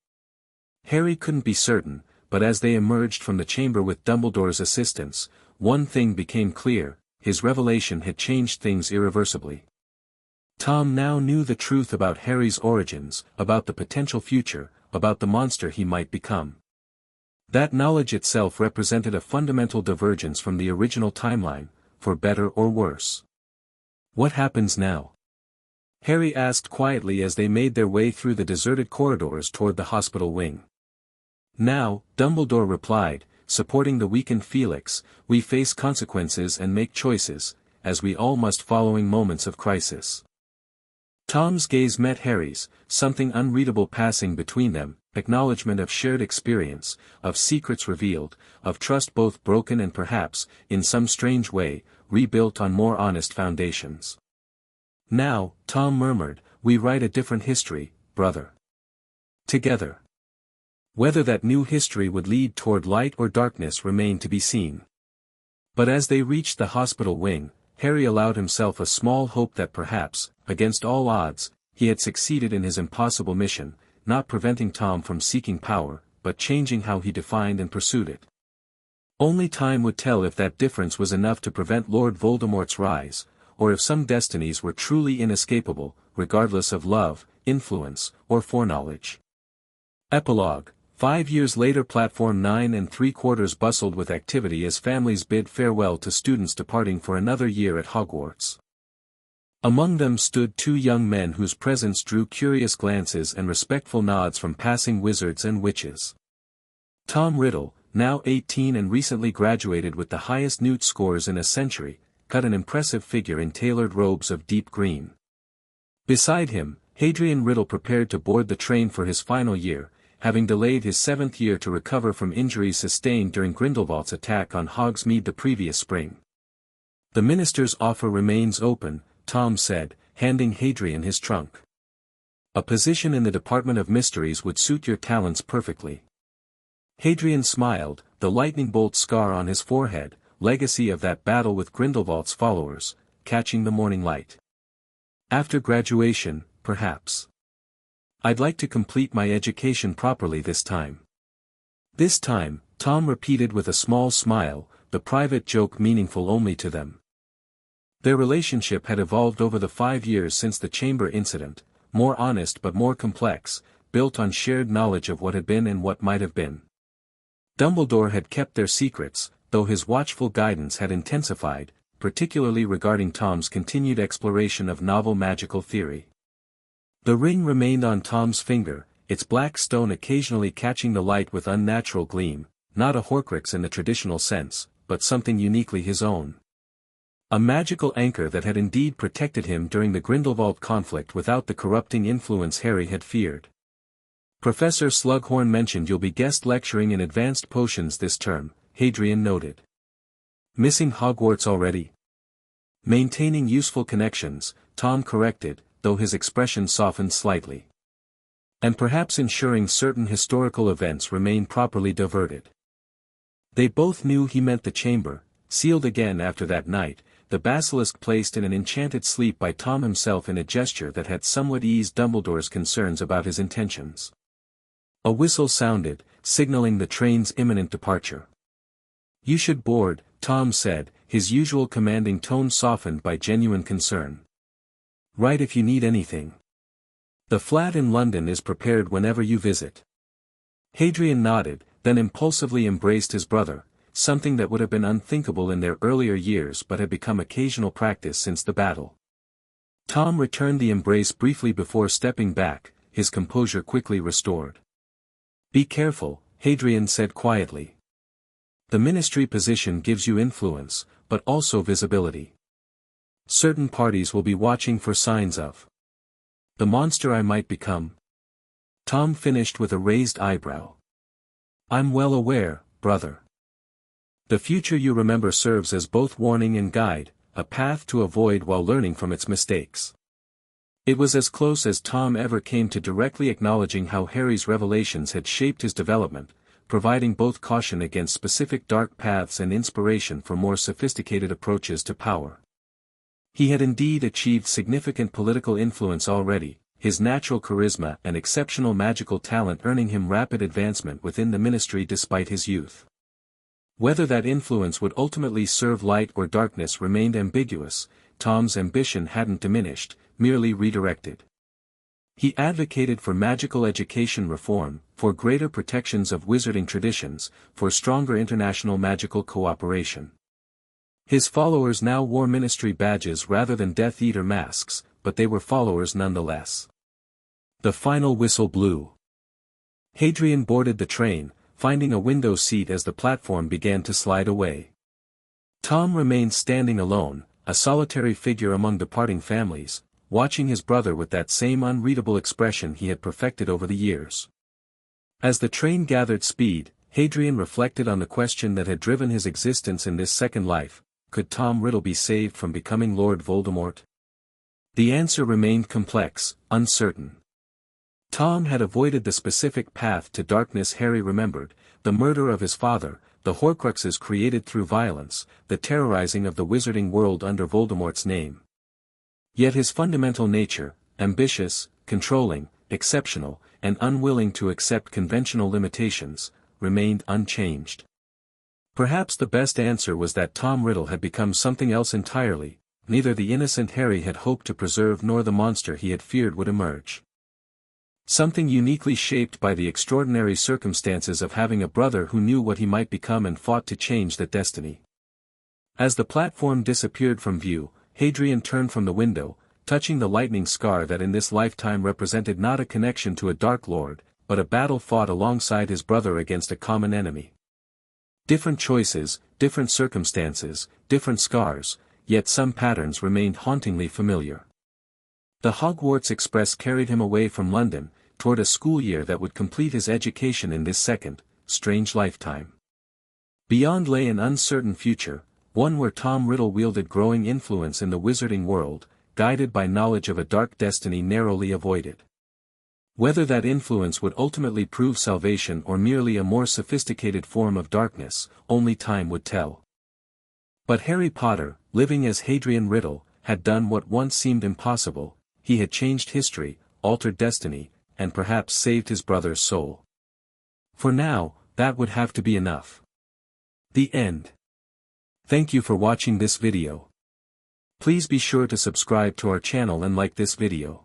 Harry couldn't be certain, but as they emerged from the chamber with Dumbledore's assistance, one thing became clear: his revelation had changed things irreversibly. Tom now knew the truth about Harry's origins, about the potential future, about the monster he might become. That knowledge itself represented a fundamental divergence from the original timeline, for better or worse. What happens now? Harry asked quietly as they made their way through the deserted corridors toward the hospital wing. Now, Dumbledore replied, supporting the weakened Felix, we face consequences and make choices, as we all must following moments of crisis. Tom's gaze met Harry's, something unreadable passing between them, acknowledgement of shared experience, of secrets revealed, of trust both broken and perhaps, in some strange way, rebuilt on more honest foundations. Now, Tom murmured, we write a different history, brother. Together. Whether that new history would lead toward light or darkness remained to be seen. But as they reached the hospital wing, Harry allowed himself a small hope that perhaps, against all odds, he had succeeded in his impossible mission, not preventing Tom from seeking power, but changing how he defined and pursued it. Only time would tell if that difference was enough to prevent Lord Voldemort's rise, or if some destinies were truly inescapable, regardless of love, influence, or foreknowledge. Epilogue. 5 years later, Platform 9 3/4 bustled with activity as families bid farewell to students departing for another year at Hogwarts. Among them stood 2 young men whose presence drew curious glances and respectful nods from passing wizards and witches. Tom Riddle, now 18 and recently graduated with the highest Newt scores in a century, cut an impressive figure in tailored robes of deep green. Beside him, Hadrian Riddle prepared to board the train for his final year, having delayed his 7th year to recover from injuries sustained during Grindelwald's attack on Hogsmeade the previous spring. The minister's offer remains open, Tom said, handing Hadrian his trunk. A position in the Department of Mysteries would suit your talents perfectly. Hadrian smiled, the lightning bolt scar on his forehead, legacy of that battle with Grindelwald's followers, catching the morning light. After graduation, perhaps. I'd like to complete my education properly this time. This time, Tom repeated with a small smile, the private joke meaningful only to them. Their relationship had evolved over the 5 years since the chamber incident, more honest but more complex, built on shared knowledge of what had been and what might have been. Dumbledore had kept their secrets, though his watchful guidance had intensified, particularly regarding Tom's continued exploration of novel magical theory. The ring remained on Tom's finger, its black stone occasionally catching the light with unnatural gleam, not a Horcrux in the traditional sense, but something uniquely his own. A magical anchor that had indeed protected him during the Grindelwald conflict without the corrupting influence Harry had feared. Professor Slughorn mentioned you'll be guest lecturing in advanced potions this term, Hadrian noted. Missing Hogwarts already? Maintaining useful connections, Tom corrected, though his expression softened slightly. And perhaps ensuring certain historical events remain properly diverted. They both knew he meant the chamber, sealed again after that night, the basilisk placed in an enchanted sleep by Tom himself in a gesture that had somewhat eased Dumbledore's concerns about his intentions. A whistle sounded, signaling the train's imminent departure. "You should board," Tom said, his usual commanding tone softened by genuine concern. "Write if you need anything. The flat in London is prepared whenever you visit." Hadrian nodded, then impulsively embraced his brother, something that would have been unthinkable in their earlier years but had become occasional practice since the battle. Tom returned the embrace briefly before stepping back, his composure quickly restored. "Be careful," Hadrian said quietly. "The ministry position gives you influence, but also visibility. Certain parties will be watching for signs of the monster I might become." Tom finished with a raised eyebrow. "I'm well aware, brother. The future you remember serves as both warning and guide, a path to avoid while learning from its mistakes." It was as close as Tom ever came to directly acknowledging how Harry's revelations had shaped his development, providing both caution against specific dark paths and inspiration for more sophisticated approaches to power. He had indeed achieved significant political influence already, his natural charisma and exceptional magical talent earning him rapid advancement within the ministry despite his youth. Whether that influence would ultimately serve light or darkness remained ambiguous. Tom's ambition hadn't diminished, merely redirected. He advocated for magical education reform, for greater protections of wizarding traditions, for stronger international magical cooperation. His followers now wore ministry badges rather than Death Eater masks, but they were followers nonetheless. The final whistle blew. Hadrian boarded the train, finding a window seat as the platform began to slide away. Tom remained standing alone, a solitary figure among departing families, watching his brother with that same unreadable expression he had perfected over the years. As the train gathered speed, Hadrian reflected on the question that had driven his existence in this second life: could Tom Riddle be saved from becoming Lord Voldemort? The answer remained complex, uncertain. Tom had avoided the specific path to darkness Harry remembered: the murder of his father, the Horcruxes created through violence, the terrorizing of the wizarding world under Voldemort's name. Yet his fundamental nature, ambitious, controlling, exceptional, and unwilling to accept conventional limitations, remained unchanged. Perhaps the best answer was that Tom Riddle had become something else entirely, neither the innocent Harry had hoped to preserve nor the monster he had feared would emerge. Something uniquely shaped by the extraordinary circumstances of having a brother who knew what he might become and fought to change that destiny. As the platform disappeared from view, Hadrian turned from the window, touching the lightning scar that in this lifetime represented not a connection to a Dark Lord, but a battle fought alongside his brother against a common enemy. Different choices, different circumstances, different scars, yet some patterns remained hauntingly familiar. The Hogwarts Express carried him away from London, toward a school year that would complete his education in this second, strange lifetime. Beyond lay an uncertain future, one where Tom Riddle wielded growing influence in the wizarding world, guided by knowledge of a dark destiny narrowly avoided. Whether that influence would ultimately prove salvation or merely a more sophisticated form of darkness, only time would tell. But Harry Potter, living as Hadrian Riddle, had done what once seemed impossible: he had changed history, altered destiny, and perhaps saved his brother's soul. For now, that would have to be enough. The end. Thank you for watching this video. Please be sure to subscribe to our channel and like this video.